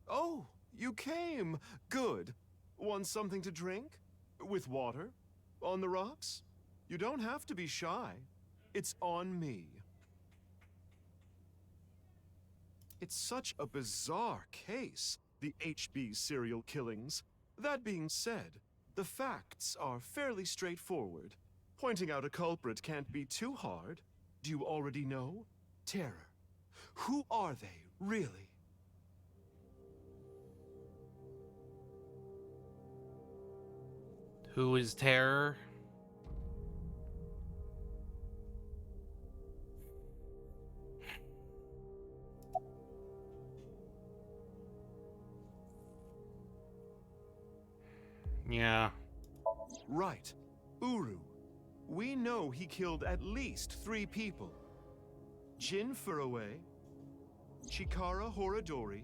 Oh, you came. Good. Want something to drink? With water? On the rocks? You don't have to be shy. It's on me. It's such a bizarre case, the HB serial killings. That being said, the facts are fairly straightforward. Pointing out a culprit can't be too hard. Do you already know? Terror. Who are they, really? Who is Terror? Yeah. Right. Uru. We know he killed at least 3 people. Jin Furue, Chikara Horadori,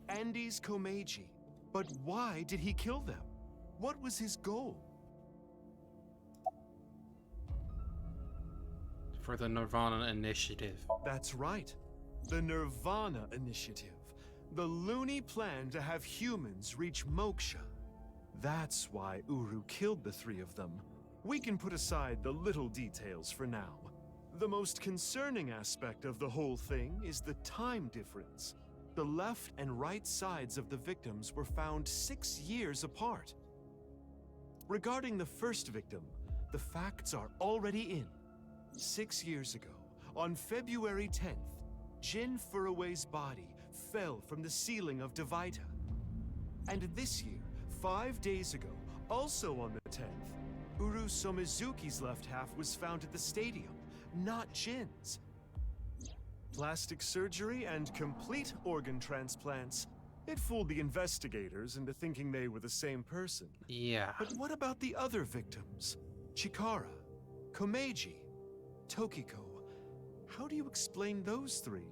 Andes Komeiji. But why did he kill them? What was his goal? For the Nirvana Initiative. That's right. The Nirvana Initiative. The loony plan to have humans reach moksha. That's why Uru killed the 3 of them. We can put aside the little details for now. The most concerning aspect of the whole thing is the time difference. The left and right sides of the victims were found 6 years apart. Regarding the first victim, the facts are already in. 6 years ago, on February 10th, Jin Furue's body fell from the ceiling of Devaita. And this year, 5 days ago, also on the 10th, Uru Somizuki's left half was found at the stadium, not Jin's. Plastic surgery and complete organ transplants. It fooled the investigators into thinking they were the same person. Yeah. But what about the other victims? Chikara, Komeiji, Tokiko. How do you explain those 3?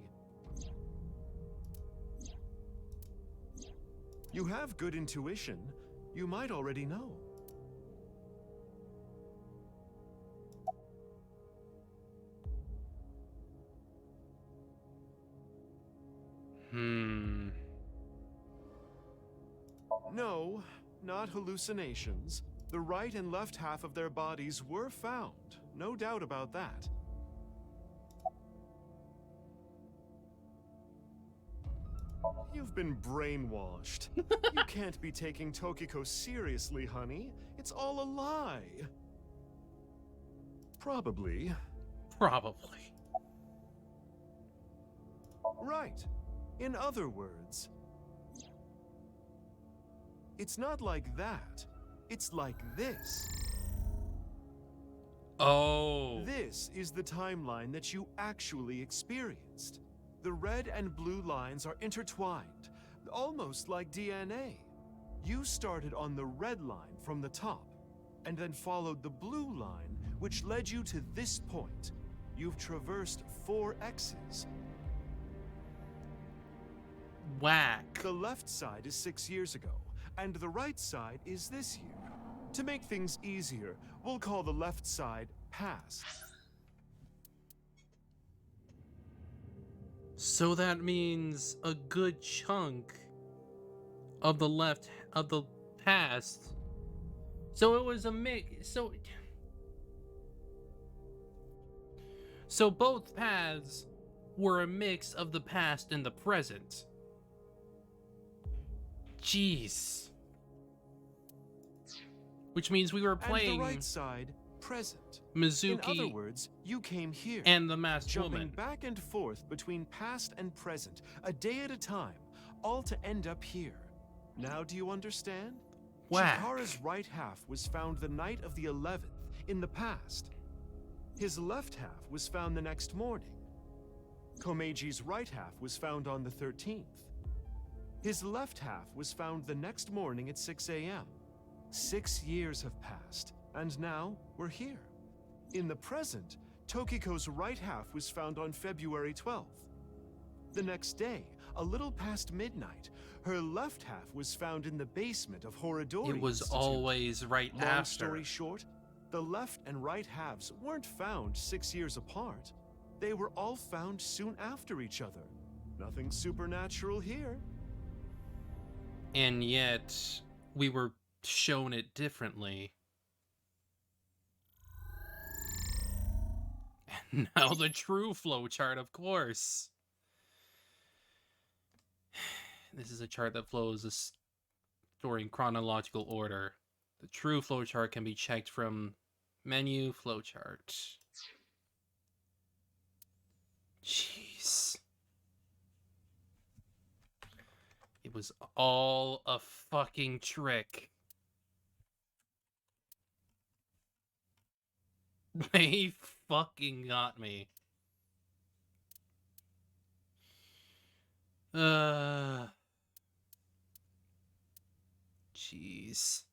You have good intuition. You might already know. No, not hallucinations. The right and left half of their bodies were found. No doubt about that. You've been brainwashed. You can't be taking Tokiko seriously, honey. It's all a lie. Probably. Probably. Right. In other words, it's not like that. It's like this. Oh. This is the timeline that you actually experienced. The red and blue lines are intertwined, almost like DNA. You started on the red line from the top, and then followed the blue line, which led you to this point. You've traversed 4 X's. Whack. The left side is 6 years ago, and the right side is this year. To make things easier, we'll call the left side past. So that means a good chunk of the past. So it was a mix. So both paths were a mix of the past and the present. Jeez. Which means we were playing and the right side, present. Mizuki. In other words, you came here and the masked jumping woman. back and forth between past and present, a day at a time, all to end up here. Now do you understand? Whack. Chikara's right half was found the night of the 11th, in the past. His left half was found the next morning. Komeiji's right half was found on the 13th. His left half was found the next morning at 6 a.m. 6 years have passed, and now we're here. In the present, Tokiko's right half was found on February 12th. The next day, a little past midnight, her left half was found in the basement of Horadori It was Institute. always right Long after. story short, the left and right halves weren't found 6 years apart. They were all found soon after each other. Nothing supernatural here. And yet, we were shown it differently. And now the true flowchart, of course. This is a chart that flows a story in chronological order. The true flowchart can be checked from menu flowchart. Jeez. It was all a fucking trick. They fucking got me. Jeez.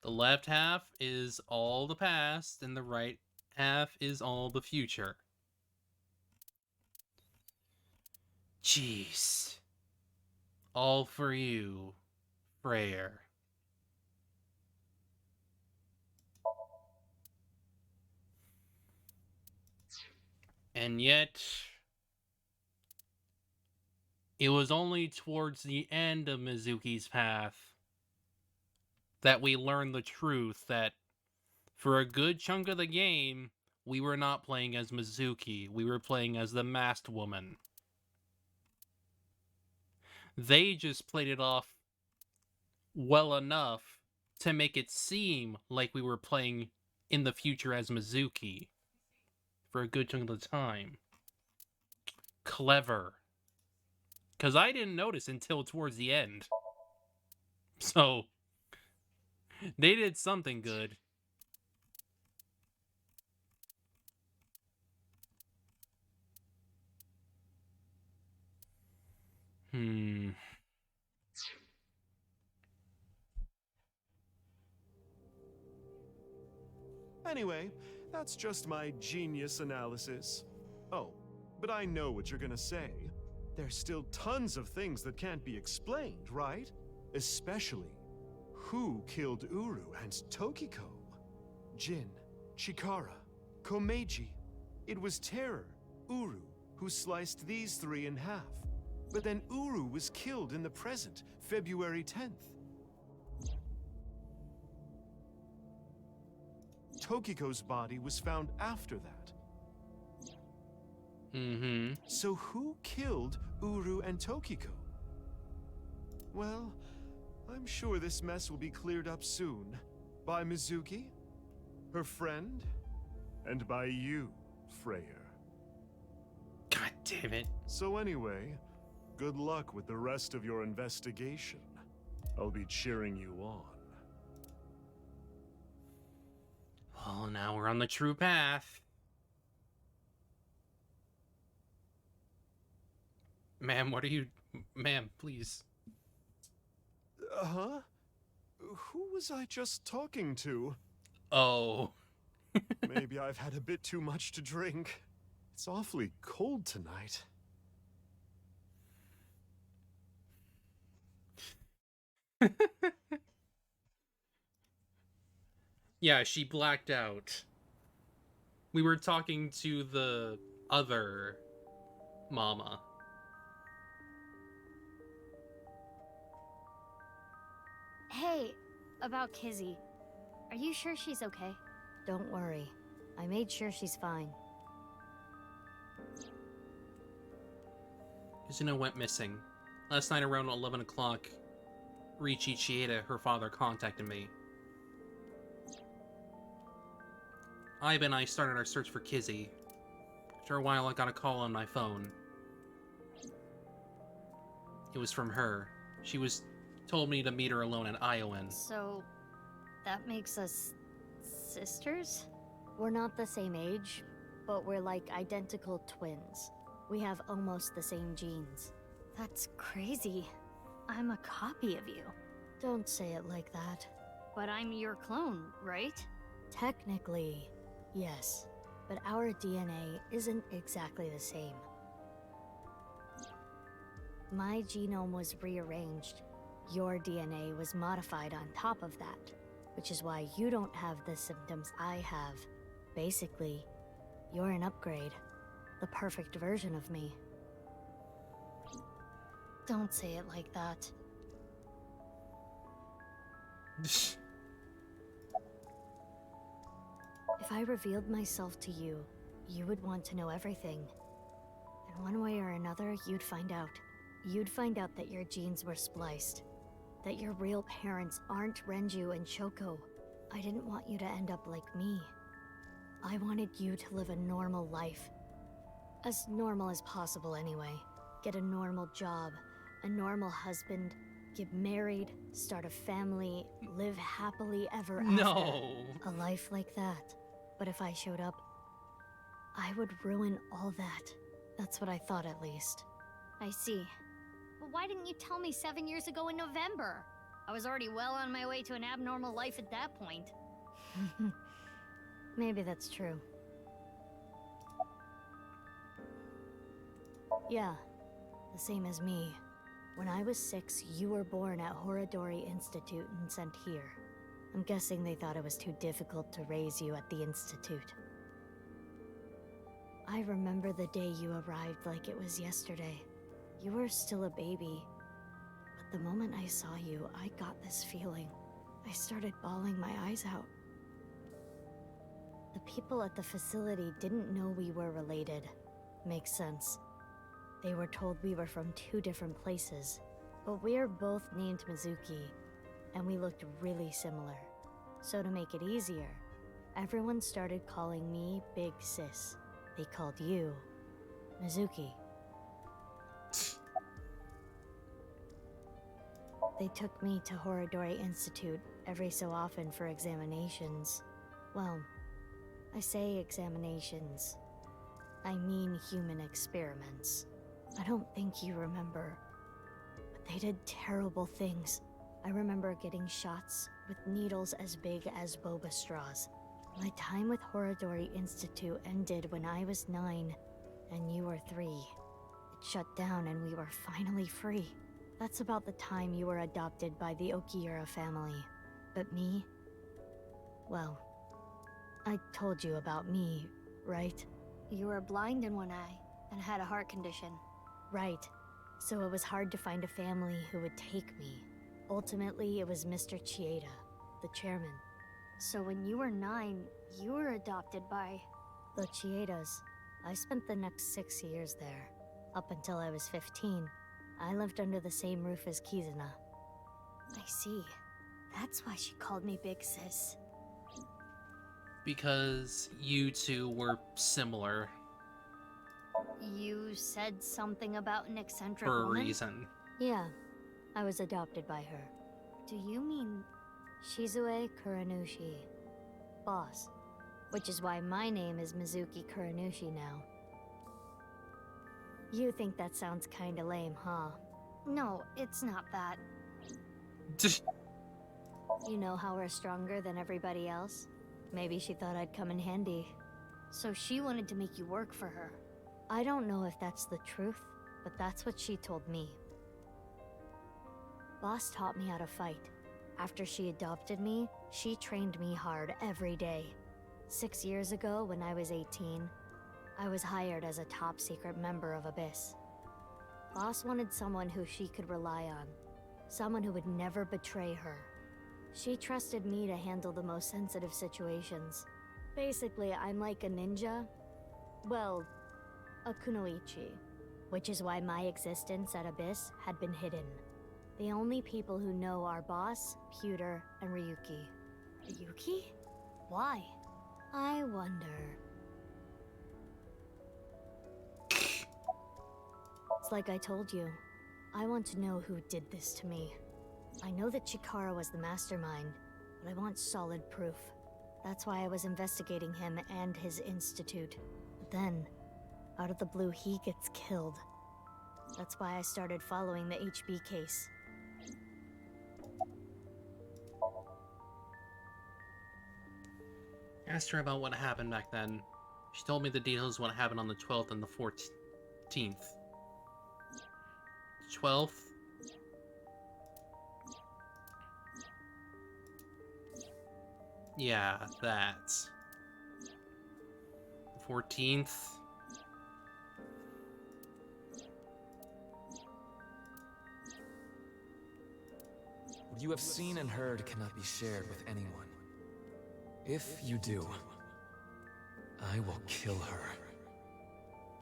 The left half is all the past, and the right half is all the future. Jeez. All for you, Freyr. And yet, it was only towards the end of Mizuki's path that we learned the truth that for a good chunk of the game, we were not playing as Mizuki. We were playing as the masked woman. They just played it off well enough to make it seem like we were playing in the future as Mizuki for a good chunk of the time. Clever. Because I didn't notice until towards the end. So, they did something good. Anyway, that's just my genius analysis. Oh, but I know what you're gonna say. There's still tons of things that can't be explained, right? Especially, who killed Uru and Tokiko? Jin, Chikara, Komeiji. It was Terror, Uru, who sliced these three in half. But then Uru was killed in the present, February 10th. Tokiko's body was found after that. So who killed Uru and Tokiko? Well, I'm sure this mess will be cleared up soon. By Mizuki, her friend, and by you, Freyr. God damn it. So anyway, good luck with the rest of your investigation. I'll be cheering you on. Well, now we're on the true path. Ma'am, what are you... Ma'am, please. Huh? Who was I just talking to? Oh. Maybe I've had a bit too much to drink. It's awfully cold tonight. Yeah, she blacked out. We were talking to the other mama. Hey, about Kizzy. Are you sure she's okay? Don't worry. I made sure she's fine. Kizuna went missing. Last night around 11 o'clock, Riichi Chieda, her father, contacted me. Iba and I started our search for Kizzy. After a while, I got a call on my phone. It was from her. She told me to meet her alone at Iowan. So, that makes us sisters? We're not the same age, but we're like identical twins. We have almost the same genes. That's crazy. I'm a copy of you. Don't say it like that. But I'm your clone, right? Technically, yes. But our DNA isn't exactly the same. My genome was rearranged. Your DNA was modified on top of that, which is why you don't have the symptoms I have. Basically, you're an upgrade. The perfect version of me. Don't say it like that. If I revealed myself to you, you would want to know everything. And one way or another, you'd find out. You'd find out that your genes were spliced. That your real parents aren't Renju and Shoko. I didn't want you to end up like me. I wanted you to live a normal life. As normal as possible, anyway. Get a normal job, a normal husband, get married, start a family, live happily ever after. No. A life like that. But if I showed up, I would ruin all that. That's what I thought, at least. I see. But why didn't you tell me 7 years ago in November? I was already well on my way to an abnormal life at that point. Maybe that's true. Yeah, the same as me. When I was 6, you were born at Horadori Institute and sent here. I'm guessing they thought it was too difficult to raise you at the Institute. I remember the day you arrived like it was yesterday. You were still a baby. But the moment I saw you, I got this feeling. I started bawling my eyes out. The people at the facility didn't know we were related. Makes sense. They were told we were from 2 different places. But we're both named Mizuki, and we looked really similar. So to make it easier, everyone started calling me Big Sis. They called you Mizuki. They took me to Horadori Institute every so often for examinations. Well, I say examinations. I mean human experiments. I don't think you remember, but they did terrible things. I remember getting shots with needles as big as boba straws. My time with Horadori Institute ended when I was 9, and you were 3. It shut down and we were finally free. That's about the time you were adopted by the Okiura family. But me? Well, I told you about me, right? You were blind in one eye and had a heart condition. Right. So it was hard to find a family who would take me. Ultimately, it was Mr. Chieda, the chairman. So when you were 9, you were adopted by... the Chiedas. I spent the next 6 years there. Up until I was 15, I lived under the same roof as Kizuna. I see. That's why she called me Big Sis. Because you two were similar. You said something about an eccentric For a woman? reason. Yeah, I was adopted by her. Do you mean... Shizue Kuranushi. Boss. Which is why my name is Mizuki Kuranushi now. You think that sounds kinda lame, huh? No, it's not that. You know how we're stronger than everybody else? Maybe she thought I'd come in handy. So she wanted to make you work for her. I don't know if that's the truth, but that's what she told me. Boss taught me how to fight. After she adopted me, she trained me hard every day. 6 years ago, when I was 18, I was hired as a top-secret member of Abyss. Boss wanted someone who she could rely on. Someone who would never betray her. She trusted me to handle the most sensitive situations. Basically, I'm like a ninja. Well, a kunoichi. Which is why my existence at Abyss had been hidden. The only people who know are Boss, Pewter, and Ryuki. Ryuki? Why? I wonder. It's like I told you. I want to know who did this to me. I know that Chikara was the mastermind, but I want solid proof. That's why I was investigating him and his institute. But then, out of the blue, he gets killed. That's why I started following the HB case. I asked her about what happened back then. She told me the details of what happened on the 12th and the 14th. 12th? Yeah, that. 14th? What you have seen and heard cannot be shared with anyone. If you do, I will kill her.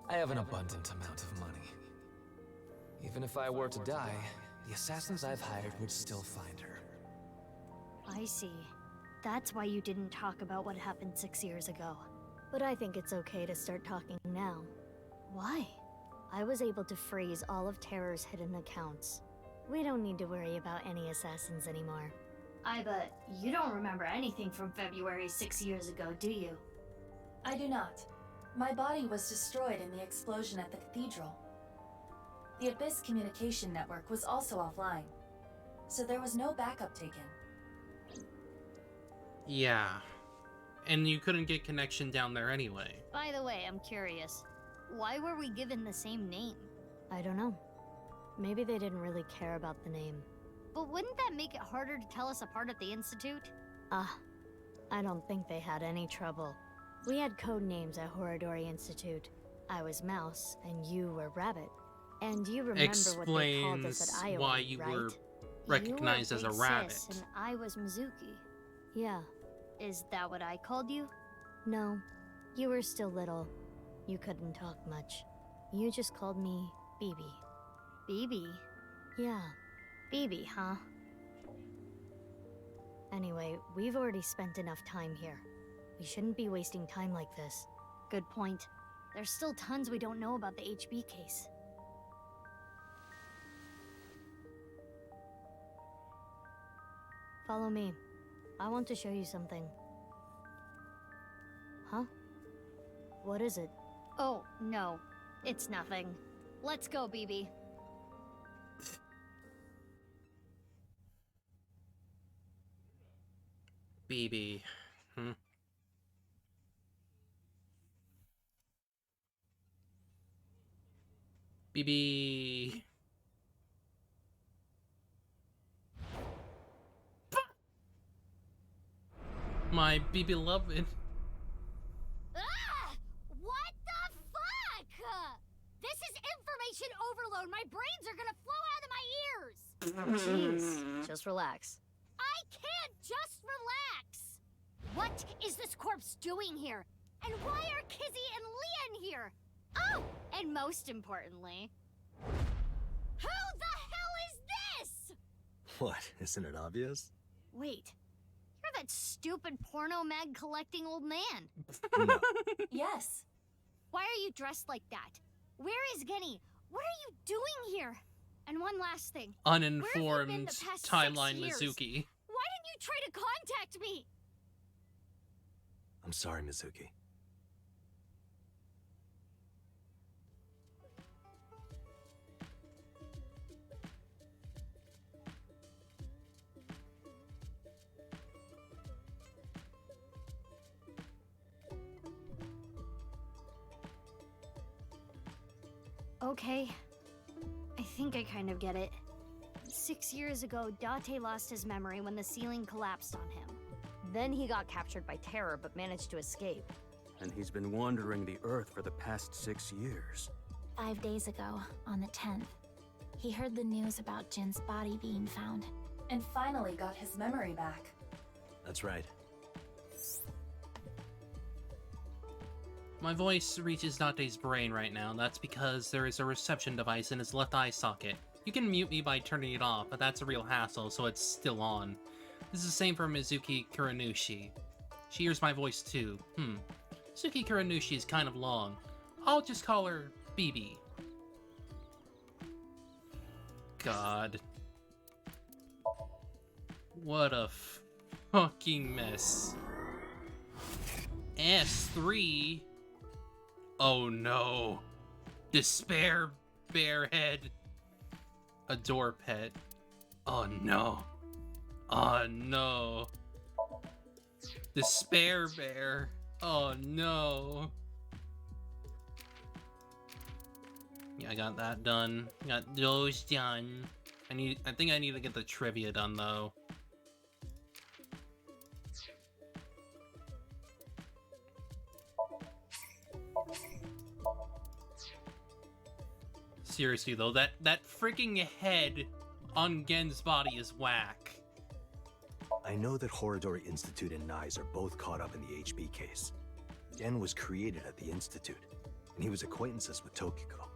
I have an abundant amount of money. Even if I were to die, the assassins I've hired would still find her. I see. That's why you didn't talk about what happened 6 years ago. But I think it's okay to start talking now. Why? I was able to freeze all of Terror's hidden accounts. We don't need to worry about any assassins anymore. I bet you don't remember anything from February 6 years ago, do you? I do not. My body was destroyed in the explosion at the cathedral. The Abyss communication network was also offline, so there was no backup taken. Yeah. And you couldn't get connection down there anyway. By the way, I'm curious. Why were we given the same name? I don't know. Maybe they didn't really care about the name. But wouldn't that make it harder to tell us apart at the Institute? I don't think they had any trouble. We had code names at Horadori Institute. I was Mouse, and you were Rabbit. And you remember what they called us at Iowa, why you right? were recognized as a Big rabbit. Sis, and I was Mizuki. Yeah. Is that what I called you? No. You were still little. You couldn't talk much. You just called me BB. BB? Yeah. BB, huh? Anyway, we've already spent enough time here. We shouldn't be wasting time like this. Good point. There's still tons we don't know about the HB case. Follow me. I want to show you something. Huh? What is it? Oh, no. It's nothing. Let's go, BB. BB. BB. My BB beloved. Ah! What the fuck? This is information overload. My brains are gonna flow out of my ears. Jeez, just relax. I can't just relax. What is this corpse doing here? And why are Kizzy and Leon here? Oh, and most importantly, who the hell is this? What? Isn't it obvious? Wait, you're that stupid porno mag collecting old man. No. Yes. Why are you dressed like that? Where is Genny? What are you doing here? And one last thing. Uninformed timeline Mizuki. Why didn't you try to contact me? I'm sorry, Mizuki. Okay. I think I kind of get it. 6 years ago, Date lost his memory when the ceiling collapsed on him. Then he got captured by Terror but managed to escape. And he's been wandering the Earth for the past 6 years. 5 days ago, on the 10th, he heard the news about Jin's body being found. And finally got his memory back. That's right. My voice reaches Date's brain right now. That's because there is a reception device in his left eye socket. You can mute me by turning it off, but that's a real hassle, so it's still on. This is the same for Mizuki Kuranushi. She hears my voice too. Mizuki Kuranushi is kind of long. I'll just call her BB. God. What a fucking mess. S3? Oh no. Despair Bearhead. A door pet. Oh no. Oh no. Despair Bear. Oh no. Yeah, I got that done. Got those done. I think I need to get the trivia done though. Seriously though, that freaking head on Gen's body is whack. I know that Horadori Institute and Nyes are both caught up in the HB case. Gen was created at the Institute, and he was acquaintances with Tokiko.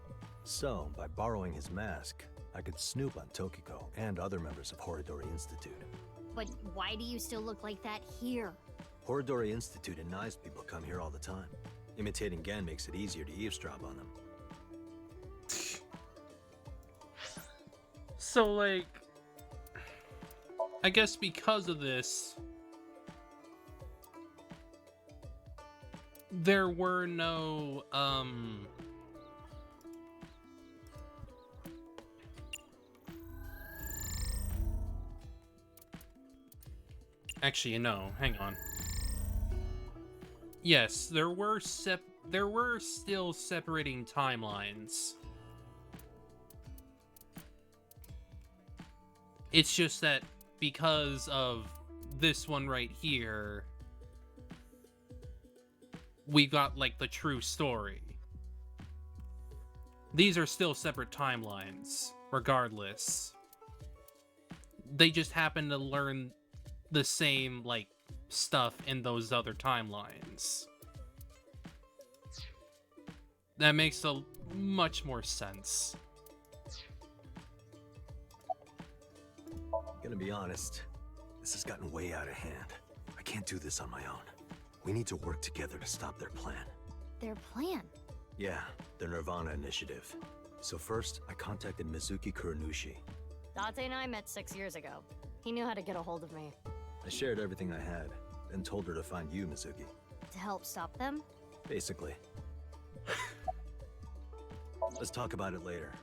So, by borrowing his mask, I could snoop on Tokiko and other members of Horadori Institute. But why do you still look like that here? Horadori Institute and Nyes people come here all the time. Imitating Gen makes it easier to eavesdrop on them. So, like, I guess because of this, there were no, actually, no, hang on. Yes, there were still separating timelines. It's just that because of this one right here, we got, like, the true story. These are still separate timelines, regardless. They just happen to learn the same, like, stuff in those other timelines. That makes much more sense. Gonna be honest, this has gotten way out of hand. I can't do this on my own. We need to work together to stop their plan. Their plan? Yeah, their Nirvana initiative. So first, I contacted Mizuki Kuranushi. Date and I met 6 years ago. He knew how to get a hold of me. I shared everything I had, then told her to find you, Mizuki. To help stop them? Basically. Let's talk about it later.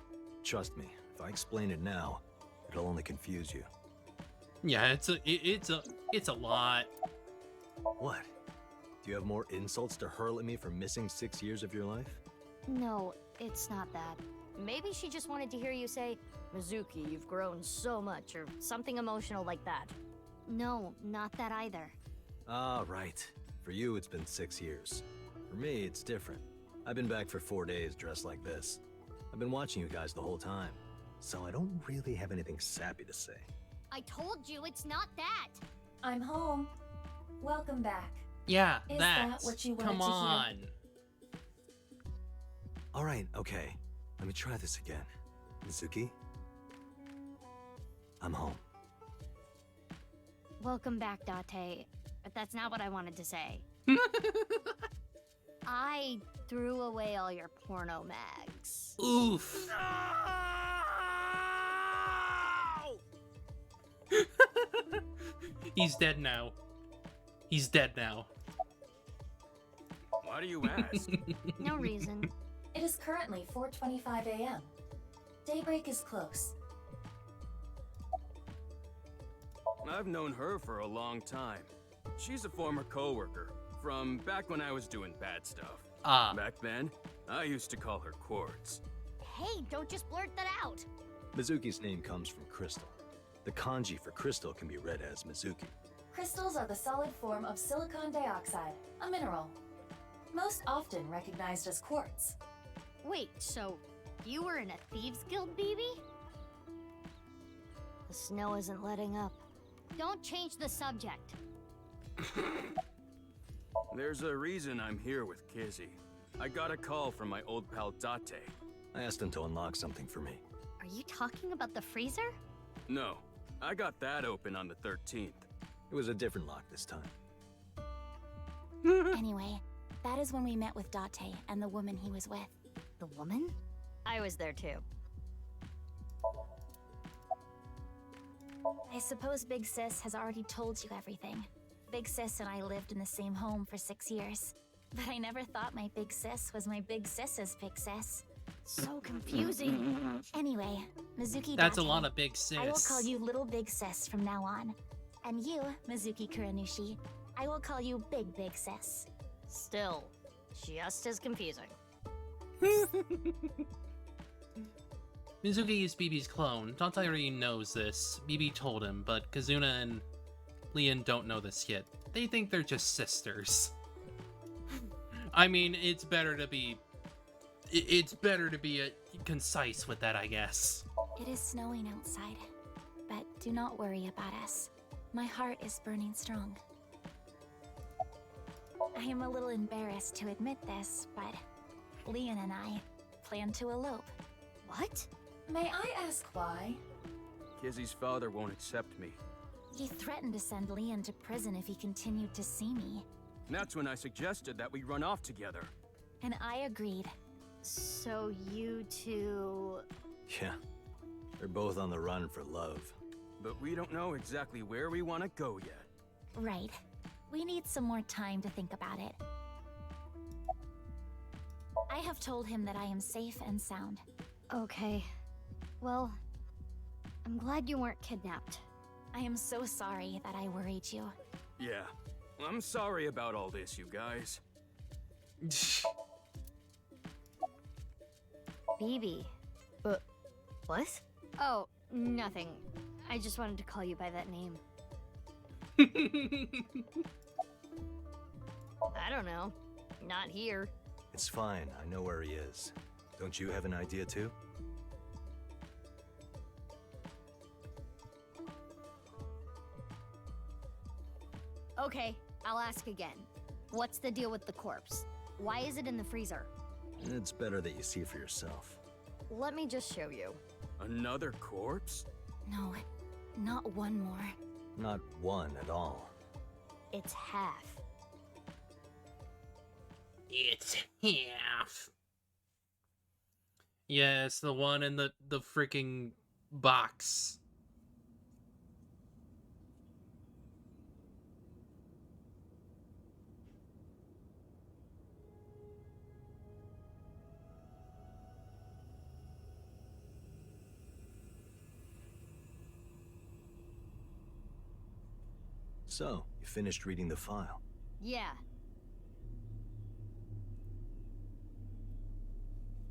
Trust me, if I explain it now, it'll only confuse you. Yeah, it's a lot. What? Do you have more insults to hurl at me for missing 6 years of your life? No, it's not that. Maybe she just wanted to hear you say, Mizuki, you've grown so much, or something emotional like that. No, not that either. Ah, right. For you, it's been 6 years. For me, it's different. I've been back for 4 days dressed like this. I've been watching you guys the whole time, so I don't really have anything sappy to say. I told you it's not that! I'm home. Welcome back. Yeah, Is that what you wanted come to hear? on. All right, okay. Let me try this again. Mizuki? I'm home. Welcome back, Date. But that's not what I wanted to say. I threw away all your porno mags. Oof. He's dead now. He's dead now. Why do you ask? No reason. It is currently 4:25 a.m. Daybreak is close. I've known her for a long time. She's a former coworker from back when I was doing bad stuff. Back then, I used to call her Quartz. Hey, don't just blurt that out! Mizuki's name comes from crystal. The kanji for crystal can be read as Mizuki. Crystals are the solid form of silicon dioxide, a mineral. Most often recognized as quartz. Wait, so you were in a Thieves Guild, BB? The snow isn't letting up. Don't change the subject. There's a reason I'm here with Kizzy. I got a call from my old pal Date. I asked him to unlock something for me. Are you talking about the freezer? No, I got that open on the 13th. It was a different lock this time. Anyway, that is when we met with Date and the woman he was with. The woman? I was there too. I suppose Big Sis has already told you everything. Big Sis and I lived in the same home for 6 years. But I never thought my Big Sis was my Big Sis's Big Sis. So confusing. Anyway, Mizuki That's a Date, lot of Big Sis. I will call you Little Big Sis from now on. And you, Mizuki Kuranushi, I will call you Big Big Sis. Still, just as confusing. Mizuki is BB's clone. Dante already knows this. BB told him, but Kazuna and Leon don't know this yet. They think they're just sisters. I mean, it's better to be concise with that, I guess. It is snowing outside, but do not worry about us. My heart is burning strong. I am a little embarrassed to admit this, but Leon and I plan to elope. What? May I ask why? Kizzy's father won't accept me. He threatened to send Leon to prison if he continued to see me. That's when I suggested that we run off together. And I agreed. So you two... Yeah. They're both on the run for love. But we don't know exactly where we want to go yet. Right. We need some more time to think about it. I have told him that I am safe and sound. Okay. Well, I'm glad you weren't kidnapped. I am so sorry that I worried you. Yeah. I'm sorry about all this, you guys. BB. What? Oh, nothing. I just wanted to call you by that name. I don't know. Not here. It's fine, I know where he is. Don't you have an idea too? Okay, I'll ask again. What's the deal with the corpse? Why is it in the freezer? It's better that you see for yourself. Let me just show you. Another corpse? No, not one more. Not one at all. It's half. It's half. Yeah, it's the one in the freaking box. So, you finished reading the file? Yeah.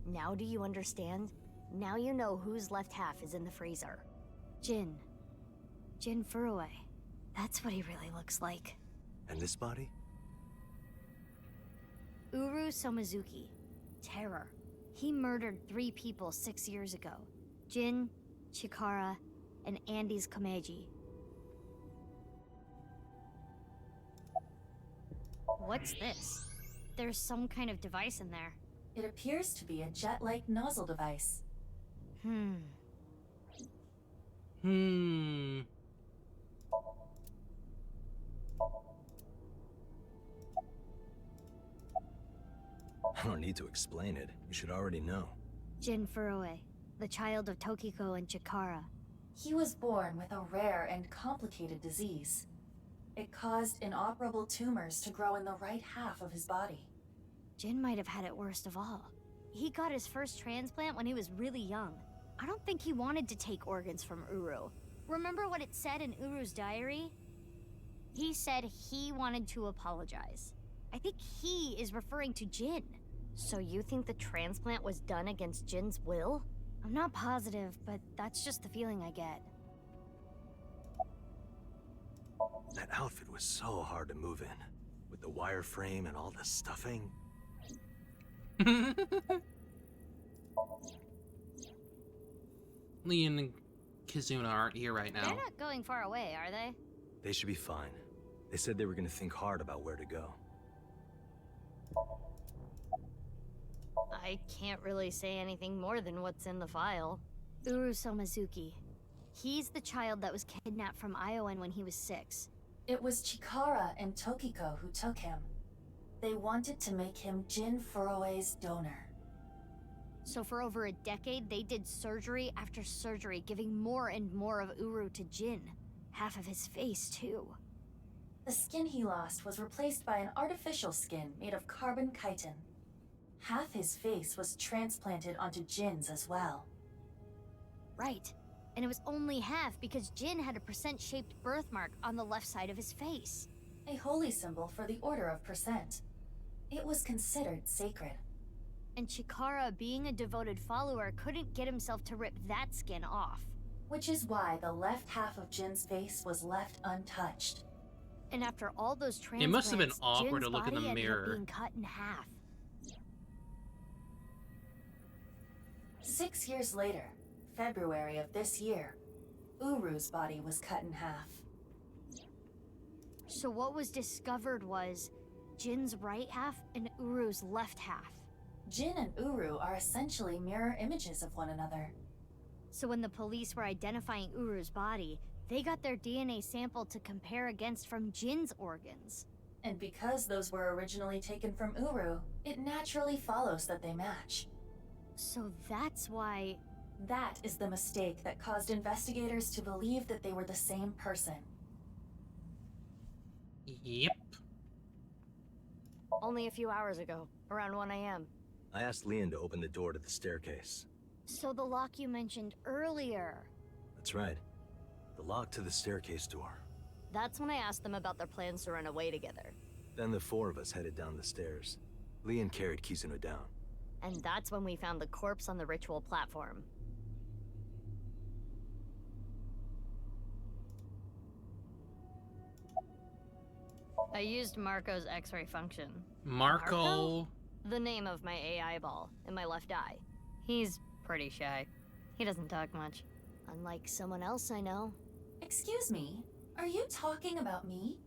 Now do you understand? Now you know whose left half is in the freezer. Jin. Jin Furue. That's what he really looks like. And this body? Uru Somizuki. Terror. He murdered 3 people 6 years ago. Jin, Chikara, and Andy's Komeiji. What's this? There's some kind of device in there. It appears to be a jet-like nozzle device. I don't need to explain it. You should already know. Jin Furue, the child of Tokiko and Chikara. He was born with a rare and complicated disease. It caused inoperable tumors to grow in the right half of his body. Jin might have had it worst of all. He got his first transplant when he was really young. I don't think he wanted to take organs from Uru. Remember what it said in Uru's diary? He said he wanted to apologize. I think he is referring to Jin. So you think the transplant was done against Jin's will? I'm not positive, but that's just the feeling I get. That outfit was so hard to move in. With the wireframe and all the stuffing. Leon and Kizuna aren't here right now. They're not going far away, are they? They should be fine. They said they were going to think hard about where to go. I can't really say anything more than what's in the file. Uru Somizuki. He's the child that was kidnapped from Iowan when he was 6. It was Chikara and Tokiko who took him. They wanted to make him Jin Furue's donor. So for over a decade, they did surgery after surgery, giving more and more of Uru to Jin. Half of his face, too. The skin he lost was replaced by an artificial skin made of carbon chitin. Half his face was transplanted onto Jin's as well. Right. And it was only half because Jin had a percent-shaped birthmark on the left side of his face. A holy symbol for the Order of Percent. It was considered sacred. And Chikara, being a devoted follower, couldn't get himself to rip that skin off. Which is why the left half of Jin's face was left untouched. And after all those transplants, It must have been awkward Jin's to look in the body ended up mirror. being cut in half. 6 years later, February of this year, Uru's body was cut in half. So what was discovered was Jin's right half and Uru's left half. Jin and Uru are essentially mirror images of one another. So when the police were identifying Uru's body, they got their DNA sample to compare against from Jin's organs. And because those were originally taken from Uru, it naturally follows that they match. So that's why That is the mistake that caused investigators to believe that they were the same person. Yep. Only a few hours ago, around 1 a.m. I asked Leon to open the door to the staircase. So the lock you mentioned earlier. That's right. The lock to the staircase door. That's when I asked them about their plans to run away together. Then the four of us headed down the stairs. Leon carried Kizuno down. And that's when we found the corpse on the ritual platform. I used Marco's X-ray function. Marco? The name of my AI ball in my left eye. He's pretty shy. He doesn't talk much. Unlike someone else I know. Excuse me, are you talking about me?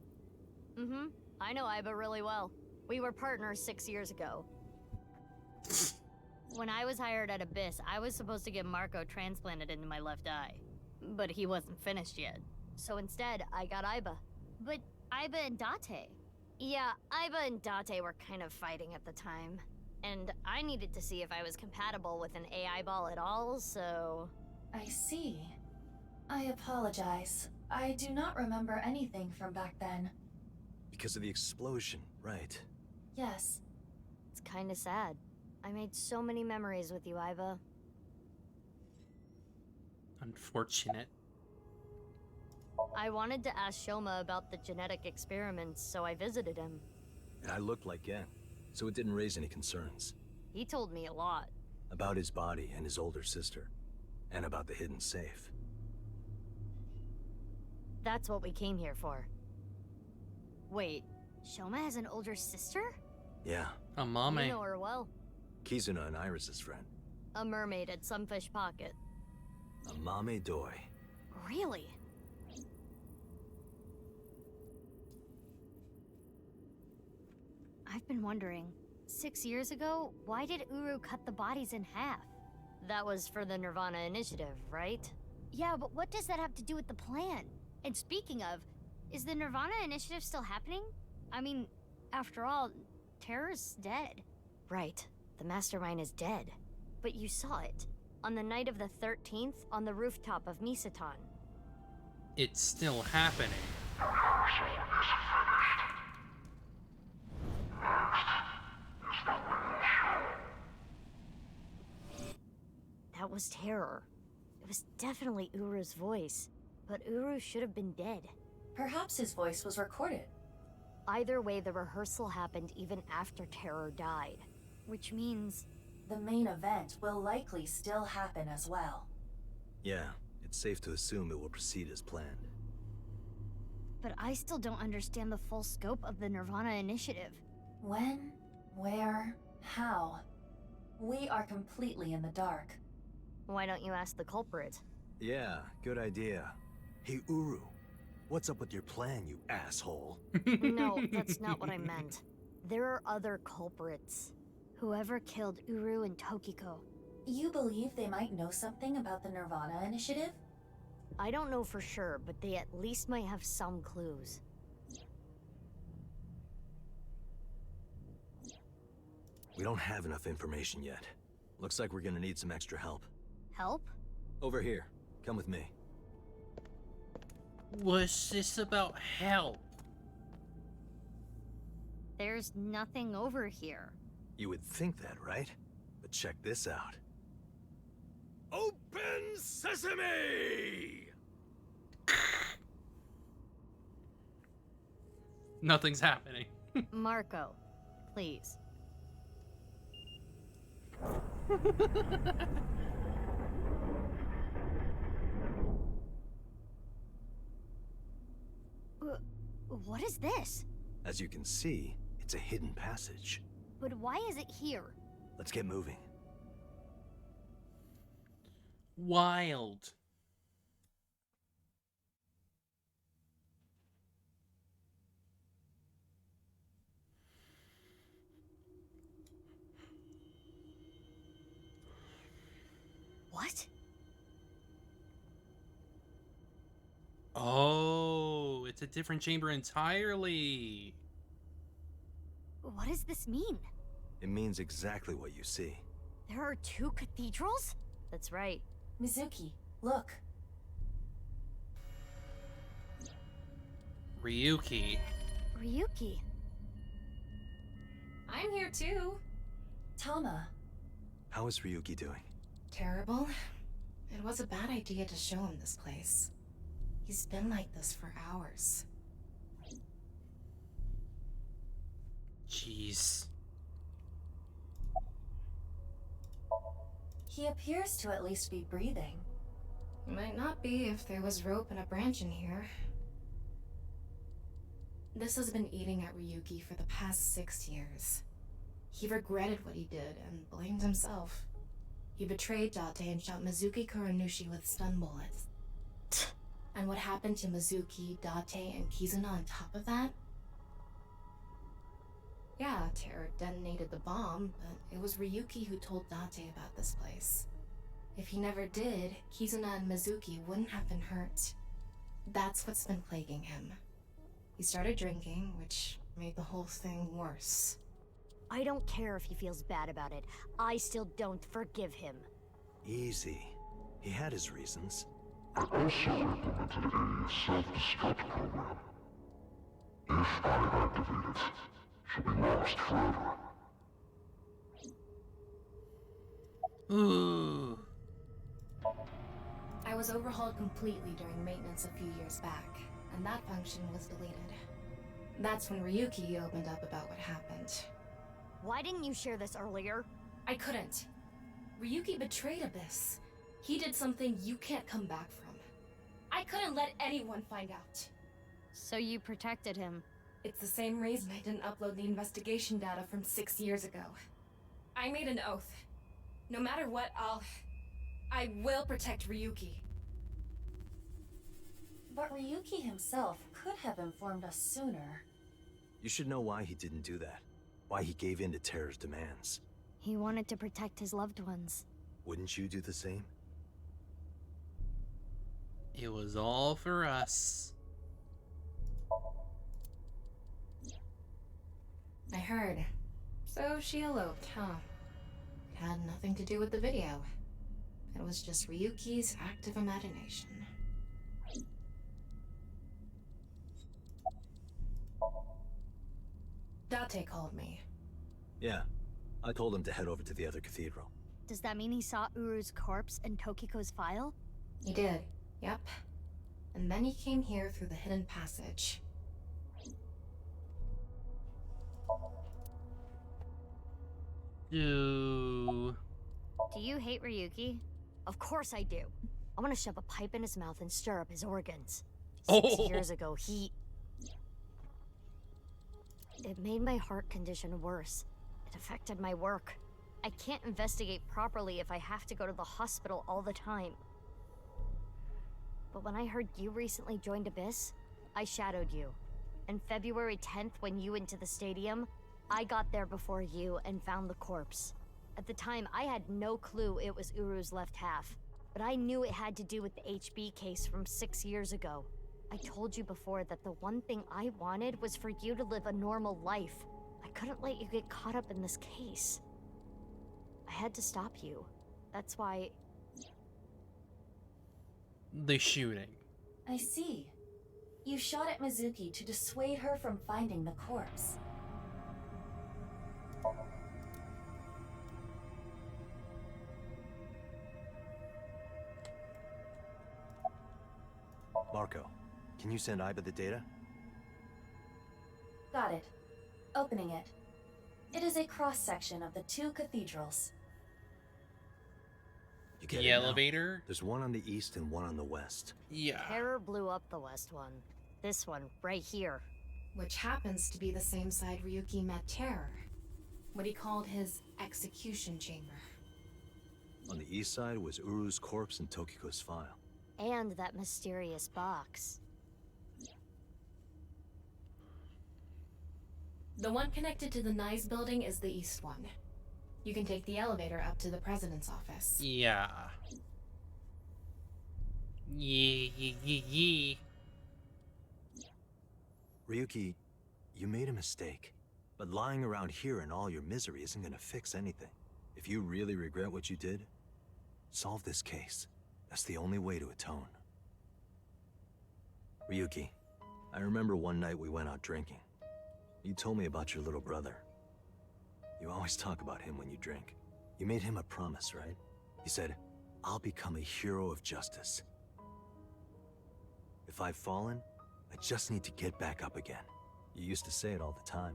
Mm-hmm. I know Iba really well. We were partners 6 years ago. When I was hired at Abyss, I was supposed to get Marco transplanted into my left eye. But he wasn't finished yet. So instead, I got Iba. But Iba and Date. Yeah, Iba and Date were kind of fighting at the time. And I needed to see if I was compatible with an AI ball at all, so... I see. I apologize. I do not remember anything from back then. Because of the explosion, right? Yes. It's kinda sad. I made so many memories with you, Iba. Unfortunate. I wanted to ask Shoma about the genetic experiments, so I visited him. And I looked like Gen, so it didn't raise any concerns. He told me a lot. About his body and his older sister. And about the hidden safe. That's what we came here for. Wait, Shoma has an older sister? Yeah. A mame. You know her well. Kizuna and Iris's friend. A mermaid at Sunfish Pocket. A mame doi. Really? I've been wondering, 6 years ago, why did Uru cut the bodies in half? That was for the Nirvana initiative, right? Yeah, but what does that have to do with the plan? And speaking of, is the Nirvana initiative still happening? I mean, after all, Terror's dead. Right. The mastermind is dead. But you saw it. On the night of the 13th, on the rooftop of Misaton. It's still happening. That was Terror. It was definitely Uru's voice. But Uru should have been dead. Perhaps his voice was recorded. Either way, the rehearsal happened even after Terror died. Which means... the main event will likely still happen as well. Yeah, it's safe to assume it will proceed as planned. But I still don't understand the full scope of the Nirvana initiative. When? Where? How? We are completely in the dark. Why don't you ask the culprit? Yeah, good idea. Hey, Uru, what's up with your plan, you asshole? No, that's not what I meant. There are other culprits. Whoever killed Uru and Tokiko. You believe they might know something about the Nirvana initiative? I don't know for sure, but they at least might have some clues. We don't have enough information yet. Looks like we're gonna need some extra help. Help? Over here. Come with me. Was this about help? There's nothing over here. You would think that, right? But check this out. Open sesame! Nothing's happening. Marco, please. What is this? As you can see, it's a hidden passage. But why is it here? Let's get moving. Wild. What? Oh, it's a different chamber entirely. What does this mean? It means exactly what you see. There are 2 cathedrals? That's right. Mizuki, look. Ryuki. Ryuki. I'm here too. Tama. How is Ryuki doing? Terrible. It was a bad idea to show him this place. He's been like this for hours. Jeez. He appears to at least be breathing. Might not be if there was rope and a branch in here. This has been eating at Ryuki for the past 6 years. He regretted what he did and blamed himself. He betrayed Date and shot Mizuki Kuranushi with stun bullets. And what happened to Mizuki, Date, and Kizuna on top of that? Yeah, Terror detonated the bomb, but it was Ryuki who told Date about this place. If he never did, Kizuna and Mizuki wouldn't have been hurt. That's what's been plaguing him. He started drinking, which made the whole thing worse. I don't care if he feels bad about it. I still don't forgive him. Easy. He had his reasons. I also implemented a self-destruct program. If I activate it, she'll be lost forever. Ooh. I was overhauled completely during maintenance a few years back, and that function was deleted. That's when Ryuki opened up about what happened. Why didn't you share this earlier? I couldn't. Ryuki betrayed Abyss. He did something you can't come back from. I couldn't let anyone find out. So you protected him? It's the same reason I didn't upload the investigation data from 6 years ago. I made an oath. No matter what, I will protect Ryuki. But Ryuki himself could have informed us sooner. You should know why he didn't do that. Why he gave in to Terror's demands. He wanted to protect his loved ones. Wouldn't you do the same? It was all for us. I heard. So she eloped, huh? It had nothing to do with the video. It was just Ryuki's active imagination. Date called me. Yeah. I told him to head over to the other cathedral. Does that mean he saw Uru's corpse in Tokiko's file? He did, yep. And then he came here through the hidden passage. Do you hate Ryuki? Of course I do. I want to shove a pipe in his mouth and stir up his organs. 6 years ago, It made my heart condition worse. It affected my work. I can't investigate properly if I have to go to the hospital all the time. But when I heard you recently joined Abyss, I shadowed you. And February 10th, when you went to the stadium, I got there before you and found the corpse. At the time, I had no clue it was Uru's left half, but I knew it had to do with the HB case from 6 years ago. I told you before that the one thing I wanted was for you to live a normal life. I couldn't let you get caught up in this case. I had to stop you. That's why... The shooting. I see. You shot at Mizuki to dissuade her from finding the corpse. Marco, can you send Iba the data? Got it. Opening it. It is a cross-section of the 2 cathedrals. You get The it now? elevator? There's one on the east and one on the west. Yeah. Terror blew up the west one. This one, right here. Which happens to be the same side Ryuki met Terror. What he called his execution chamber. On the east side was Uru's corpse and Tokiko's file. And that mysterious box. The one connected to the Nyes building is the east one. You can take the elevator up to the president's office. Yeah. Yee. Ryuki, you made a mistake. But lying around here in all your misery isn't gonna fix anything. If you really regret what you did, solve this case. That's the only way to atone. Ryuki, I remember one night we went out drinking. You told me about your little brother. You always talk about him when you drink. You made him a promise, right? You said, I'll become a hero of justice. If I've fallen, I just need to get back up again. You used to say it all the time.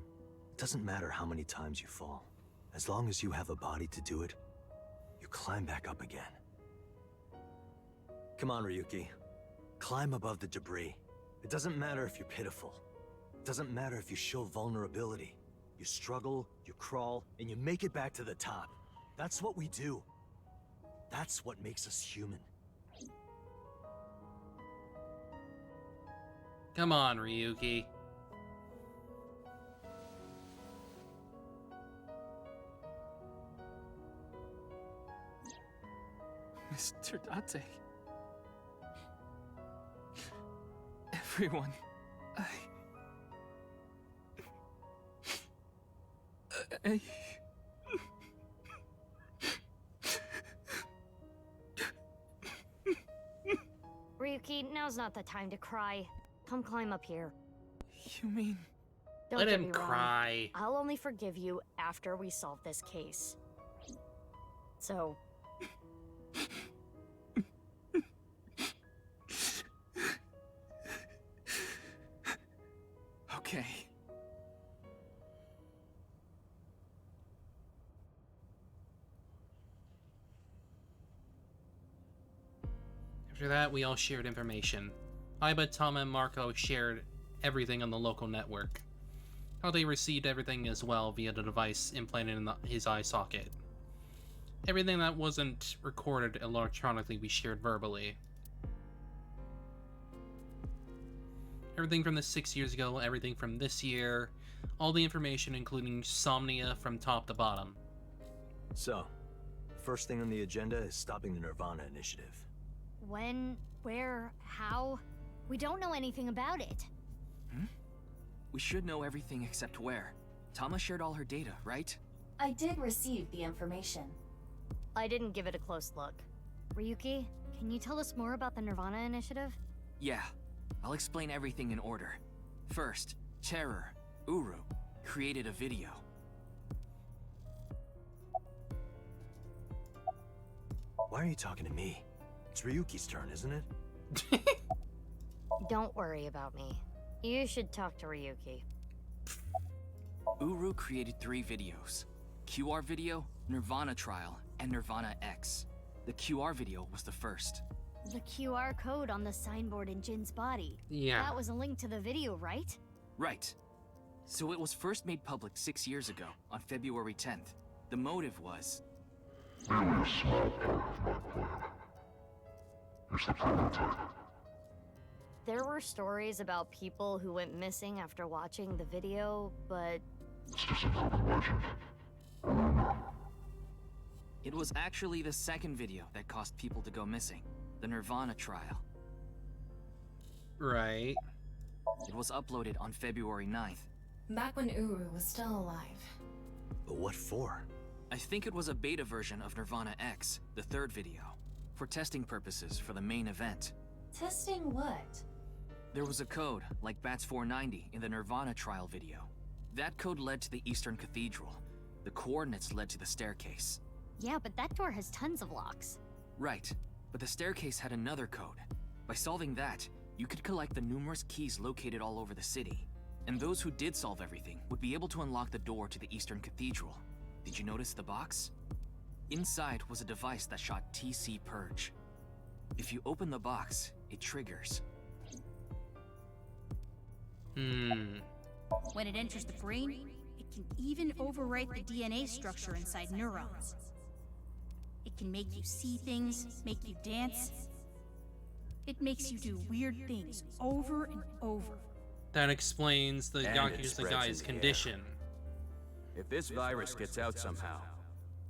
It doesn't matter how many times you fall. As long as you have a body to do it, you climb back up again. Come on, Ryuki. Climb above the debris. It doesn't matter if you're pitiful. It doesn't matter if you show vulnerability. You struggle, you crawl, and you make it back to the top. That's what we do. That's what makes us human. Come on, Ryuki. Mr. Date. Everyone, I... Ryuki, now's not the time to cry. Come climb up here. You mean... Don't Let get him me wrong. cry. I'll only forgive you after we solve this case. So... Okay. After that, we all shared information. Iba, Tama, and Marco shared everything on the local network. How they received everything as well via the device implanted in his eye socket. Everything that wasn't recorded electronically we shared verbally. Everything from the 6 years ago, everything from this year, all the information including Somnia from top to bottom. So, first thing on the agenda is stopping the Nirvana initiative. When, where, how? We don't know anything about it. We should know everything except where. Tama shared all her data, right? I did receive the information. I didn't give it a close look. Ryuki, can you tell us more about the Nirvana initiative? Yeah. I'll explain everything in order. First, Terror, Uru, created a video. Why are you talking to me? It's Ryuki's turn, isn't it? Don't worry about me. You should talk to Ryuki. Uru created 3 videos. QR video, Nirvana trial, and Nirvana X. The QR video was the first. The QR code on the signboard in Jin's body. Yeah. That was a link to the video, right? Right. So it was first made public 6 years ago, on February 10th. The motive was... Merely a small part of my plan. It's the prototype. There were stories about people who went missing after watching the video, but... It's just an urban legend. A rumor. It was actually the second video that caused people to go missing. The Nirvana trial. Right. It was uploaded on February 9th. Back when Uru was still alive. But what for? I think it was a beta version of Nirvana X, the third video, for testing purposes for the main event. Testing what? There was a code, like BATS 490 in the Nirvana trial video. That code led to the Eastern Cathedral. The coordinates led to the staircase. Yeah, but that door has tons of locks. Right, but the staircase had another code. By solving that, you could collect the numerous keys located all over the city. And those who did solve everything would be able to unlock the door to the Eastern Cathedral. Did you notice the box? Inside was a device that shot TC Purge. If you open the box, it triggers. When it enters the brain, it can even overwrite the DNA structure inside neurons. It can make you see things, make you dance. It makes you do weird things over and over. That explains the And it Yakuza spreads guy's in the air. condition. If this virus gets out somehow,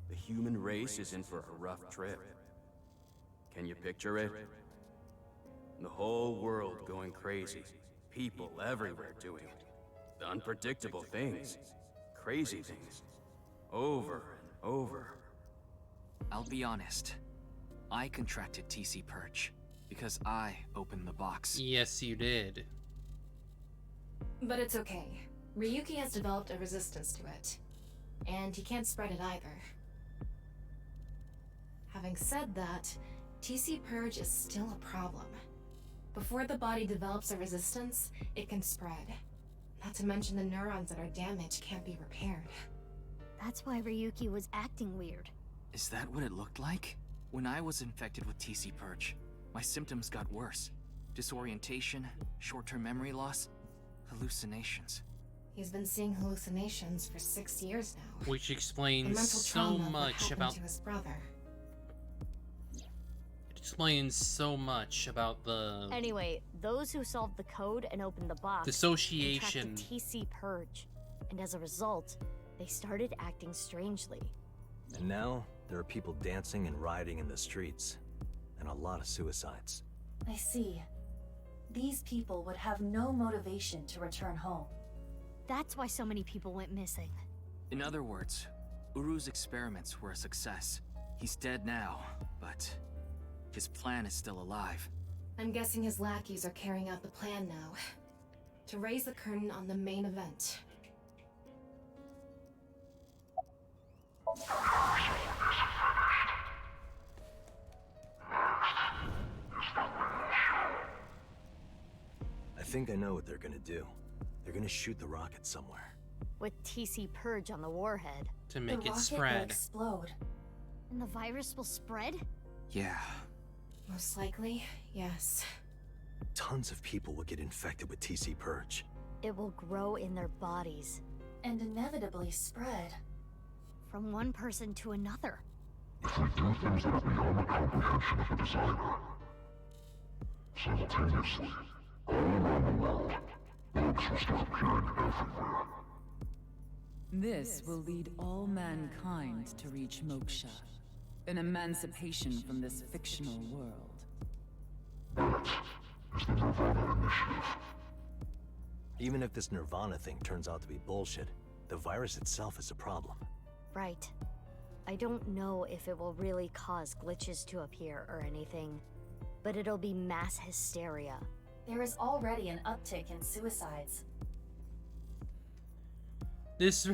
the human race is in for a rough trip. Can you picture it? The whole world going crazy. People everywhere doing unpredictable things. Crazy things. Over and over. I'll be honest. I contracted TC Purge because I opened the box. Yes, you did. But it's okay. Ryuki has developed a resistance to it. And he can't spread it either. Having said that, TC Purge is still a problem. Before the body develops a resistance, it can spread. Not to mention the neurons that are damaged can't be repaired. That's why Ryuki was acting weird. Is that what it looked like? When I was infected with TC Purge, my symptoms got worse. Disorientation, short-term memory loss, hallucinations. He's been seeing hallucinations for 6 years now. Which explains so much about to his brother. It explains so much about the Anyway, those who solved the code and opened the box dissociation. contracted TC Purge, and as a result, they started acting strangely. And now, there are people dancing and rioting in the streets, and a lot of suicides. I see. These people would have no motivation to return home. That's why so many people went missing. In other words, Uru's experiments were a success. He's dead now, but his plan is still alive. I'm guessing his lackeys are carrying out the plan now. To raise the curtain on the main event. I think I know what they're gonna do. They're gonna shoot the rocket somewhere. With TC Purge on the warhead. To make the it rocket spread. Will explode. And the virus will spread? Yeah. Most likely, yes. Tons of people will get infected with TC Purge. It will grow in their bodies. And inevitably spread. From one person to another. If we do things that are beyond the comprehension of the designer, simultaneously, all around the world, bugs will start appearing everywhere. This will lead all mankind to reach moksha, an emancipation from this fictional world. That is the Nirvana Initiative. Even if this Nirvana thing turns out to be bullshit, the virus itself is a problem. Right. I don't know if it will really cause glitches to appear or anything, but it'll be mass hysteria. There is already an uptick in suicides. This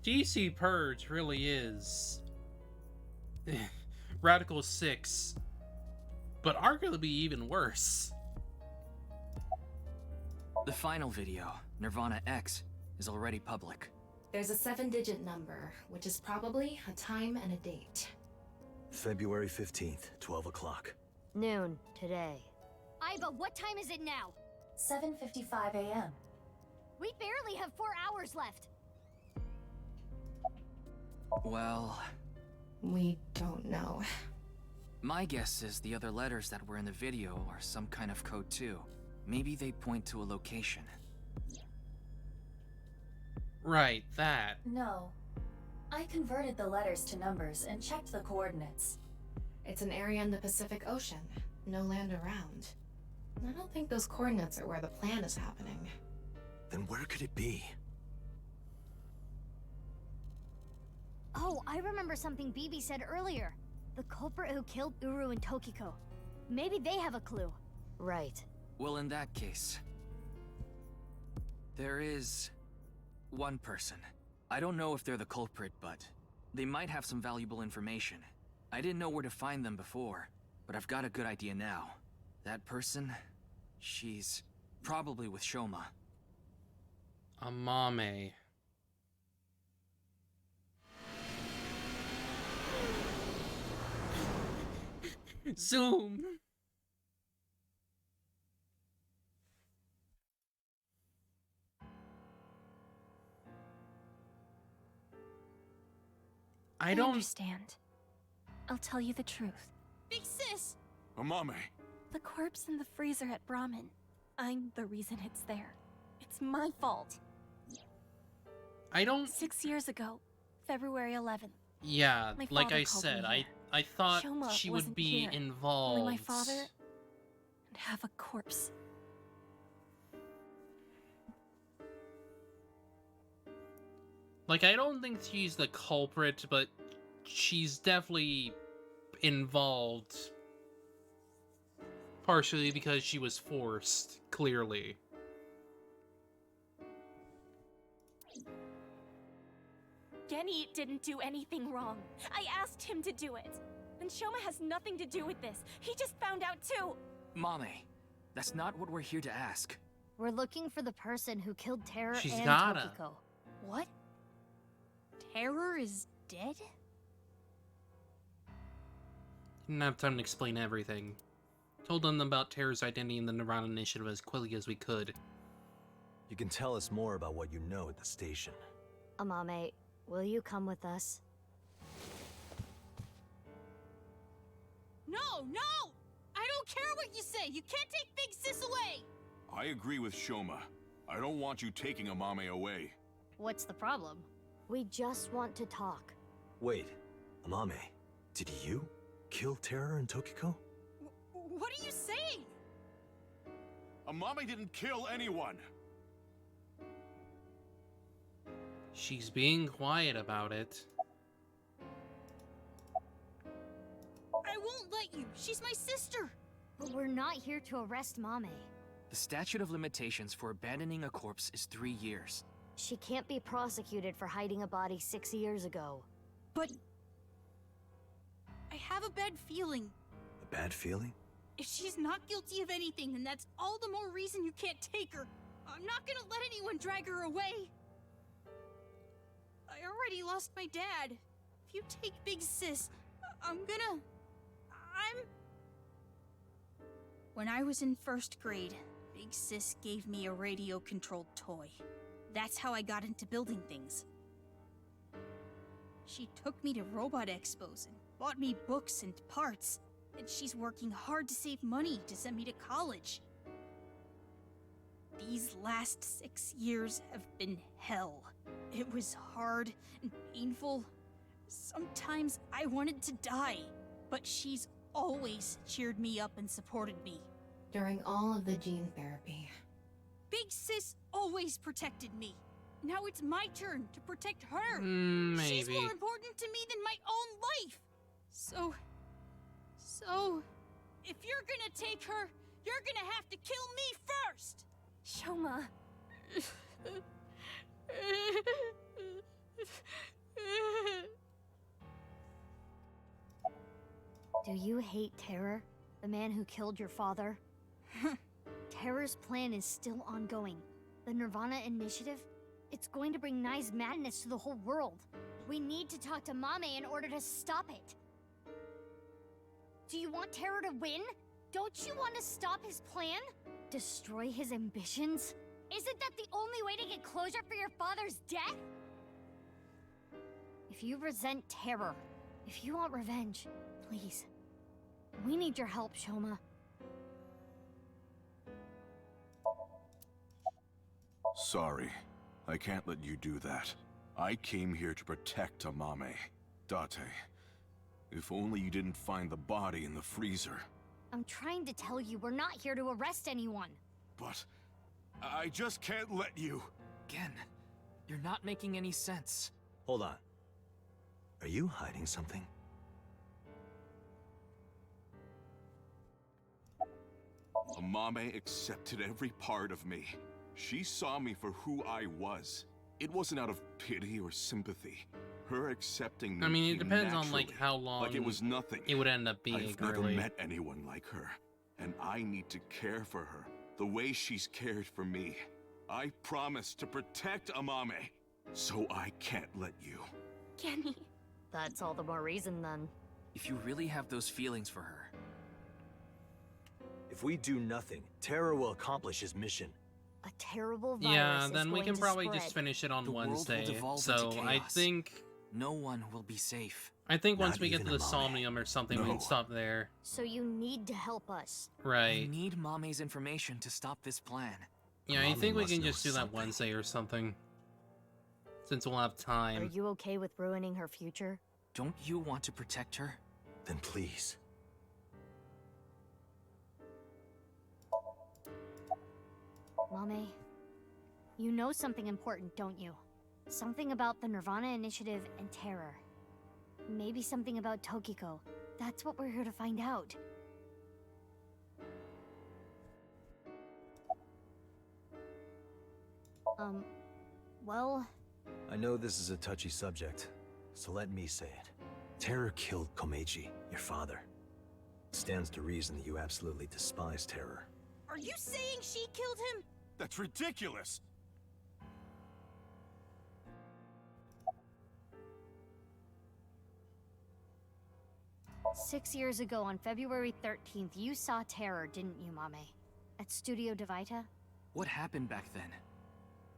DC Purge really is Radical 6, but arguably even worse. The final video, Nirvana X, is already public. There's a 7-digit number, which is probably a time and a date. February 15th, 12 o'clock. Noon, today. Aiba, what time is it now? 7:55 a.m. We barely have 4 hours left. Well, we don't know. My guess is the other letters that were in the video are some kind of code too. Maybe they point to a location. Right, that. No. I converted the letters to numbers and checked the coordinates. It's an area in the Pacific Ocean. No land around. I don't think those coordinates are where the plan is happening. Then where could it be? Oh, I remember something Bibi said earlier. The culprit who killed Uru and Tokiko. Maybe they have a clue. Right. Well, in that case, there is one person. I don't know if they're the culprit, but they might have some valuable information. I didn't know where to find them before, but I've got a good idea now. That person, she's probably with Shoma. Amame. Zoom. I don't understand. I'll tell you the truth. Big sis! Amame. The corpse in the freezer at Brahmin. I'm the reason it's there. It's my fault. I don't 6 years ago, February 11th. Yeah, My like father I called said, me I thought Shoma she would wasn't be here. involved. Only my father and have a corpse. Like, I don't think she's the culprit, but she's definitely involved. Partially because she was forced, clearly. Genny didn't do anything wrong. I asked him to do it. And Shoma has nothing to do with this. He just found out too. Mame, that's not what we're here to ask. We're looking for the person who killed Terror She's and gotta. Tokiko. What? Terror is dead? Didn't have time to explain everything. Told them about Terror's identity in the Nirvana Initiative as quickly as we could. You can tell us more about what you know at the station. Amame, will you come with us? No, no! I don't care what you say! You can't take Big Sis away! I agree with Shoma. I don't want you taking Amame away. What's the problem? We just want to talk. Wait, Amame, did you kill Terror and Tokiko? What are you saying? Amame didn't kill anyone! She's being quiet about it. I won't let you. She's my sister. But we're not here to arrest Mame. The statute of limitations for abandoning a corpse is 3 years. She can't be prosecuted for hiding a body 6 years ago. But I have a bad feeling. A bad feeling? If she's not guilty of anything, then that's all the more reason you can't take her. I'm not gonna let anyone drag her away. I already lost my dad. If you take Big Sis, I'm... When I was in 1st grade, Big Sis gave me a radio-controlled toy. That's how I got into building things. She took me to robot expos and bought me books and parts. And she's working hard to save money to send me to college. These last 6 years have been hell. It was hard and painful. Sometimes I wanted to die, but she's always cheered me up and supported me. During all of the gene therapy. Big Sis always protected me. Now it's my turn to protect her. Maybe. She's more important to me than my own life. So, if you're gonna take her, you're gonna have to kill me first! Shoma. Do you hate Terror? The man who killed your father? Terror's plan is still ongoing. The Nirvana Initiative? It's going to bring Nye's madness to the whole world. We need to talk to Mame in order to stop it. Do you want Terror to win? Don't you want to stop his plan? Destroy his ambitions? Isn't that the only way to get closure for your father's death? If you resent Terror, if you want revenge, please. We need your help, Shoma. Sorry. I can't let you do that. I came here to protect Amame. Date, if only you didn't find the body in the freezer. I'm trying to tell you we're not here to arrest anyone. But I just can't let you. Again, you're not making any sense. Hold on. Are you hiding something? Amame accepted every part of me. She saw me for who I was. It wasn't out of pity or sympathy. Her accepting me I mean, it came depends on naturally, like how long like it was nothing. It would end up being I've never girly. met anyone like her, and I need to care for her the way she's cared for me. I promised to protect Amame, so I can't let you. Genny. That's all the more reason then. If you really have those feelings for her. If we do nothing, Terror will accomplish his mission. A terrible virus Yeah, is then we going can to probably spread. just finish it on The world will Wednesday. devolve So into I chaos. think No one will be safe. once Not we get to even the Amame. Somnium or something, we No. can stop there. So you need to help us. We Right. need Mame's information to stop this plan. Yeah, I Amame think we must can know just do that something. Wednesday or something. Since we'll have Are time. you okay with ruining her future? Don't you want to protect her? Then please. Mame, you know something important, don't you? Something about the Nirvana Initiative and Terror. Maybe something about Tokiko. That's what we're here to find out. Well... I know this is a touchy subject, so let me say it. Terror killed Komeiji, your father. It stands to reason that you absolutely despise Terror. Are you saying she killed him? That's ridiculous! "6 years ago, on February 13th, you saw Terror, didn't you, Mame? At Studio Devita? What happened back then?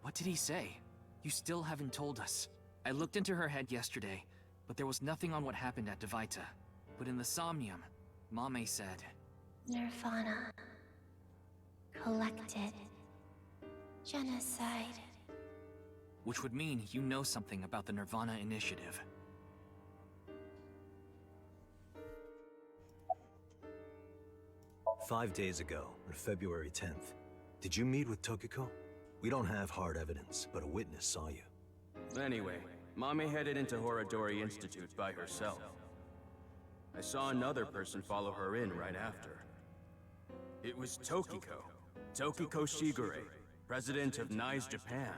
What did he say? You still haven't told us. I looked into her head yesterday, but there was nothing on what happened at Devita. But in the Somnium, Mame said... Nirvana. Collected. Genocide. Which would mean you know something about the Nirvana Initiative. "5 days ago, on February 10th, did you meet with Tokiko? We don't have hard evidence, but a witness saw you. Anyway, Mame headed into Horadori Institute by herself. I saw another person follow her in right after. It was Tokiko. Tokiko Shigure, president of NICE Japan.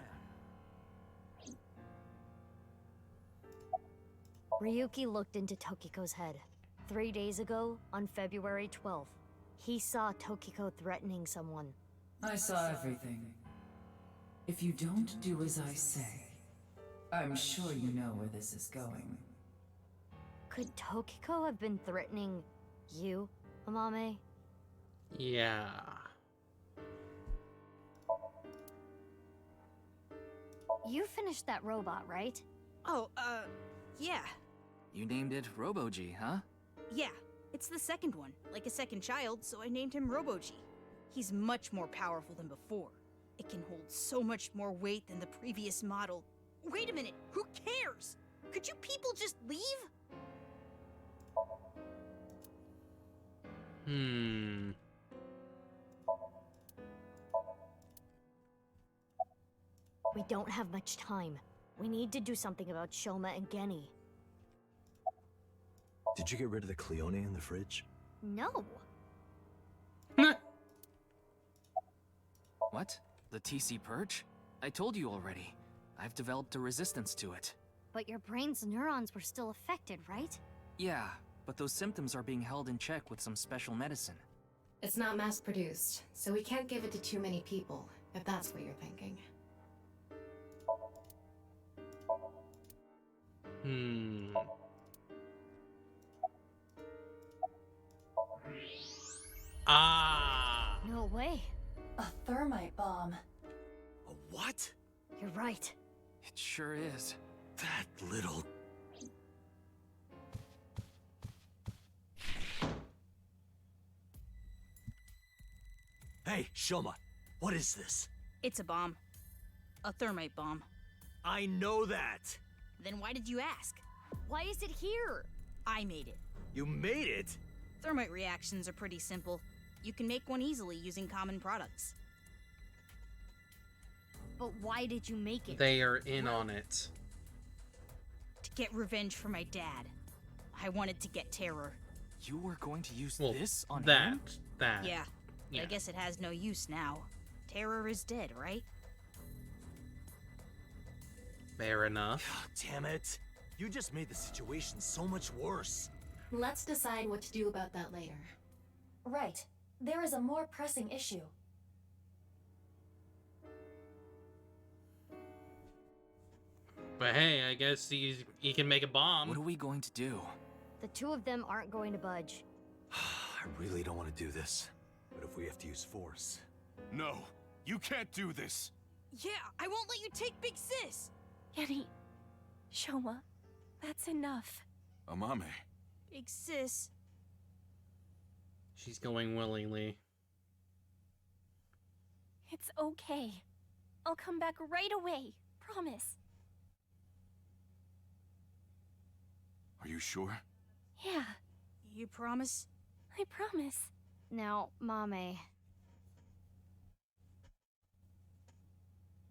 Ryuki looked into Tokiko's head. 3 days ago, on February 12th, he saw Tokiko threatening someone. I saw everything. If you don't do as I say, I'm sure you know where this is going. Could Tokiko have been threatening you, Amame? Yeah. You finished that robot, right? Oh, yeah. You named it Robo-G, huh? Yeah, it's the second one, like a second child, so I named him Robo-G. He's much more powerful than before. It can hold so much more weight than the previous model. Wait a minute, who cares? Could you people just leave? We don't have much time. We need to do something about Shoma and Geni. Did you get rid of the Cleone in the fridge? No. What? The TC Purge? I told you already. I've developed a resistance to it. But your brain's neurons were still affected, right? Yeah, but those symptoms are being held in check with some special medicine. It's not mass-produced, so we can't give it to too many people, if that's what you're thinking. Ah! No way. A thermite bomb. A what? You're right. It sure is. That little... Hey, Shoma, what is this? It's a bomb. A thermite bomb. I know that! Then why did you ask? Why is it here? I made it. You made it? Thermite reactions are pretty simple. You can make one easily using common products. But why did you make it? They are in on it. To get revenge for my dad. I wanted to get Terror. You were going to use Well, this on that. him? Yeah, but I guess it has no use now. Terror is dead, right? Fair enough. Damn it. You just made the situation so much worse. Let's decide what to do about that later. Right. There is a more pressing issue. But hey, I guess he can make a bomb. What are we going to do? The two of them aren't going to budge. I really don't want to do this. But if we have to use force... No, you can't do this. Yeah, I won't let you take Big Sis! Geni, Shoma, that's enough. Amame. Big Sis. She's going willingly. It's okay. I'll come back right away. Promise. Are you sure? Yeah, You promise? I promise. Now, Mame.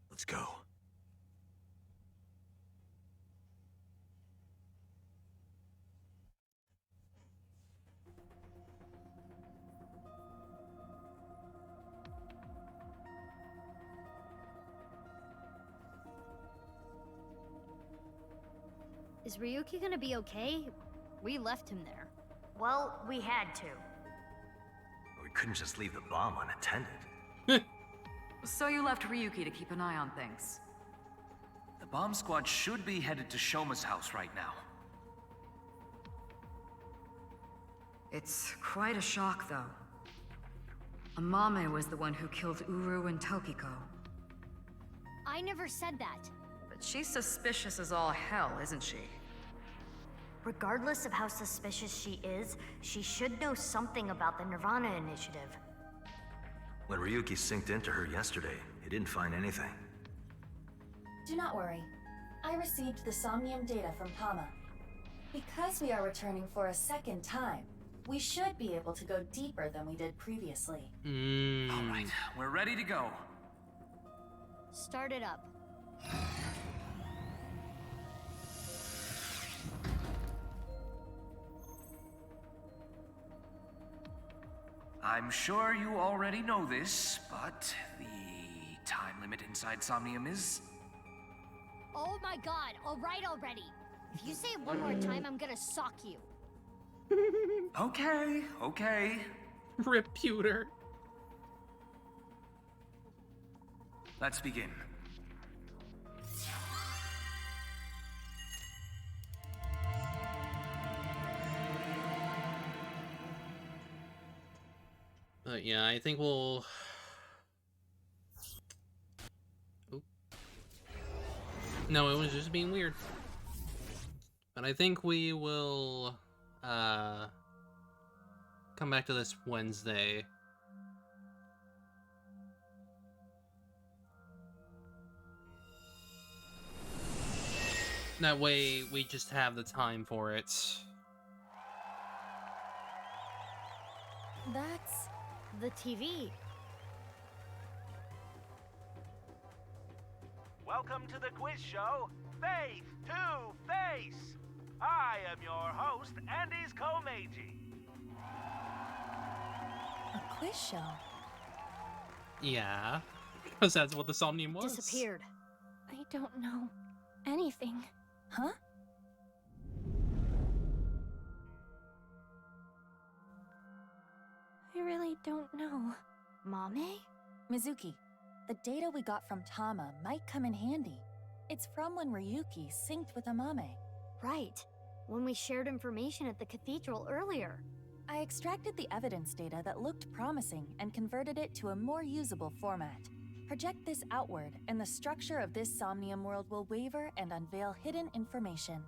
Let's go. Is Ryuki gonna be okay? We left him there. Well, we had to. We couldn't just leave the bomb unattended. So you left Ryuki to keep an eye on things. The bomb squad should be headed to Shoma's house right now. It's quite a shock, though. Amame was the one who killed Uru and Tokiko. I never said that. But she's suspicious as all hell, isn't she? Regardless of how suspicious she is, she should know something about the Nirvana initiative. When Ryuki synced into her yesterday, he didn't find anything. Do not worry. I received the Somnium data from Tama. Because we are returning for a second time, we should be able to go deeper than we did previously. All right, we're ready to go. Start it up. I'm sure you already know this, but the time limit inside Somnium is... Oh my god, alright already. If you say it one more time, I'm gonna sock you. Okay, okay. Reputer. Let's begin. Yeah, I think we'll... Oop. No, it was just being weird. But I think we will come back to this Wednesday. That way we just have the time for it. That's the TV. Welcome to the quiz show, Face to Face. I am your host, Andy's Komeiji. a quiz show. Yeah, because that's what the Somnium was. Disappeared. I don't know anything. Huh? I really don't know. Mame? Mizuki, the data we got from Tama might come in handy. It's from when Ryuki synced with Amame. Right. When we shared information at the cathedral earlier. I extracted the evidence data that looked promising and converted it to a more usable format. Project this outward, and the structure of this Somnium world will waver and unveil hidden information.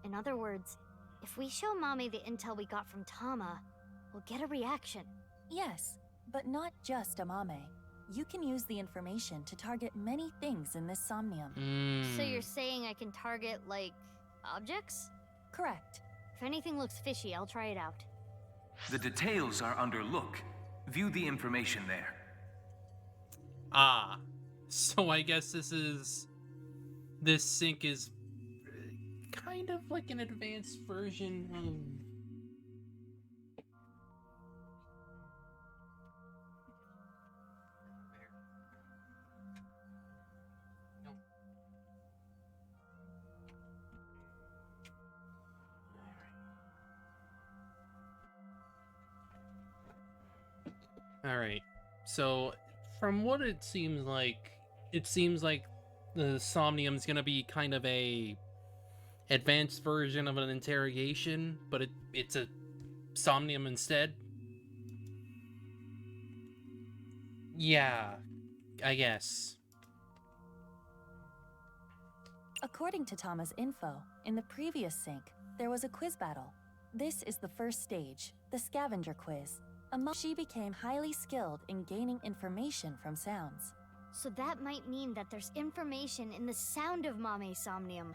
In other words, if we show Mame the intel we got from Tama, we'll get a reaction. Yes, but not just Amame. You can use the information to target many things in this Somnium. So you're saying I can target, like, objects? Correct. If anything looks fishy, I'll try it out. The details are under look. View the information there. Ah, so I guess this sync is kind of like an advanced version of... Alright, so from what it seems like the Somnium's gonna be kind of a advanced version of an interrogation, but it's a Somnium instead. Yeah, I guess. According to Tama's info, in the previous sync, there was a quiz battle. This is the first stage, the scavenger quiz. She became highly skilled in gaining information from sounds. So that might mean that there's information in the sound of Mame's Somnium.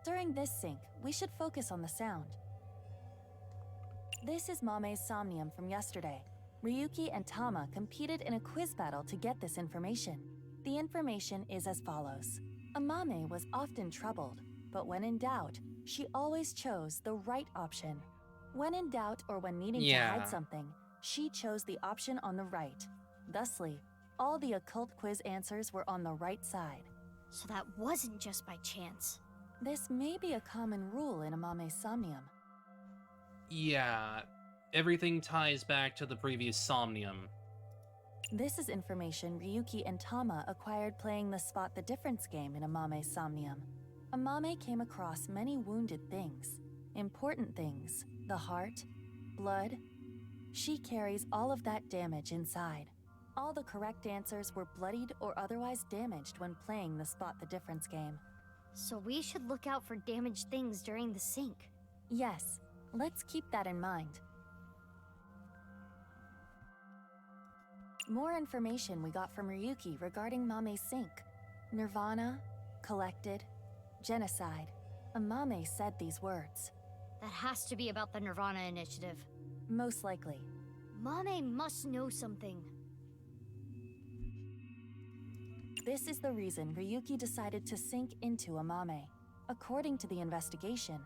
During this sync, we should focus on the sound. This is Mame's Somnium from yesterday. Ryuki and Tama competed in a quiz battle to get this information. The information is as follows. Amame was often troubled, but when in doubt, she always chose the right option. When in doubt or when needing to hide something, she chose the option on the right. Thusly, all the occult quiz answers were on the right side. So that wasn't just by chance. This may be a common rule in Amame's Somnium. Yeah, everything ties back to the previous Somnium. This is information Ryuki and Tama acquired playing the Spot the Difference game in Amame's Somnium. Amame came across many wounded things. Important things. The heart, blood. She carries all of that damage inside. All the correct answers were bloodied or otherwise damaged when playing the Spot the Difference game. So we should look out for damaged things during the sync. Yes, let's keep that in mind. More information we got from Ryuki regarding Mame's sync. Nirvana, collected, genocide. Amame said these words. That has to be about the Nirvana initiative. Most likely. Mame must know something. This is the reason Ryuki decided to sink into Amame. According to the investigation,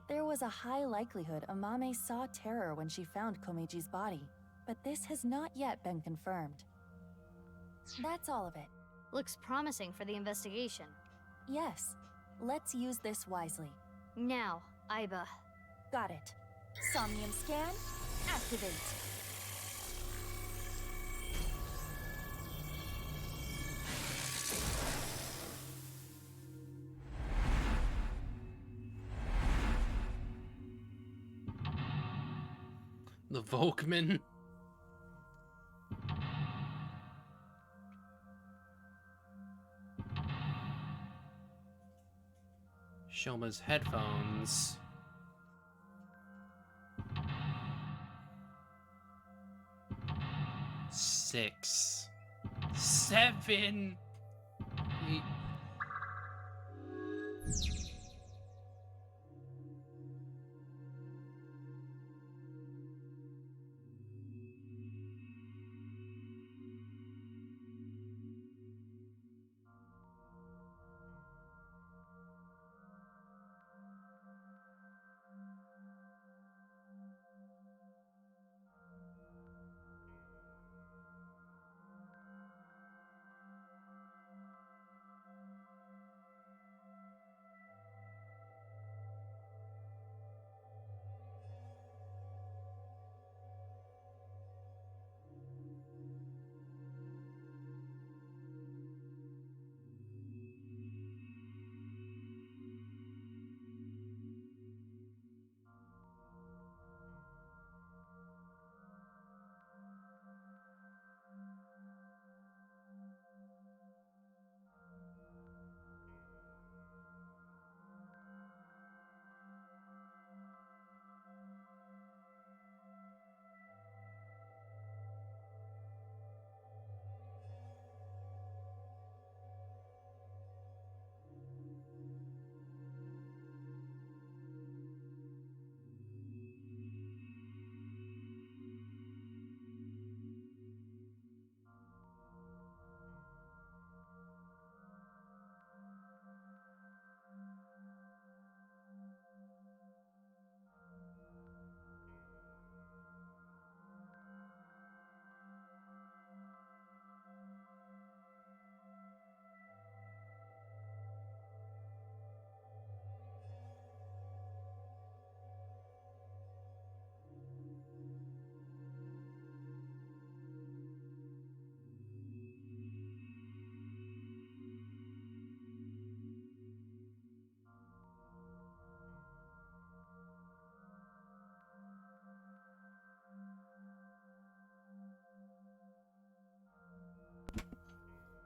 there was a high likelihood Amame saw terror when she found Komeji's body, but this has not yet been confirmed. That's all of it. Looks promising for the investigation. Yes, let's use this wisely. Now, Aiba. Got it. Somnium scan, activate. The Volkman. Shoma's headphones. Six. 7.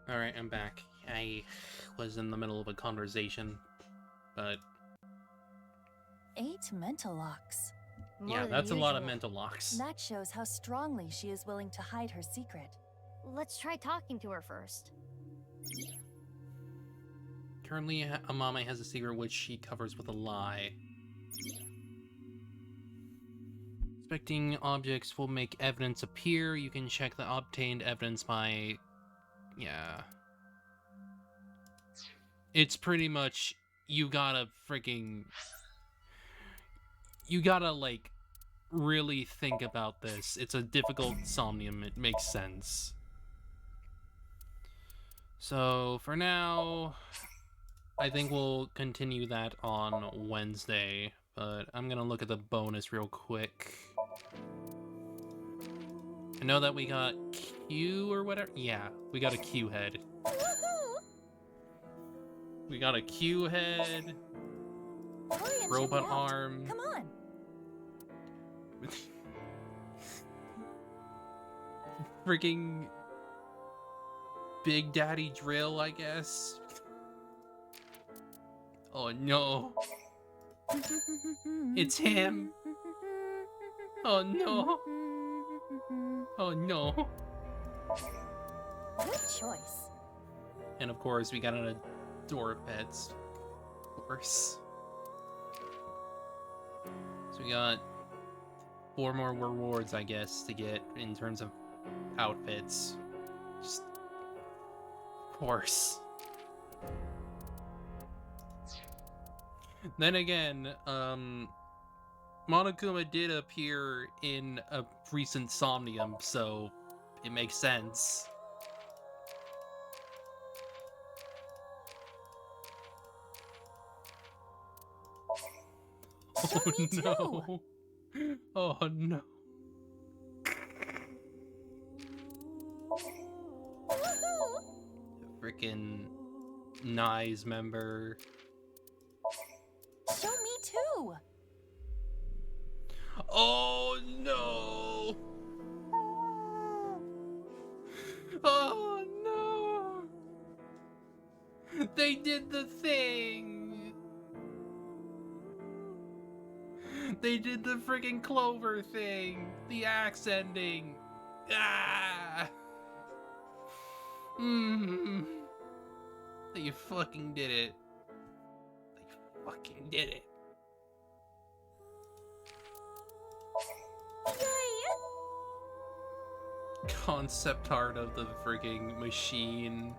Alright, I'm back. I was in the middle of a conversation, but... 8 mental locks. Yeah, that's a lot of mental locks. That shows how strongly she is willing to hide her secret. Let's try talking to her first. Currently, Amame has a secret which she covers with a lie. Inspecting objects will make evidence appear. You can check the obtained evidence by... Yeah. It's pretty much... You gotta freaking... You gotta, like, really think about this. It's a difficult Somnium. It makes sense. So, for now... I think we'll continue that on Wednesday, but I'm gonna look at the bonus real quick. I know that we got Q or whatever. Yeah, we got a Q head. We got a Q head. Hurry and Robot check it out. arm. Come on. Freaking Big Daddy Drill, I guess. Oh no. It's him. Oh no. Oh no. Good choice. And of course, we got an Adora Pets. Of course. So we got 4 more rewards, I guess, to get in terms of outfits. Just, of course. Then again, Monokuma did appear in a recent Somnium, so it makes sense. Show me no. Oh no. Frickin' Nye's member. Show me too. Oh no. Oh no. They did the thing. They did the friggin' Clover thing. The axe ending. Ah. They fucking did it. They fucking did it. Concept art of the friggin' machine.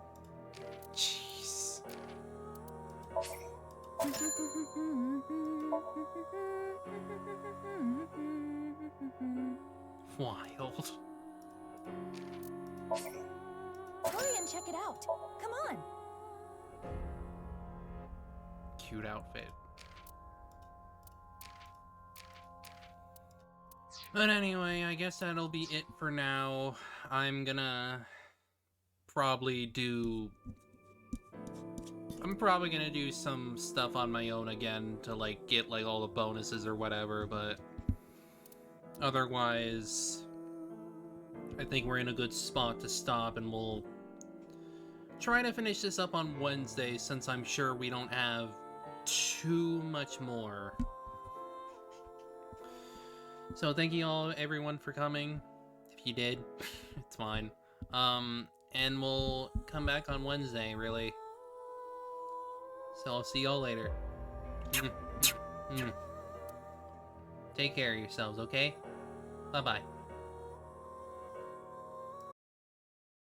Jeez. Wild. Hurry and check it out. Come on. Cute outfit. But anyway, I guess that'll be it for now. I'm gonna probably do some stuff on my own again to like get like all the bonuses or whatever, but otherwise I think we're in a good spot to stop, and we'll try to finish this up on Wednesday since I'm sure we don't have too much more. So thank you all, everyone, for coming. If you did, it's fine. And we'll come back on Wednesday, really. So I'll see y'all later. Take care of yourselves, okay? Bye-bye.